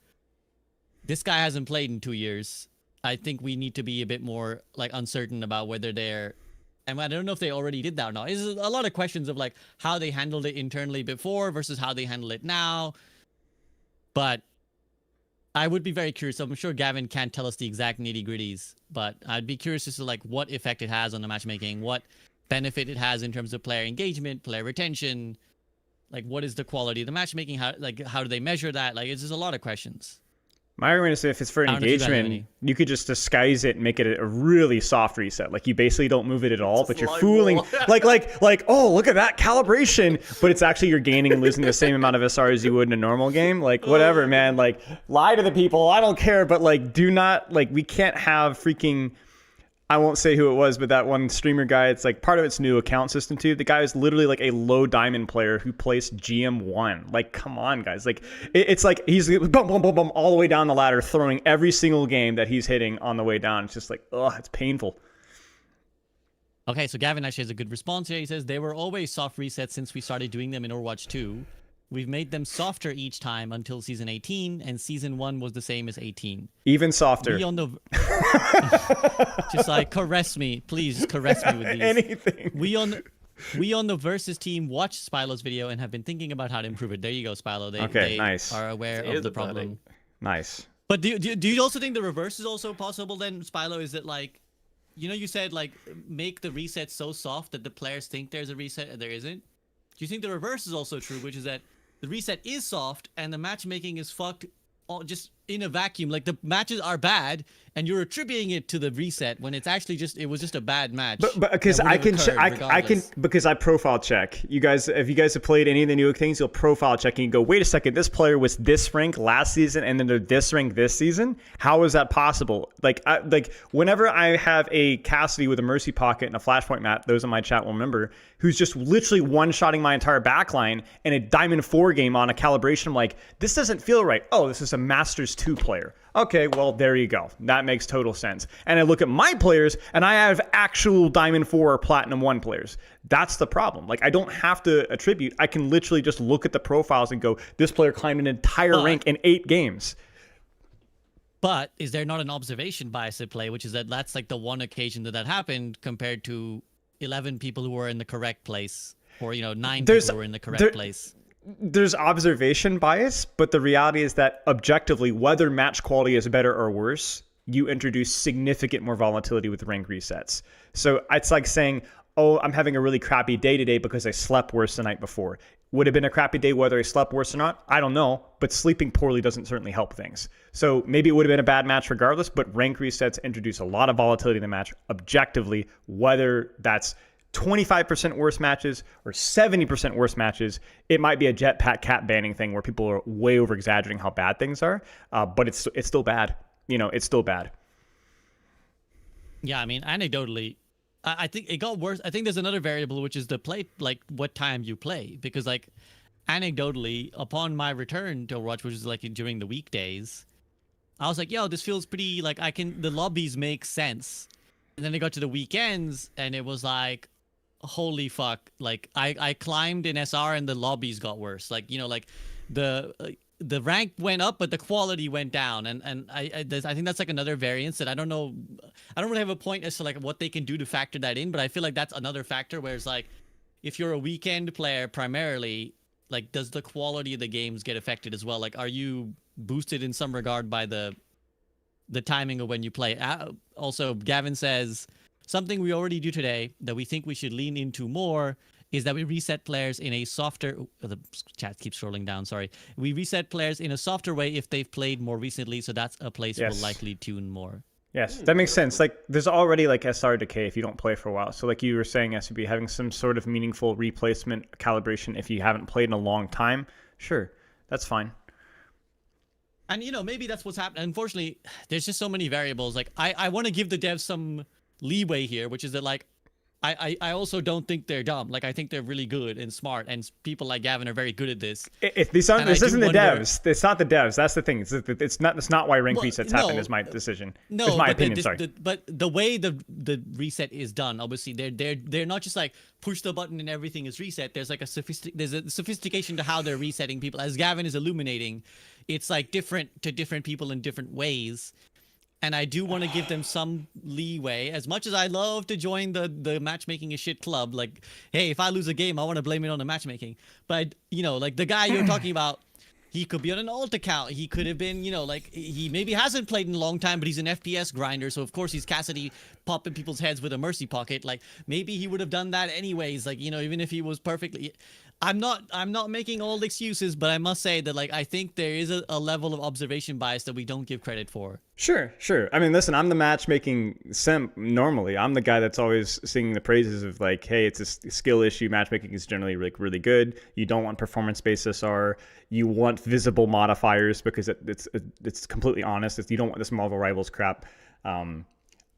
this guy hasn't played in 2 years. I think we need to be a bit more, like, uncertain about whether they're... And I don't know if they already did that or not. It's a lot of questions of like how they handled it internally before versus how they handle it now. But I would be very curious. I'm sure Gavin can't tell us the exact nitty-gritties, but I'd be curious as to like what effect it has on the matchmaking, what benefit it has in terms of player engagement, player retention, like what is the quality of the matchmaking, how do they measure that? Like it's just a lot of questions. My argument is if it's for engagement, you could just disguise it and make it a really soft reset. Like you basically don't move it at all, but you're fooling. like, oh, look at that calibration. But it's actually you're gaining and losing the same amount of SR as you would in a normal game. Like whatever, man. Like lie to the people. I don't care. But like do not, like we can't have freaking... I won't say who it was, but that one streamer guy, it's like part of its new account system too. The guy is literally like a low diamond player who placed GM1. Like, come on, guys. Like, it's like he's boom, boom, boom, boom, all the way down the ladder, throwing every single game that he's hitting on the way down. It's just like, ugh, it's painful. Okay, so Gavin actually has a good response here. He says, they were always soft resets since we started doing them in Overwatch 2. We've made them softer each time until Season 18, and Season 1 was the same as 18. Even softer. We on the... Just like, caress me. Please caress me with these. Anything. We on the Versus team watched Spilo's video and have been thinking about how to improve it. There you go, Spilo. They nice. are aware of the problem. Nice. But do you also think the reverse is also possible then, Spilo? Is it like... you said, like, make the reset so soft that the players think there's a reset and there isn't? Do you think the reverse is also true, which is that the reset is soft and the matchmaking is fucked just in a vacuum. Like the matches are bad and you're attributing it to the reset when it's actually just, it was just a bad match. But because I can because I profile check. You guys, if you guys have played any of the new things, you'll profile check and you go, wait a second, this player was this rank last season and then they're this rank this season. How is that possible? Like whenever I have a Cassidy with a Mercy Pocket and a Flashpoint map, those in my chat will remember, who's just literally one-shotting my entire backline in a Diamond 4 game on a calibration. I'm like, this doesn't feel right. Oh, this is a Masters 2 player. Okay, well, there you go. That makes total sense. And I look at my players, and I have actual Diamond 4 or Platinum 1 players. That's the problem. Like, I don't have to attribute. I can literally just look at the profiles and go, this player climbed an entire rank in 8 games. But is there not an observation bias at play, which is that's like the one occasion that happened compared to 11 people who were in the correct place, or 9 people who were in the correct place? There's observation bias, but the reality is that objectively, whether match quality is better or worse, you introduce significant more volatility with rank resets. So it's like saying, oh, I'm having a really crappy day today because I slept worse the night before. Would have been a crappy day whether I slept worse or not? I don't know, but sleeping poorly doesn't certainly help things. So maybe it would have been a bad match regardless, but rank resets introduce a lot of volatility in the match objectively, whether that's 25% worse matches or 70% worse matches. It might be a jetpack cap banning thing where people are way over exaggerating how bad things are, but it's still bad. It's still bad. Yeah, I mean, anecdotally, I think it got worse. I think there's another variable, which is the play, like what time you play, because like anecdotally, upon my return to Overwatch, which is like during the weekdays, I was like, yo, this feels pretty like the lobbies make sense. And then I got to the weekends and it was like, holy fuck, like I climbed in SR and the lobbies got worse. Like like the rank went up but the quality went down, and I think that's like another variance that I don't know. I don't really have a point as to like what they can do to factor that in, but I feel like that's another factor where it's like, if you're a weekend player primarily, like does the quality of the games get affected as well? Like, are you boosted in some regard by the timing of when you play? Also, Gavin says, something we already do today that we think we should lean into more is that we reset players in a softer... the chat keeps scrolling down, sorry. We reset players in a softer way if they've played more recently, so that's a place we'll likely tune more. Yes, that makes sense. Like, there's already like SR decay if you don't play for a while. So like you were saying, SB, having some sort of meaningful replacement calibration if you haven't played in a long time, sure, that's fine. And, maybe that's what's happening. Unfortunately, there's just so many variables. Like, I want to give the devs some leeway here, which is that, like, I also don't think they're dumb. Like, I think they're really good and smart, and people like Gavin are very good at this. This isn't the devs. It's not the devs. That's the thing. It's not why rank resets happen. Is my decision. No, is my opinion. Sorry. But the way the reset is done, obviously, they're not just like push the button and everything is reset. There's like a sophistication to how they're resetting people. As Gavin is illuminating, it's like different to different people in different ways. And I do want to give them some leeway. As much as I love to join the matchmaking is shit club, like, hey, if I lose a game, I want to blame it on the matchmaking. But, like the guy you're talking about, he could be on an alt account. He could have been, like, he maybe hasn't played in a long time, but he's an FPS grinder. So, of course, he's Cassidy popping people's heads with a Mercy Pocket. Like, maybe he would have done that anyways. Like, even if he was perfectly... I'm not making old excuses, but I must say that, like, I think there is a level of observation bias that we don't give credit for. Sure. I mean, listen, I'm the matchmaking simp normally. I'm the guy that's always singing the praises of, like, hey, it's a skill issue. Matchmaking is generally like really good. You don't want performance-based SR. You want visible modifiers because it's completely honest. You don't want this Marvel Rivals crap.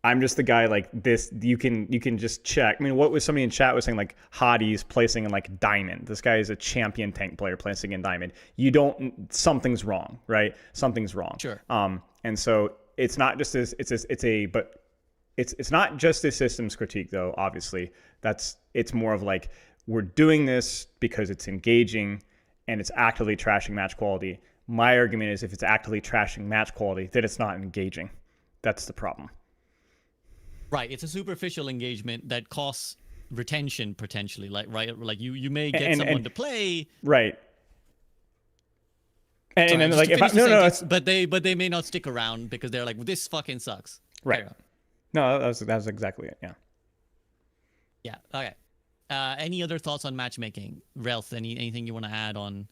I'm just the guy like this. You can just check. I mean, what was somebody in chat was saying, like, Hotties placing in like Diamond. This guy is a champion tank player placing in Diamond. Something's wrong, right? Something's wrong. Sure. And so it's not just it's not just a systems critique though. Obviously, it's more of like, we're doing this because it's engaging and it's actively trashing match quality. My argument is if it's actively trashing match quality, then it's not engaging. That's the problem. Right, it's a superficial engagement that costs retention potentially. Like, right, like you may get someone to play. Right. And then like but they may not stick around because they're like, this fucking sucks. Right. No, that's exactly it. Yeah. Yeah. Okay. Any other thoughts on matchmaking, Realth? Anything you want to add on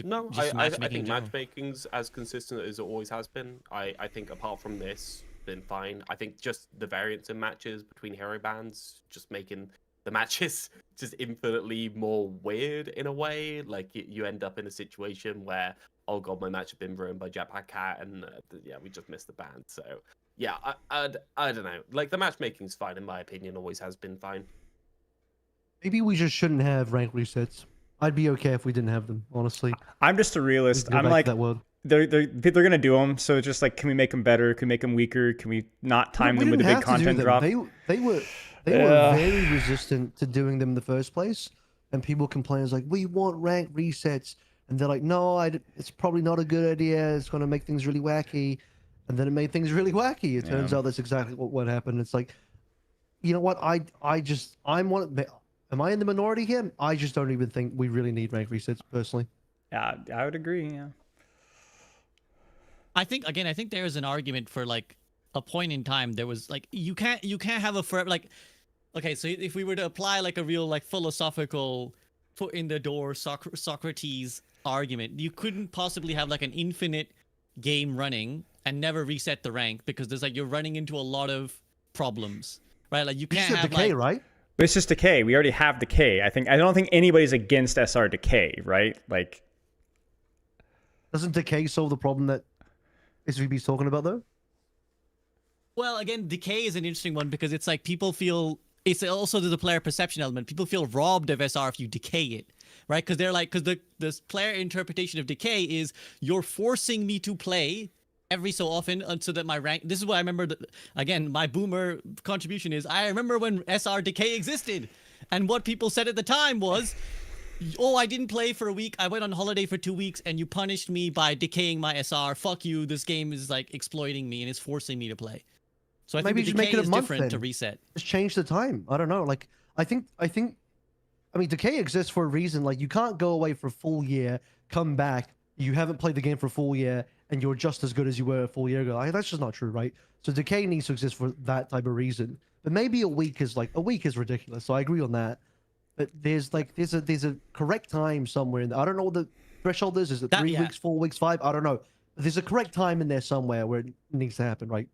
No, just I matchmaking in think general. matchmaking's as consistent as it always has been. I think apart from this, been fine. I think just the variance in matches between hero bands, just making the matches just infinitely more weird in a way. Like you end up in a situation where, oh god, my match has been ruined by Jetpack Cat, and yeah, we just missed the band. So yeah, I don't know. Like the matchmaking's fine in my opinion, always has been fine. Maybe we just shouldn't have rank resets. I'd be okay if we didn't have them, honestly. I'm just a realist. I'm like, they're gonna do them. So it's just like, can we make them better? Can we make them weaker? Can we not time them with a big content drop? They were very resistant to doing them in the first place, and people complain like, we want rank resets, and they're like, no, it's probably not a good idea. It's gonna make things really wacky, and then it made things really wacky. It turns out that's exactly what happened. It's like, you know what? I'm one. Am I in the minority here? I just don't even think we really need rank resets, personally. Yeah, I would agree. Yeah. I think there is an argument for like a point in time. There was like you can't have a forever like. Okay, so if we were to apply like a real like philosophical foot in the door Socrates argument, you couldn't possibly have like an infinite game running and never reset the rank, because there's like you're running into a lot of problems, right? Like you can't have decay, like, right? It's just decay. We already have decay. I don't think anybody's against SR decay, right? Like, doesn't decay solve the problem that SVB's talking about though? Well, again, decay is an interesting one because it's like people feel it's also the player perception element. People feel robbed of SR if you decay it, right? Because they're like, because the player interpretation of decay is you're forcing me to play every so often so that my rank. This is what I remember. Again, my boomer contribution is I remember when SR decay existed, and what people said at the time was, oh, I didn't play for a week. I went on holiday for 2 weeks, and you punished me by decaying my SR. Fuck you. This game is like exploiting me and it's forcing me to play. So I Maybe think just the make decay it a is month different then. to reset. Just change the time. I don't know. Like I mean, decay exists for a reason. Like you can't go away for a full year, come back, you haven't played the game for a full year, and you're just as good as you were a full year ago. Like, that's just not true, right? So decay needs to exist for that type of reason. But maybe a week is ridiculous. So I agree on that. But there's a correct time somewhere in there. I don't know what the threshold is. Is it 3 weeks, 4 weeks, 5? I don't know. But there's a correct time in there somewhere where it needs to happen, right?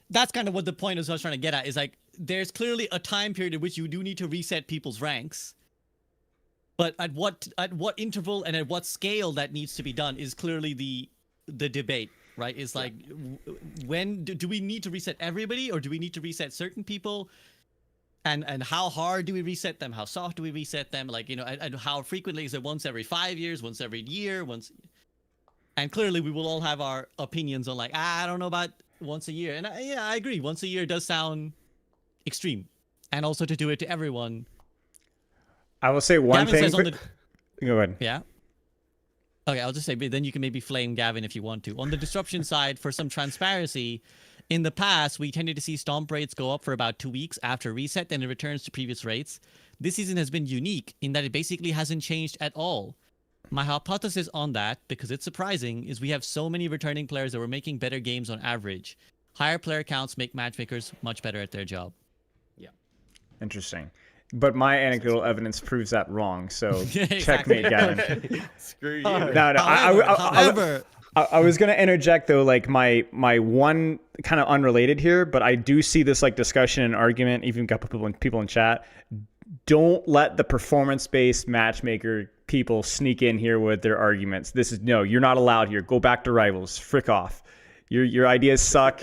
That's kind of what the point is I was trying to get at, is like there's clearly a time period in which you do need to reset people's ranks, but at what interval and at what scale that needs to be done is clearly the debate, right? Is like, when do we need to reset everybody, or do we need to reset certain people, and how hard do we reset them, how soft do we reset them, like, you know, and how frequently? Is it once every 5 years, once every year, and clearly we will all have our opinions on like, I don't know about once a year. And I agree. Once a year does sound extreme. And also to do it to everyone. I will say one Gavin thing. says Go ahead. Yeah. Okay, I'll just say, but then you can maybe flame Gavin if you want to. On the disruption side, for some transparency, in the past, we tended to see stomp rates go up for about 2 weeks after reset, then it returns to previous rates. This season has been unique in that it basically hasn't changed at all. My hypothesis on that, because it's surprising, is we have so many returning players that we're making better games on average. Higher player counts make matchmakers much better at their job. Yeah. Interesting. But my anecdotal evidence proves that wrong, so Exactly. checkmate, Gavin. Screw you. No. However, I was gonna interject though, like my one kind of unrelated here, but I do see this like discussion and argument. Even got people in chat. Don't let the performance-based matchmaker people sneak in here with their arguments. You're not allowed here. Go back to Rivals. Frick off. Your ideas suck,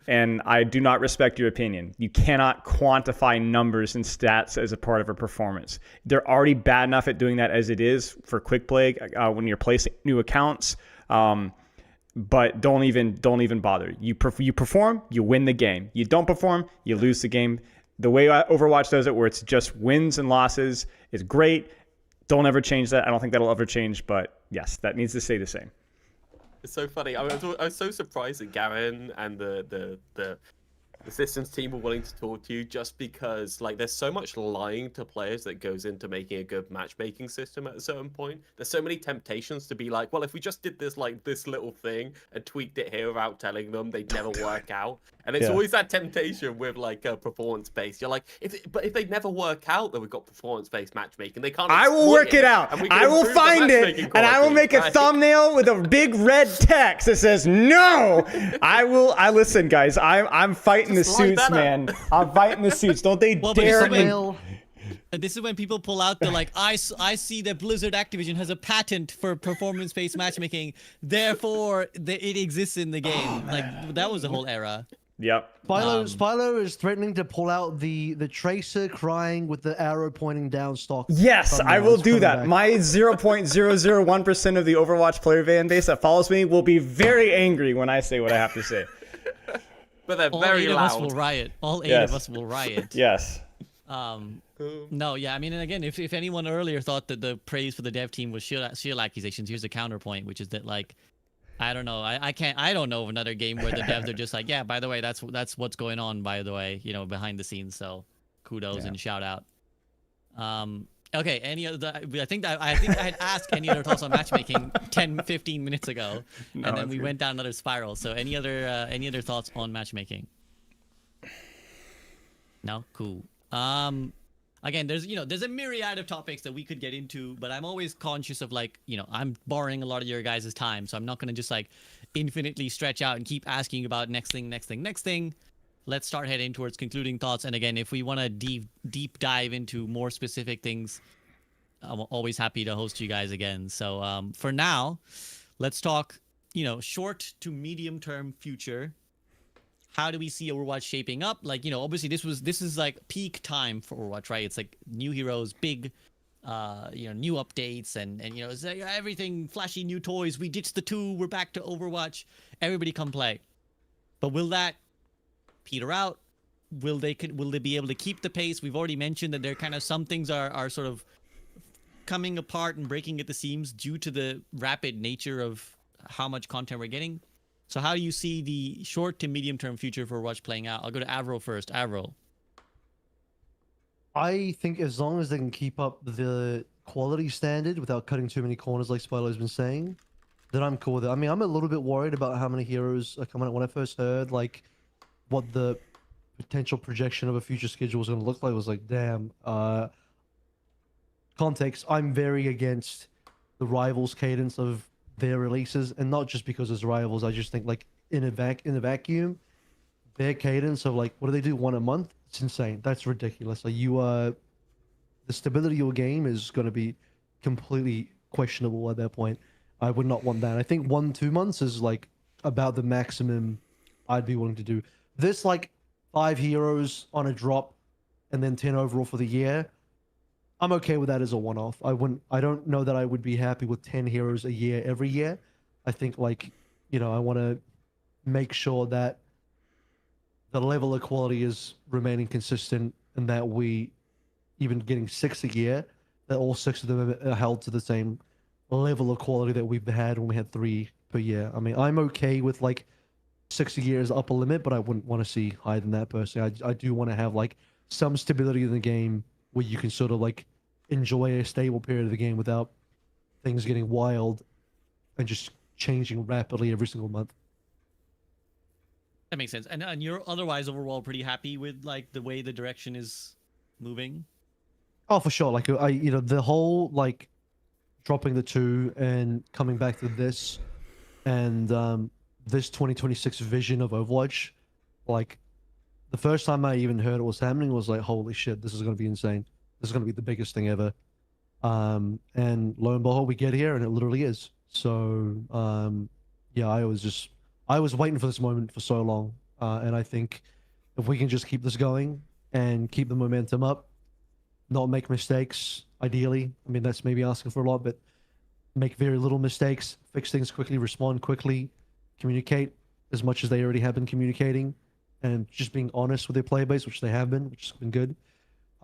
and I do not respect your opinion. You cannot quantify numbers and stats as a part of a performance. They're already bad enough at doing that as it is for quick play when you're placing new accounts. But don't even bother. You perform, you win the game. You don't perform, you lose the game. The way Overwatch does it, where it's just wins and losses, is great. Don't ever change that. I don't think that'll ever change, but yes, that needs to stay the same. It's so funny. I was so surprised at Gavin and the the systems team were willing to talk to you just because like there's so much lying to players that goes into making a good matchmaking system at a certain point. There's so many temptations to be like, well, if we just did this like this little thing and tweaked it here without telling them, they'd never work out. And it's always that temptation with like a performance based. You're like, but if they never work out, then we've got performance based matchmaking. They can't. I will work it out. I will find it, and I will make a thumbnail with a big red text that says no. I listen, guys. I'm fighting the suits, man. I'm fighting the suits. Don't they dare me. And this is when people pull out the like, I see that Blizzard Activision has a patent for performance-based matchmaking, therefore it exists in the game. Like that was the whole era. Yep. Spylo is threatening to pull out the tracer crying with the arrow pointing down stock. Yes, I will do that. Back. My 0.001% of the Overwatch player fan base that follows me will be very angry when I say what I have to say. But they're All very 8 loud. of us will riot. All 8 of us will riot. Yes. No, yeah, I mean, and again, if anyone earlier thought that the praise for the dev team was shield accusations, here's the counterpoint, which is that like, I don't know, I don't know of another game where the devs are just like, yeah, by the way, that's what's going on, by the way, you know, behind the scenes. So kudos and shout out. Okay, any other? I think I had asked any other thoughts on matchmaking 10-15 minutes ago, and then we went down another spiral. So any other thoughts on matchmaking? No, cool. Again, there's a myriad of topics that we could get into, but I'm always conscious of like, I'm borrowing a lot of your guys' time, so I'm not gonna just like infinitely stretch out and keep asking about next thing. Let's start heading towards concluding thoughts. And again, if we want to deep dive into more specific things, I'm always happy to host you guys again. So for now, let's talk, short to medium term future. How do we see Overwatch shaping up? Like, obviously this is like peak time for Overwatch, right? It's like new heroes, big, new updates, and it's like everything flashy, new toys. We ditched the 2, we're back to Overwatch. Everybody come play. But will that peter out? Will they be able to keep the pace? We've already mentioned that there kind of some things are sort of coming apart and breaking at the seams due to the rapid nature of how much content we're getting. So how do you see the short to medium term future for Overwatch playing out? I'll go to Avril first. Avril. I think as long as they can keep up the quality standard without cutting too many corners, like Spylo's been saying, then I'm cool with it. I mean, I'm a little bit worried about how many heroes are coming out. When I first heard like what the potential projection of a future schedule was going to look like, was like, damn. Context, I'm very against the Rivals cadence of their releases, and not just because it's Rivals. I just think like in a vacuum, their cadence of like, what do they do, 1 a month? It's insane. That's ridiculous. Like the stability of your game is going to be completely questionable at that point. I would not want that. I think 1-2 months is like about the maximum I'd be willing to do. This like 5 heroes on a drop and then 10 overall for the year, I'm okay with that as a one-off. I don't know that I would be happy with 10 heroes a year every year. I think like, I want to make sure that the level of quality is remaining consistent, and that we, even getting 6 a year, that all 6 of them are held to the same level of quality that we've had when we had 3 per year. I mean, I'm okay with like 6 a year as the upper limit, but I wouldn't want to see higher than that personally. I do want to have like some stability in the game where you can sort of like enjoy a stable period of the game without things getting wild and just changing rapidly every single month. That makes sense. And you're otherwise overall pretty happy with like the way the direction is moving? Oh, for sure. Like the whole like dropping the 2 and coming back to this and this 2026 vision of Overwatch, like the first time I even heard it was happening was like, holy shit, this is going to be insane. This is going to be the biggest thing ever. And lo and behold, we get here and it literally is. So, yeah, I was waiting for this moment for so long. And I think if we can just keep this going and keep the momentum up, not make mistakes, ideally. I mean, that's maybe asking for a lot, but make very little mistakes, fix things quickly, respond quickly, communicate as much as they already have been communicating, and just being honest with their player base, which they have been, which has been good.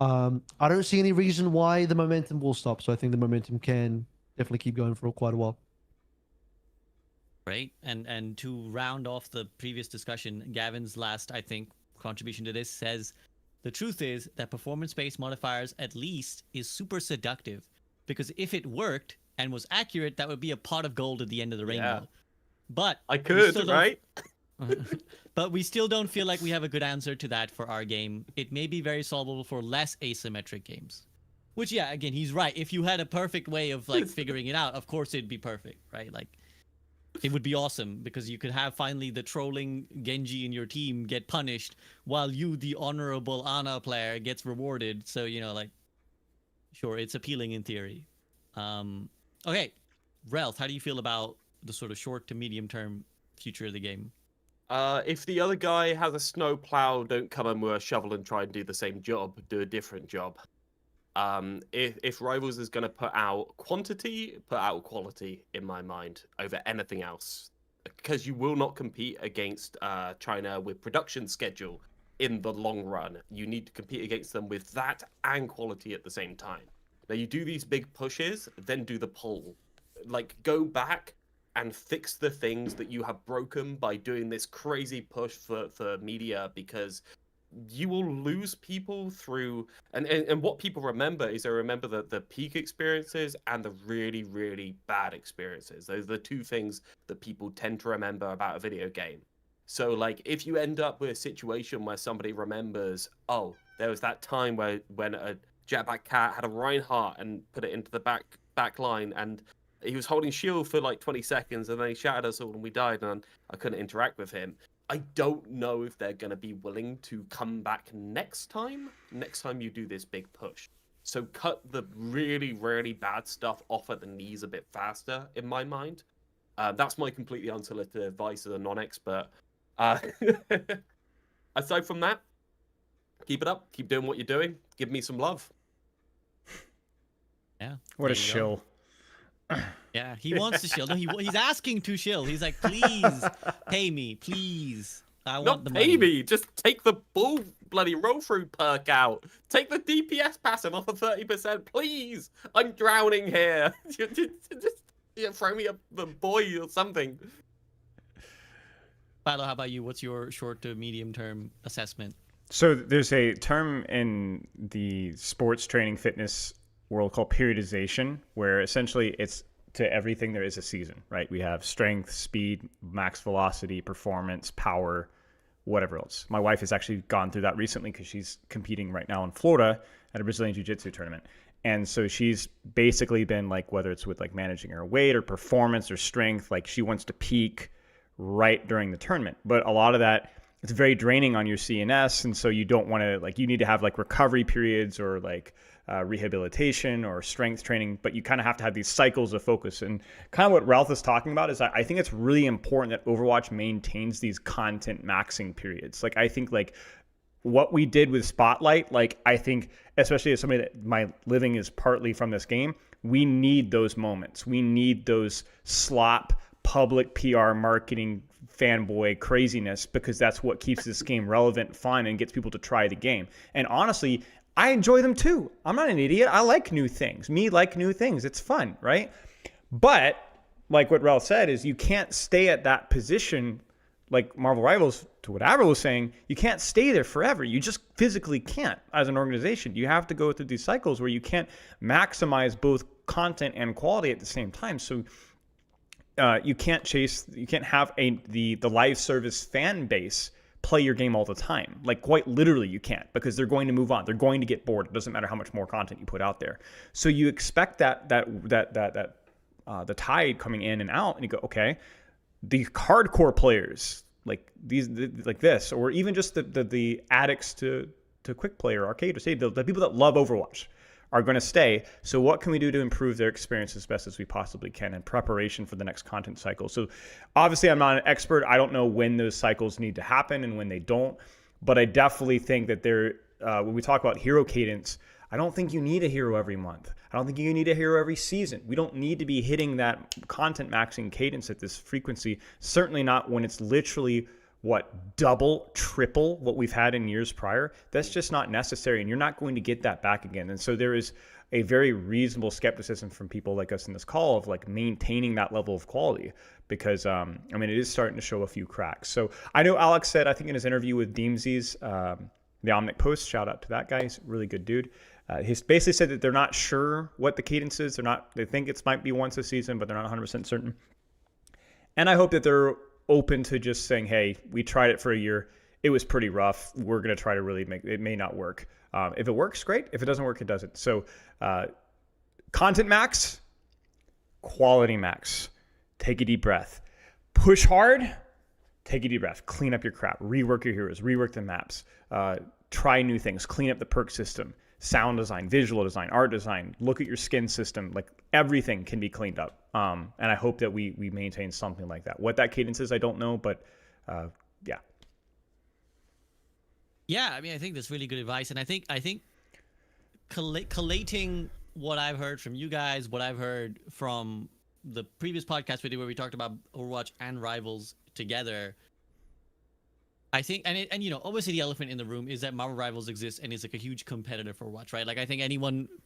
I don't see any reason why the momentum will stop, so I think the momentum can definitely keep going for quite a while. Right, and to round off the previous discussion, Gavin's last, I think, contribution to this, says the truth is that performance-based modifiers at least is super seductive, because if it worked and was accurate, that would be a pot of gold at the end of the rainbow. But I could, right? But we still don't feel like we have a good answer to that for our game. It may be very solvable for less asymmetric games. Which, yeah, again, he's right. If you had a perfect way of like figuring it out, of course it'd be perfect, right? Like, it would be awesome because you could have finally the trolling Genji in your team get punished while you, the honorable Ana player, gets rewarded. So, you know, like, sure, it's appealing in theory. Okay, Realth, how do you feel about the sort of short to medium term future of the game? If the other guy has a snow plow, don't come in with a shovel and try and do the same job. Do a different job. If Rivals is going to put out quantity, put out quality, in my mind, over anything else. Because you will not compete against China with production schedule in the long run. You need to compete against them with that and quality at the same time. Now, you do these big pushes, then do the pull. Like, go back and fix the things that you have broken by doing this crazy push for media, because you will lose people through, and what people remember is they remember the peak experiences and the really, really bad experiences. Those are the two things that people tend to remember about a video game. So, like, if you end up with a situation where somebody remembers, oh, there was that time when a Jetpack Cat had a Reinhardt and put it into the back line, and he was holding shield for like 20 seconds, and then he shattered us all and we died, and I couldn't interact with him. I don't know if they're going to be willing to come back next time you do this big push. So cut the really, really bad stuff off at the knees a bit faster, in my mind. That's my completely unsolicited advice as a non-expert. Aside from that, keep it up. Keep doing what you're doing. Give me some love. Yeah. What a shill. Yeah, he wants to shill. No, he's asking to shill. He's like, please pay me, please. I want the money. Not pay me. Just take the bull bloody roll through perk out. Take the DPS passive off of 30%, please. I'm drowning here. just throw me a buoy or something. Philo, how about you? What's your short to medium term assessment? So there's a term in the sports training fitness world called periodization, where essentially it's to everything there is a season, right? We have strength, speed, max velocity, performance, power, whatever else. My wife has actually gone through that recently because she's competing right now in Florida at a Brazilian Jiu-Jitsu tournament. And so she's basically been like, whether it's with like managing her weight or performance or strength, like she wants to peak right during the tournament. But a lot of that, it's very draining on your CNS. And so you don't want to, like, you need to have like recovery periods or like rehabilitation or strength training, but you kind of have to have these cycles of focus. And kind of what Realth is talking about is I think it's really important that Overwatch maintains these content maxing periods. Like, I think like what we did with Spotlight, like, I think, especially as somebody that my living is partly from this game, we need those moments. We need those slop public PR marketing fanboy craziness, because that's what keeps this game relevant, fun, and gets people to try the game. And honestly, I enjoy them too. I'm not an idiot. I like new things. Me like new things. It's fun, right? But like what Ralph said is you can't stay at that position like Marvel Rivals, to what Avril was saying, you can't stay there forever. You just physically can't as an organization. You have to go through these cycles where you can't maximize both content and quality at the same time. So you can't have the live service fan base play your game all the time. Like, quite literally you can't, because they're going to move on. They're going to get bored. It doesn't matter how much more content you put out there. So you expect that the tide coming in and out, and you go, okay, the hardcore players like these, like this, or even just the addicts to quick play or arcade, or say the people that love Overwatch are going to stay. So what can we do to improve their experience as best as we possibly can in preparation for the next content cycle? So obviously I'm not an expert. I don't know when those cycles need to happen and when they don't, but I definitely think that when we talk about hero cadence, I don't think you need a hero every month. I don't think you need a hero every season. We don't need to be hitting that content maxing cadence at this frequency. Certainly not when it's literally double, triple what we've had in years prior. That's just not necessary, and you're not going to get that back again. And so there is a very reasonable skepticism from people like us in this call of like maintaining that level of quality, because I mean, it is starting to show a few cracks. So I know Alex said, I think in his interview with Deemsies, the Omnic Post, shout out to that guy, he's a really good dude. He's basically said that they're not sure what the cadence is. They think it might be once a season, but they're not 100% certain. And I hope that they're open to just saying, hey, we tried it for a year. It was pretty rough. We're going to try to really make it. May not work. If it works, great. If it doesn't work, it doesn't. So content max, quality max. Take a deep breath. Push hard. Take a deep breath. Clean up your crap. Rework your heroes. Rework the maps. Try new things. Clean up the perk system. Sound design, visual design, art design. Look at your skin system. Like everything can be cleaned up. And I hope that we maintain something like that. What that cadence is, I don't know, but yeah. Yeah, I mean, I think that's really good advice, and I think collating what I've heard from you guys, what I've heard from the previous podcast video where we talked about Overwatch and Rivals together. I think, and you know, obviously the elephant in the room is that Marvel Rivals exists and is like a huge competitor for Overwatch, right? Like I think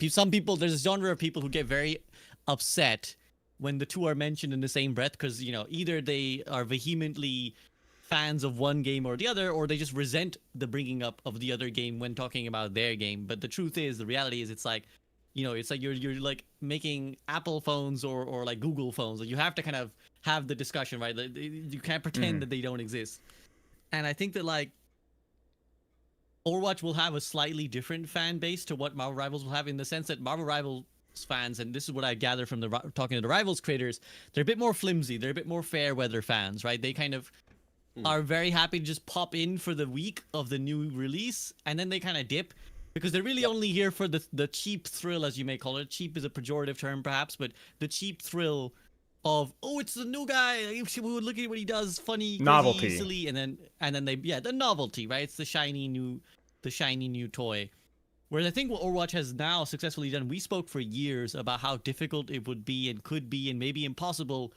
some people, there's a genre of people who get very upset when the two are mentioned in the same breath, because you know, either they are vehemently fans of one game or the other, or they just resent the bringing up of the other game when talking about their game. But the truth is, the reality is, it's like, you know, it's like you're like making Apple phones or like Google phones. Like you have to kind of have the discussion, right? Like, you can't pretend that they don't exist. And I think that like Overwatch will have a slightly different fan base to what Marvel Rivals will have, in the sense that Marvel Rivals fans, and this is what I gather from talking to the Rivals creators, they're a bit more flimsy. They're a bit more fair weather fans, right? They kind of are very happy to just pop in for the week of the new release, and then they kind of dip, because they're really only here for the cheap thrill, as you may call it. Cheap is a pejorative term perhaps, but the cheap thrill of, oh, it's the new guy, we would look at what he does, funny, novelty, crazy, silly, and then they, yeah, the novelty, right? It's the shiny new toy. Whereas I think what Overwatch has now successfully done, we spoke for years about how difficult it would be and could be and maybe impossible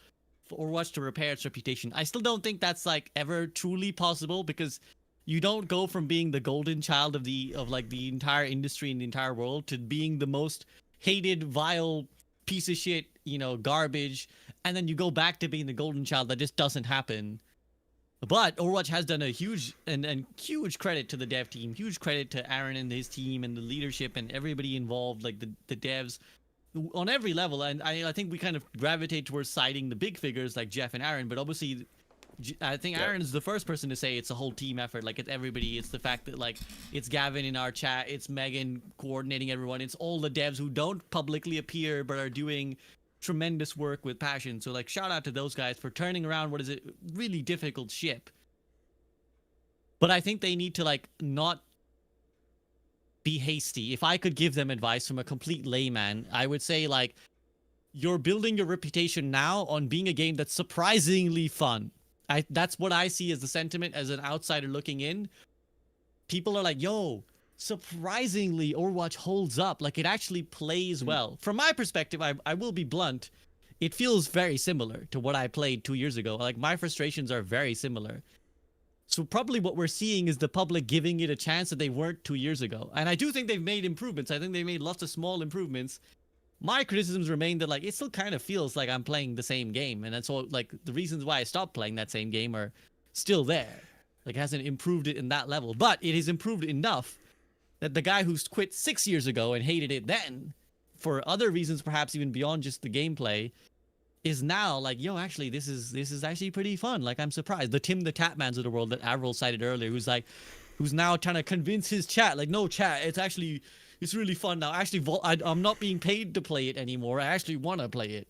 for Overwatch to repair its reputation. I still don't think that's like ever truly possible, because you don't go from being the golden child of the entire industry and the entire world to being the most hated, vile piece of shit, you know, garbage, and then you go back to being the golden child. That just doesn't happen. But Overwatch has done a huge and huge credit to the dev team, huge credit to Aaron and his team and the leadership and everybody involved, like the devs on every level. And I think we kind of gravitate towards citing the big figures like Jeff and Aaron, but obviously I think Aaron is the first person to say it's a whole team effort. Like, it's everybody. It's the fact that like it's Gavin in our chat, it's Megan coordinating everyone, it's all the devs who don't publicly appear but are doing tremendous work with passion. So like, shout out to those guys for turning around what is a really difficult ship. But I think they need to like not be hasty. If I could give them advice from a complete layman, I would say like, you're building your reputation now on being a game that's surprisingly fun. That's what I see as the sentiment as an outsider looking in. People are like, yo, surprisingly Overwatch holds up. Like, it actually plays well. From my perspective, I will be blunt, it feels very similar to what I played 2 years ago. Like, my frustrations are very similar. So probably what we're seeing is the public giving it a chance that they weren't 2 years ago. And I do think they've made improvements. I think they made lots of small improvements. My criticisms remain that like, it still kind of feels like I'm playing the same game. And that's all, like, the reasons why I stopped playing that same game are still there. Like, it hasn't improved it in that level, but it has improved enough that the guy who's quit 6 years ago and hated it then, for other reasons perhaps even beyond just the gameplay, is now like, yo, actually this is actually pretty fun. Like, I'm surprised. The Tim the Tapmans of the world that Avril cited earlier, who's now trying to convince his chat, like, no, chat, it's really fun now. Actually, I'm not being paid to play it anymore. I actually want to play it.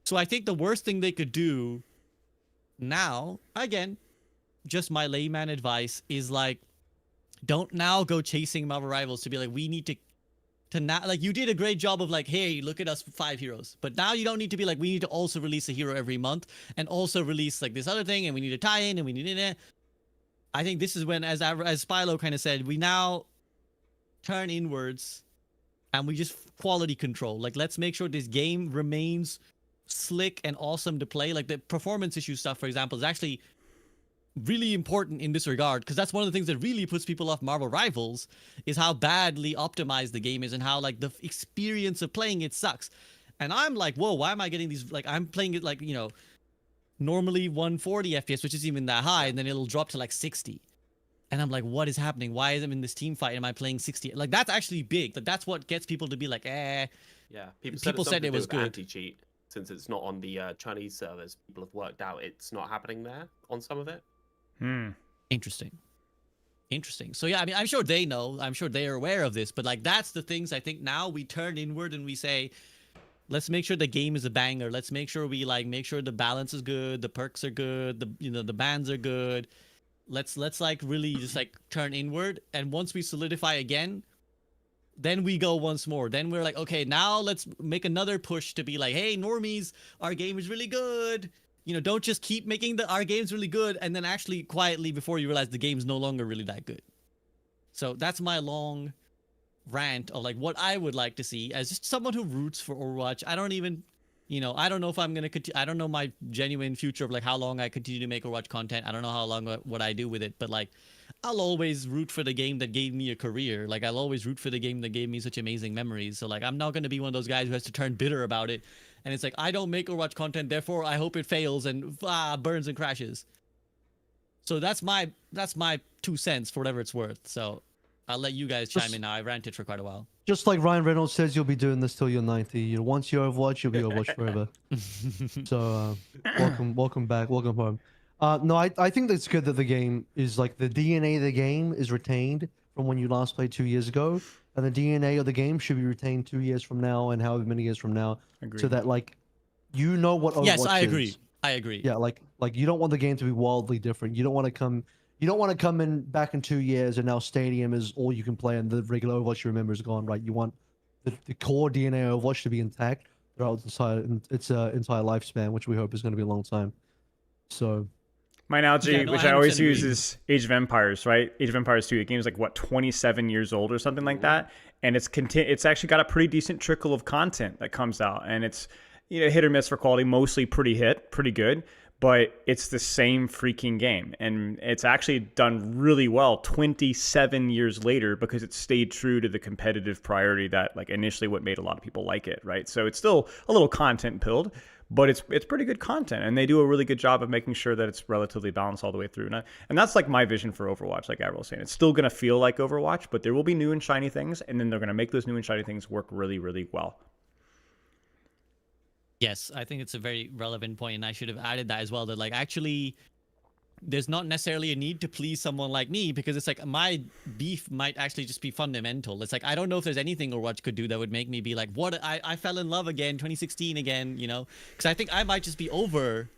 So I think the worst thing they could do now, again, just my layman advice, is like, don't now go chasing Marvel Rivals to be like, we need to not, like, you did a great job of like, hey, look at us, 5 heroes. But now you don't need to be like, we need to also release a hero every month and also release like this other thing, and we need to tie in, and we need it. I think this is when, as Spilo kind of said, we now turn inwards and we just quality control. Like, let's make sure this game remains slick and awesome to play. Like, the performance issue stuff, for example, is actually really important in this regard, because that's one of the things that really puts people off Marvel Rivals, is how badly optimized the game is and how like the experience of playing it sucks. And I'm like, whoa, why am I getting these? Like, I'm playing it like, normally 140 FPS, which isn't even that high, and then it'll drop to like 60. And I'm like, what is happening? Why am I in this team fight? Am I playing 60? Like, that's actually big. Like, that's what gets people to be like, eh. Yeah, People said it was good. Anti-cheat, since it's not on the Chinese servers. People have worked out it's not happening there on some of it. Interesting. So yeah, I mean, I'm sure they know. I'm sure they are aware of this. But like, that's the things I think now we turn inward and we say, let's make sure the game is a banger. Let's make sure we make sure the balance is good, the perks are good, the bans are good. Let's like really just like turn inward. And once we solidify again, then we go once more. Then we're like, okay, now let's make another push to be like, hey, normies, our game is really good. Don't just keep making our games really good and then actually quietly before you realize the game's no longer really that good. So that's my long rant of like what I would like to see as just someone who roots for Overwatch. I don't even, I don't know if I'm going to continue. I don't know my genuine future of like how long I continue to make Overwatch content. I don't know how long what I do with it, but like I'll always root for the game that gave me a career. Like I'll always root for the game that gave me such amazing memories. So like I'm not going to be one of those guys who has to turn bitter about it. And it's like, I don't make Overwatch content, therefore I hope it fails and burns and crashes. So that's my 2 cents for whatever it's worth. So I'll let you guys chime in now. I ranted for quite a while. Just like Ryan Reynolds says, you'll be doing this till you're 90. Once you're Overwatch, you'll be Overwatch forever. So welcome back, welcome home. No, I think that's good that the game is like the DNA of the game is retained from when you last played 2 years ago, and the DNA of the game should be retained 2 years from now and however many years from now. Agreed. So that like what Overwatch yes, I is. agree. I agree. Yeah, like you don't want the game to be wildly different. You don't want to come in back in 2 years and now Stadium is all you can play and the regular Overwatch you remember is gone, right? You want the core DNA of Overwatch to be intact throughout its entire lifespan, which we hope is going to be a long time. So my analogy, Yeah, no, which I always agree. use, is Age of Empires, right? Age of Empires 2, the game is like, what, 27 years old or something like that? And it's actually got a pretty decent trickle of content that comes out. And it's, hit or miss for quality, mostly pretty good. But it's the same freaking game. And it's actually done really well 27 years later because it stayed true to the competitive priority that, like, initially what made a lot of people like it, right? So it's still a little content-pilled, but it's pretty good content. And they do a really good job of making sure that it's relatively balanced all the way through. And that's, like, my vision for Overwatch, like Avril was saying. It's still going to feel like Overwatch, but there will be new and shiny things, and then they're going to make those new and shiny things work really, really well. Yes, I think it's a very relevant point, and I should have added that as well. That like actually, there's not necessarily a need to please someone like me because it's like my beef might actually just be fundamental. It's like I don't know if there's anything Overwatch could do that would make me be like, what? I fell in love again, 2016 again, Because I think I might just be over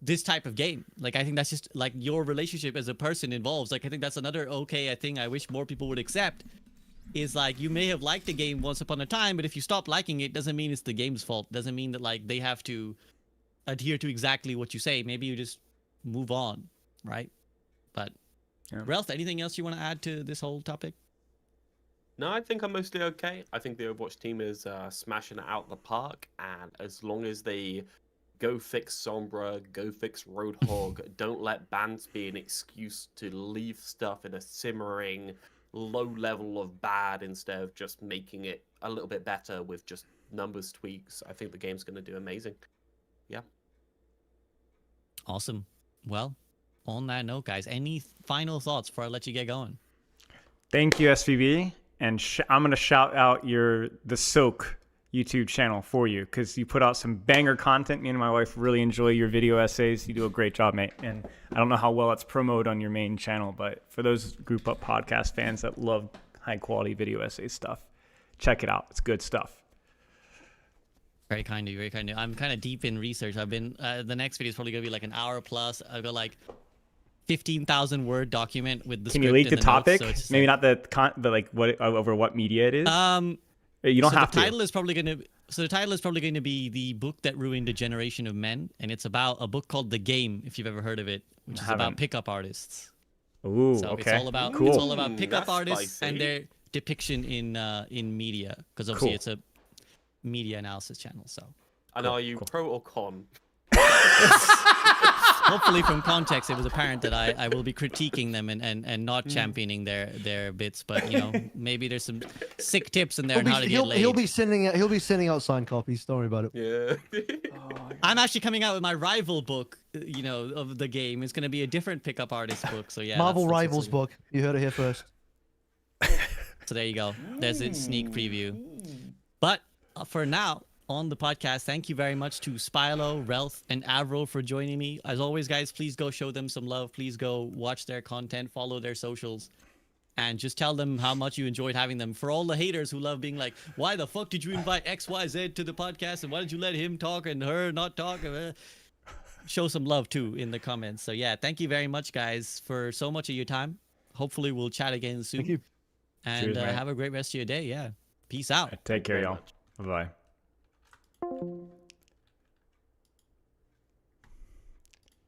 this type of game. Like I think that's just like your relationship as a person involves. Like I think that's another thing I wish more people would accept. Is like you may have liked the game once upon a time, but if you stop liking it, doesn't mean it's the game's fault. Doesn't mean that like they have to adhere to exactly what you say. Maybe you just move on, right? But Realth, anything else you want to add to this whole topic? No, I think I'm mostly okay. I think the Overwatch team is smashing it out the park, and as long as they go fix Sombra, go fix Roadhog, don't let bans be an excuse to leave stuff in a simmering low level of bad instead of just making it a little bit better with just numbers tweaks, I think the game's going to do amazing. Yeah. Awesome. Well, on that note, guys, any final thoughts before I let you get going? Thank you, SVB. And I'm going to shout out the Soak YouTube channel for you because you put out some banger content. Me and my wife really enjoy your video essays. You do a great job, mate. And I don't know how well it's promoted on your main channel, but for those Group Up podcast fans that love high quality video essay stuff, check it out. It's good stuff. Very kind of you, very kind of you. I'm kind of deep in research. I've been, the next video is probably going to be like an hour plus. I've got like 15,000 word document with the Can script you leak and the topic? Notes, so maybe not but like what over what media it is? You don't have the to. title is probably going to be The Book That Ruined a Generation of Men, and it's about a book called The Game, if you've ever heard of it, which is about pickup artists. Ooh, so okay. it's all about cool. it's all about pickup That's artists spicy. and their depiction in media, because obviously it's a media analysis channel. So. And are you pro or con? hopefully from context, it was apparent that I will be critiquing them and not championing their bits. But you know, maybe there's some sick tips in there on how to get laid. He'll be sending out signed copies. Don't worry about it. Yeah. I'm actually coming out with my rival book, you know, of the game. It's going to be a different pickup artist book. So yeah. Marvel that's Rivals book. You heard it here first. So there you go. There's a sneak preview. But for now, on the podcast, thank you very much to Spilo, Realth, and Avrl for joining me. As always, guys, please go show them some love. Please go watch their content, follow their socials, and just tell them how much you enjoyed having them. For all the haters who love being like, why the fuck did you invite XYZ to the podcast, and why did you let him talk and her not talk? Show some love, too, in the comments. So, yeah, thank you very much, guys, for so much of your time. Hopefully, we'll chat again soon. Thank you. And Cheers, man. have a great rest of your day. Yeah. Peace out. Take care, y'all. Bye-bye.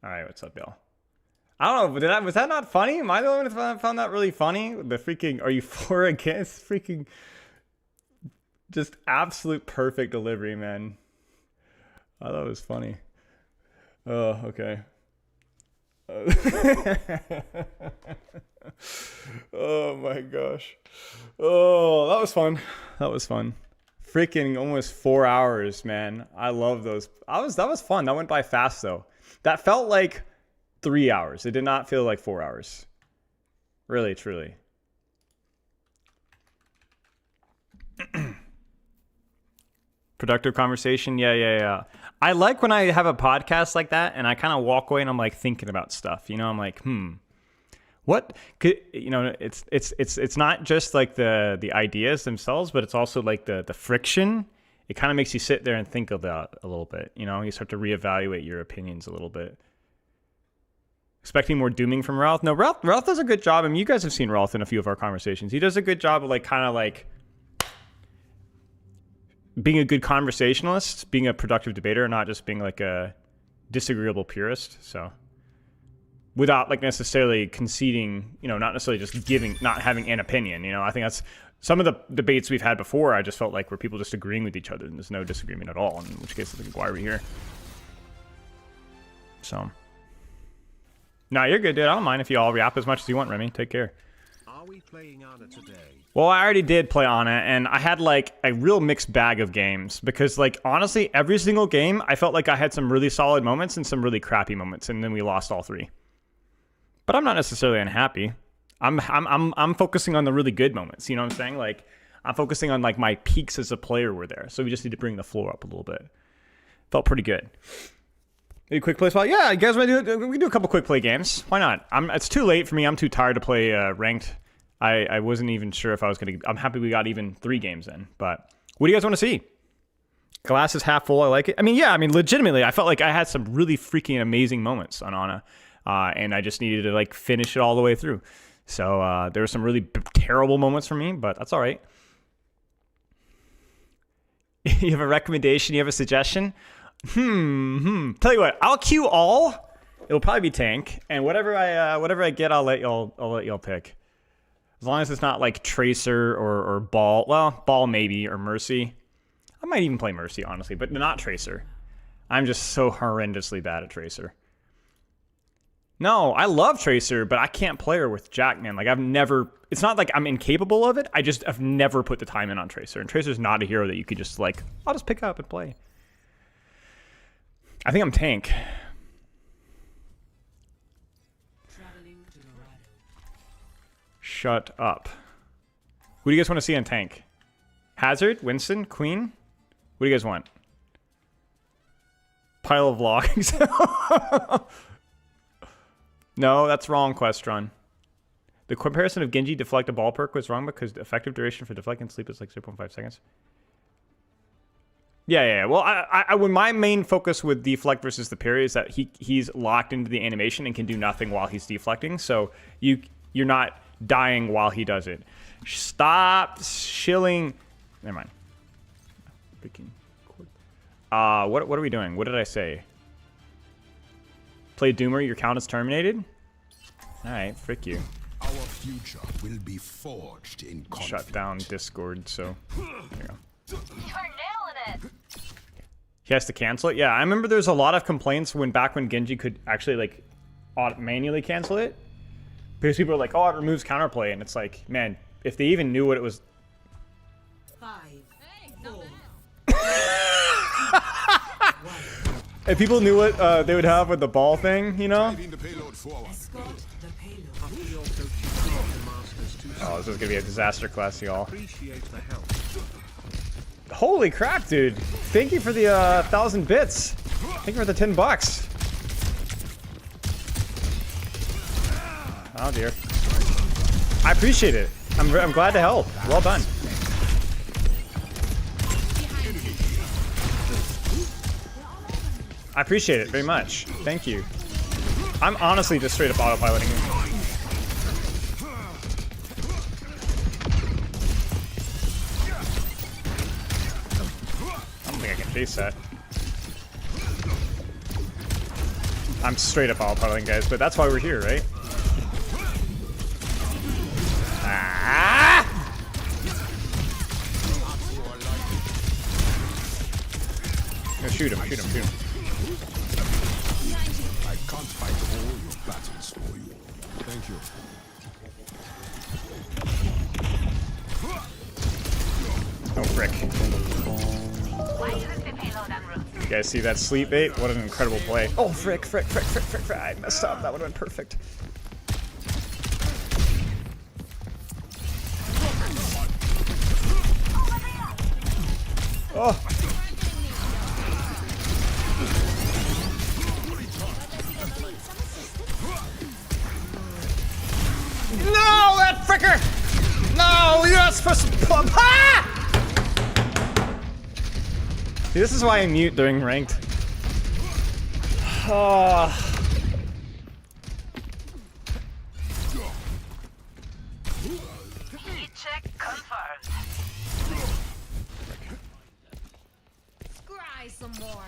Alright, what's up, y'all? I don't know, was that not funny? Am I the only one who found that really funny? The freaking, are you for or against? Freaking, just absolute perfect delivery, man. I thought it was funny. Oh, okay. Oh my gosh. Oh, that was fun. That was fun. Freaking almost 4 hours, man. I love those. That was fun. That went by fast though. That felt like 3 hours. It did not feel like 4 hours. Really, truly. Productive conversation. Yeah. I like when I have a podcast like that and I kind of walk away and I'm like thinking about stuff. You know, I'm like, what could, you know, it's not just like the ideas themselves, but it's also like the friction. It kind of makes you sit there and think about a little bit. You know, you start to reevaluate your opinions a little bit. Expecting more dooming from Realth. No, Realth does a good job. I mean, you guys have seen Realth in a few of our conversations. He does a good job of like kind of like being a good conversationalist, being a productive debater, and not just being like a disagreeable purist. So without like necessarily conceding, you know, not necessarily just not having an opinion. You know, I think that's some of the debates we've had before. I just felt like were people just agreeing with each other and there's no disagreement at all, in which case I think, why are we here? So, no, you're good, dude. I don't mind if you all react as much as you want, Remy. Take care. Are we playing Ana today? Well, I already did play Ana, and I had like a real mixed bag of games because, like, honestly, every single game I felt like I had some really solid moments and some really crappy moments, and then we lost all three. But I'm not necessarily unhappy. I'm focusing on the really good moments. You know what I'm saying? Like, I'm focusing on like my peaks as a player were there. So we just need to bring the floor up a little bit. Felt pretty good. Maybe quick play spot. Yeah, you guys want to do? We can do a couple quick play games. Why not? It's too late for me. I'm too tired to play ranked. I wasn't even sure if I was gonna. I'm happy we got even 3 games in. But what do you guys want to see? Glass is half full. I like it. I mean, yeah. I mean, legitimately, I felt like I had some really freaking amazing moments on Ana. And I just needed to like finish it all the way through. So there were some really terrible moments for me, but that's all right. You have a recommendation? You have a suggestion? Tell you what, I'll queue all. It'll probably be tank, and whatever I get, I'll let y'all pick. As long as it's not like Tracer or Ball. Well, Ball maybe, or Mercy. I might even play Mercy, honestly, but not Tracer. I'm just so horrendously bad at Tracer. No, I love Tracer, but I can't play her with Jack, man. Like, I've never... It's not like I'm incapable of it. I've never put the time in on Tracer. And Tracer's not a hero that you could just, like, I'll just pick up and play. I think I'm tank. Shut up. Who do you guys want to see on tank? Hazard? Winston? Queen? What do you guys want? Pile of logs. No, that's wrong, Questron. The comparison of Genji deflect a ball perk was wrong because the effective duration for deflecting sleep is like 0.5 seconds. Yeah. Well, when my main focus with deflect versus the parry is that he's locked into the animation and can do nothing while he's deflecting. So you're not dying while he does it. Stop shilling. Never mind. Freaking. What are we doing? What did I say? Play Doomer, your count is terminated? Alright, frick you. Our future will be forged in conflict. Shut down Discord, so there you go. You're nailing it. He has to cancel it. Yeah, I remember there's a lot of complaints back when Genji could actually like manually cancel it, because people are like, oh, it removes counterplay, and it's like, man, if they even knew what it was. 5, 4. If people knew what they would have with the ball thing, you know? Driving the payload forward. Escort the payload. After your coaching the masters to Oh, this is gonna be a disaster class, y'all. appreciate the help. Holy crap, dude! Thank you for the 1,000 bits. Thank you for the $10. Oh dear. I appreciate it. I'm glad to help. Well done. I appreciate it very much. Thank you. I'm honestly just straight up autopiloting you. I don't think I can chase that. I'm straight up autopiloting, guys, but that's why we're here, right? Ah! No, shoot him, shoot him, shoot him. I can't fight all your battles for you. Thank you. Oh, frick. Why is the payload en route? You guys see that sleep bait? What an incredible play. Oh, frick, frick, frick, frick, frick, frick. I messed up. That would have been perfect. Oh. No, that fricker! No, you're not supposed to pump. Ah! See, this is why I mute during ranked. Oh. Heat check confirmed. Scry some more.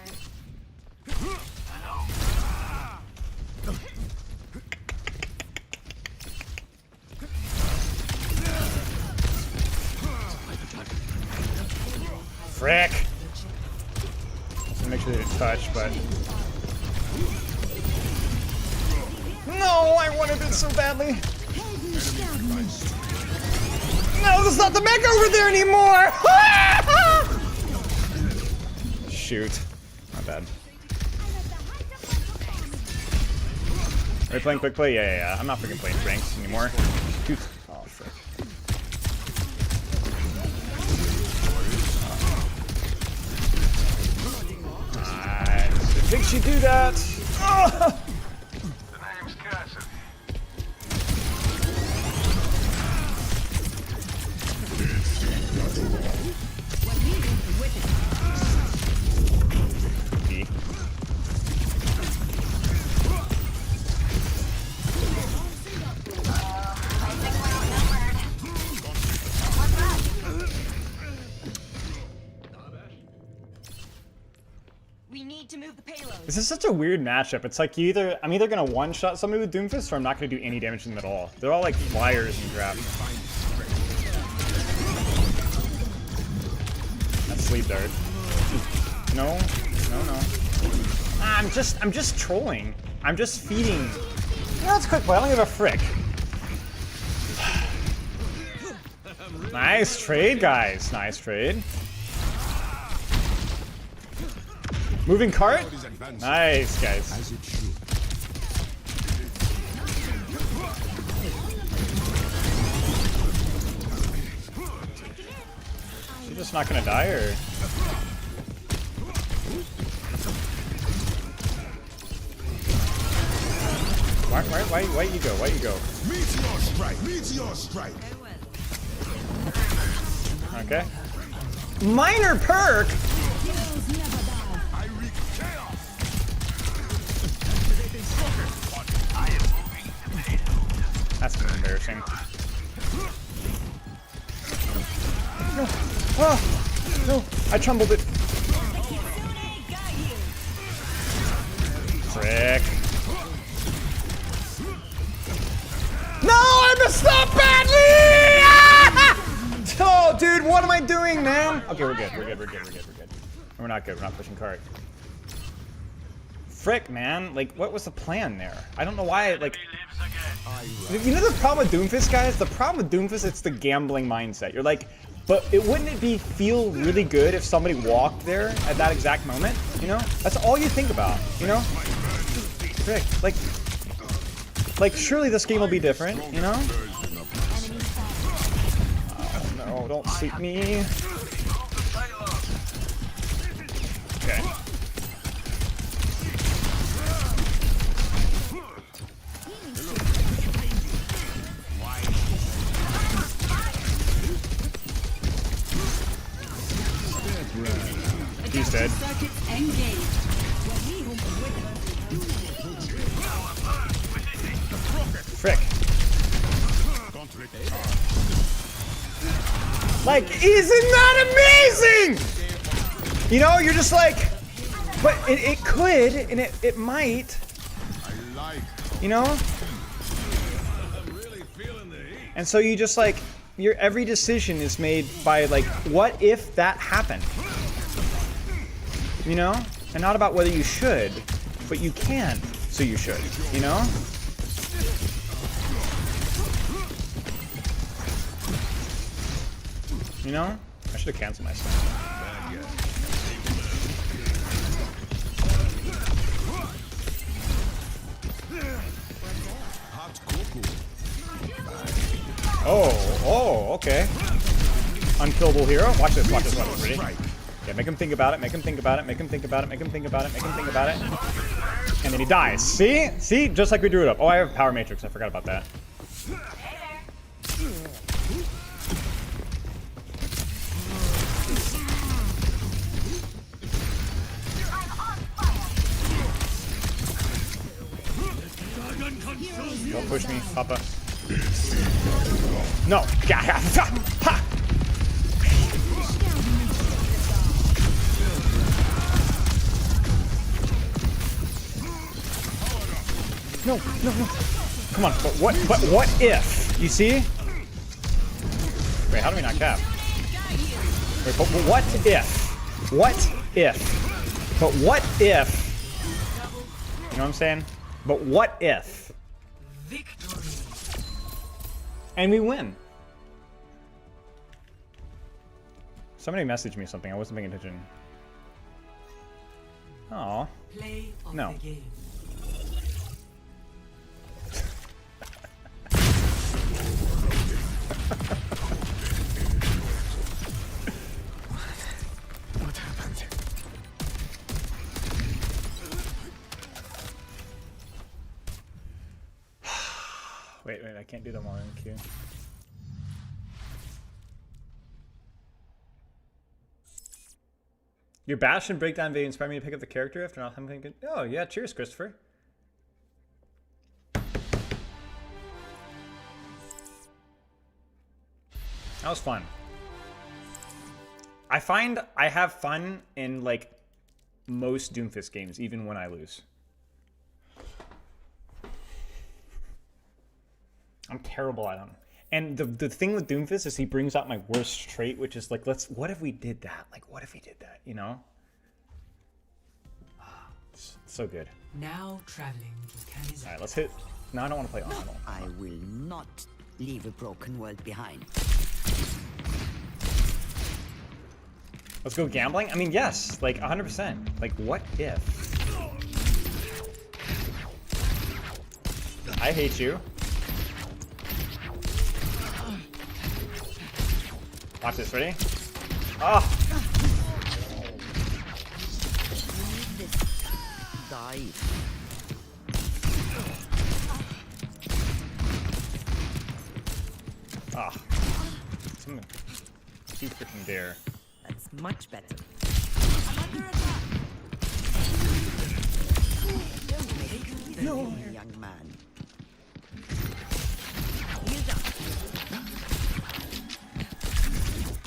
Frick! Just make sure they didn't touch, but. No, I wanted it so badly. No, there's not the mech over there anymore! Shoot. Not bad. Are we playing quick play? Yeah. I'm not freaking playing ranks anymore. Shoot. Oh, frick. I didn't think she'd do that. Oh! B. We need to move the payload. This is such a weird matchup. It's like I'm either gonna one-shot somebody with Doomfist, or I'm not gonna do any damage to them at all. They're all like liars and crap. That's sleep dart. No. I'm just trolling. I'm just feeding. No, it's quick play. I don't give a frick. Nice trade, guys. Nice trade. Moving cart? Nice, guys. As it should. She's just not gonna die, or? Why you go? Why you go? Meteor strike! Meteor strike! Okay. Minor perk? I wreak chaos! That's embarrassing. No. Oh, no. I trumbled it. Frick. No, I messed up badly! Ah! Oh, dude, what am I doing, man? Okay, we're good. We're not good. We're not pushing cart. Frick, man. Like, what was the plan there? I don't know why, like... You know the problem with Doomfist, guys? The problem with Doomfist, it's the gambling mindset. You're like, but wouldn't it feel really good if somebody walked there at that exact moment? You know? That's all you think about, you know? Frick, like surely this game will be different, you know? Oh no, don't sleep me. Okay. He's dead. Frick. Like, isn't that amazing? You know, you're just like, but it could, and it might. You know? And so you just like, your every decision is made by like, what if that happened? You know? And not about whether you should, but you can, so you should, you know? You know? I should have canceled my spam. Oh, okay. Unkillable hero. Watch this, watch this, watch this. Ready? Yeah, make him think about it, make him think about it, make him think about it, make him think about it, make him think about it. And then he dies. See? See? Just like we drew it up. Oh, I have Power Matrix. I forgot about that. Don't push me, Papa. No. Ha! No, no, no. Come on, but what if? You see? Wait, how do we not cap? Wait, but what if? What if? But what if? You know what I'm saying? But what if? Victory. And we win. Somebody messaged me something. I wasn't paying attention. Oh. Play of No. the game. What happened? Wait, I can't do them all in queue. Your bash and breakdown video inspired me to pick up the character after not having good. Oh yeah, cheers, Christopher. That was fun. I find I have fun in like most Doomfist games, even when I lose. I'm terrible at them. And the thing with Doomfist is he brings out my worst trait, which is like, what if we did that? Like, what if we did that, you know? It's so good. Now traveling to Canada. Alright, let's hit. No, I don't want to play Arsenal. I will not leave a broken world behind. Let's go gambling? I mean, yes, like 100%. Like, what if? I hate you. Watch this, ready? Oh! Die. Ah. Someone too freaking dare. That's much better. No, young man.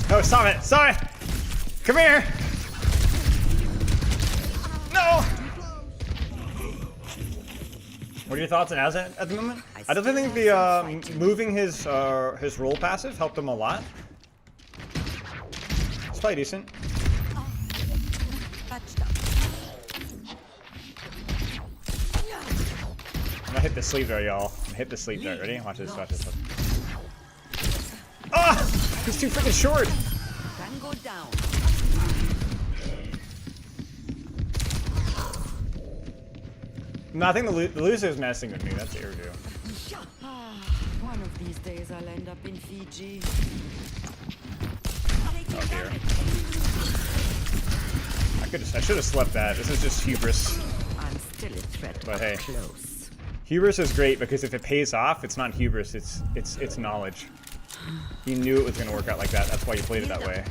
No, stop it! Stop it! Come here! No! What are your thoughts on Azan at the moment? I don't think the moving his roll passive helped him a lot. It's probably decent. gonna hit the sleeve there, y'all. I'm gonna hit the sleeve there. Ready? Watch this, watch this. Ah! He's too freaking short! Can go down. No, I think the loser's messing with me. That's Irdu. One of these days I'll end up in Fiji. Oh dear. I should have slept that. This is just hubris. I'm still a threat. But hey, Close. hubris is great because if it pays off, it's not hubris. It's knowledge. You knew it was gonna work out like that. That's why you played it that way.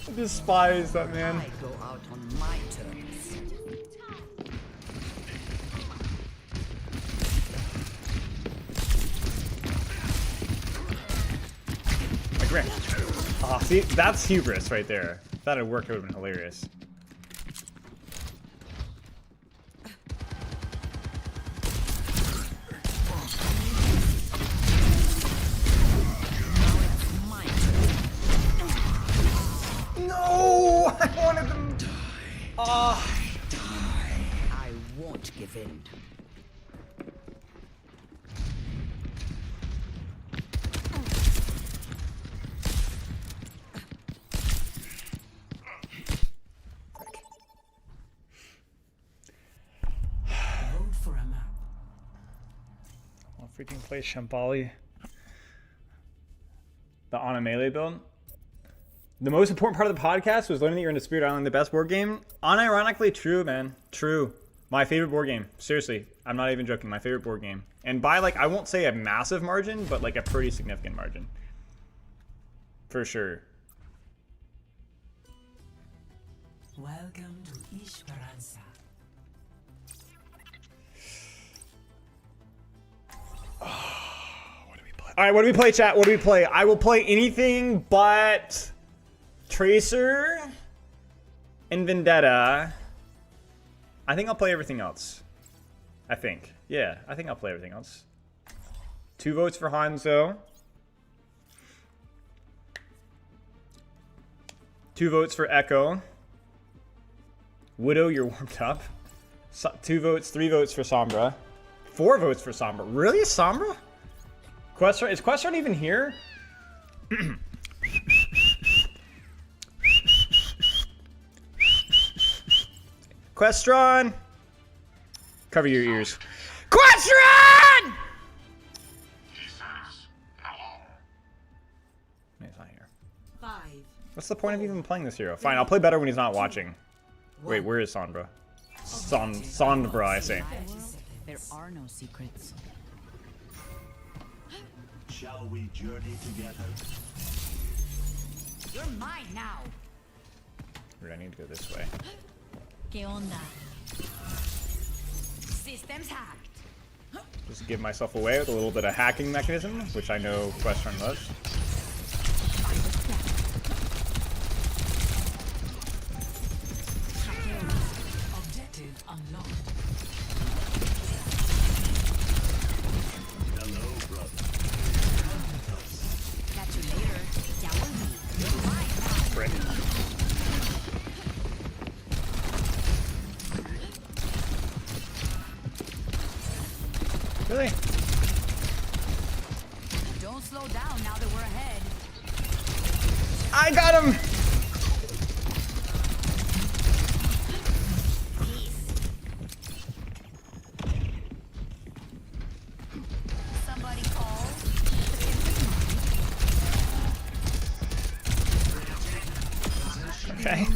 I despise that man. I go out on my terms. Like, right. Oh, see, that's hubris right there. If that had worked, it would have been hilarious. No! I wanted them. Oh. I won't give in. Vote for a map. I'll freaking play Shambali. The on a melee build. The most important part of the podcast was learning that you're into Spirit Island, the best board game. Unironically, true, man. True. My favorite board game. Seriously. I'm not even joking. My favorite board game. And by, like, I won't say a massive margin, but, like, a pretty significant margin. For sure. Welcome to Esperanza. Alright, what do we play, chat? What do we play? I will play anything but Tracer and Vendetta. I think I'll play everything else. I think. Yeah, I think I'll play everything else. 2 votes for Hanzo. 2 votes for Echo. Widow, you're warmed up. 2 votes, 3 votes for Sombra. 4 votes for Sombra. Really, Sombra? Questron, is Questron even here? Questron! Cover your ears. Questron! He's not here. 5. What's the point of even playing this hero? Fine, I'll play better when he's not watching. Wait, where is Sombra? Sombra, I say. There are no secrets. Shall we journey together? You're mine now. I need to go this way. ¿Qué onda? Systems hacked. Just give myself away with a little bit of hacking mechanism, which I know Questron does. Objective unlocked. Hello, brother. Catch you later. Ya volví. You're mine now. Frick. Really? Don't slow down now that we're ahead. I got him! Somebody call. Okay.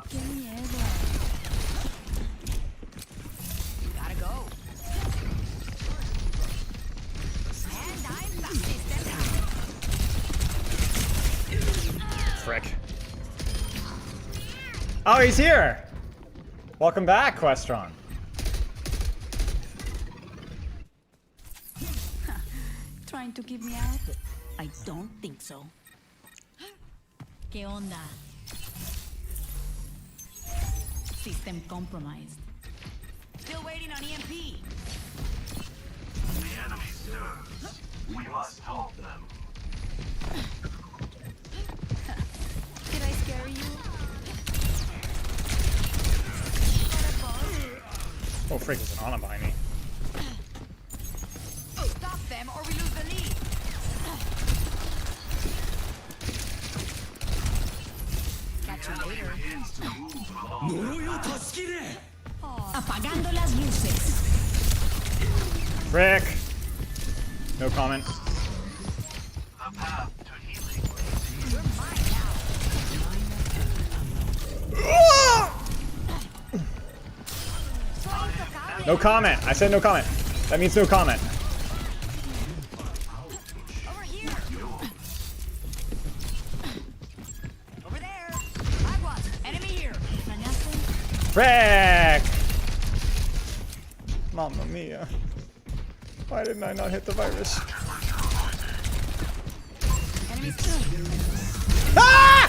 Qué miedo. Gotta go. And I'm back. Systems hacked. Frick. Oh, he's here! Welcome back, Questron. Trying to keep me out? I don't think so. ¿Qué onda? System compromised. Still waiting on EMP. The enemy stirs. We must help them. Did I Oh, frick, there's an Ana behind me. Stop them or we lose the lead. Catch you later. Apagando las luces. Frick! No comment. No comment. I said no comment. That means no comment. Over here. Over there. Aguas. Enemy here. Frick! Mamma mia. Why didn't I not hit the virus? Enemy still. Ah!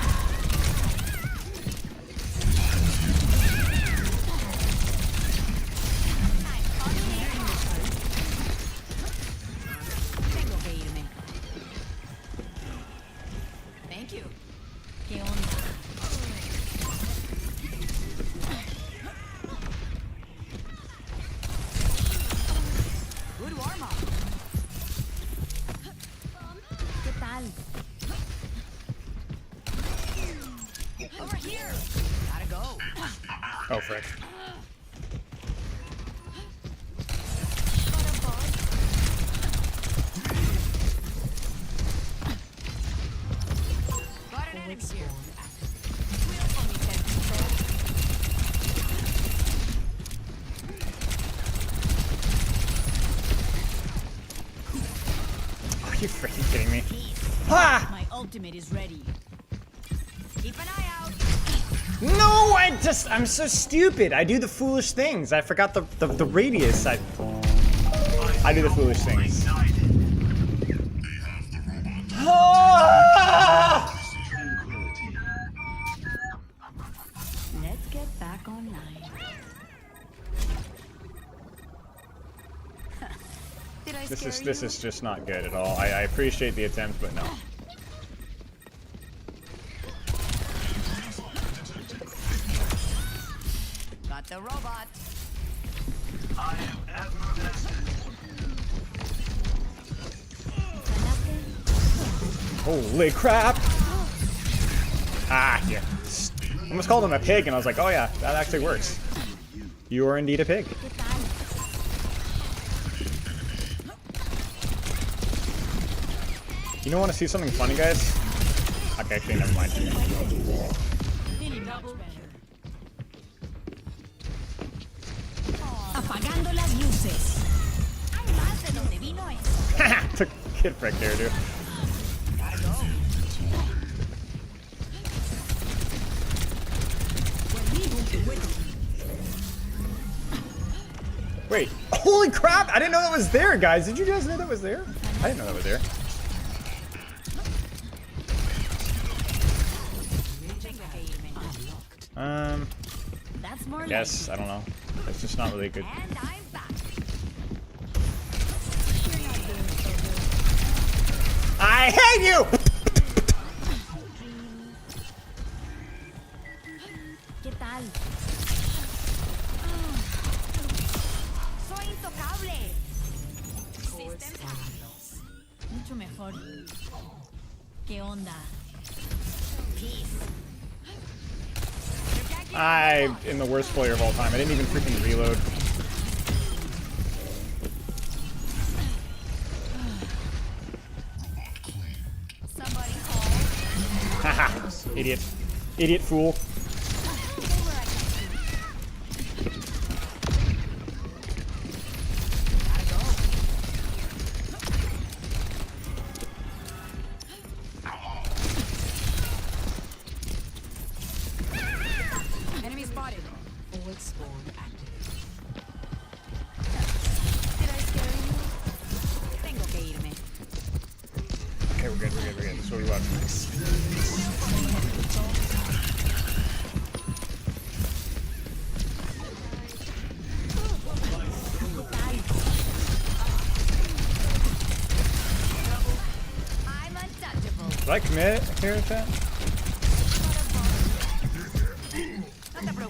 Tengo que irme. Thank you. ¿Qué onda? Good warm up. ¿Qué tal? Over here. Gotta go. Oh, frick. Got an enemy here. We'll only take control. Are you freaking kidding me? Ha! My ultimate is ready. Keep an eye out. No, I'm so stupid. I do the foolish things. I forgot the radius. I do the foolish things. Ah! Let's get back online. Did I scare This is just not good at all. I appreciate the attempt, but no. Got the robot. I am effervescent. Holy crap! Ah, yeah. Almost called him a pig, and I was like, oh yeah, that actually works. You are indeed a pig. You don't want to see something funny, guys? Okay, actually, never mind. Apagando las luces. Hay más de donde vino esto. Took kid frick there, dude. Gotta go. Wait, holy crap! I didn't know that was there, guys. Did you guys know that was there? I didn't know that was there. That's more Yes, I don't know. It's just not really good. And I'm back. I hate you! ¿Qué tal? Soy intocable. System hacked. Mucho mejor. ¿Qué onda? Peace. I am the worst player of all time. I didn't even freaking reload. Somebody call. Haha, idiot. Idiot fool. Enemy spotted. Forward spawn active. Did I scare you? Tengo que irme. Okay, we're good, we're good, we're good. That's what we want. I'm untouchable. Did I commit here with that?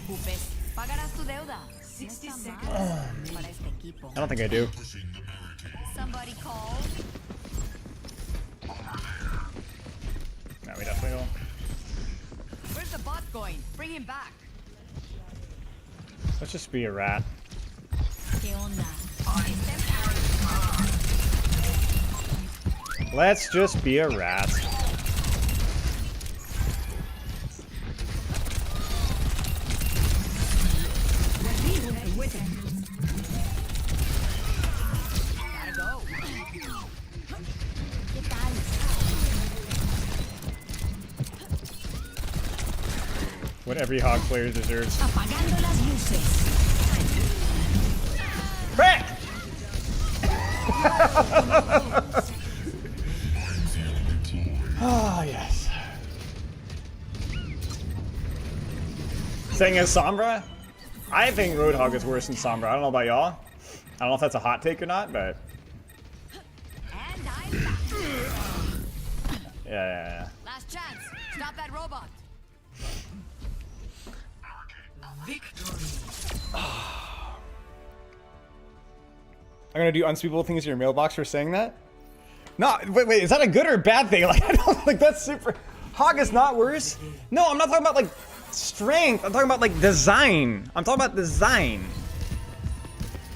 preocupes. Pagarás tu deuda. 60 No está seconds. mal para este equipo. I don't think I do. Somebody call. No, we definitely don't. Where's the bot going? Bring him back. Let's just be a rat. ¿Qué onda? Let's just be a rat. Gotta go. What every Hog player deserves. Apagando las luces. Frick! Ah, yes. Saying as Sombra? I think Roadhog is worse than Sombra. I don't know about y'all. I don't know if that's a hot take or not, but... And I'm back. Yeah. Last chance. Stop that robot. Victory. I'm gonna do unspeakable things in your mailbox for saying that? No, wait, is that a good or bad thing? Like, I don't think that's super... Hog is not worse. No, I'm not talking about, like, strength. I'm talking about, like, design. I'm talking about design.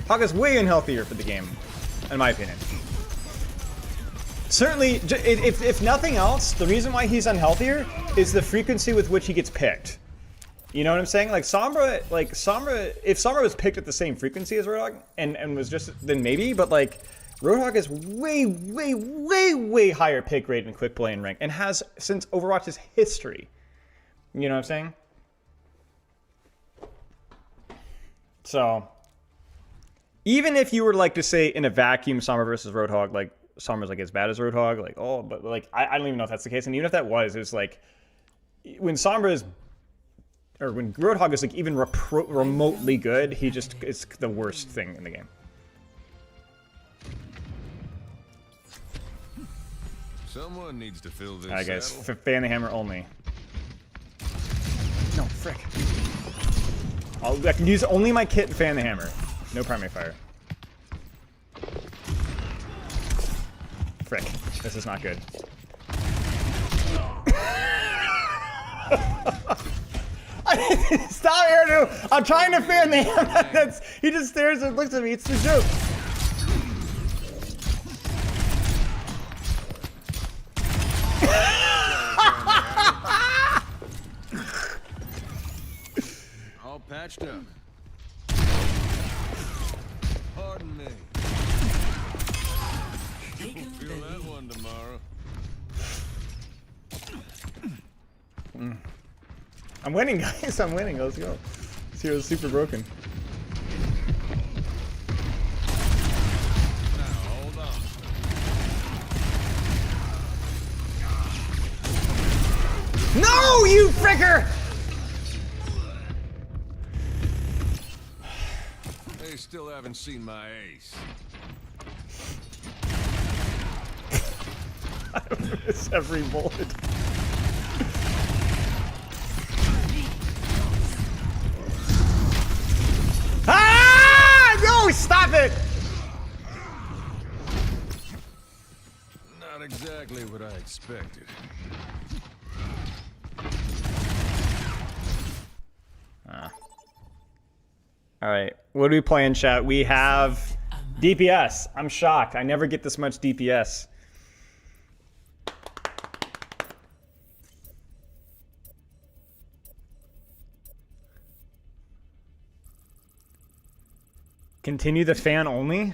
Hog is way unhealthier for the game, in my opinion. Certainly, if nothing else, the reason why he's unhealthier is the frequency with which he gets picked. You know what I'm saying? Like Sombra, if Sombra was picked at the same frequency as Roadhog and was just, then maybe, but like, Roadhog is way higher pick rate in quick play and rank, and has since Overwatch's history. You know what I'm saying? So, even if you were like to say in a vacuum, Sombra versus Roadhog, like Sombra's like as bad as Roadhog, like oh, but like I don't even know if that's the case. And even if that was, it's like when Sombra is, or when Roadhog is like even remotely good, he just is the worst thing in the game. Someone needs to fill this. Alright guys, saddle. fan the hammer only. No, frick. I can use only my kit and fan the hammer. No primary fire. Frick. This is not good. Stop, Erdu! I'm trying to fan the hammer! He just stares and looks at me. It's the joke. All patched up. Pardon me. Feel that one tomorrow. I'm winning, guys. I'm winning. Let's go. This hero's super broken. Now, hold on. No, you fricker! They still haven't seen my ace. I miss every bullet. Ah! No, stop it! Not exactly what I expected. All right, what are we playing, chat? We have DPS. I'm shocked. I never get this much DPS. Continue the fan only?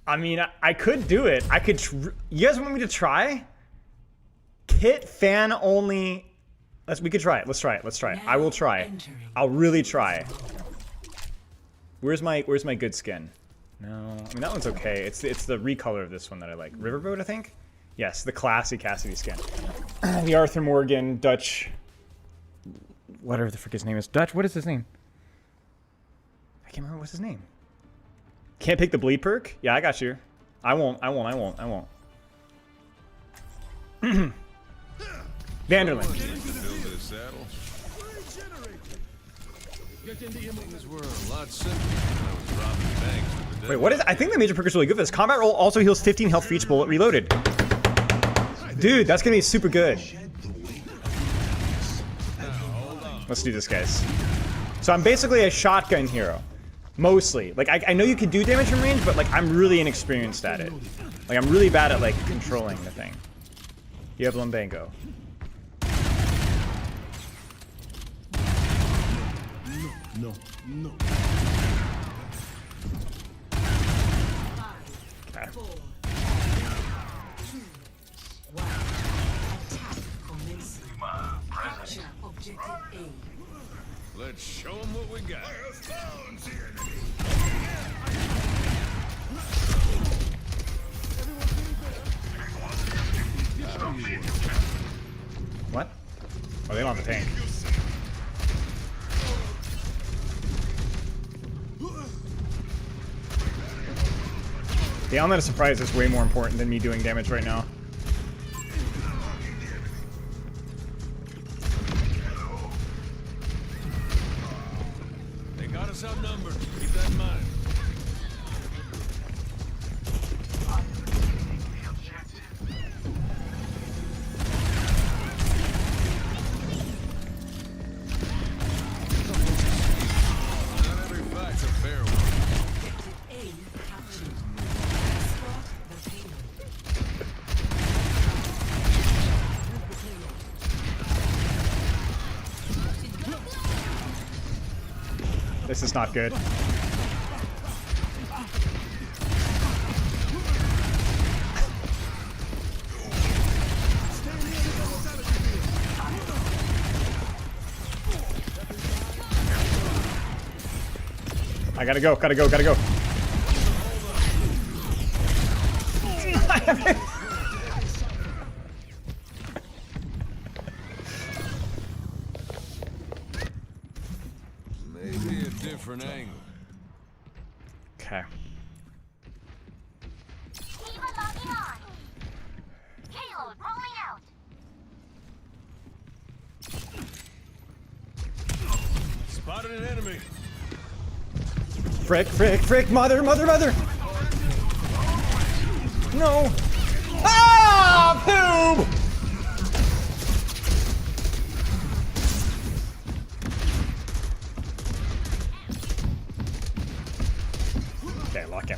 I mean, I could do it. I could. You guys want me to try? Kit fan only. We could try it. Let's try it. Let's try it. I will try. I'll really try. Where's my good skin? No, I mean that one's okay. It's the recolor of this one that I like. Riverboat, I think. Yes, the classy Cassidy skin. The Arthur Morgan Dutch. Whatever the frick his name is. Dutch. What is his name? I can't remember what's his name. Can't pick the bleed perk? Yeah, I got you. I won't. Vanderlyn. Things were a lot simpler when I was robbing banks with the Wait, what is? I think the major perk is really good for this. Combat roll also heals 15 health for each bullet reloaded. Dude, that's gonna be super good. Let's do this, guys. So I'm basically a shotgun hero. Mostly. Like, I know you can do damage from range, but, like, I'm really inexperienced at it. Like, I'm really bad at, like, controlling the thing. You have lumbango. No. Okay. Let's show them what we got. What? Oh, they don't have the tank. The element of surprise is way more important than me doing damage right now. They got us outnumbered. Keep that in mind. Not every fight's a fair one. This is not good. I gotta go. Maybe a different angle. Okay. Keep on locking on. Payload rolling out. Spotted an enemy. Frick, mother! No! Ah, poop! Okay, lock in.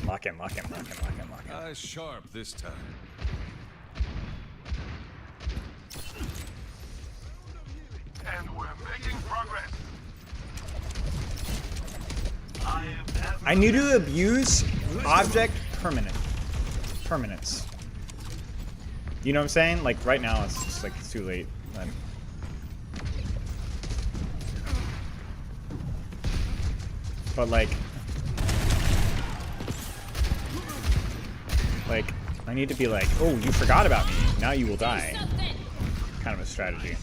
Eyes sharp this time. And we're making progress. I need to abuse object permanence. You know what I'm saying? Like right now, it's just like it's too late. But like I need to be like, oh, you forgot about me. Now you will die. Kind of a strategy.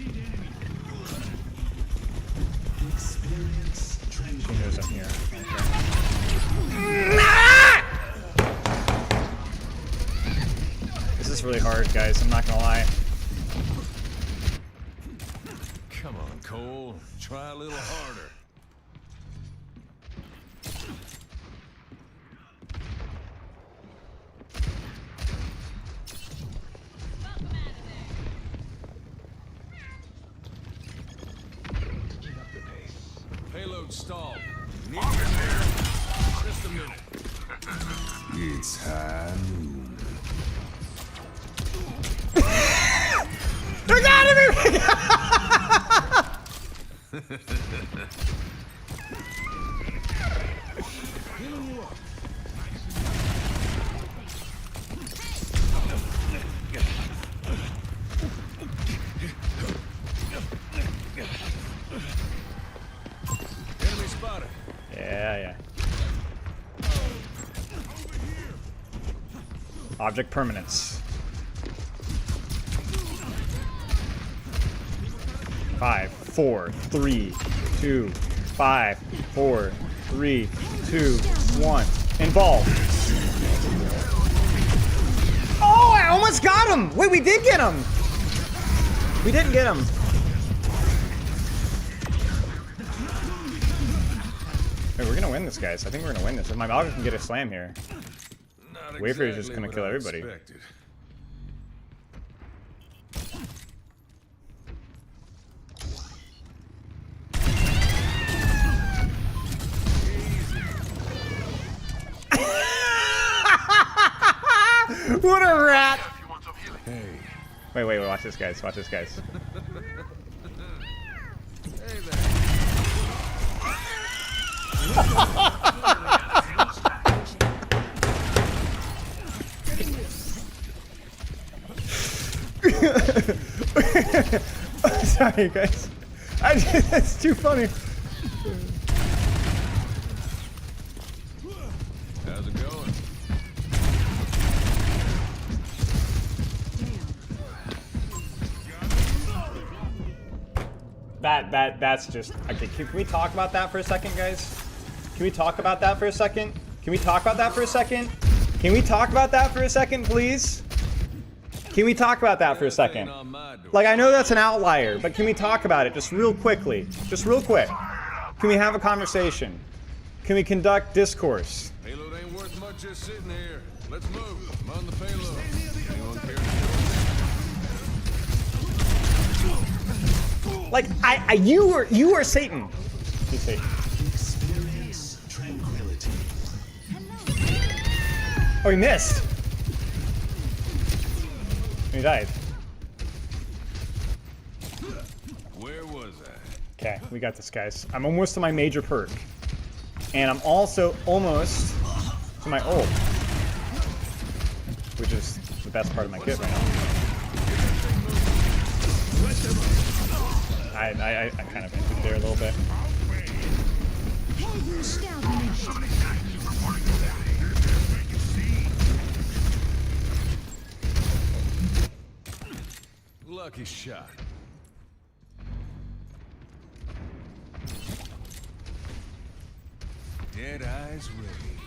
She knows I'm here. This is really hard, guys. I'm not gonna lie. Come on, Cole. Try a little harder. Payload stalled. Need just a minute. It's high noon. They're got me! Enemy spotted. Yeah. Object permanence. 5, 4, 3, 2, 5, 4, 3, 2, 1. Involve. Oh, I almost got him! Wait, we did get him! We didn't get him. Hey, we're gonna win this, guys. I think we're gonna win this. If my Auger can get a slam here, Wafer is just gonna kill everybody. What a rat! Wait, watch this, guys. Watch this, guys. Sorry, guys. That's too funny. How's it going? That's just okay. Can we talk about that for a second, guys? Can we talk about that for a second? Can we talk about that for a second? Can we talk about that for a second, please? Can we talk about that for a second? Like, I know that's an outlier, but can we talk about it just real quickly? Just real quick. Can we have a conversation? Can we conduct discourse? Payload ain't worth much just sitting here. Let's move. I'm on the payload. Anyone care to Like, you are Satan. He's Satan. experience tranquility? Oh, he missed. He died. Where was I? Okay, we got this, guys. I'm almost to my major perk. And I'm also almost to my ult. Which is the best part of my kit right now. I kind of entered there a little bit. Lucky shot. Dead eyes ready.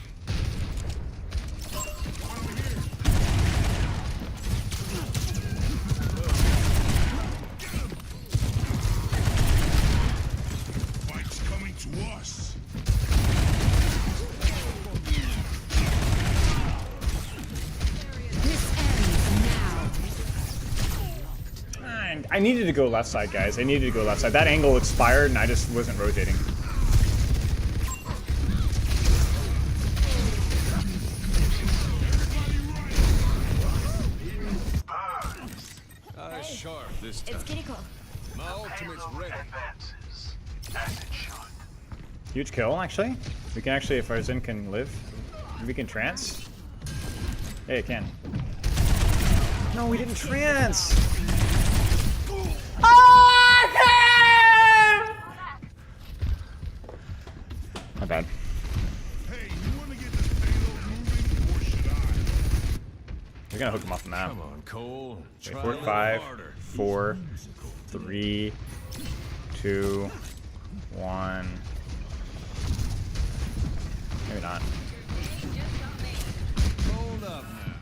Fight's coming to us. I needed to go left side, guys. I needed to go left side. That angle expired, and I just wasn't rotating. Eyes sharp this time. It's critical. My ultimate's ready. Huge kill, actually. We can actually, if our Zen can live, we can trance. Hey, it can. No, we didn't trance. My bad. Hey, you want to get this payload moving, or should I? We're gonna hook him off the map. Come on, Cole. Wait Try for a it. little 5, harder. 4, 3, 2, 1. Maybe not. Hold up now.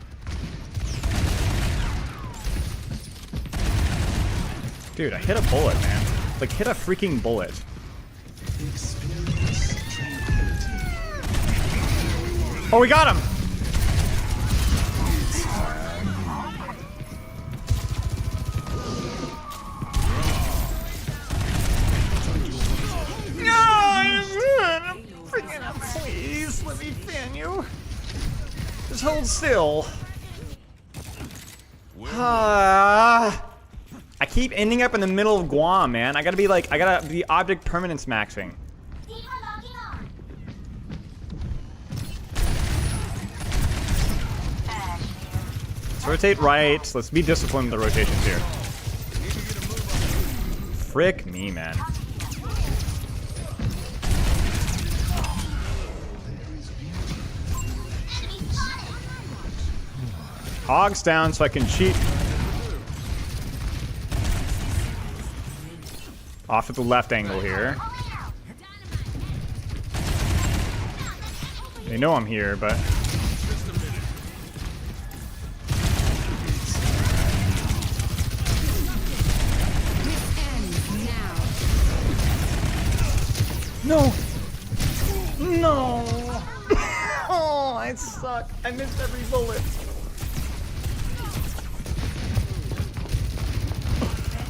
Dude, I hit a bullet, man. Like, hit a freaking bullet. Experience tranquility. Oh, we got him! Please, let me fan you. Just hold still. I keep ending up in the middle of Guam, man. I gotta be object permanence maxing. Let's rotate right. Let's be disciplined with the rotations here. Frick me, man. Hogs down so I can cheat. Off at the left angle here. They know I'm here, but... No! No! Oh, I suck. I missed every bullet.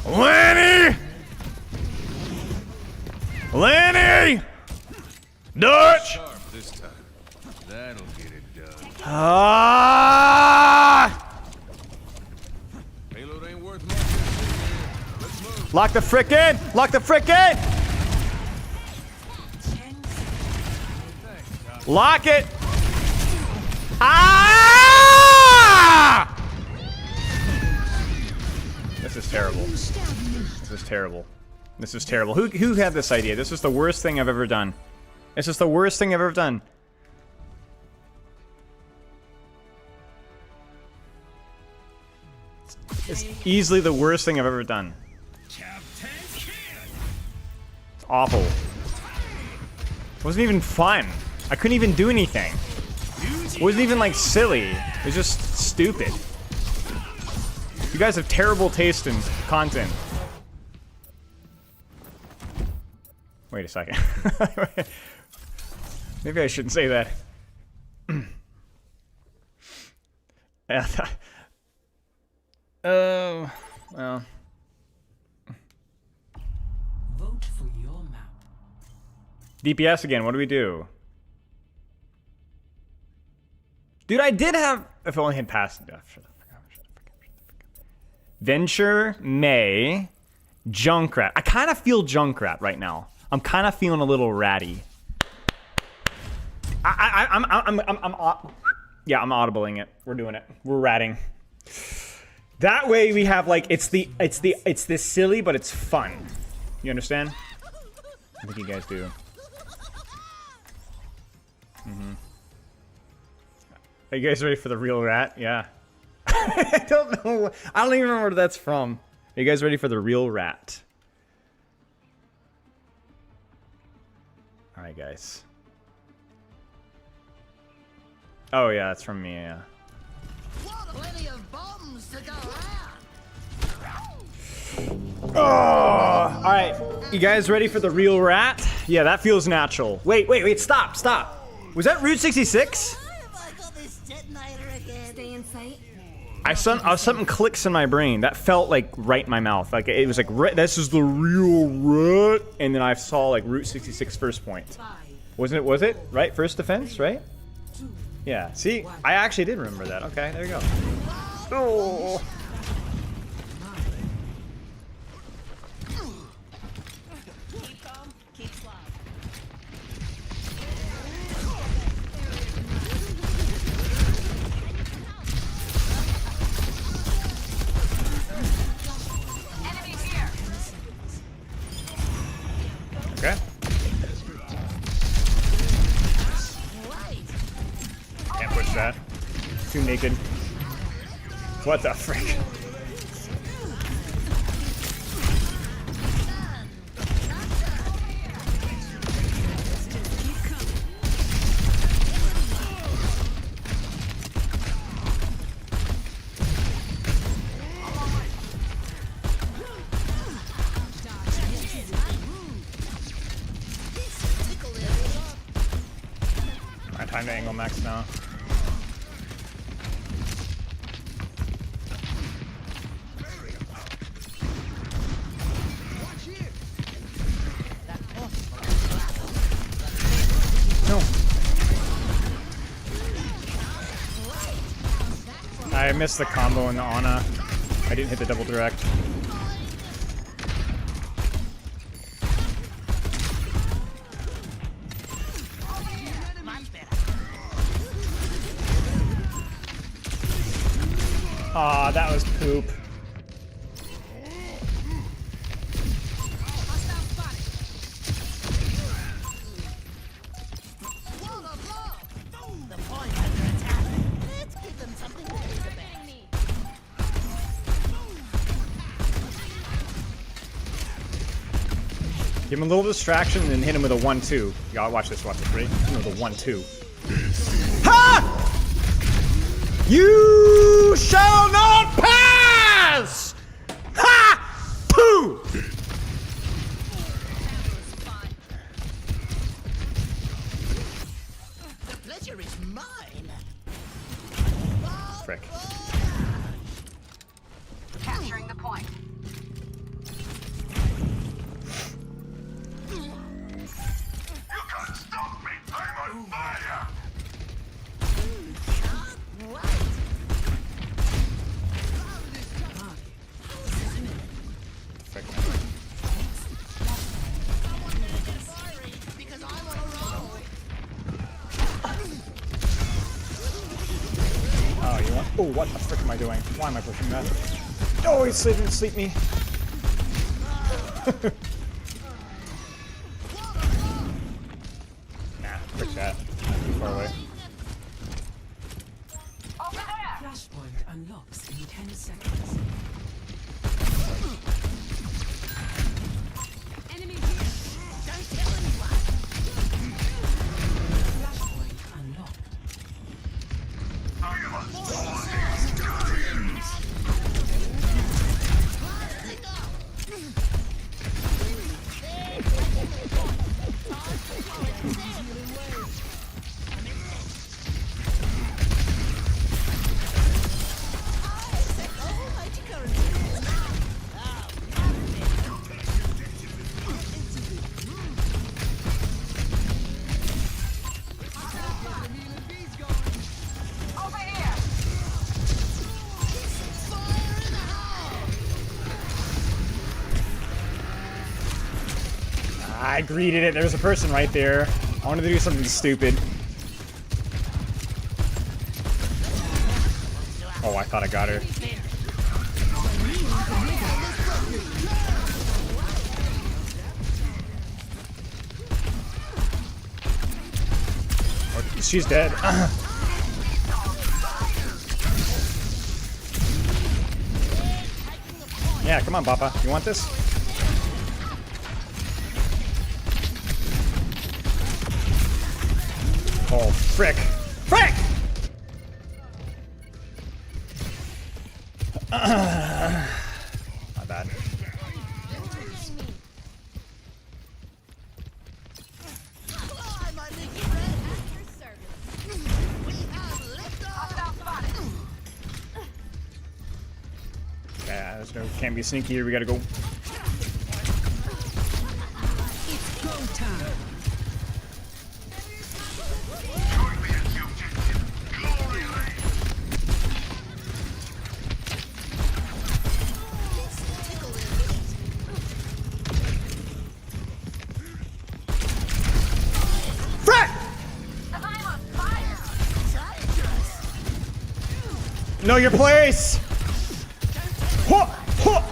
Lenny! Lenny! Dutch! Sharp this time. That'll get it done. Ah! Payload ain't worth much. Just sit here. Let's move. Lock the frick in! Lock the frick in! Lock it! Ah! This is terrible. This is terrible. This is terrible. Who had this idea? This is the worst thing I've ever done. This is the worst thing I've ever done. It's easily the worst thing I've ever done. It's awful. It wasn't even fun. I couldn't even do anything. It wasn't even like silly. It was just stupid. You guys have terrible taste in content. Wait a second. Maybe I shouldn't say that. Oh, well. Vote for your map. DPS again, what do we do? Dude, I did have... If I only had passed... Oh, shut up. Venture, May, Junkrat. I kind of feel Junkrat right now. I'm kind of feeling a little ratty. I'm audibling it. We're doing it. We're ratting. That way we have like it's this silly, but it's fun. You understand? I think you guys do. Are you guys ready for the real rat? Yeah. I don't know. I don't even remember where that's from. Are you guys ready for the real rat? All right, guys. Oh yeah, that's from me. Yeah. Plenty of bombs to go around. Oh, all right. You guys ready for the real rat? Yeah, that feels natural. Wait, stop. Was that Route 66? Stay in sight. Something clicks in my brain. That felt like right in my mouth. Like it was like this is the real rat, and then I saw like Route 66 first point. Wasn't it? Was it right? First defense, right? Yeah. See, I actually did remember that. Okay, there you go. Oh. Okay. Can't push that. Too naked. What the frick? Alright, time to angle max now. No. I missed the combo in the Ana. I didn't hit the double direct. Aw, that was poop. Give him a little distraction and then hit him with a 1-2. Y'all watch this, ready? Hit him with a 1-2. Ha! You shall not pass! Ha! Pooh! future is mine. Frick. Capturing the point. You can't stop me! I'm on fire! Frick. Oh, you want? Oh, what the frick am I doing? Why am I pushing that? Oh, he's didn't sleep me. Nah, frick that. Too far away. Flashpoint unlocks in 10 seconds. Enemy here. Don't tell anyone. Flashpoint unlocked. Over here. I greeted it. There's a person right there. I wanted to do something stupid. Oh, I thought I got her. Oh, she's dead. Yeah, come on, Papa. You want this? Oh, frick. Frick! My bad. Yeah, there's no, can't be sneaky here. We gotta go. It's go time. Frick! Know your place! Huh, huh.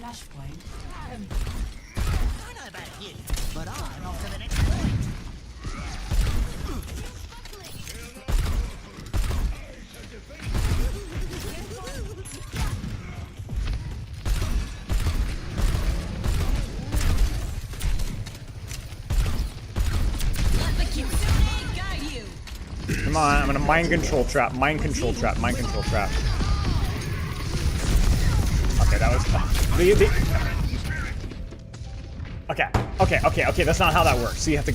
Flashpoint. I know about you, but I'm off to the next point. Let the Kitsune guide you. Come on, I'm gonna mind control trap, mind control trap, mind control trap. Okay, that was Okay, that's not how that works. So you have to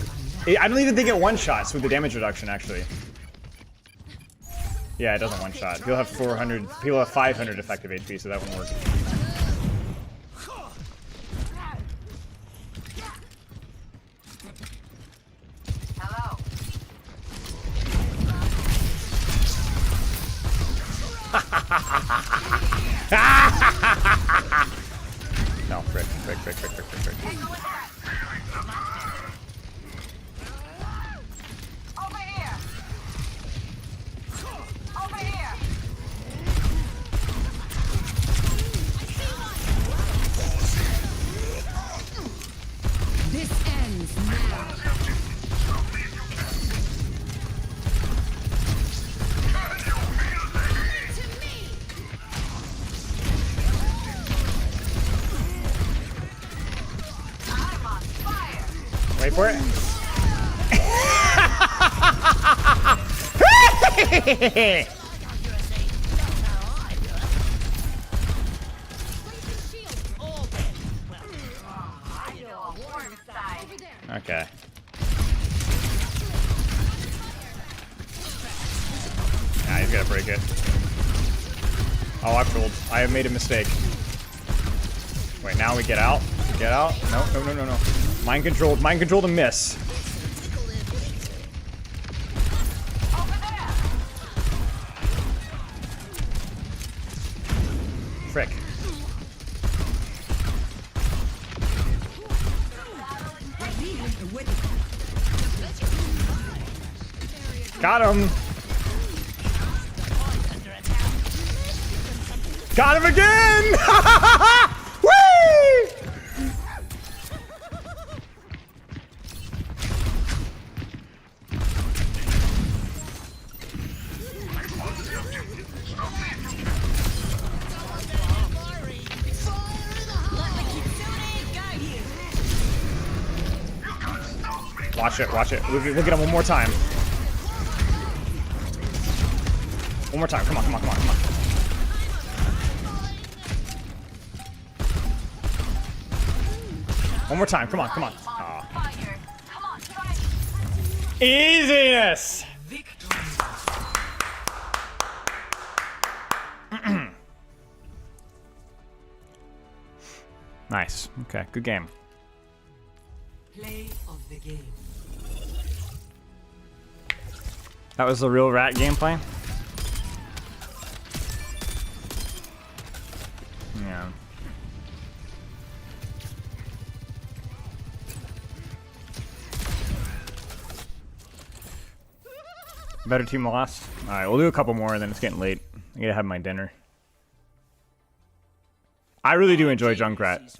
I don't even think it one-shots with the damage reduction, actually. Yeah, it doesn't one-shot. People have 400, people have 500 effective HP, so that wouldn't work. Hello. No, frick. Over here. Over here. This ends now. Wait for it. Okay. Nah, he's gotta break it. Oh, I've trolled. I have made a mistake. Wait, now we get out? Get out? No, no, no, no, no. Mind controlled and miss. Frick. Got him! Got him again! Whee! Watch it, watch it. Look at him one more time. One more time. Come on, come on, come on, come on. One more time. Come on, come on. Oh. Easiness! Nice. Okay, good game. Play of the game. That was the real rat gameplay? Yeah. Better team lost. Alright, we'll do a couple more and then it's getting late. I gotta have my dinner. I really do enjoy Junkrat.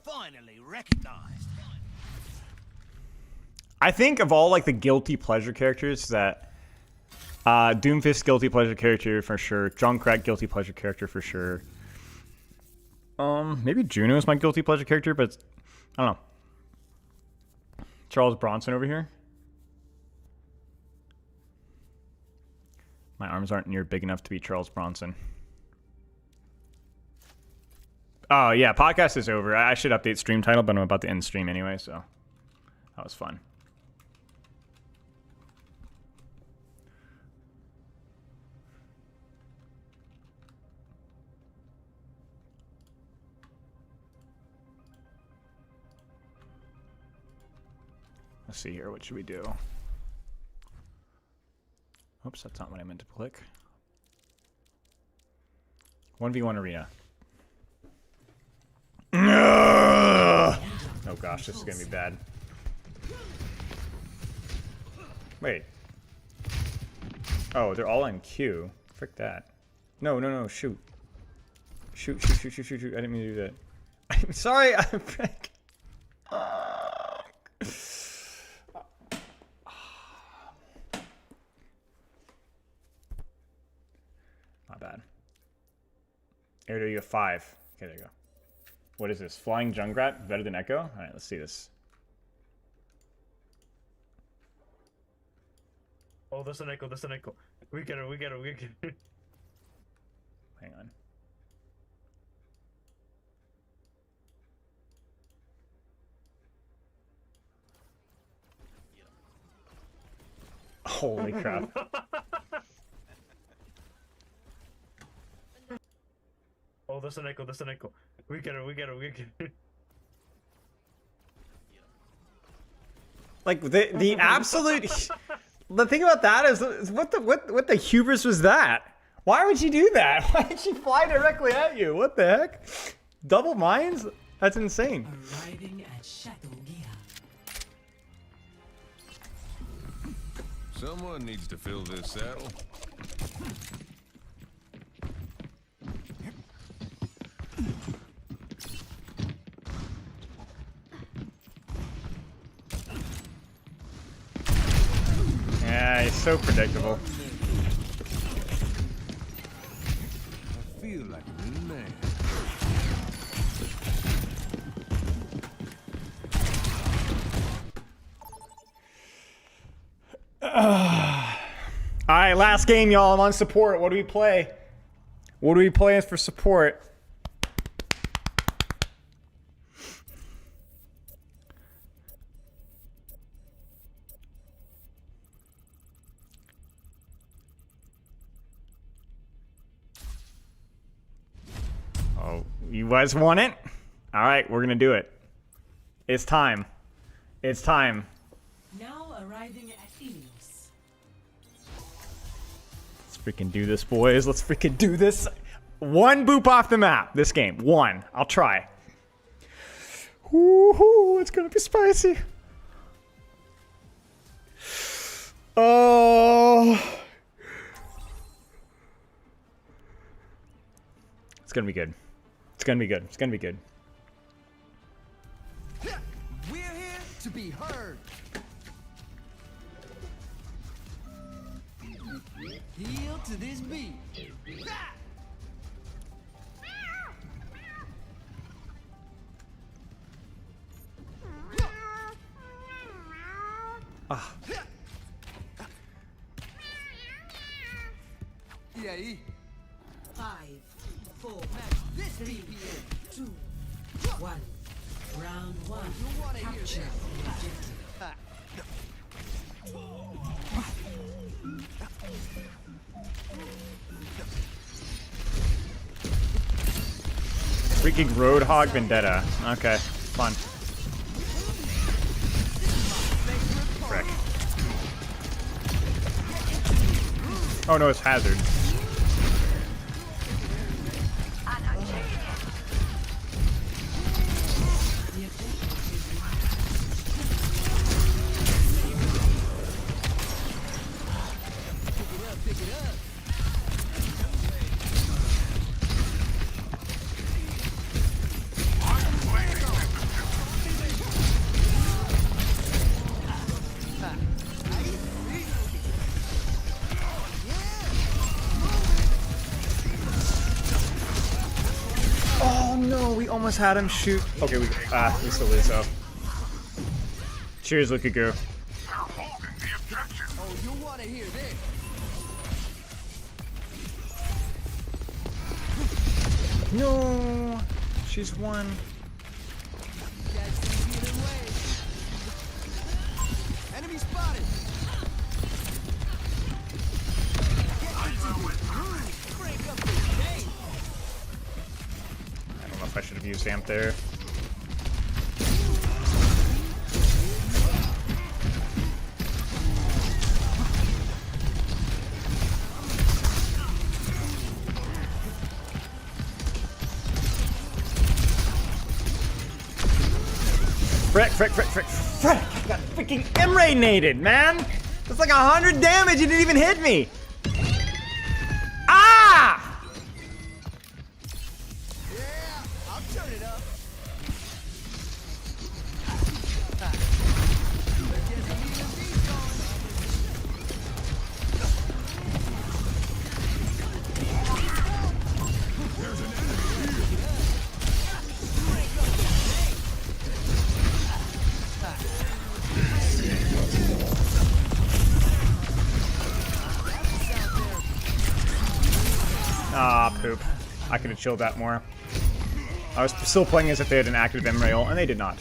I think of all like the guilty pleasure characters that Doomfist guilty pleasure character for sure. Junkrat guilty pleasure character for sure. Maybe Juno's my guilty pleasure character, but I don't know. Charles Bronson over here. My arms aren't near big enough to be Charles Bronson. Oh yeah, podcast is over. I should update stream title, but I'm about to end stream anyway, so that was fun. Let's see here. What should we do? Oops, that's not what I meant to click. 1v1 arena. Oh gosh, this is gonna be bad. Wait. Oh, they're all in queue. Frick that. No, no, no, shoot. Shoot, shoot, shoot, shoot, shoot, shoot. I didn't mean to do that. I'm sorry, I'm frick. Not bad. Air you have 5. Okay, there you go. What is this? Flying Junkrat? Better than Echo? Alright, let's see this. Oh, there's an Echo, there's an Echo. We get it, we get it, we get it. Hang on. Holy crap. Oh, there's an Echo, there's an Echo. We get it, we get it, we get it. Like the absolute the thing about that is what the hubris was that? Why would you do that? Why did she fly directly at you? What the heck? Double mines? That's insane. Arriving at Chateau Gia. Someone needs to fill this saddle. Yeah, he's so predictable. I feel like a new man. All right, last game, y'all. I'm on support. What do we play? What do we play for support? Oh, you guys want it? All right, we're gonna do it. It's time. It's time. Now arriving at Ilios. Let's freaking do this, boys. Let's freaking do this. One boop off the map. This game. One. I'll try. Woohoo! It's gonna be spicy. Oh. It's gonna be good. It's gonna be good. It's gonna be good. We're here to be heard. Heel to this beat. Ah. E aí? 5, 4, This 3, BPM. 2, 1. Round 1. You wanna hear Capture this? the objective. Freaking Roadhog Vendetta. Okay, fun. Frick. Oh no, it's Hazard. Oh no, we almost had him shoot. Okay, we still lose though. Cheers, Lukaku. Oh, you wanna hear this? No, she's won. Catch these healing waves. Enemy spotted. Break up the game. I don't know if I should have used Amp there. Frick, frick, frick, frick, frick! I got freaking Emray-nated, man! That's like 100 damage, you didn't even hit me! Ah! Yeah, I'll turn it up. Ah, poop. I could have chilled that more. I was still playing as if they had an active Emrail, and they did not.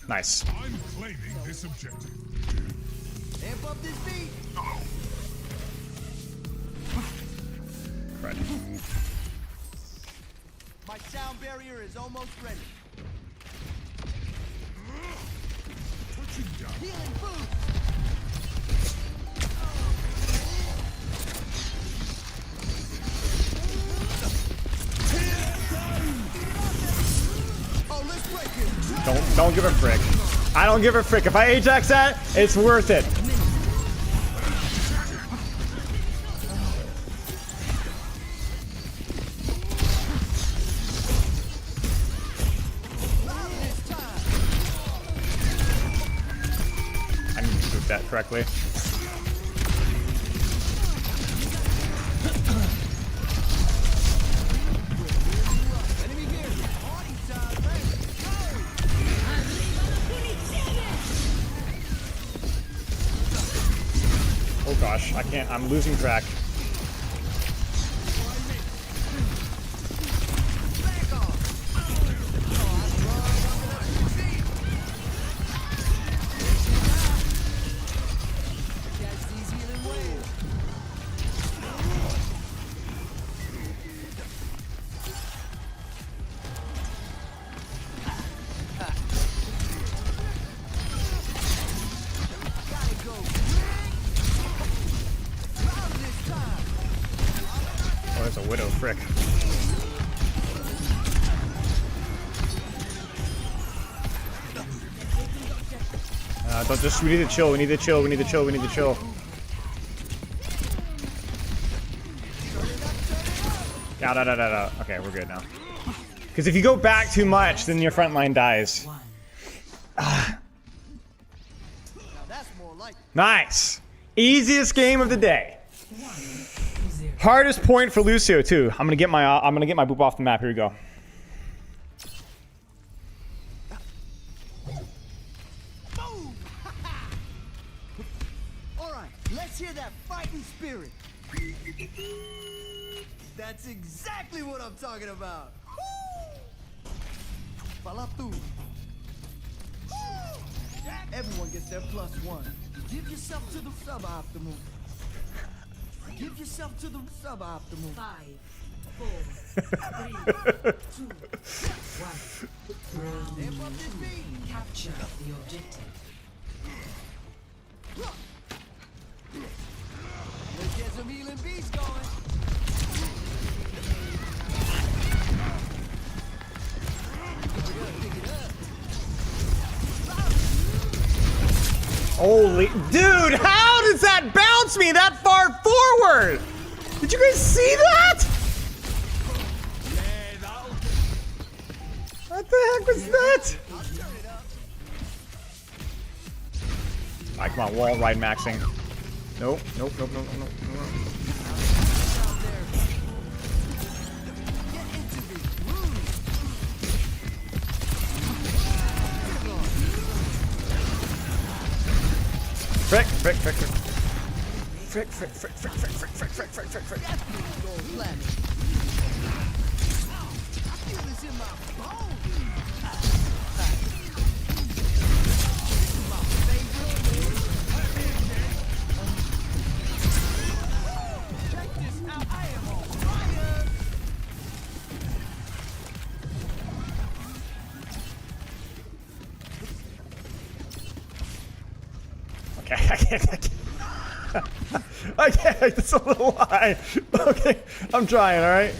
Nice. I'm claiming this objective. Amp up this beat. Crud. My sound barrier is almost ready. Touching down. Healing boost. Oh, let's break it. Don't give a frick. I don't give a frick. If I Ajax that, it's worth it. I need to group that correctly. gosh, I can't. I'm losing track. Oh, there's a widow, frick. Don't just. We need to chill. We need to chill. We need to chill. We need to chill. Da. Okay, we're good now. Because if you go back too much, then your front line dies. Nice. Easiest game of the day. Hardest point for Lucio too. I'm gonna get my boop off the map. Here we go. All right, let's hear that fighting spirit. That's exactly what I'm talking about. Fala tu. Everyone gets their +1. Give yourself to the suboptimal. Give yourself to the suboptimal. 5, 4, 3, 2, 1. Round 1. Capture the objective. Let's get some healing beasts going. Holy dude, how does that bounce me that far forward? Did you guys see that? What the heck was that? Alright, come on, wall ride maxing. Nope. Frick. Okay, it's a little high. Okay, I'm trying, alright?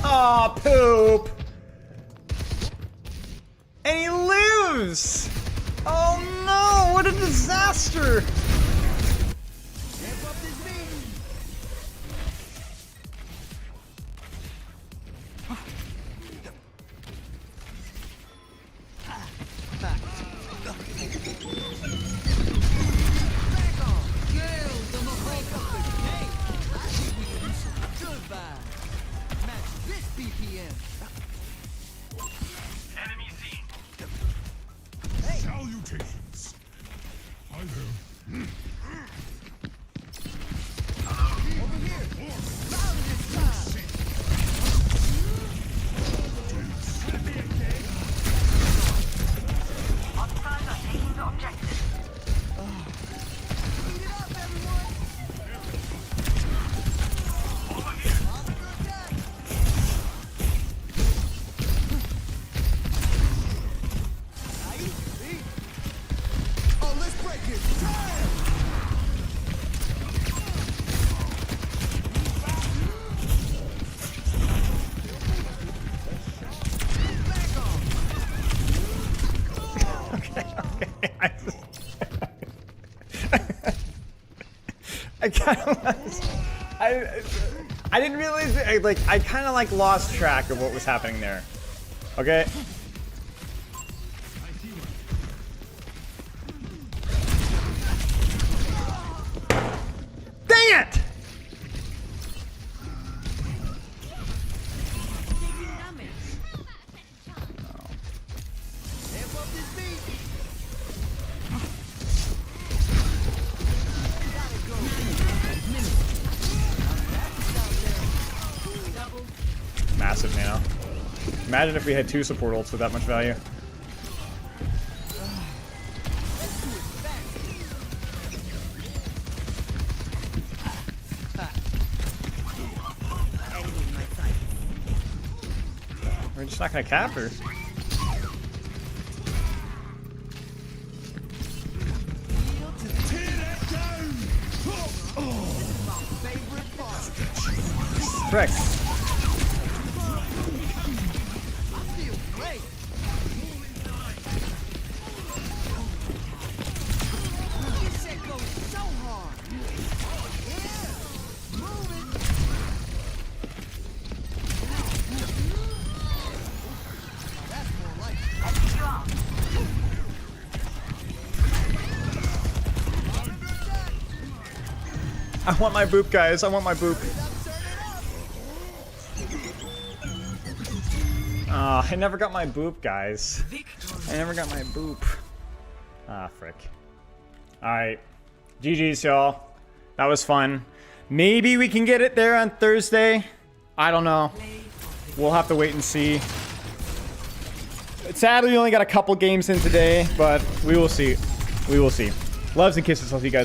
Aw, poop! And he lives! Oh no, what a disaster! Salutations. Hi there. I kind of I didn't realize that, I kind of lost track of what was happening there. Okay. Imagine if we had 2 support ults with that much value. We're just not gonna cap her. Frick. I want my boop, guys. I want my boop. I never got my boop, guys. I never got my boop. Ah, frick. Alright. GG's, y'all. That was fun. Maybe we can get it there on Thursday. I don't know. We'll have to wait and see. Sadly, we only got a couple games in today, but we will see. We will see. Loves and kisses. I'll see you guys.